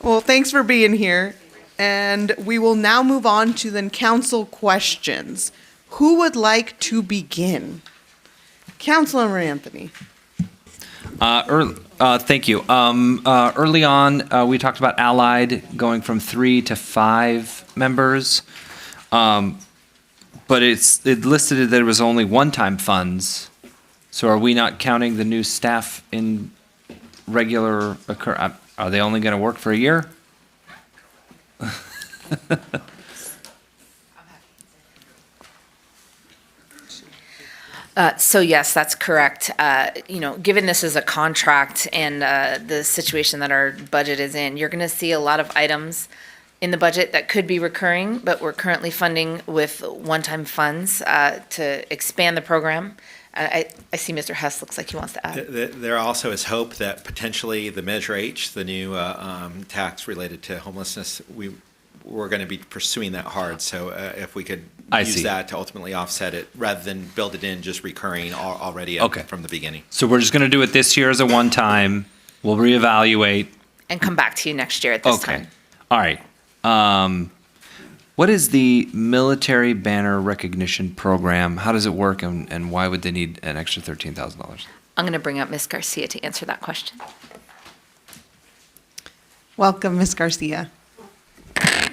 Well, thanks for being here. And we will now move on to then council questions. Who would like to begin? Councilmember Anthony. Thank you. Early on, we talked about Allied going from 3 to 5 members, but it listed that it was only one-time funds. So are we not counting the new staff in regular occur? Are they only going to work for a year? So yes, that's correct. Given this is a contract and the situation that our budget is in, you're going to see a lot of items in the budget that could be recurring, but we're currently funding with one-time funds to expand the program. I see Mr. Hess looks like he wants to add. There also is hope that potentially the Measure H, the new tax related to homelessness, we're going to be pursuing that hard. So if we could use that to ultimately offset it, rather than build it in just recurring already from the beginning. So we're just going to do it this year as a one-time. We'll reevaluate. And come back to you next year at this time. All right. What is the military banner recognition program? How does it work, and why would they need an extra $13,000? I'm going to bring up Ms. Garcia to answer that question. Welcome, Ms. Garcia.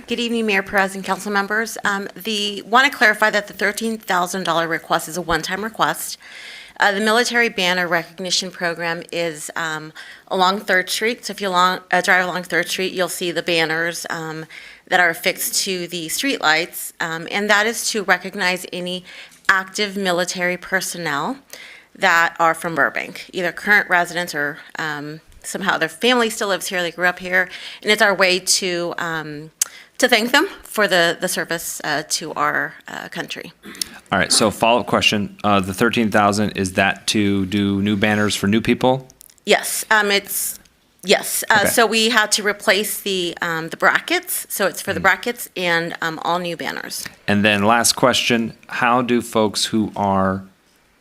Good evening, Mayor Perez and council members. Want to clarify that the $13,000 request is a one-time request. The military banner recognition program is along 3rd Street. So if you drive along 3rd Street, you'll see the banners that are affixed to the street lights, and that is to recognize any active military personnel that are from Burbank, either current residents or somehow their family still lives here, they grew up here, and it's our way to thank them for the service to our country. All right, so follow-up question. The $13,000, is that to do new banners for new people? Yes, yes. Okay. So we had to replace the brackets, so it's for the brackets and all new banners. And then last question, how do folks who are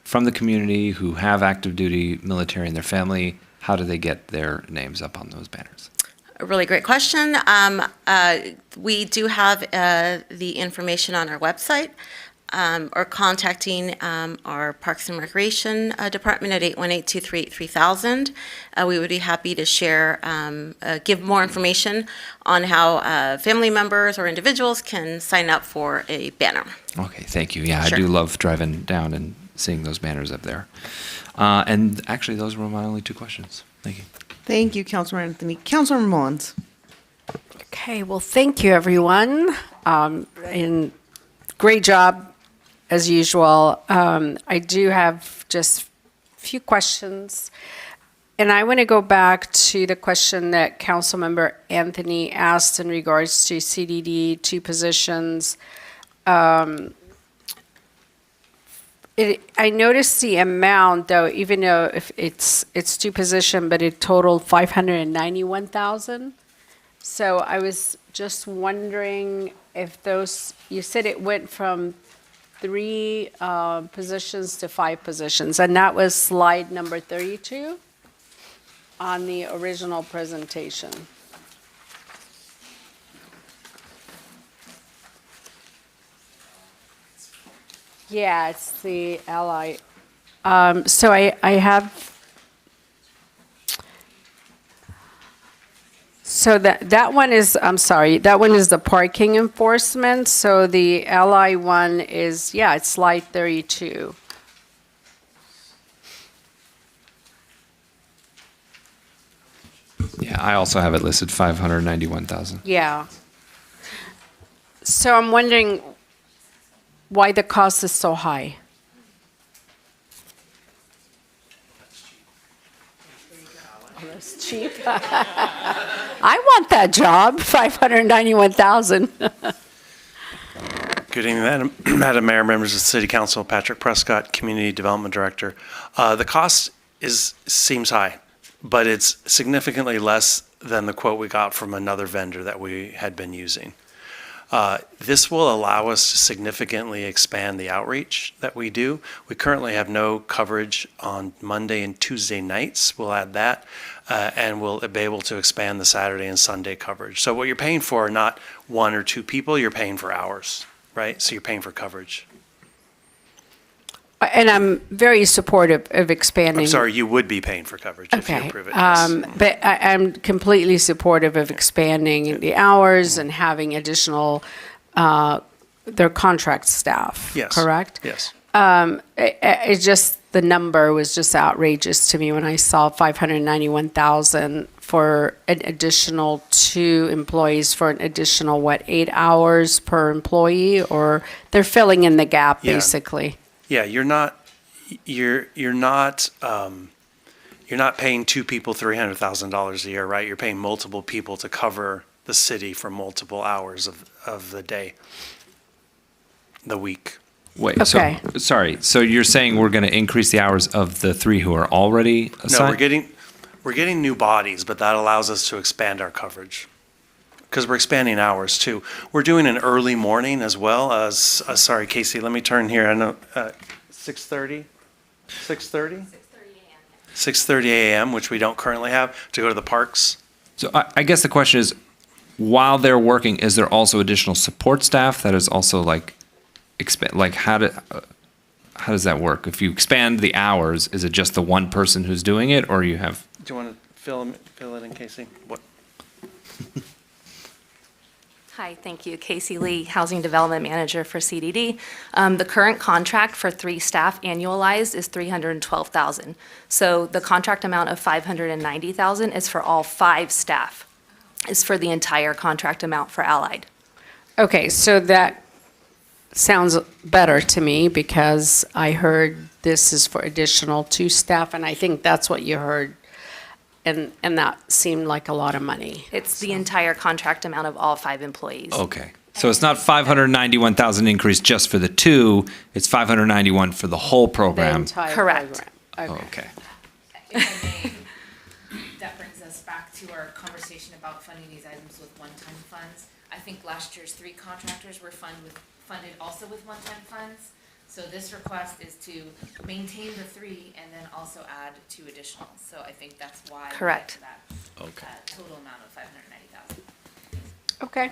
from the community, who have active duty military in their family, how do they get their names up on those banners? A really great question. We do have the information on our website, or contacting our Parks and Recreation Department at 818-238-3000. We would be happy to share, give more information on how family members or individuals can sign up for a banner. Okay, thank you. Yeah, Sure. I do love driving down and seeing those banners up there. And actually, those were my only 2 questions. Thank you. Thank you, Councilor Anthony. Councilor Mullins. Okay, well, thank you, everyone. And great job, as usual. I do have just a few questions. And I want to go back to the question that Councilmember Anthony asked in regards to CDD, two positions. I noticed the amount, though, even though if it's two position, but it totaled 591,000. So I was just wondering if those, you said it went from 3 positions to 5 positions, and that was slide number 32 on the original presentation. Yeah, it's the ally. So I have. So that one is, I'm sorry, that one is the parking enforcement. So the ally one is, yeah, it's slide 32. Yeah, I also have it listed 591,000. Yeah. So I'm wondering why the cost is so high. Oh, that's cheap. I want that job, 591,000. Good evening, Madam Mayor, members of the City Council, Patrick Prescott, Community Development Director. The cost seems high, but it's significantly less than the quote we got from another vendor that we had been using. This will allow us to significantly expand the outreach that we do. We currently have no coverage on Monday and Tuesday nights. We'll add that, and we'll be able to expand the Saturday and Sunday coverage. So what you're paying for are not 1 or 2 people, you're paying for hours, right? So you're paying for coverage. And I'm very supportive of expanding. I'm sorry, you would be paying for coverage if you approve it. But I'm completely supportive of expanding the hours and having additional, their contract staff, Yes. correct? Yes. It just, the number was just outrageous to me when I saw 591,000 for an additional 2 employees for an additional, 8 hours per employee? Or they're filling in the gap, Yeah. basically. Yeah, you're not paying 2 people $300,000 a year, right? You're paying multiple people to cover the city for multiple hours of the day, the week. Wait, Okay. so, sorry, so you're saying we're going to increase the hours of the 3 who are already assigned? No, we're getting new bodies, but that allows us to expand our coverage. Because we're expanding hours too. We're doing an early morning as well as, sorry, Casey, let me turn here. I know, 6:30? 6:30? 6:30 a.m., which we don't currently have, to go to the parks. So I guess the question is, while they're working, is there also additional support staff that is also how does that work? If you expand the hours, is it just the one person who's doing it, or you have? Do you want to fill it in, Casey? What? Hi, thank you. Casey Lee, Housing Development Manager for CDD. The current contract for 3 staff annualized is $312,000. So the contract amount of $590,000 is for all 5 staff. Is for the entire contract amount for Allied. Okay, so that sounds better to me because I heard this is for additional 2 staff, and I think that's what you heard. And that seemed like a lot of money. It's the entire contract amount of all 5 employees. Okay. So it's not 591,000 increase just for the 2, it's 591 for the whole program. Correct. Okay. That brings us back to our conversation about funding these items with one-time funds. I think last year's 3 contractors were funded also with one-time funds. So this request is to maintain the 3 and then also add 2 additional. So I think that's why Correct. we get to that total amount of 590,000. Okay.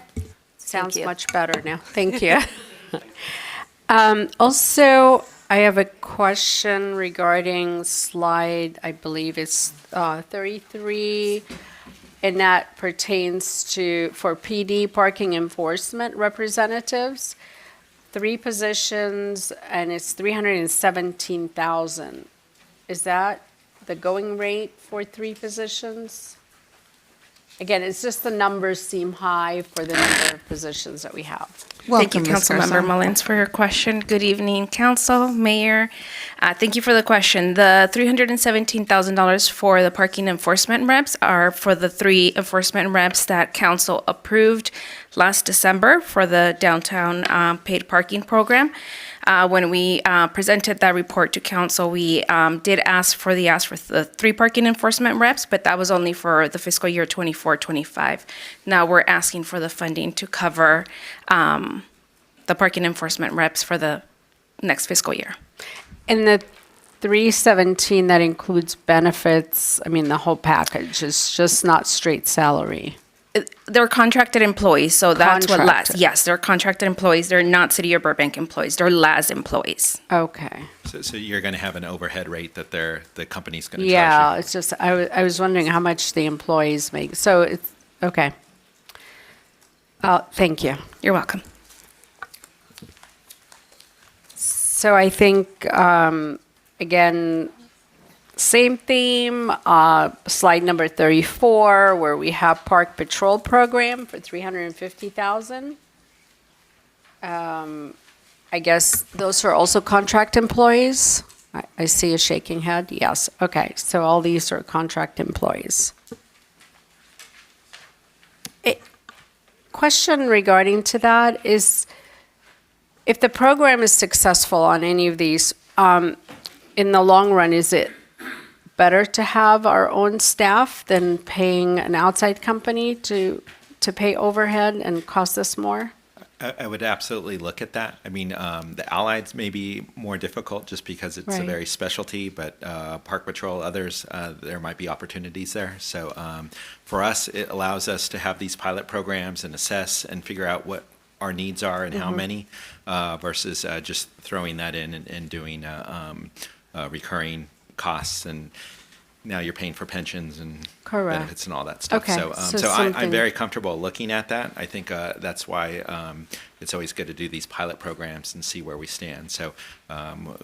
Sounds you. much better now. Thank you. Also, I have a question regarding slide, I believe it's 33, and that pertains to, for PD parking enforcement representatives. 3 positions, and it's 317,000. Is that the going rate for 3 positions? Again, it's just the numbers seem high for the number of positions that we have. Thank you, Welcome, Ms. Councilmember Garzon. Mullins, for your question. Good evening, Council, Mayor. Thank you for the question. The $317,000 for the parking enforcement reps are for the 3 enforcement reps that Council approved last December for the downtown paid parking program. When we presented that report to Council, we did ask for the 3 parking enforcement reps, but that was only for the fiscal year 24-25. Now we're asking for the funding to cover the parking enforcement reps for the next fiscal year. And the 317, that includes benefits, I mean, the whole package, is just not straight salary. They're contracted employees, so that's what Contracted. yes, they're contracted employees. They're not City of Burbank employees. They're LAS employees. Okay. So you're going to have an overhead rate that the company's going to charge Yeah, you. it's just, I was wondering how much the employees make. So it's, okay. Thank you. You're welcome. So I think, again, same theme, slide number 34, where we have Park Patrol Program for $350,000. I guess those are also contract employees. I see a shaking head. Yes. Okay. So all these are contract employees. Question regarding to that is, if the program is successful on any of these, in the long run, is it better to have our own staff than paying an outside company to pay overhead and cost us more? I would absolutely look at that. I mean, the Allieds may be more difficult just because it's a Right. very specialty, but Park Patrol, others, there might be opportunities there. So for us, it allows us to have these pilot programs and assess and figure out what our needs are and how many, versus just throwing that in and doing recurring costs, and now you're paying for pensions and Correct. benefits and all that stuff. Okay, So, so I'm something- very comfortable looking at that. I think that's why it's always good to do these pilot programs and see where we stand. So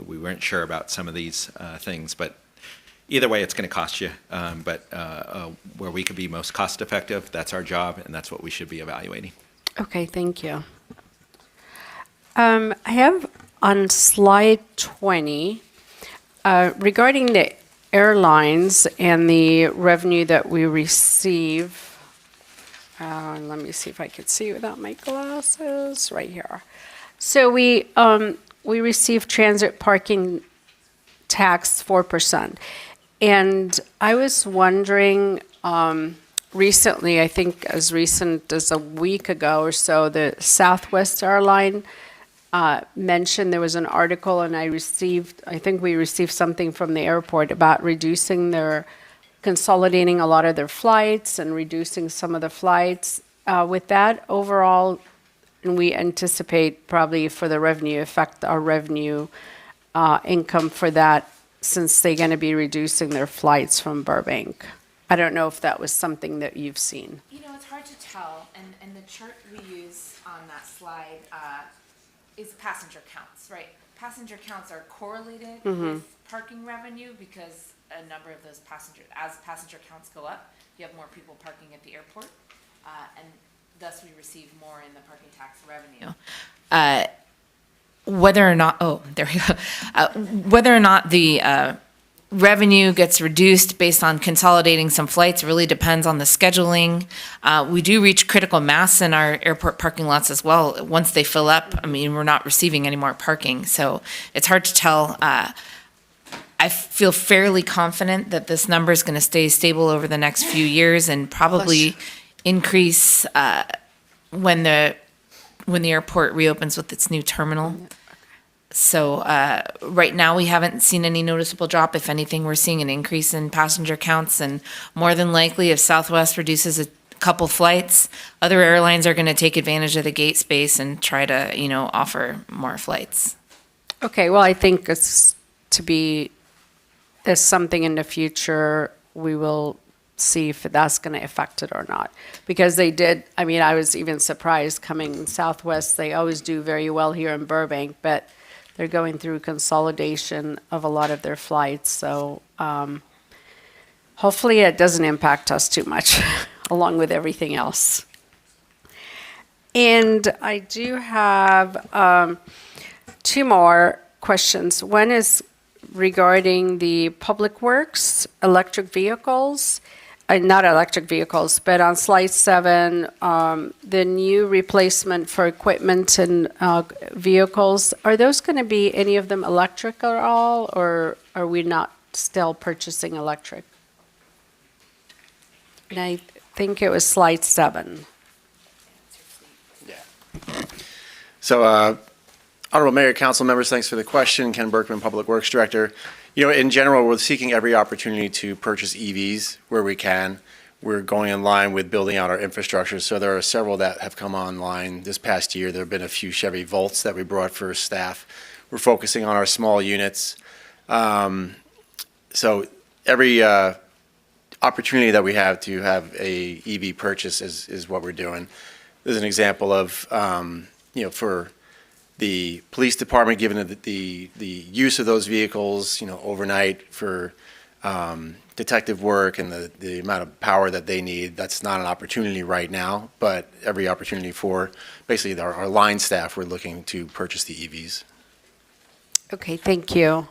we weren't sure about some of these things, but either way, it's going to cost you. But where we could be most cost effective, that's our job, and that's what we should be evaluating. Okay, thank you. I have on slide 20, regarding the airlines and the revenue that we receive. Let me see if I could see without my glasses. Right here. So we receive transit parking tax 4%. And I was wondering, recently, I think as recent as a week ago or so, the Southwest airline mentioned, there was an article, and I think we received something from the airport about consolidating a lot of their flights and reducing some of the flights. With that overall, and we anticipate probably for the revenue effect, our revenue income for that, since they're going to be reducing their flights from Burbank. I don't know if that was something that you've seen. You know, it's hard to tell, and the chart we use on that slide is passenger counts, right? Passenger counts are correlated with parking revenue because a number of those as passenger counts go up, you have more people parking at the airport, and thus we receive more in the parking tax revenue. Whether or not, whether or not the revenue gets reduced based on consolidating some flights really depends on the scheduling. We do reach critical mass in our airport parking lots as well. Once they fill up, I mean, we're not receiving any more parking, so it's hard to tell. I feel fairly confident that this number is going to stay stable over the next few years and probably increase when the airport reopens with its new terminal. So right now, we haven't seen any noticeable drop. If anything, we're seeing an increase in passenger counts, and more than likely, if Southwest reduces a couple flights, other airlines are going to take advantage of the gate space and try to, offer more flights. Okay, well, I think it's something in the future we will see if that's going to affect it or not. Because they did, I mean, I was even surprised coming Southwest. They always do very well here in Burbank, but they're going through consolidation of a lot of their flights. So Hopefully it doesn't impact us too much, along with everything else. And I do have two more questions. One is regarding the public works, electric vehicles, not electric vehicles, but on slide 7, the new replacement for equipment and vehicles, are those going to be any of them electric at all, or are we not still purchasing electric? And I think it was slide 7. So, Honorable Mayor, Council members, thanks for the question. Ken Berkman, Public Works Director. You know, in general, we're seeking every opportunity to purchase EVs where we can. We're going in line with building out our infrastructure. So there are several that have come online this past year. There have been a few Chevy Volts that we brought for staff. We're focusing on our small units. So every opportunity that we have to have a EV purchase is what we're doing. There's an example of, you know, for the police department, given the use of those vehicles, you know, overnight for detective work and the amount of power that they need, that's not an opportunity right now, but every opportunity for basically our line staff, we're looking to purchase the EVs. Okay, thank you.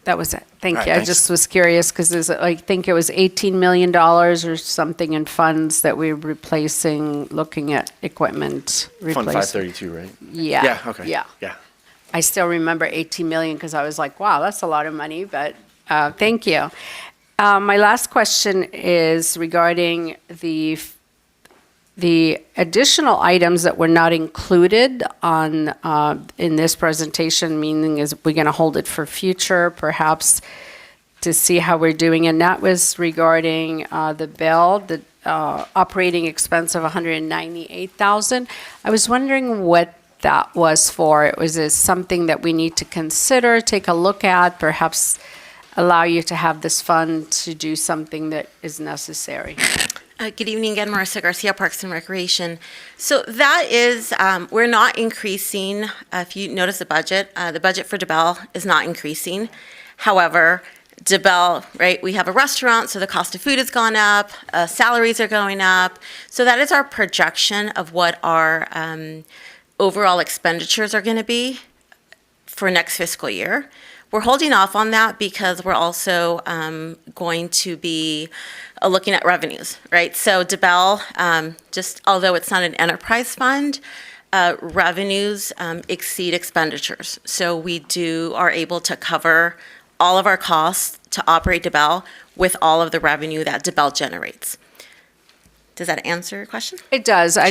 That was it. Thank All right, you. I thanks. just was curious because I think it was $18 million or something in funds that we're replacing, looking at equipment. Fund 532, right? Yeah. Yeah, okay. Yeah. Yeah. I still remember 18 million because I was like, wow, that's a lot of money, but thank you. My last question is regarding the additional items that were not included on in this presentation, meaning is we're going to hold it for future, perhaps to see how we're doing. And that was regarding the bill, the operating expense of $198,000. I was wondering what that was for. Was this something that we need to consider, take a look at, perhaps allow you to have this fund to do something that is necessary? Good evening again, Marissa Garcia, Parks and Recreation. So that is, we're not increasing, if you notice the budget for DeBell is not increasing. However, DeBell, right, we have a restaurant, so the cost of food has gone up, salaries are going up. So that is our projection of what our overall expenditures are going to be for next fiscal year. We're holding off on that because we're also going to be looking at revenues, right? So DeBell, just although it's not an enterprise fund, revenues exceed expenditures. So we are able to cover all of our costs to operate DeBell with all of the revenue that DeBell generates. Does that answer your question? It does. Sure.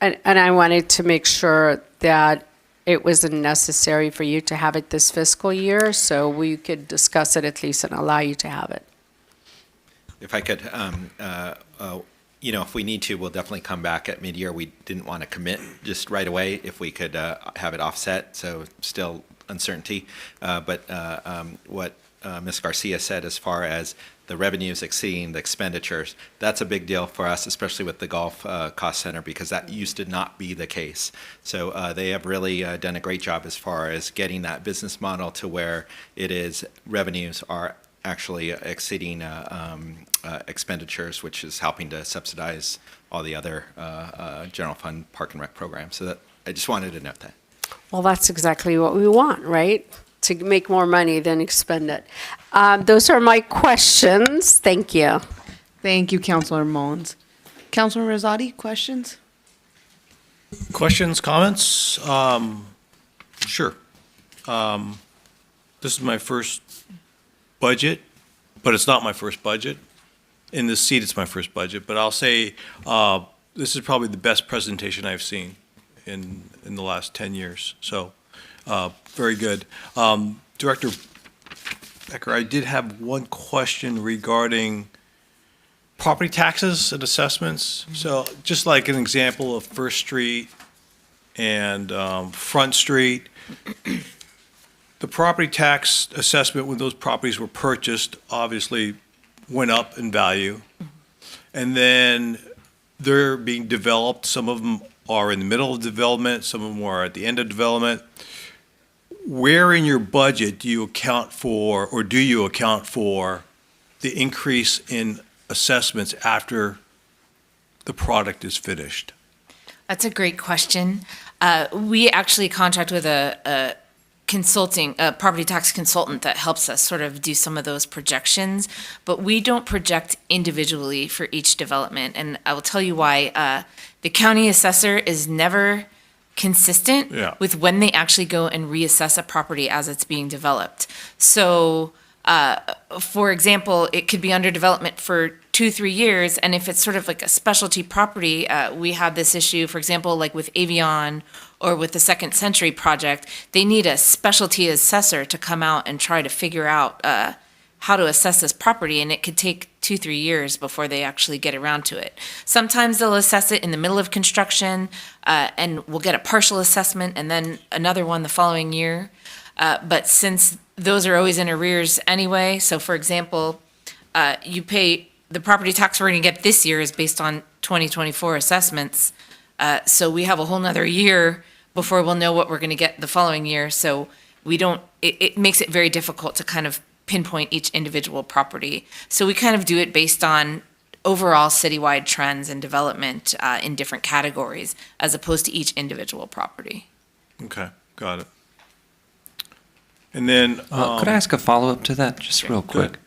I wanted to make sure that it wasn't necessary for you to have it this fiscal year, so we could discuss it at least and allow you to have it. If I could, you know, if we need to, we'll definitely come back at mid-year. We didn't want to commit just right away if we could have it offset, so still uncertainty. But what Ms. Garcia said as far as the revenues exceeding the expenditures, that's a big deal for us, especially with the Golf Cost Center, because that used to not be the case. So they have really done a great job as far as getting that business model to where it is revenues are actually exceeding expenditures, which is helping to subsidize all the other general fund park and rec programs. So that I just wanted to note that. Well, that's exactly what we want, right? To make more money than expend it. Those are my questions. Thank you. Thank you, Councilor Mullins. Councilor Rosati, questions? Questions, comments? Sure. This is my first budget, but it's not my first budget. In this seat, it's my first budget, but I'll say this is probably the best presentation I've seen in the last 10 years. So very good. Director Becker, I did have one question regarding property taxes and assessments. So just like an example of First Street and Front Street, the property tax assessment when those properties were purchased obviously went up in value. And then they're being developed. Some of them are in the middle of development. Some of them are at the end of development. Where in your budget do you account for, or do you account for the increase in assessments after the product is finished? That's a great question. We actually contract with a property tax consultant that helps us sort of do some of those projections, but we don't project individually for each development. And I will tell you why. The county assessor is never consistent with when they actually go and reassess a property as it's being developed. So, for example, it could be under development for 2-3 years, and if it's sort of like a specialty property, we have this issue, for example, like with Avion or with the Second Century project, they need a specialty assessor to come out and try to figure out how to assess this property, and it could take 2-3 years before they actually get around to it. Sometimes they'll assess it in the middle of construction, and we'll get a partial assessment and then another one the following year. But since those are always in arrears anyway, so for example, you pay the property tax we're going to get this year is based on 2024 assessments. So we have a whole nother year before we'll know what we're going to get the following year. So it makes it very difficult to kind of pinpoint each individual property. So we kind of do it based on overall citywide trends and development in different categories, as opposed to each individual property. Okay, got it. And then, could I ask a follow-up to that, just real quick?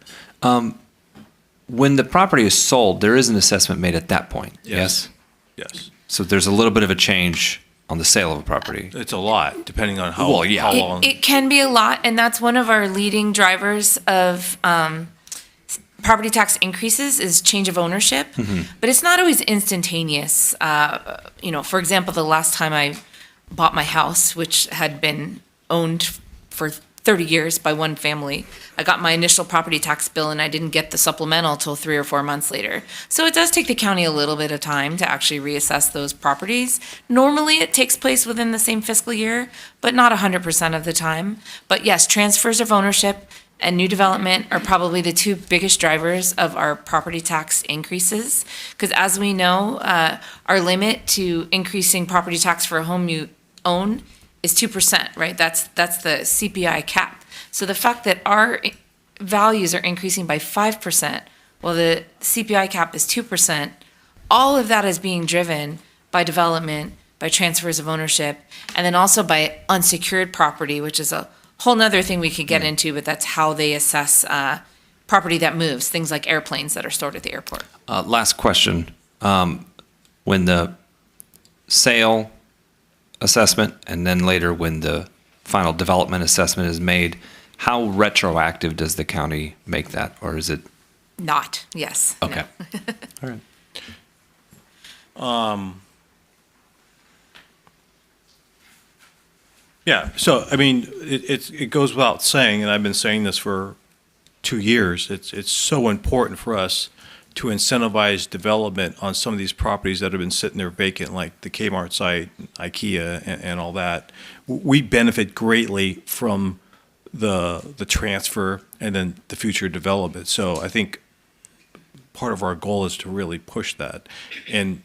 When the property is sold, there is an assessment made at that point, yes? Yes. So there's a little bit of a change on the sale of a property. It's a lot, depending on how Well, long. It can be a lot, and that's one of our leading drivers of property tax increases is change of ownership. But it's not always instantaneous. For example, the last time I bought my house, which had been owned for 30 years by one family, I got my initial property tax bill and I didn't get the supplemental till 3 or 4 months later. So it does take the county a little bit of time to actually reassess those properties. Normally it takes place within the same fiscal year, but not 100% of the time. But yes, transfers of ownership and new development are probably the two biggest drivers of our property tax increases. Because as we know, our limit to increasing property tax for a home you own is 2%, right? That's the CPI cap. So the fact that our values are increasing by 5%, while the CPI cap is 2%, all of that is being driven by development, by transfers of ownership, and then also by unsecured property, which is a whole nother thing we could get into, but that's how they assess property that moves, things like airplanes that are stored at the airport. Last question. When the sale assessment and then later when the final development assessment is made, how retroactive does the county make that, or is it? Not, yes. Okay. No. All right. Yeah, so, I mean, it goes without saying, and I've been saying this for 2 years, it's so important for us to incentivize development on some of these properties that have been sitting there vacant, like the Kmart site, IKEA, and all that. We benefit greatly from the transfer and then the future development. So I think part of our goal is to really push that. And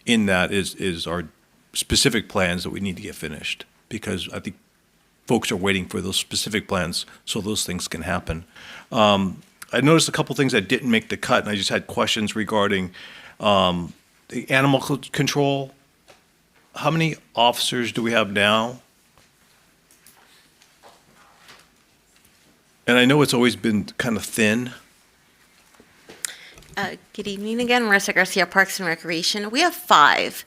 in that is our specific plans that we need to get finished, because I think folks are waiting for those specific plans so those things can happen. I noticed a couple things that didn't make the cut, and I just had questions regarding the animal control. How many officers do we have now? And I know it's always been kind of thin. Good evening again, Marissa Garcia, Parks and Recreation. We have 5.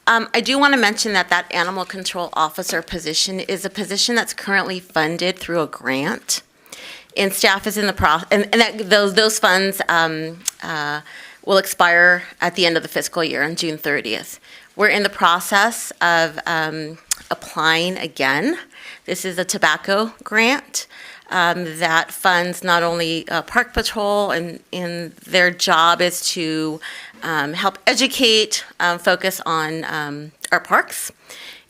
I do want to mention that animal control officer position is a position that's currently funded through a grant. And staff is in the process, and that those funds will expire at the end of the fiscal year on June 30th. We're in the process of applying again. This is a tobacco grant that funds not only Park Patrol, and their job is to help educate, focus on our parks.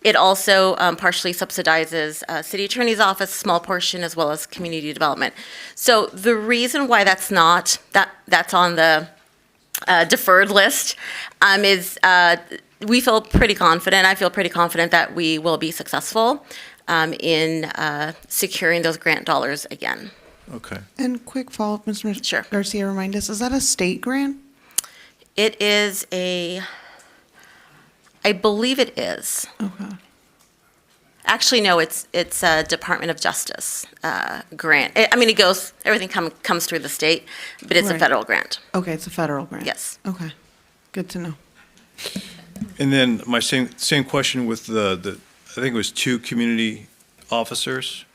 It also partially subsidizes city attorney's office, small portion, as well as community development. So the reason why that's on the deferred list is we feel pretty confident. I feel pretty confident that we will be successful in securing those grant dollars again. Okay. And quick follow-up, Mr. Sure. Garcia, remind us, is that a state grant? It is I believe it is. Okay. Actually, no, it's a Department of Justice grant. I mean, everything comes through the state, but it's a Right. federal grant. Okay, it's a federal grant. Yes. Okay, good to know. And then my same question with the I think it was 2 community officers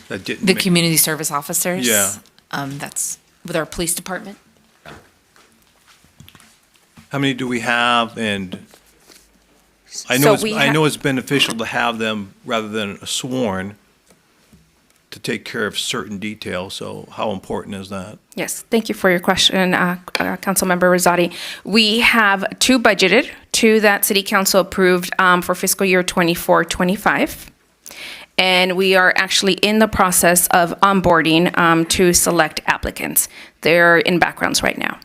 that didn't The make- community service officers. Yeah. That's with our police department. How many do we have? And I So know we I ha- know it's beneficial to have them rather than a sworn to take care of certain details. So how important is that? Yes, thank you for your question, Councilmember Rosati. We have 2 budgeted, 2 that City Council approved for fiscal year 24-25. And we are actually in the process of onboarding to select applicants. They're in backgrounds right now.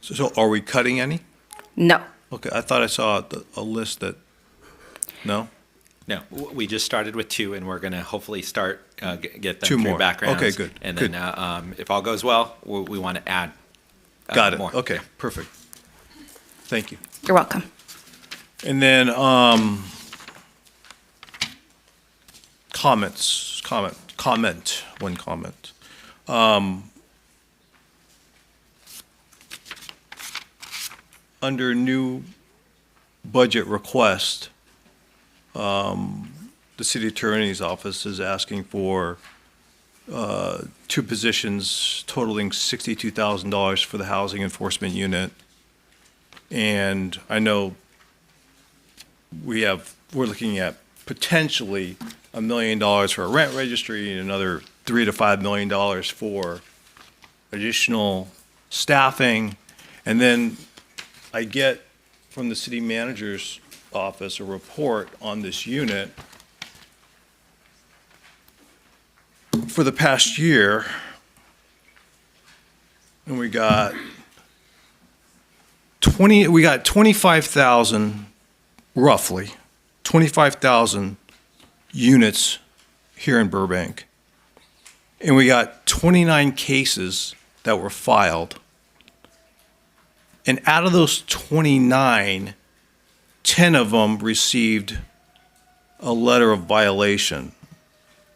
So are we cutting any? No. Okay, I thought I saw a list that, no? No, we just started with 2, and we're going to hopefully start, get them 2 through more. backgrounds. Okay, good, And good. then if all goes well, we want to add Got it. more. Okay, perfect. Thank you. You're welcome. And then, one comment. Under new budget request, the city attorney's office is asking for 2 positions totaling $62,000 for the housing enforcement unit. And I know we're looking at potentially $1 million for a rent registry and another $3 to $5 million for additional staffing. And then I get from the city manager's office a report on this unit for the past year. And we got 25,000, roughly, 25,000 units here in Burbank. And we got 29 cases that were filed. And out of those 29, 10 of them received a letter of violation.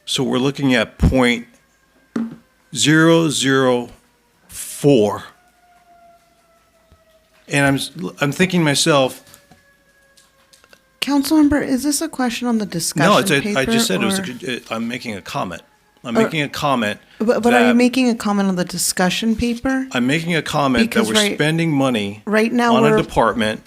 So we're looking at .004. And I'm thinking to myself, Councilmember, is this a question on the discussion no, paper? I just said or- I'm making a comment. I'm Or- making a comment. But are you that- making a comment on the discussion paper? I'm making a comment that Because we're spending money right now on we're- a department,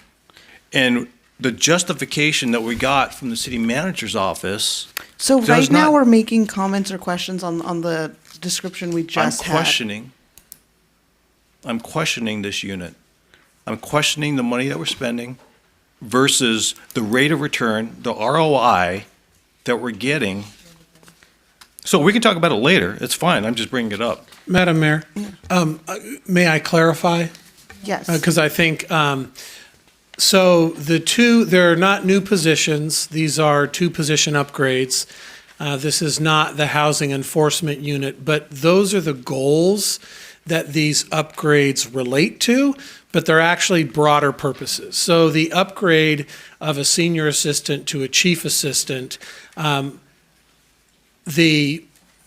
and the justification that we got from the city manager's office. So does right now not- we're making comments or questions on the description we just had. I'm questioning this unit. I'm questioning the money that we're spending versus the rate of return, the ROI that we're getting. So we can talk about it later. It's fine. I'm just bringing it up. Madam Mayor, may I clarify? Yes. Because I think, so there are not new positions. These are 2 position upgrades. This is not the housing enforcement unit, but those are the goals that these upgrades relate to, but they're actually broader purposes. So the upgrade of a senior assistant to a chief assistant, the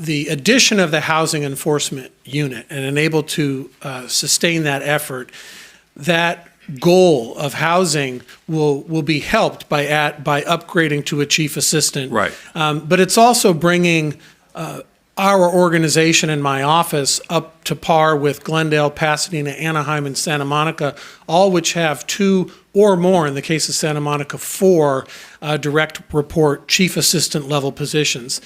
addition of the housing enforcement unit and able to sustain that effort, that goal of housing will be helped by upgrading to a chief assistant. Right. But it's also bringing our organization and my office up to par with Glendale, Pasadena, Anaheim, and Santa Monica, all which have 2 or more, in the case of Santa Monica, 4 direct report chief assistant level positions.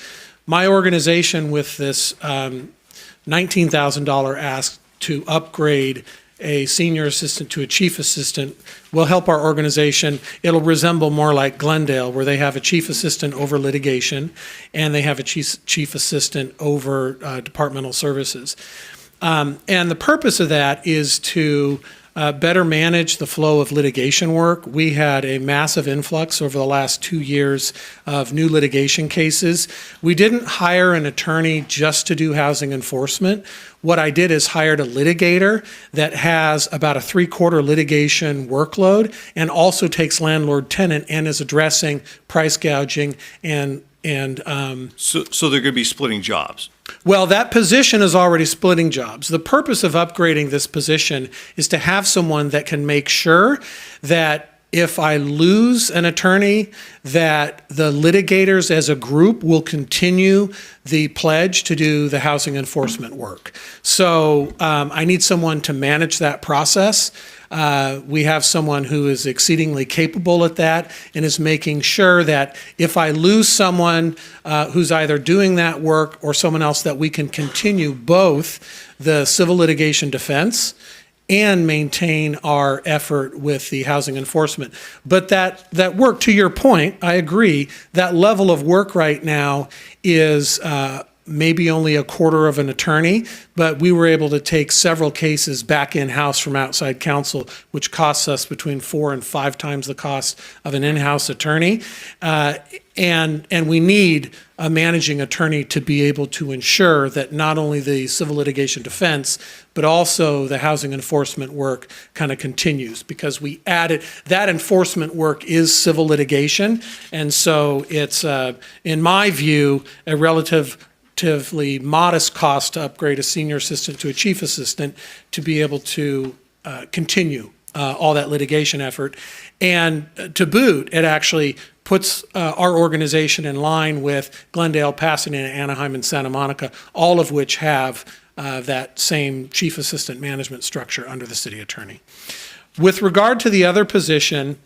My organization, with this $19,000 ask to upgrade a senior assistant to a chief assistant, will help our organization. It'll resemble more like Glendale, where they have a chief assistant over litigation and they have a chief assistant over departmental services. And the purpose of that is to better manage the flow of litigation work. We had a massive influx over the last 2 years of new litigation cases. We didn't hire an attorney just to do housing enforcement. What I did is hired a litigator that has about a 3/4 litigation workload and also takes landlord-tenant and is addressing price gouging and So they're going to be splitting jobs. well, that position is already splitting jobs. The purpose of upgrading this position is to have someone that can make sure that if I lose an attorney, that the litigators as a group will continue the pledge to do the housing enforcement work. So I need someone to manage that process. We have someone who is exceedingly capable at that and is making sure that if I lose someone who's either doing that work or someone else, that we can continue both the civil litigation defense and maintain our effort with the housing enforcement. But that work, to your point, I agree, that level of work right now is maybe only a quarter of an attorney, but we were able to take several cases back in-house from outside counsel, which costs us between 4 and 5 times the cost of an in-house attorney. And we need a managing attorney to be able to ensure that not only the civil litigation defense, but also the housing enforcement work kind of continues, because we added, that enforcement work is civil litigation. And so it's, in my view, a relatively modest cost to upgrade a senior assistant to a chief assistant to be able to continue all that litigation effort. And to boot, it actually puts our organization in line with Glendale, Pasadena, Anaheim, and Santa Monica, all of which have that same chief assistant management structure under the city attorney. With regard to the other position,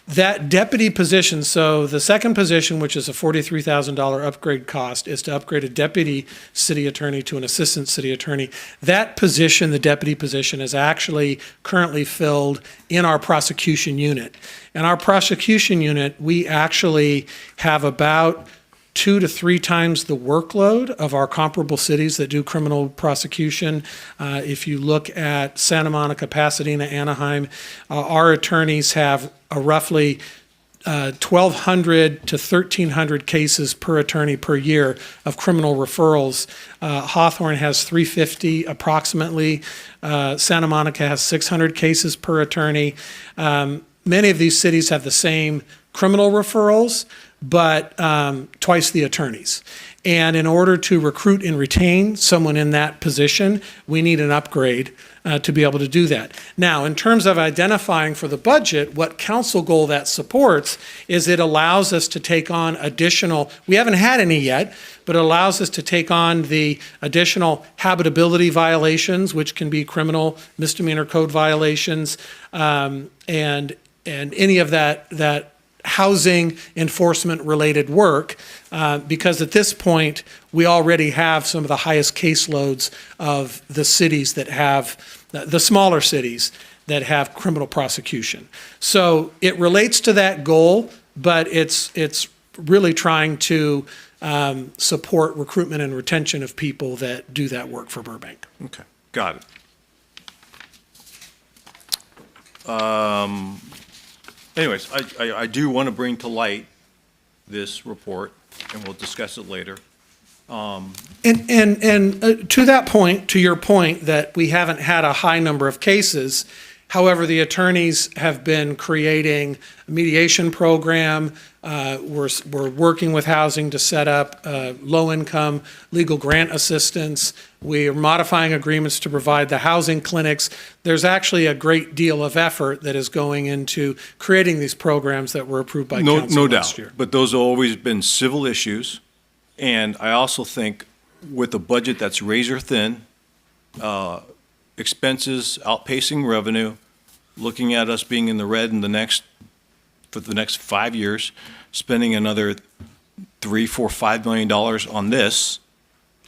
that deputy position, so the second position, which is a $43,000 upgrade cost, is to upgrade a deputy city attorney to an assistant city attorney. That position, the deputy position, is actually currently filled in our prosecution unit. In our prosecution unit, we actually have about 2 to 3 times the workload of our comparable cities that do criminal prosecution. If you look at Santa Monica, Pasadena, Anaheim, our attorneys have a roughly 1,200 to 1,300 cases per attorney per year of criminal referrals. Hawthorne has 350 approximately. Santa Monica has 600 cases per attorney. Many of these cities have the same criminal referrals, but twice the attorneys. And in order to recruit and retain someone in that position, we need an upgrade to be able to do that. Now, in terms of identifying for the budget, what council goal that supports is it allows us to take on additional, we haven't had any yet, but it allows us to take on the additional habitability violations, which can be criminal misdemeanor code violations, and any of that housing enforcement related work, because at this point, we already have some of the highest caseloads of the cities that have, the smaller cities that have criminal prosecution. So it relates to that goal, but it's really trying to support recruitment and retention of people that do that work for Burbank. Okay, got it. Anyways, I do want to bring to light this report, and we'll discuss it later. And to that point, to your point that we haven't had a high number of cases, however, the attorneys have been creating a mediation program. We're working with housing to set up low-income legal grant assistance. We are modifying agreements to provide the housing clinics. There's actually a great deal of effort that is going into creating these programs that were approved by council last year. But those have always been civil issues. And I also think with a budget that's razor thin, expenses outpacing revenue, looking at us being in the red for the next 5 years, spending another $3, $4, $5 million on this,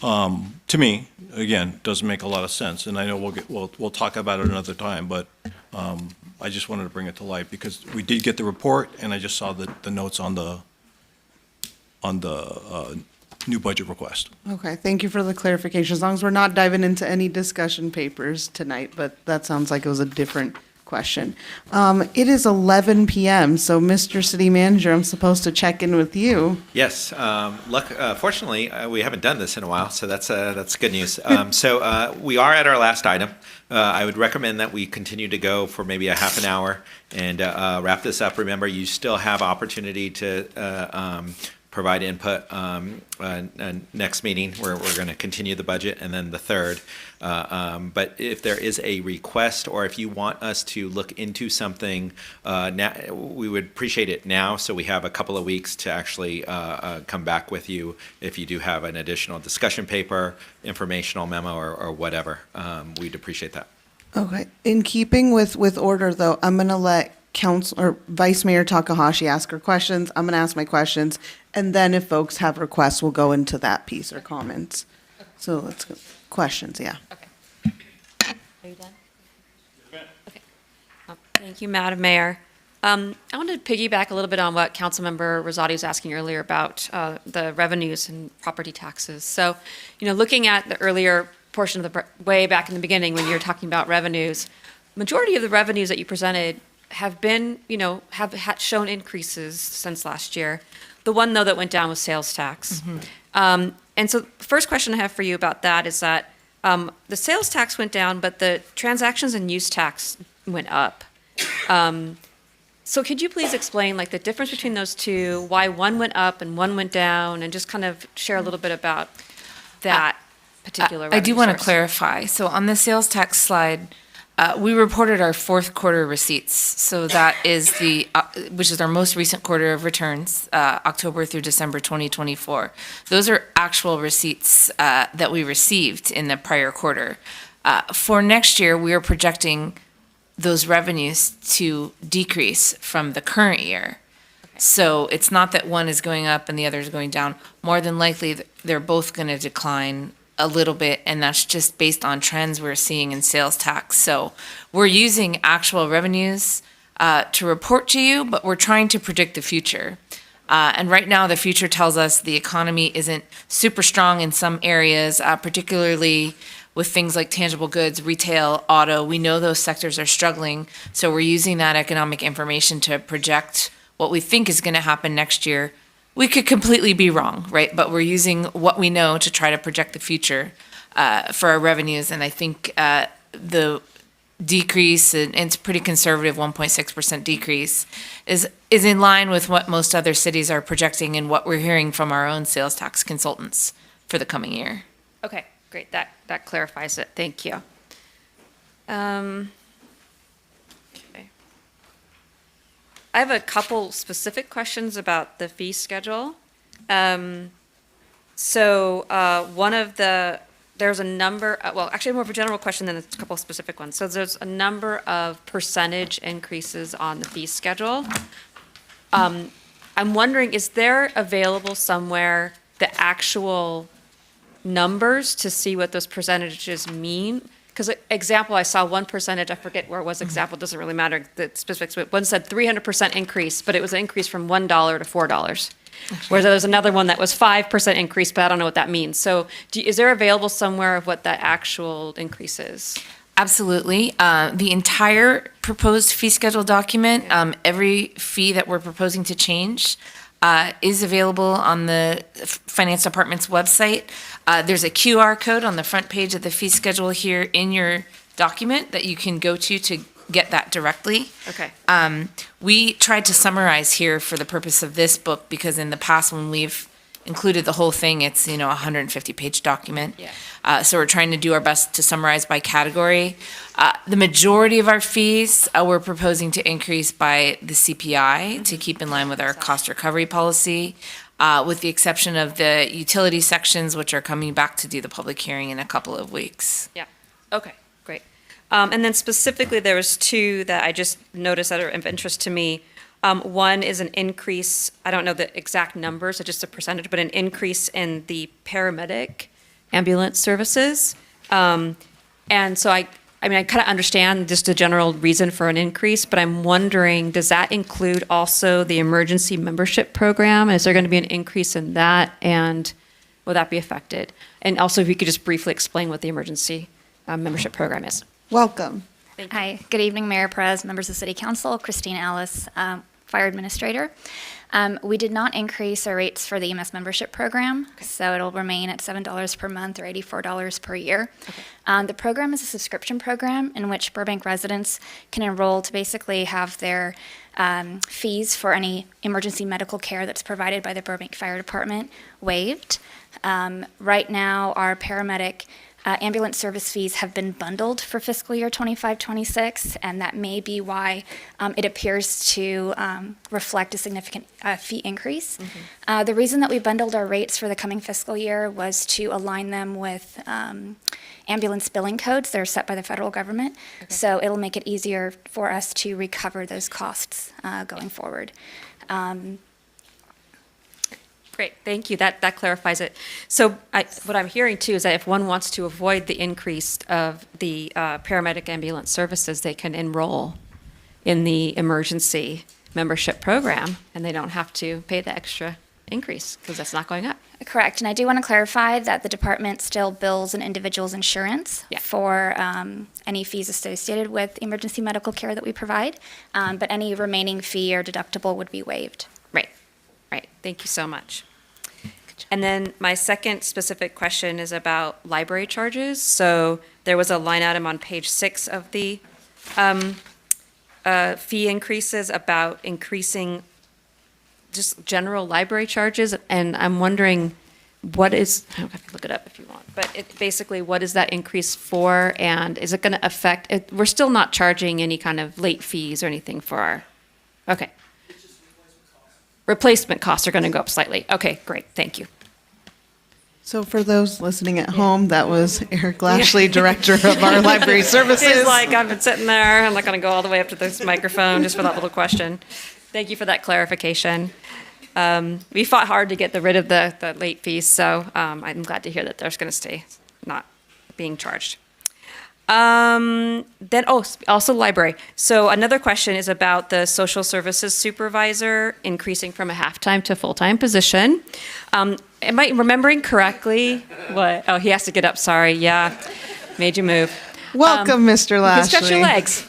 to me, again, doesn't make a lot of sense. And I know we'll talk about it another time, but I just wanted to bring it to light because we did get the report, and I just saw the notes on the new budget request. Okay, thank you for the clarification. As long as we're not diving into any discussion papers tonight, but that sounds like it was a different question. It is 11 p.m., so Mr. City Manager, I'm supposed to check in with you. Yes. Fortunately, we haven't done this in a while, so that's good news. We are at our last item. I would recommend that we continue to go for maybe a half an hour and wrap this up. Remember, you still have opportunity to provide input next meeting. We're going to continue the budget, and then the third. But if there is a request, or if you want us to look into something, now, we would appreciate it now, so we have a couple of weeks to actually come back with you if you do have an additional discussion paper, informational memo, or whatever. We'd appreciate that. Okay. In keeping with order, though, I'm going to let Council or Vice Mayor Takahashi ask her questions. I'm going to ask my questions, and then if folks have requests, we'll go into that piece or comments. So let's go. Questions, yeah. Are you done? Okay. Thank you, Madam Mayor. I wanted to piggyback a little bit on what Councilmember Rosati was asking earlier about the revenues and property taxes. So, looking at the earlier portion of the way back in the beginning when you were talking about revenues, majority of the revenues that you presented have been, have shown increases since last year. The one, though, that went down was sales tax. Mm-hmm. And so the first question I have for you about that is that the sales tax went down, but the transactions and use tax went up. So could you please explain the difference between those two, why one went up and one went down, and just kind of share a little bit about that particular I do revenue want to source? clarify. So on the sales tax slide, we reported our fourth quarter receipts. So that is which is our most recent quarter of returns, October through December 2024. Those are actual receipts that we received in the prior quarter. For next year, we are projecting those revenues to decrease from the current year. So it's not that one is going up and the other is going down. More than likely, they're both going to decline a little bit, and that's just based on trends we're seeing in sales tax. So we're using actual revenues to report to you, but we're trying to predict the future. And right now, the future tells us the economy isn't super strong in some areas, particularly with things like tangible goods, retail, auto. We know those sectors are struggling, so we're using that economic information to project what we think is going to happen next year. We could completely be wrong, right? But we're using what we know to try to project the future for our revenues. And I think the decrease, and it's pretty conservative, 1.6% decrease, is in line with what most other cities are projecting and what we're hearing from our own sales tax consultants for the coming year. Okay, great. That clarifies it. Thank you. Okay. I have a couple specific questions about the fee schedule. There's a number, actually more of a general question than a couple of specific ones. So there's a number of percentage increases on the fee schedule. I'm wondering, is there available somewhere the actual numbers to see what those percentages mean? Because example, I saw one percentage, I forget where it was, example, doesn't really matter, the specifics, but one said 300% increase, but it was an increase from $1 to $4. Whereas there's another one that was 5% increase, but I don't know what that means. So is there available somewhere of what that actual increase is? Absolutely. The entire proposed fee schedule document, every fee that we're proposing to change, is available on the Finance Department's website. There's a QR code on the front page of the fee schedule here in your document that you can go to get that directly. Okay. We tried to summarize here for the purpose of this book because in the past when we've included the whole thing, it's, a 150-page document. Yeah. So we're trying to do our best to summarize by category. The majority of our fees we're proposing to increase by the CPI to keep in line with our cost recovery policy, with the exception of the utility sections, which are coming back to do the public hearing in a couple of weeks. Yeah. Okay, great. And then specifically, there was two that I just noticed that are of interest to me. One is an increase, I don't know the exact numbers, it's just a percentage, but an increase in the paramedic ambulance services. And so I kind of understand just the general reason for an increase, but I'm wondering, does that include also the emergency membership program? Is there going to be an increase in that? And will that be affected? And also, if you could just briefly explain what the emergency membership program is. Welcome. Hi, good evening, Mayor Perez, members of City Council, Christine Ellis, Fire Administrator. We did not increase our rates for the EMS membership program, so it'll remain at $7 per month or $84 per year. The program is a subscription program in which Burbank residents can enroll to basically have their fees for any emergency medical care that's provided by the Burbank Fire Department waived. Right now, our paramedic ambulance service fees have been bundled for fiscal year 25-26, and that may be why it appears to reflect a significant fee increase. The reason that we bundled our rates for the coming fiscal year was to align them with ambulance billing codes that are set by the federal government. So it'll make it easier for us to recover those costs going forward. Great, thank you. That clarifies it. So what I'm hearing too is that if one wants to avoid the increase of the paramedic ambulance services, they can enroll in the emergency membership program, and they don't have to pay the extra increase because that's not going up. Correct, and I do want to clarify that the department still bills an individual's insurance for any fees associated with emergency medical care that we provide, but any remaining fee or deductible would be waived. Right, thank you so much. And then my second specific question is about library charges. So there was a line item on page 6 of the fee increases about increasing just general library charges. And I'm wondering what is, I don't have to look it up if you want, but basically what is that increase for? And is it going to affect, we're still not charging any kind of late fees or anything for our, okay. Replacement costs are going to go up slightly. Okay, great, thank you. So for those listening at home, that was Eric Lashley, Director of our Library Services. He's like, I've been sitting there. I'm not going to go all the way up to this microphone just for that little question. Thank you for that clarification. We fought hard to get rid of the late fees, so I'm glad to hear that they're going to stay not being charged. Also library. So another question is about the social services supervisor increasing from a half-time to full-time position. Am I remembering correctly? What? Oh, he has to get up, sorry. Yeah, made you move. Welcome, Mr. Lashley. Stretch your legs.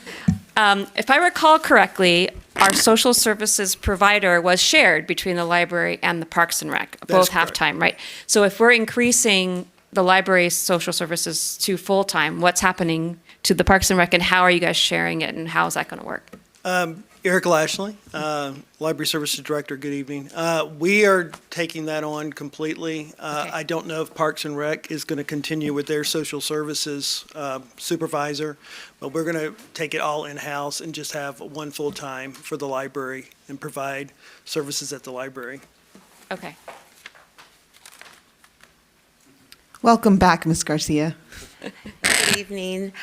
If I recall correctly, our social services provider was shared between the library and the Parks and Rec, both half-time, right? So if we're increasing the library's social services to full-time, what's happening to the Parks and Rec, and how are you guys sharing it, and how is that going to work? Eric Lashley, Library Services Director, good evening. We are taking that on completely. I don't know if Parks and Rec is going to continue with their social services supervisor, but we're going to take it all in-house and just have one full-time for the library and provide services at the library. Okay. Welcome back, Ms. Garcia. Good evening.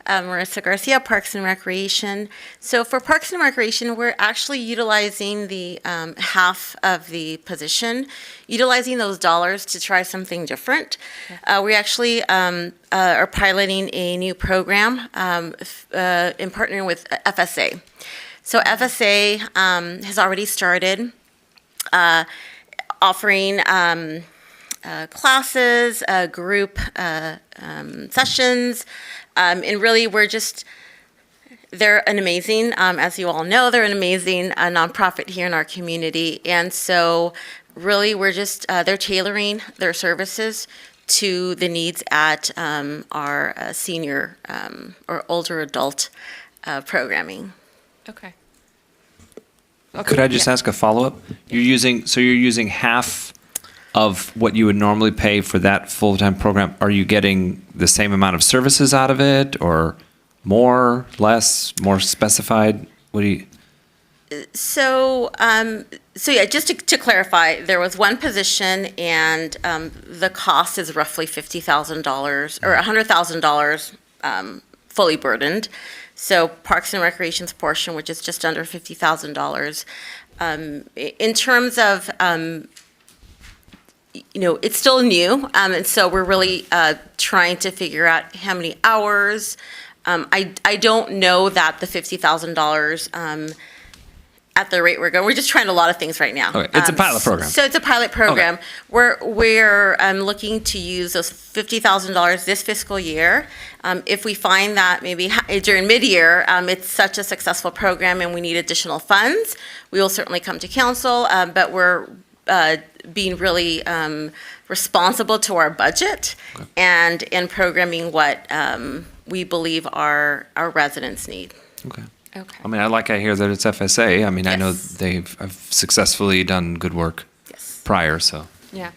Marissa Garcia, Parks and Recreation. So for Parks and Recreation, we're actually utilizing the half of the position, utilizing those dollars to try something different. We actually are piloting a new program in partnering with FSA. So FSA has already started offering classes, group sessions, and really they're an amazing, as you all know, they're an amazing nonprofit here in our community. And so really they're tailoring their services to the needs at our senior or older adult programming. Okay. Could I just ask a follow-up? You're using half of what you would normally pay for that full-time program. Are you getting the same amount of services out of it, or more, less, more specified? What do you? So yeah, just to clarify, there was one position, and the cost is roughly $50,000 or $100,000 fully burdened. So Parks and Recreation's portion, which is just under $50,000. In terms of it's still new, and so we're really trying to figure out how many hours. I don't know that the $50,000 at the rate we're going. We're just trying a lot of things right now. Okay, it's a pilot program. So it's a pilot program. We're looking to use those $50,000 this fiscal year. If we find that maybe during mid-year, it's such a successful program and we need additional funds, we will certainly come to council, but we're being really responsible to our budget and in programming what we believe our residents need. Okay. Okay. I mean, I hear that it's FSA. I mean, I know have successfully done good work prior, so. Yeah.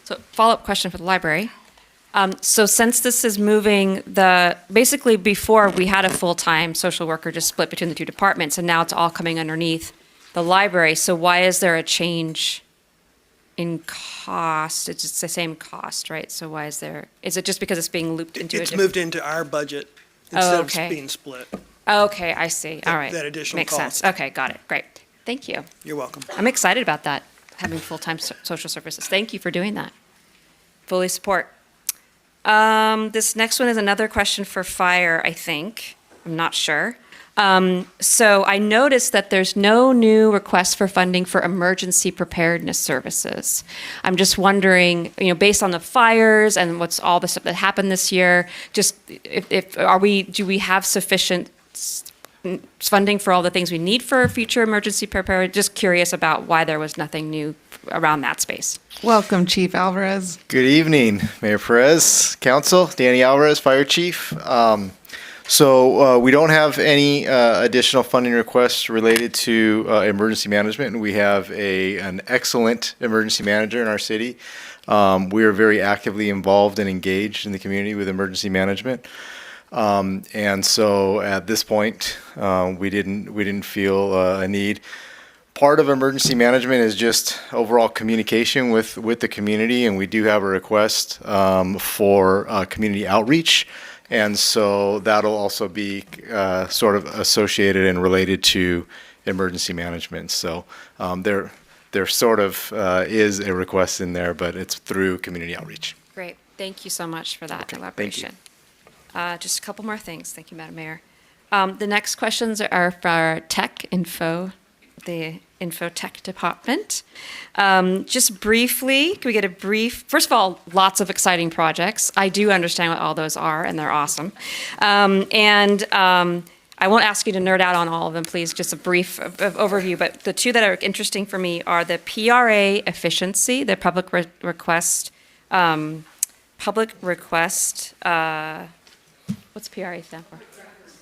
So follow-up question for the library. So since this is moving basically before we had a full-time social worker just split between the two departments, and now it's all coming underneath the library. So why is there a change in cost? It's the same cost, right? So why is it just because it's being looped into It's moved into our budget Oh, instead okay. of being split. Okay, I see. All right. that additional Makes sense. cost. Okay, got it. Great. Thank you. You're welcome. I'm excited about that, having full-time social services. Thank you for doing that. Fully support. This next one is another question for fire, I think. I'm not sure. So I noticed that there's no new request for funding for emergency preparedness services. I'm just wondering, based on the fires and what's all the stuff that happened this year, just do we have sufficient funding for all the things we need for future emergency preparedness? Just curious about why there was nothing new around that space. Welcome, Chief Alvarez. Good evening, Mayor Perez, Council, Danny Alvarez, Fire Chief. So we don't have any additional funding requests related to emergency management. We have an excellent emergency manager in our city. We are very actively involved and engaged in the community with emergency management. And so at this point, we didn't feel a need. Part of emergency management is just overall communication with the community, and we do have a request for community outreach. And so that'll also be sort of associated and related to emergency management. So there sort of is a request in there, but it's through community outreach. Great. Thank you so much for that elaboration. Just a couple more things. Thank you, Madam Mayor. The next questions are for tech info, the info tech department. Just briefly, can we get a brief, first of all, lots of exciting projects. I do understand what all those are, and they're awesome. I won't ask you to nerd out on all of them, please, just a brief overview, but the two that are interesting for me are the PRA efficiency, the public request, what's PRA stand for?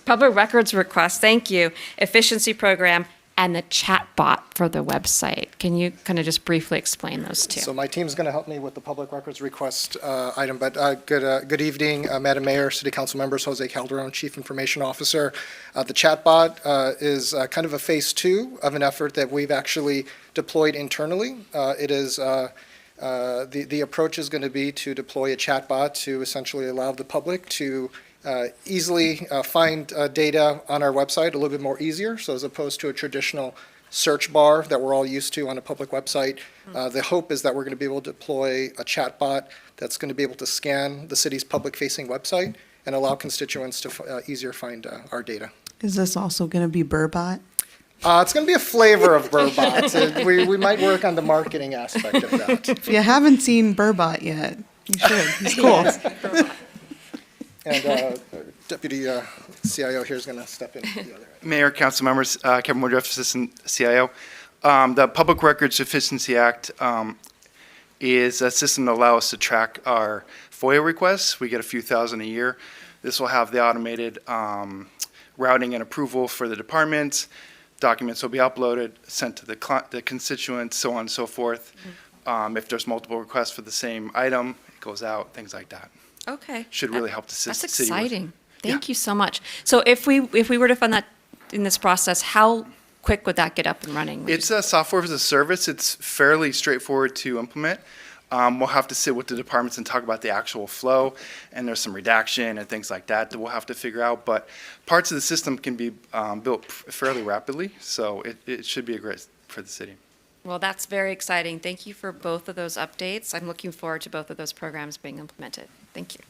Public Records Request, thank you, efficiency program, and the chat bot for the website. Can you kind of just briefly explain those two? So my team's going to help me with the public records request item, but good evening, Madam Mayor, City Council members, Jose Calderon, Chief Information Officer. The chat bot is kind of a phase 2 of an effort that we've actually deployed internally. It is the approach is going to be to deploy a chat bot to essentially allow the public to easily find data on our website a little bit more easier. So as opposed to a traditional search bar that we're all used to on a public website, the hope is that we're going to be able to deploy a chat bot that's going to be able to scan the city's public-facing website and allow constituents to easier find our data. Is this also going to be Burbot? It's going to be a flavor of Burbot. We might work on the marketing aspect of that. If you haven't seen Burbot yet, you should. He's cool. And Deputy CIO here is going to step in. The other Mayor, council members, Kevin Woodruff, Assistant CIO. The Public Records Efficiency Act is a system that allows us to track our FOIA requests. We get a few thousand a year. This will have the automated routing and approval for the departments. Documents will be uploaded, sent to the constituents, so on and so forth. If there's multiple requests for the same item, it goes out, things like that. Okay. Should really help the city. That's exciting. Thank you so much. So if we were to fund that in this process, how quick would that get up and running? It's a software as a service. It's fairly straightforward to implement. We'll have to sit with the departments and talk about the actual flow, and there's some redaction and things like that we'll have to figure out. But parts of the system can be built fairly rapidly, so it should be a great for the city. Well, that's very exciting. Thank you for both of those updates. I'm looking forward to both of those programs being implemented. Thank you.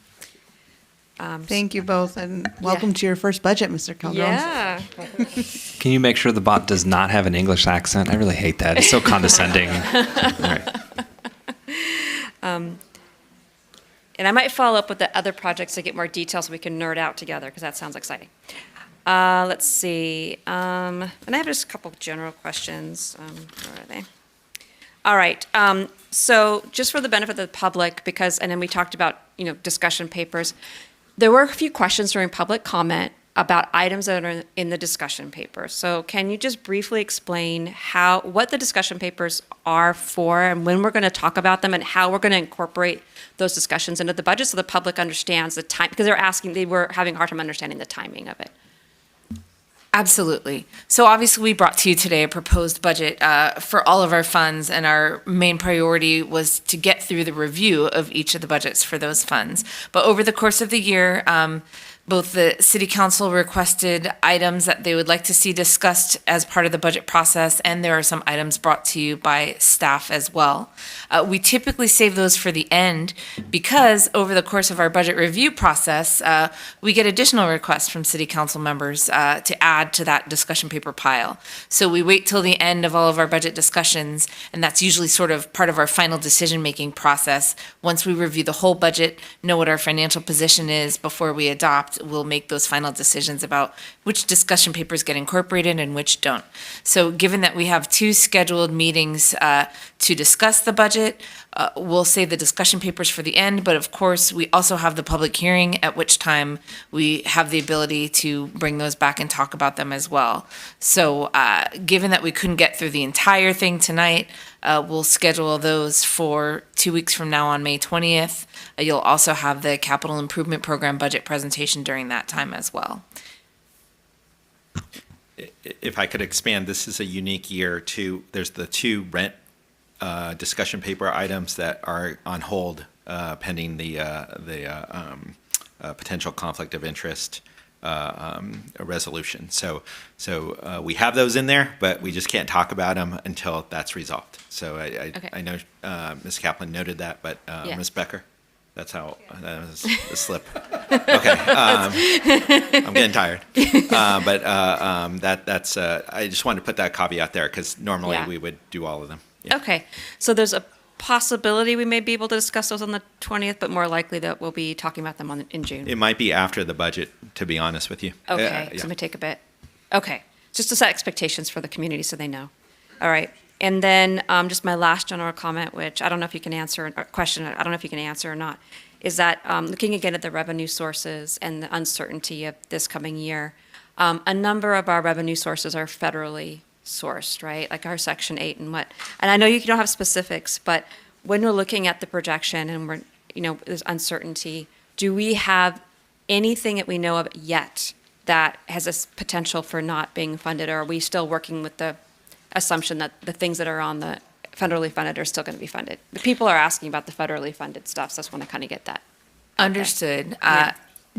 Thank you both, and welcome to your first budget, Mr. Calderon. Yeah. Can you make sure the bot does not have an English accent? I really hate that. It's so condescending. All right. And I might follow up with the other projects to get more details so we can nerd out together, because that sounds exciting. Let's see. And I have just a couple general questions. Where are they? All right. So just for the benefit of the public, because, and then we talked about, discussion papers. There were a few questions during public comment about items that are in the discussion paper. So can you just briefly explain what the discussion papers are for, and when we're going to talk about them, and how we're going to incorporate those discussions into the budget so the public understands the time, because they were having a hard time understanding the timing of it. Absolutely. So obviously, we brought to you today a proposed budget for all of our funds, and our main priority was to get through the review of each of the budgets for those funds. But over the course of the year, both the City Council requested items that they would like to see discussed as part of the budget process, and there are some items brought to you by staff as well. We typically save those for the end because over the course of our budget review process, we get additional requests from City Council members to add to that discussion paper pile. So we wait till the end of all of our budget discussions, and that's usually sort of part of our final decision-making process. Once we review the whole budget, know what our financial position is before we adopt, we'll make those final decisions about which discussion papers get incorporated and which don't. So given that we have 2 scheduled meetings to discuss the budget, we'll save the discussion papers for the end, but of course, we also have the public hearing, at which time we have the ability to bring those back and talk about them as well. So given that we couldn't get through the entire thing tonight, we'll schedule those for 2 weeks from now on May 20th. You'll also have the capital improvement program budget presentation during that time as well. If I could expand, this is a unique year too. There's the 2 rent discussion paper items that are on hold pending the potential conflict of interest resolution. So we have those in there, but we just can't talk about them until that's resolved. So I know Ms. Kaplan noted that, but Ms. Becker, that's how that was the slip. Okay, I'm getting tired, but that's I just wanted to put that caveat there because normally we would do all of them. Yeah. Okay, so there's a possibility we may be able to discuss those on the 20th, but more likely that we'll be talking about them in June. It might be after the budget, to be honest with you. Okay, so it may take a bit. Okay, just to set expectations for the community so they know. All right, and then just my last general comment, which I don't know if you can answer, or question, I don't know if you can answer or not, is that looking again at the revenue sources and the uncertainty of this coming year, a number of our revenue sources are federally sourced, right? Like our Section 8 and I know you don't have specifics, but when we're looking at the projection and there's uncertainty, do we have anything that we know of yet that has a potential for not being funded, or are we still working with the assumption that the things that are on the federally funded are still going to be funded? The people are asking about the federally funded stuff, so I just want to kind of get that. Understood.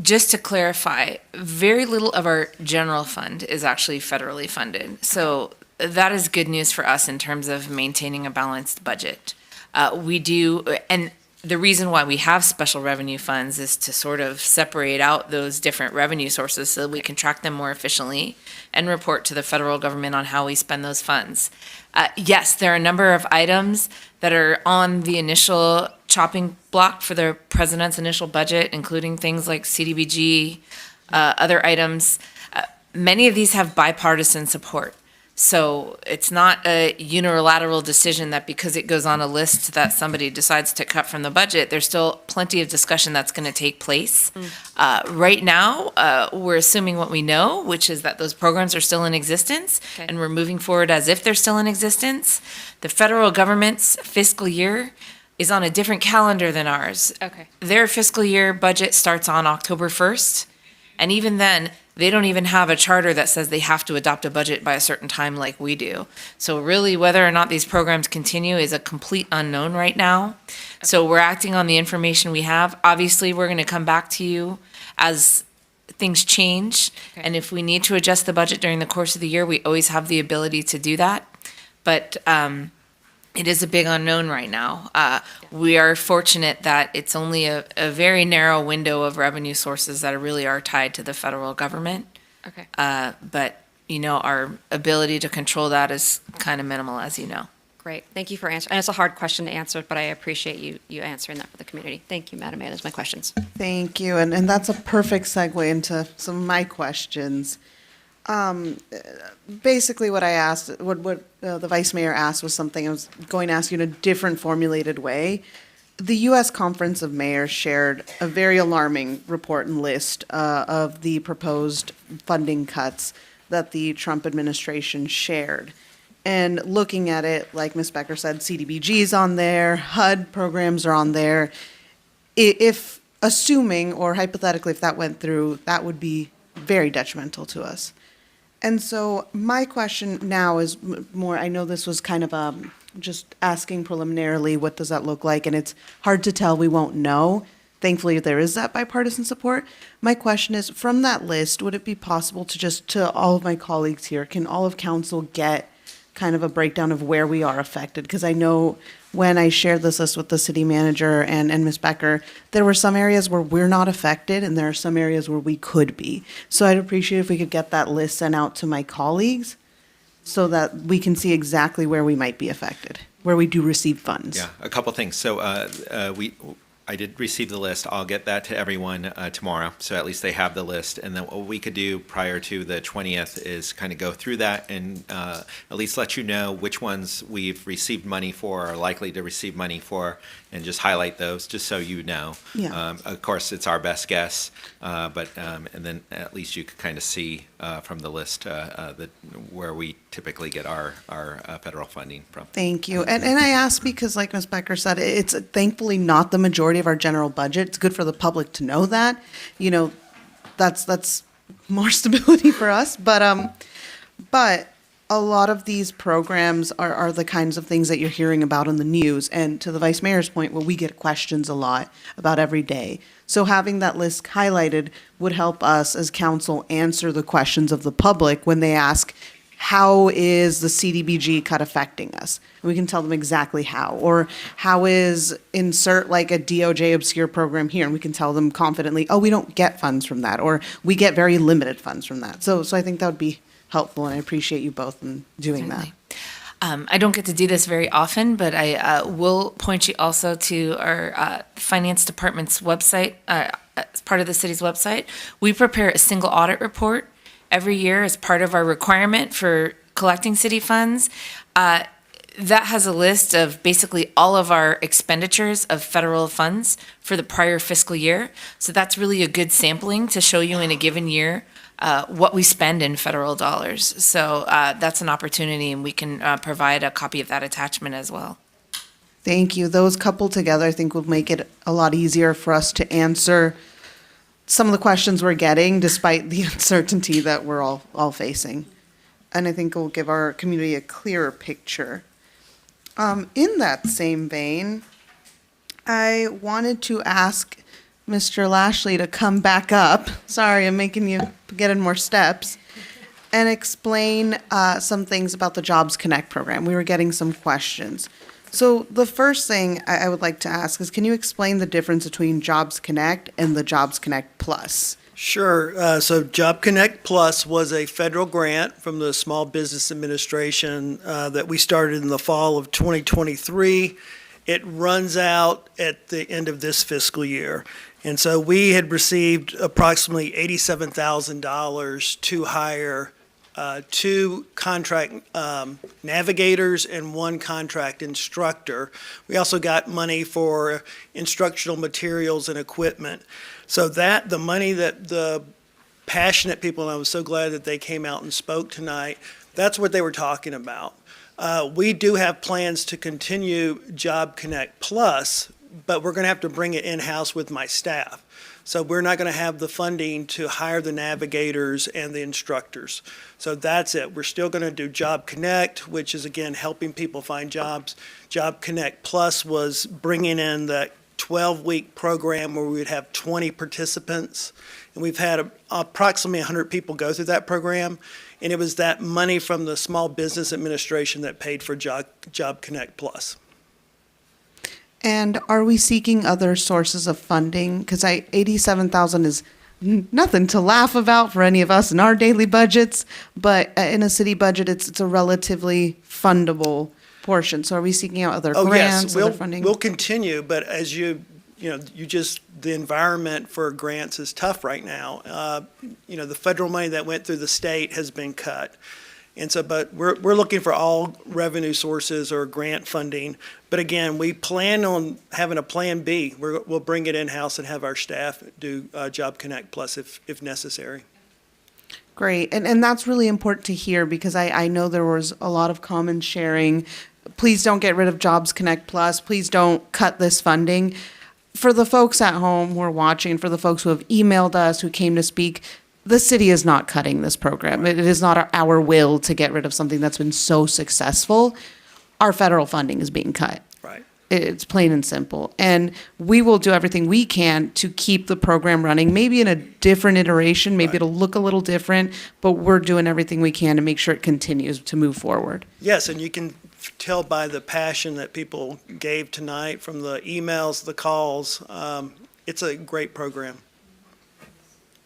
Just to clarify, very little of our general fund is actually federally funded. So that is good news for us in terms of maintaining a balanced budget. We do, and the reason why we have special revenue funds is to sort of separate out those different revenue sources so that we can track them more efficiently and report to the federal government on how we spend those funds. Yes, there are a number of items that are on the initial chopping block for the president's initial budget, including things like CDBG, other items. Many of these have bipartisan support. So it's not a unilateral decision that because it goes on a list that somebody decides to cut from the budget, there's still plenty of discussion that's going to take place. Right now, we're assuming what we know, which is that those programs are still in existence, and we're moving forward as if they're still in existence. The federal government's fiscal year is on a different calendar than ours. Okay. Their fiscal year budget starts on October 1st, and even then, they don't even have a charter that says they have to adopt a budget by a certain time like we do. So really, whether or not these programs continue is a complete unknown right now. So we're acting on the information we have. Obviously, we're going to come back to you as things change. And if we need to adjust the budget during the course of the year, we always have the ability to do that. But it is a big unknown right now. We are fortunate that it's only a very narrow window of revenue sources that really are tied to the federal government. Okay. But, our ability to control that is kind of minimal, as you know. Great. Thank you for answering. And it's a hard question to answer, but I appreciate you answering that for the community. Thank you, Madam Mayor. Those are my questions. Thank you, and that's a perfect segue into some of my questions. Basically, what I asked, what the Vice Mayor asked was something I was going to ask you in a different formulated way. The U.S. Conference of Mayors shared a very alarming report and list of the proposed funding cuts that the Trump administration shared. And looking at it, like Ms. Becker said, CDBG's on there, HUD programs are on there. If assuming, or hypothetically, if that went through, that would be very detrimental to us. And so my question now is more, I know this was kind of just asking preliminarily, what does that look like? And it's hard to tell, we won't know. Thankfully, there is that bipartisan support. My question is, from that list, would it be possible to all of my colleagues here, can all of council get kind of a breakdown of where we are affected? Because I know when I shared this list with the city manager and Ms. Becker, there were some areas where we're not affected and there are some areas where we could be. So I'd appreciate if we could get that list sent out to my colleagues so that we can see exactly where we might be affected, where we do receive funds. Yeah, a couple things. So I did receive the list. I'll get that to everyone tomorrow, so at least they have the list. And then what we could do prior to the 20th is kind of go through that and at least let you know which ones we've received money for, or likely to receive money for, and just highlight those, just so you know. Yeah. Of course, it's our best guess, but and then at least you could kind of see from the list where we typically get our federal funding from. Thank you. And I ask because, like Ms. Becker said, it's thankfully not the majority of our general budget. It's good for the public to know that. That's more stability for us. But a lot of these programs are the kinds of things that you're hearing about in the news. And to the Vice Mayor's point, well, we get questions a lot about every day. So having that list highlighted would help us as council answer the questions of the public when they ask, how is the CDBG cut affecting us? And we can tell them exactly how. Or how is insert like a DOJ obscure program here? And we can tell them confidently, oh, we don't get funds from that. Or we get very limited funds from that. So I think that would be helpful, and I appreciate you both in doing that. I don't get to do this very often, but I will point you also to our finance department's website, as part of the city's website. We prepare a single audit report every year as part of our requirement for collecting city funds. That has a list of basically all of our expenditures of federal funds for the prior fiscal year. So that's really a good sampling to show you in a given year what we spend in federal dollars. So that's an opportunity, and we can provide a copy of that attachment as well. Thank you. Those coupled together, I think, will make it a lot easier for us to answer some of the questions we're getting, despite the uncertainty that we're all facing. And I think it will give our community a clearer picture. In that same vein, I wanted to ask Mr. Lashley to come back up. Sorry, I'm making you get in more steps. And explain some things about the Jobs Connect program. We were getting some questions. So the first thing I would like to ask is, can you explain the difference between Jobs Connect and the Jobs Connect Plus? Sure. So Job Connect Plus was a federal grant from the Small Business Administration that we started in the fall of 2023. It runs out at the end of this fiscal year. And so we had received approximately $87,000 to hire 2 contract navigators and 1 contract instructor. We also got money for instructional materials and equipment. So the money that the passionate people, and I was so glad that they came out and spoke tonight, that's what they were talking about. We do have plans to continue Job Connect Plus, but we're going to have to bring it in-house with my staff. So we're not going to have the funding to hire the navigators and the instructors. So that's it. We're still going to do Job Connect, which is, again, helping people find jobs. Job Connect Plus was bringing in the 12-week program where we would have 20 participants. And we've had approximately 100 people go through that program. And it was that money from the Small Business Administration that paid for Job Connect Plus. And are we seeking other sources of funding? Because 87,000 is nothing to laugh about for any of us in our daily budgets, but in a city budget, it's a relatively fundable portion. So are we seeking out other grants, other funding? We'll continue, but as the environment for grants is tough right now. The federal money that went through the state has been cut. And so, but we're looking for all revenue sources or grant funding. But again, we plan on having a plan B. We'll bring it in-house and have our staff do Job Connect Plus if necessary. Great. And that's really important to hear because I know there was a lot of common sharing. Please don't get rid of Jobs Connect Plus. Please don't cut this funding. For the folks at home who are watching, for the folks who have emailed us, who came to speak, the city is not cutting this program. It is not our will to get rid of something that's been so successful. Our federal funding is being cut. Right. It's plain and simple. And we will do everything we can to keep the program running, maybe in a different iteration, maybe it'll look a little different, but we're doing everything we can to make sure it continues to move forward. Yes, and you can tell by the passion that people gave tonight from the emails, the calls. It's a great program.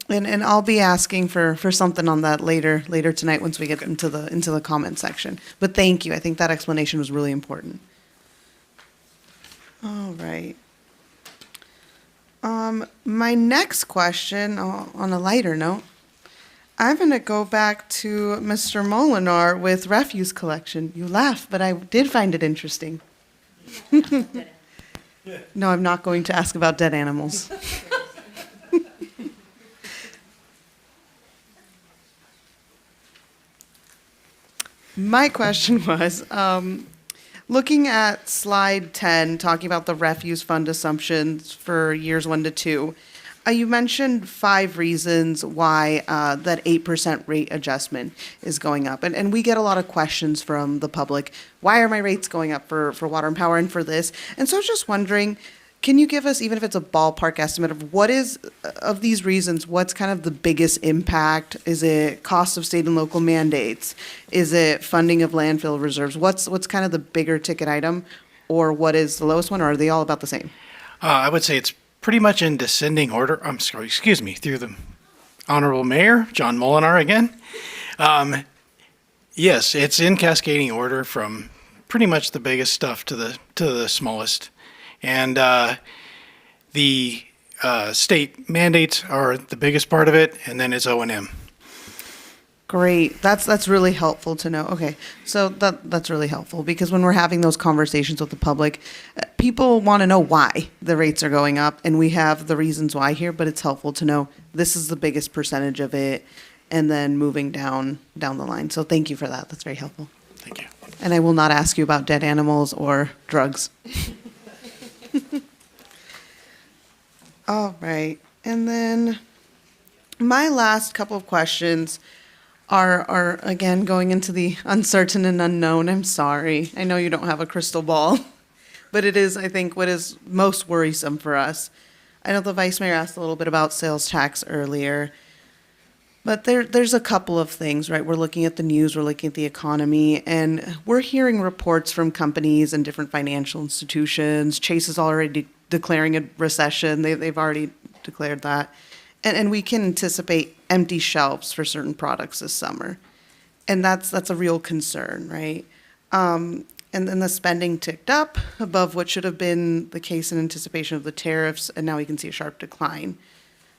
And I'll be asking for something on that later tonight once we get into the comment section. But thank you. I think that explanation was really important. All right. My next question, on a lighter note, I'm going to go back to Mr. Molinar with refuse collection. You laugh, but I did find it interesting. No, I'm not going to ask about dead animals. My question was, looking at slide 10, talking about the refuse fund assumptions for years 1 to 2, you mentioned 5 reasons why that 8% rate adjustment is going up. And we get a lot of questions from the public. Why are my rates going up for water and power and for this? And so I was just wondering, can you give us, even if it's a ballpark estimate of what is, of these reasons, what's kind of the biggest impact? Is it cost of state and local mandates? Is it funding of landfill reserves? What's kind of the bigger ticket item? Or what is the lowest one, or are they all about the same? I would say it's pretty much in descending order. I'm sorry, excuse me, through the Honorable Mayor, John Molinar again. Yes, it's in cascading order from pretty much the biggest stuff to the smallest. And the state mandates are the biggest part of it, and then it's O&M. Great. That's really helpful to know. Okay, so that's really helpful because when we're having those conversations with the public, people want to know why the rates are going up, and we have the reasons why here, but it's helpful to know this is the biggest percentage of it, and then moving down the line. So thank you for that. That's very helpful. Thank you. And I will not ask you about dead animals or drugs. All right. And then my last couple of questions are again going into the uncertain and unknown. I'm sorry. I know you don't have a crystal ball, but it is, I think, what is most worrisome for us. I know the Vice Mayor asked a little bit about sales tax earlier, but there's a couple of things, right? We're looking at the news, we're looking at the economy, and we're hearing reports from companies and different financial institutions. Chase is already declaring a recession. They've already declared that. And we can anticipate empty shelves for certain products this summer. And that's a real concern, right? And then the spending ticked up above what should have been the case in anticipation of the tariffs, and now we can see a sharp decline.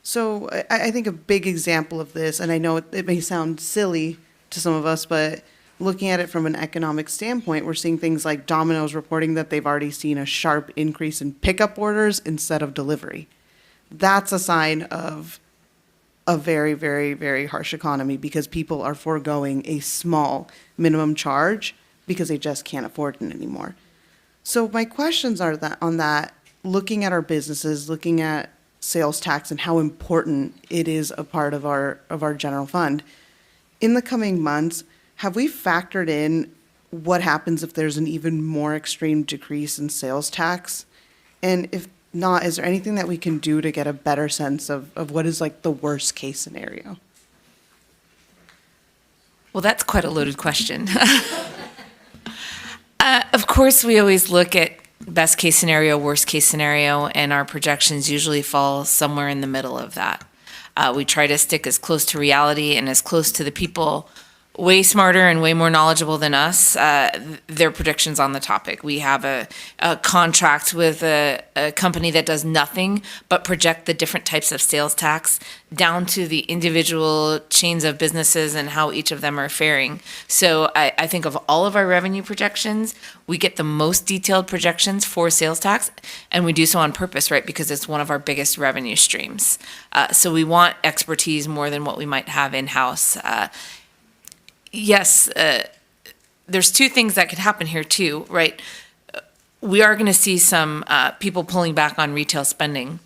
So I think a big example of this, and I know it may sound silly to some of us, but looking at it from an economic standpoint, we're seeing things like Domino's reporting that they've already seen a sharp increase in pickup orders instead of delivery. That's a sign of a very, very, very harsh economy because people are foregoing a small minimum charge because they just can't afford it anymore. So my questions are that on that, looking at our businesses, looking at sales tax and how important it is a part of our general fund. In the coming months, have we factored in what happens if there's an even more extreme decrease in sales tax? And if not, is there anything that we can do to get a better sense of what is like the worst case scenario? Well, that's quite a loaded question. Of course, we always look at best case scenario, worst case scenario, and our projections usually fall somewhere in the middle of that. We try to stick as close to reality and as close to the people way smarter and way more knowledgeable than us, their predictions on the topic. We have a contract with a company that does nothing but project the different types of sales tax down to the individual chains of businesses and how each of them are faring. So I think of all of our revenue projections, we get the most detailed projections for sales tax, and we do so on purpose, right? Because it's one of our biggest revenue streams. So we want expertise more than what we might have in-house. Yes, there's two things that could happen here too, right? We are going to see some people pulling back on retail spending,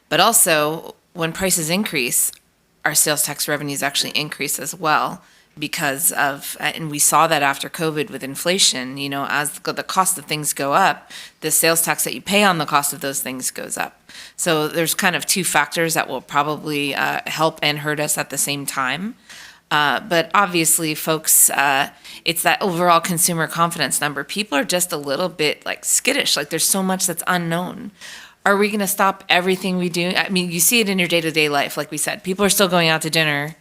but also when prices increase, our sales tax revenues actually increase as well because of, and we saw that after COVID with inflation, you know, as the cost of things go up, the sales tax that you pay on the cost of those things goes up. So there's kind of two factors that will probably help and hurt us at the same time. But obviously, folks, it's that overall consumer confidence number. People are just a little bit like skittish, like there's so much that's unknown. Are we going to stop everything we do? I mean, you see it in your day-to-day life, like we said. People are still going out to dinner,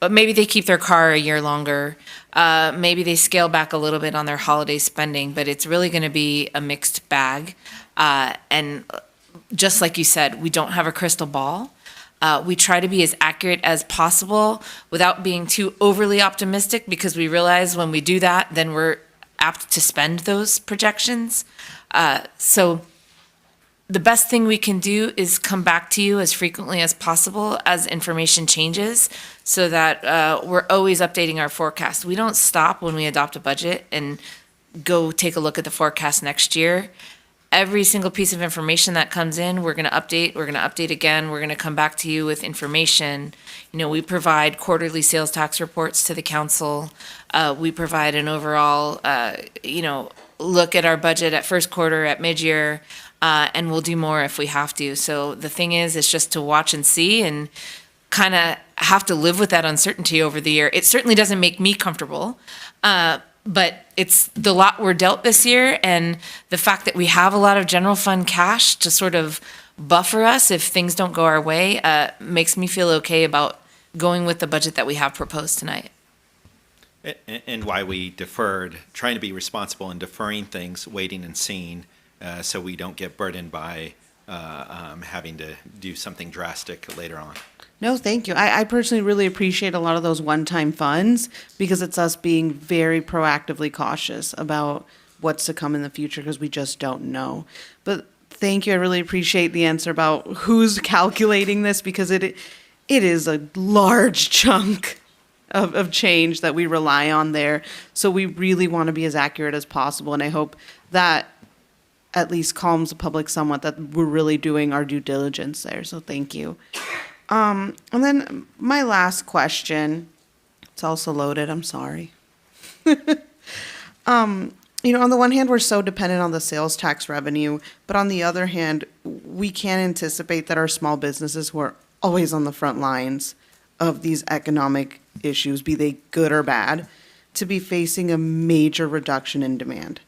but maybe they keep their car a year longer. Maybe they scale back a little bit on their holiday spending, but it's really going to be a mixed bag. And just like you said, we don't have a crystal ball. We try to be as accurate as possible without being too overly optimistic, because we realize when we do that, then we're apt to spend those projections. So the best thing we can do is come back to you as frequently as possible as information changes, so that we're always updating our forecast. We don't stop when we adopt a budget and go take a look at the forecast next year. Every single piece of information that comes in, we're going to update. We're going to update again. We're going to come back to you with information. You know, we provide quarterly sales tax reports to the council. We provide an overall, look at our budget at first quarter, at mid-year, and we'll do more if we have to. So the thing is, it's just to watch and see and kind of have to live with that uncertainty over the year. It certainly doesn't make me comfortable. But it's the lot we're dealt this year, and the fact that we have a lot of general fund cash to sort of buffer us if things don't go our way makes me feel okay about going with the budget that we have proposed tonight. And why we deferred, trying to be responsible in deferring things, waiting and seeing, so we don't get burdened by having to do something drastic later on. No, thank you. I personally really appreciate a lot of those one-time funds, because it's us being very proactively cautious about what's to come in the future, because we just don't know. But thank you. I really appreciate the answer about who's calculating this, because it is a large chunk of change that we rely on there. So we really want to be as accurate as possible. And I hope that at least calms the public somewhat, that we're really doing our due diligence there. So thank you. And then my last question, it's also loaded, I'm sorry. On the one hand, we're so dependent on the sales tax revenue, but on the other hand, we can't anticipate that our small businesses, who are always on the front lines of these economic issues, be they good or bad, to be facing a major reduction in demand.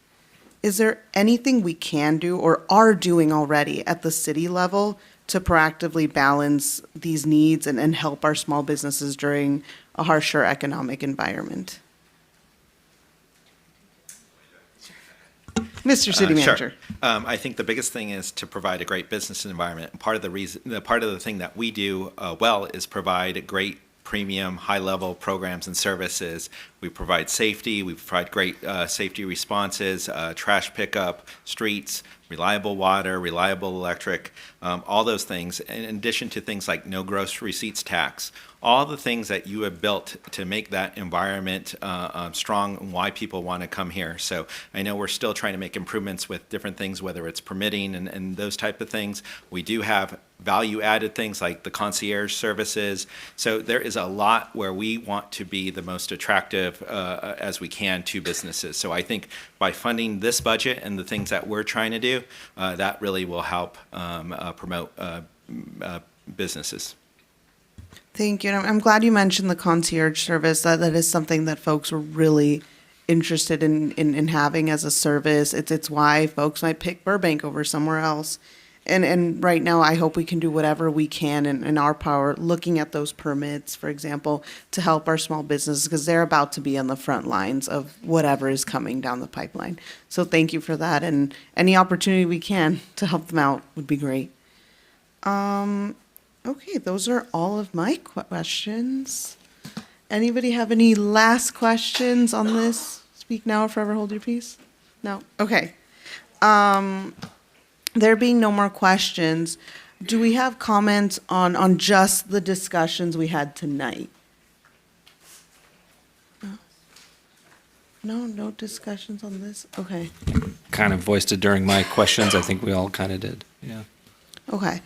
Is there anything we can do or are doing already at the city level to proactively balance these needs and help our small businesses during a harsher economic environment? Mr. City Manager. Sure. I think the biggest thing is to provide a great business environment. And part of the thing that we do well is provide a great premium, high-level programs and services. We provide safety. We provide great safety responses, trash pickup, streets, reliable water, reliable electric, all those things, in addition to things like no gross receipts tax, all the things that you have built to make that environment strong and why people want to come here. So I know we're still trying to make improvements with different things, whether it's permitting and those type of things. We do have value-added things like the concierge services. So there is a lot where we want to be the most attractive as we can to businesses. So I think by funding this budget and the things that we're trying to do, value, that really will help promote businesses. Thank you. And I'm glad you mentioned the concierge service. That is something that folks were really interested in having as a service. It's why folks might pick Burbank over somewhere else. And right now, I hope we can do whatever we can in our power, looking at those permits, for example, to help our small businesses, because they're about to be on the front lines of whatever is coming down the pipeline. So thank you for that, and any opportunity we can to help them out would be great. Okay, those are all of my questions. Anybody have any last questions on this? Speak now or forever hold your peace? No? Okay. There being no more questions, do we have comments on just the discussions we had tonight? No discussions on this? Okay. Kind of voiced it during my questions. I think we all kind of did. Yeah. Okay.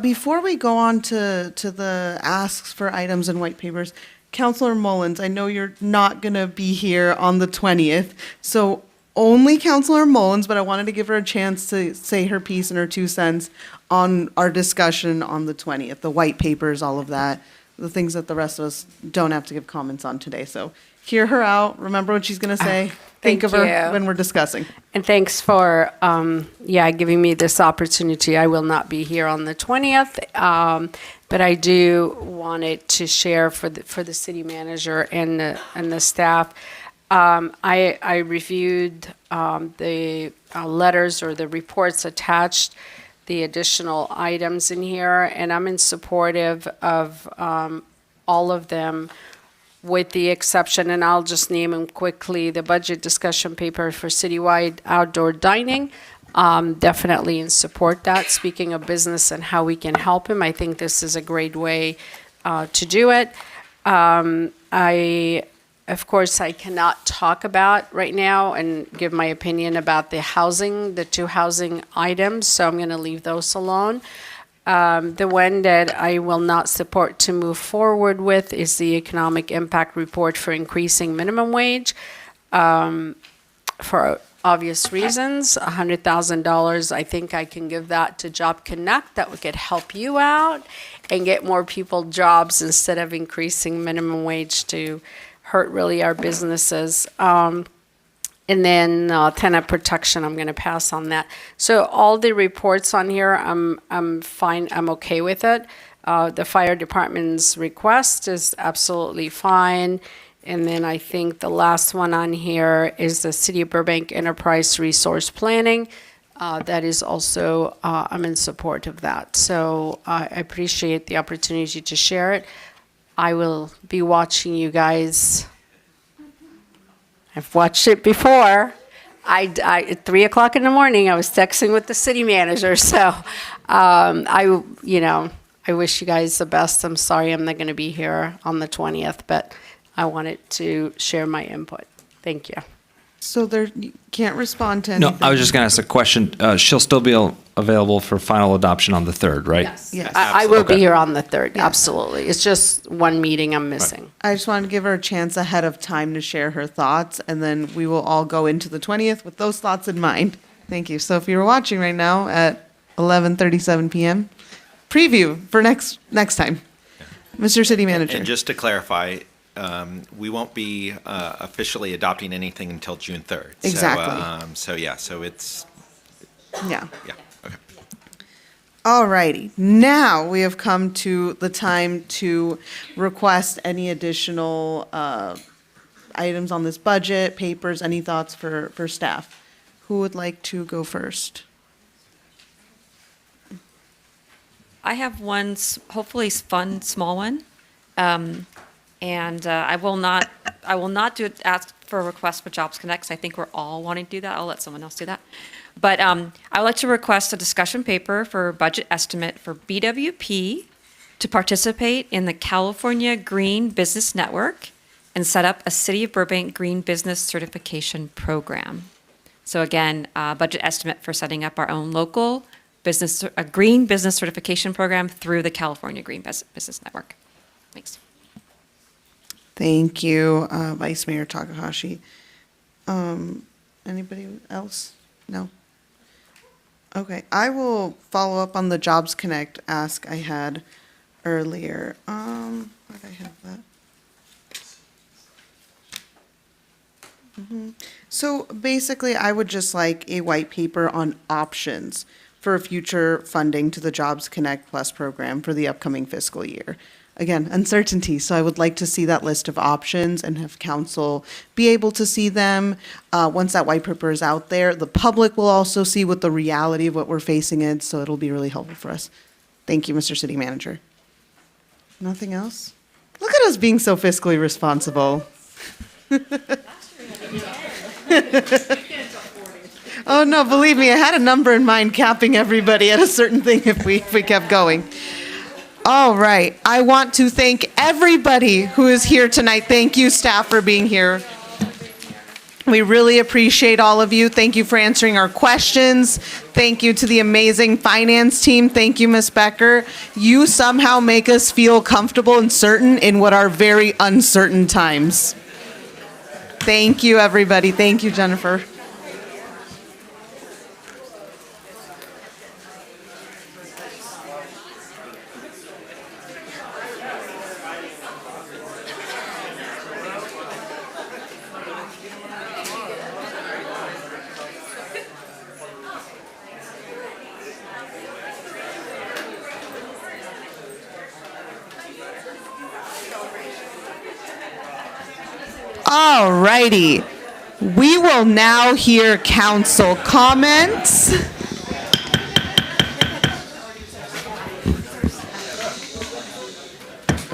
Before we go on to the asks for items and white papers, Councilor Mullins, I know you're not going to be here on the 20th, so only Councilor Mullins, but I wanted to give her a chance to say her piece and her 2 cents on our discussion on the 20th, the white papers, all of that, the things that the rest of us don't have to give comments on today. So hear her out. Remember what she's going to say. Think of her you. when we're discussing. And thanks for, giving me this opportunity. I will not be here on the 20th, but I do wanted to share for the city manager and the staff. I reviewed the letters or the reports attached, the additional items in here, and I'm in supportive of all of them, with the exception, and I'll just name them quickly, the budget discussion paper for citywide outdoor dining. Definitely in support that. Speaking of business and how we can help him, I think this is a great way to do it. Of course, I cannot talk about right now and give my opinion about the 2 housing items, so I'm going to leave those alone. The one that I will not support to move forward with is the economic impact report for increasing minimum wage. For obvious reasons, $100,000, I think I can give that to Job Connect. That could help you out and get more people jobs instead of increasing minimum wage to hurt really our businesses. And then tenant protection, I'm going to pass on that. So all the reports on here, I'm fine. I'm okay with it. The fire department's request is absolutely fine. And then I think the last one on here is the City of Burbank Enterprise Resource Planning. That is also, I'm in support of that. So I appreciate the opportunity to share it. I will be watching you guys. I've watched it before. At 3 o'clock in the morning, I was texting with the city manager. So I wish you guys the best. I'm sorry I'm not going to be here on the 20th, but I wanted to share my input. Thank you. So you can't respond to anything. No, I was just going to ask a question. She'll still be available for final adoption on the 3rd, right? Yes. I will be here on the 3rd, absolutely. It's just one meeting I'm missing. I just wanted to give her a chance ahead of time to share her thoughts, and then we will all go into the 20th with those thoughts in mind. Thank you. So if you're watching right now at 11:37 p.m., preview for next time. Mr. City Manager. And just to clarify, we won't be officially adopting anything until June 3rd. Exactly. So it's... Yeah. Yeah, okay. All righty. Now we have come to the time to request any additional items on this budget, papers, any thoughts for staff. Who would like to go first? I have one, hopefully fun, small one. And I will not ask for a request for Jobs Connect, 'cause I think we're all wanting to do that. I'll let someone else do that. But I would like to request a discussion paper for budget estimate for BWP to participate in the California Green Business Network and set up a City of Burbank Green Business Certification Program. So again, budget estimate for setting up our own local a green business certification program through the California Green Business Network. Thanks. Thank you, Vice Mayor Takahashi. Anybody else? No? Okay, I will follow up on the Jobs Connect ask I had earlier. Where did I have that? So basically, I would just like a white paper on options for future funding to the Jobs Connect Plus program for the upcoming fiscal year. Again, uncertainty, so I would like to see that list of options and have council be able to see them. Once that white paper is out there, the public will also see what the reality of what we're facing is, so it'll be really helpful for us. Thank you, Mr. City Manager. Nothing else? Look at us being so fiscally responsible. Oh, no, believe me, I had a number in mind capping everybody at a certain thing if we kept going. All right, I want to thank everybody who is here tonight. Thank you, staff, for being here. We really appreciate all of you. Thank you for answering our questions. Thank you to the amazing finance team. Thank you, Ms. Becker. You somehow make us feel comfortable and certain in what are very uncertain times. Thank you, everybody. Thank you, Jennifer. All righty. We will now hear council comments.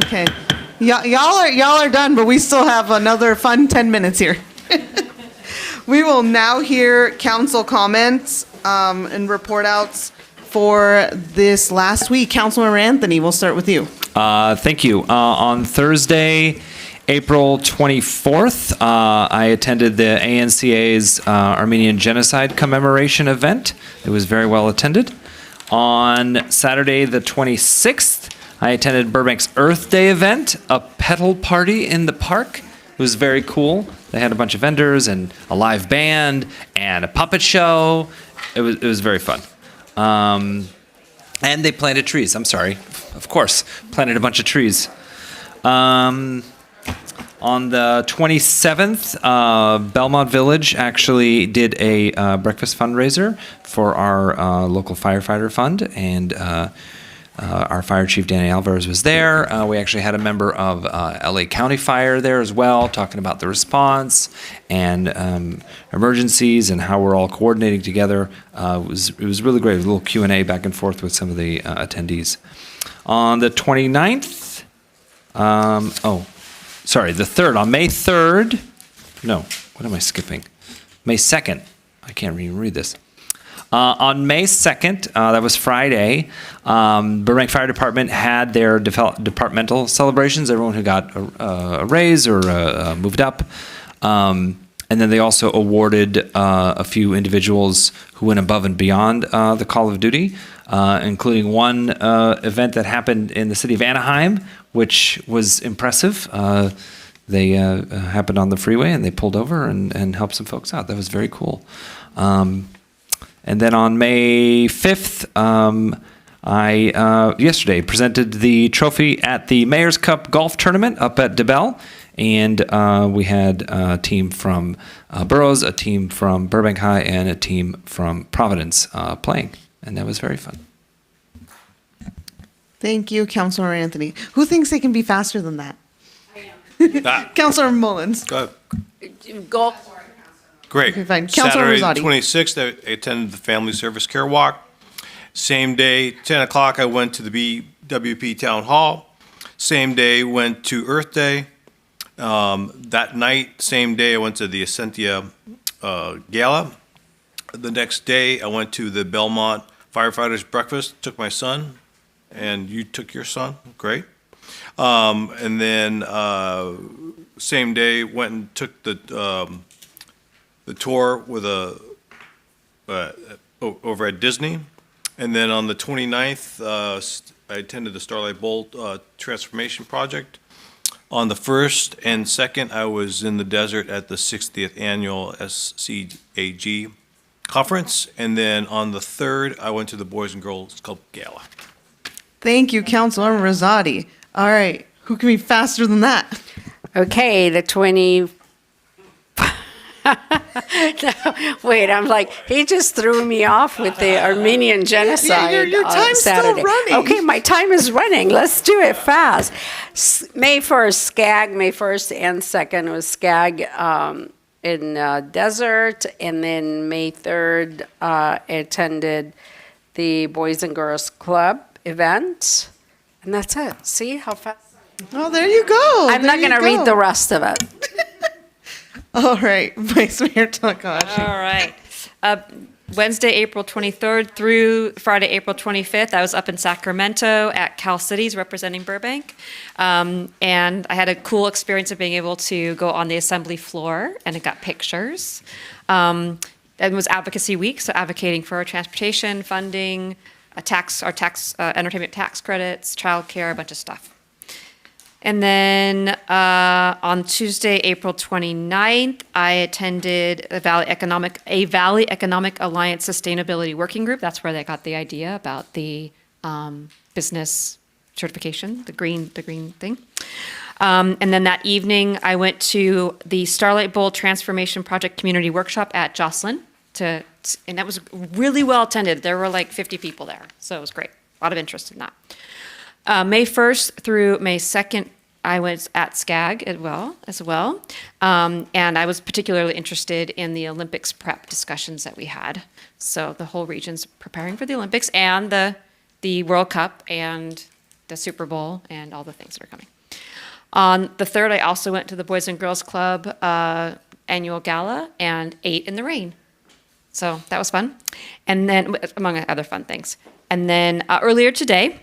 Okay. Y'all are done, but we still have another fun 10 minutes here. We will now hear council comments and report outs for this last week. Councilmember Anthony, we'll start with you. Thank you. On Thursday, April 24th, I attended the ANCA's Armenian Genocide Commemoration event. It was very well attended. On Saturday, the 26th, I attended Burbank's Earth Day event, a petal party in the park. It was very cool. They had a bunch of vendors and a live band and a puppet show. It was very fun. And they planted trees. I'm sorry. Of course, planted a bunch of trees. On the 27th, Belmont Village actually did a breakfast fundraiser for our local firefighter fund, and our fire chief, Danny Alvarez, was there. We actually had a member of LA County Fire there as well, talking about the response and emergencies and how we're all coordinating together. It was really great. A little Q&A back and forth with some of the attendees. On the 29th, the 3rd, on May 3rd, no, what am I skipping? May 2nd, I can't even read this. On May 2nd, that was Friday, Burbank Fire Department had their departmental celebrations, everyone who got a raise or moved up. And then they also awarded a few individuals who went above and beyond the call of duty, including one event that happened in the city of Anaheim, which was impressive. They happened on the freeway and they pulled over and helped some folks out. That was very cool. And then on May 5th, I yesterday presented the trophy at the Mayor's Cup golf tournament up at DeBell. And we had a team from Burroughs, a team from Burbank High, and a team from Providence playing. And that was very fun. Thank you, Councilor Anthony. Who thinks they can be faster than that? Councilor Mullins. Go ahead. Go. Great. Okay, fine. Councilor Saturday, Rosati. 26th, I attended the Family Service Care Walk. Same day, 10 o'clock, I went to the BWP Town Hall. Same day, went to Earth Day. That night, same day, I went to the Essentia Gala. The next day, I went to the Belmont Firefighters Breakfast, took my son, and you took your son, great. And then same day, went and took the tour with over at Disney. And then on the 29th, I attended the Starlight Bolt Transformation Project. On the 1st and 2nd, I was in the desert at the 60th Annual SCAG conference. And then on the 3rd, I went to the Boys and Girls Club Gala. Thank you, Councilor Rosati. All right, who can be faster than that? Okay, the 20. No, wait, I'm like, he just threw me off with the Armenian genocide your on time's still Saturday. running. Okay, my time is running. Let's do it fast. May 1st, SCAG, May 1st and 2nd was SCAG in Desert. And then May 3rd, attended the Boys and Girls Club event. And that's it. See how fast? Oh, there you go. I'm not going to read the rest of it. All right, Vice Mayor Takahashi. All right. Wednesday, April 23rd through Friday, April 25th, I was up in Sacramento at Cal Cities representing Burbank. And I had a cool experience of being able to go on the assembly floor, and I got pictures. It was Advocacy Week, so advocating for our transportation, funding, entertainment tax credits, childcare, a bunch of stuff. And then on Tuesday, April 29th, I attended a Valley Economic Alliance Sustainability Working Group. That's where they got the idea about the business certification, the green thing. And then that evening, I went to the Starlight Bowl Transformation Project Community Workshop at Jocelyn, and that was really well attended. There were like 50 people there, so it was great. A lot of interest in that. May 1st through May 2nd, I was at SCAG as well. And I was particularly interested in the Olympics prep discussions that we had. So the whole region's preparing for the Olympics and the World Cup and the Super Bowl and all the things that are coming. On the 3rd, I also went to the Boys and Girls Club annual gala and ate in the rain. So that was fun. And then, among other fun things. And then earlier today,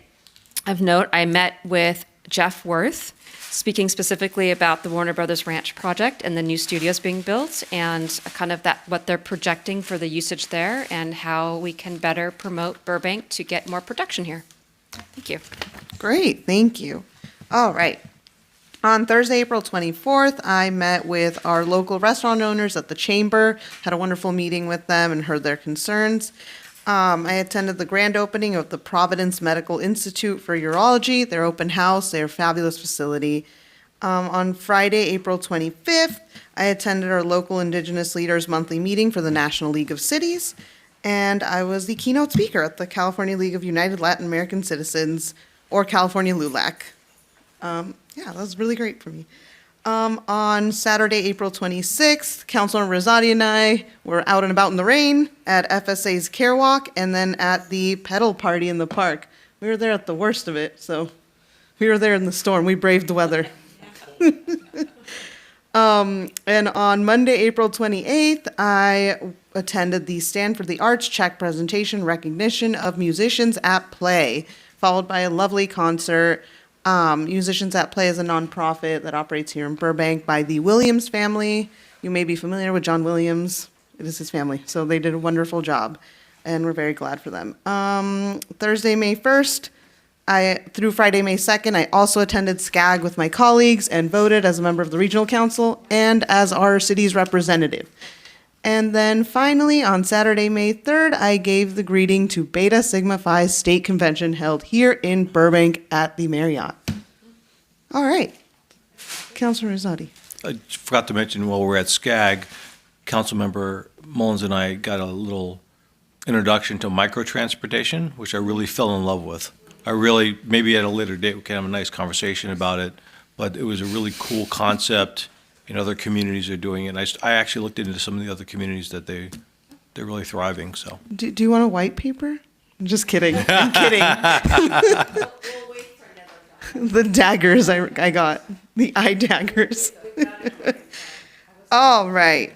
of note, I met with Jeff Worth, speaking specifically about the Warner Brothers Ranch project and the new studios being built and kind of what they're projecting for the usage there and how we can better promote Burbank to get more production here. Thank you. Great, thank you. All right. On Thursday, April 24th, I met with our local restaurant owners at the Chamber, had a wonderful meeting with them and heard their concerns. I attended the grand opening of the Providence Medical Institute for Urology, their open house, their fabulous facility. On Friday, April 25th, I attended our local Indigenous Leaders Monthly Meeting for the National League of Cities, and I was the keynote speaker at the California League of United Latin American Citizens, or California LULAC. Yeah, that was really great for me. On Saturday, April 26th, Councilor Rosati and I were out and about in the rain at FSA's Care Walk and then at the pedal party in the park. We were there at the worst of it, so we were there in the storm. We braved the weather. And on Monday, April 28th, I attended the Stand for the Arts check presentation recognition of Musicians at Play, followed by a lovely concert. Musicians at Play is a nonprofit that operates here in Burbank by the Williams family. You may be familiar with John Williams. It is his family. So they did a wonderful job, and we're very glad for them. Thursday, May 1st, through Friday, May 2nd, I also attended SCAG with my colleagues and voted as a member of the Regional Council and as our city's representative. And then finally, on Saturday, May 3rd, I gave the greeting to Beta Sigma Phi State Convention held here in Burbank at the Marriott. All right. Councilor Rosati. I forgot to mention while we're at SCAG, Councilmember Mullins and I got a little introduction to microtransportation, which I really fell in love with. Maybe at a later date, we can have a nice conversation about it, but it was a really cool concept. Other communities are doing it. I actually looked into some of the other communities that they're really thriving. So, Do you want a white paper? I'm just kidding. I'm kidding. The daggers I got, the eye daggers. All right.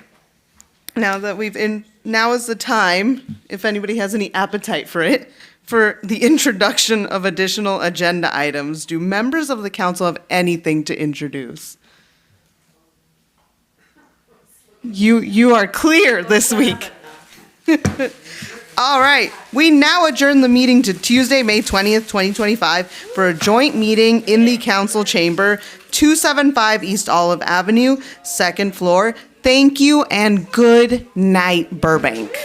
Now is the time, if anybody has any appetite for it, for the introduction of additional agenda items. Do members of the council have anything to introduce? You are clear this week. All right. We now adjourn the meeting to Tuesday, May 20th, 2025 for a joint meeting in the council chamber, 275 East Olive Avenue, second floor. Thank you and good night, Burbank.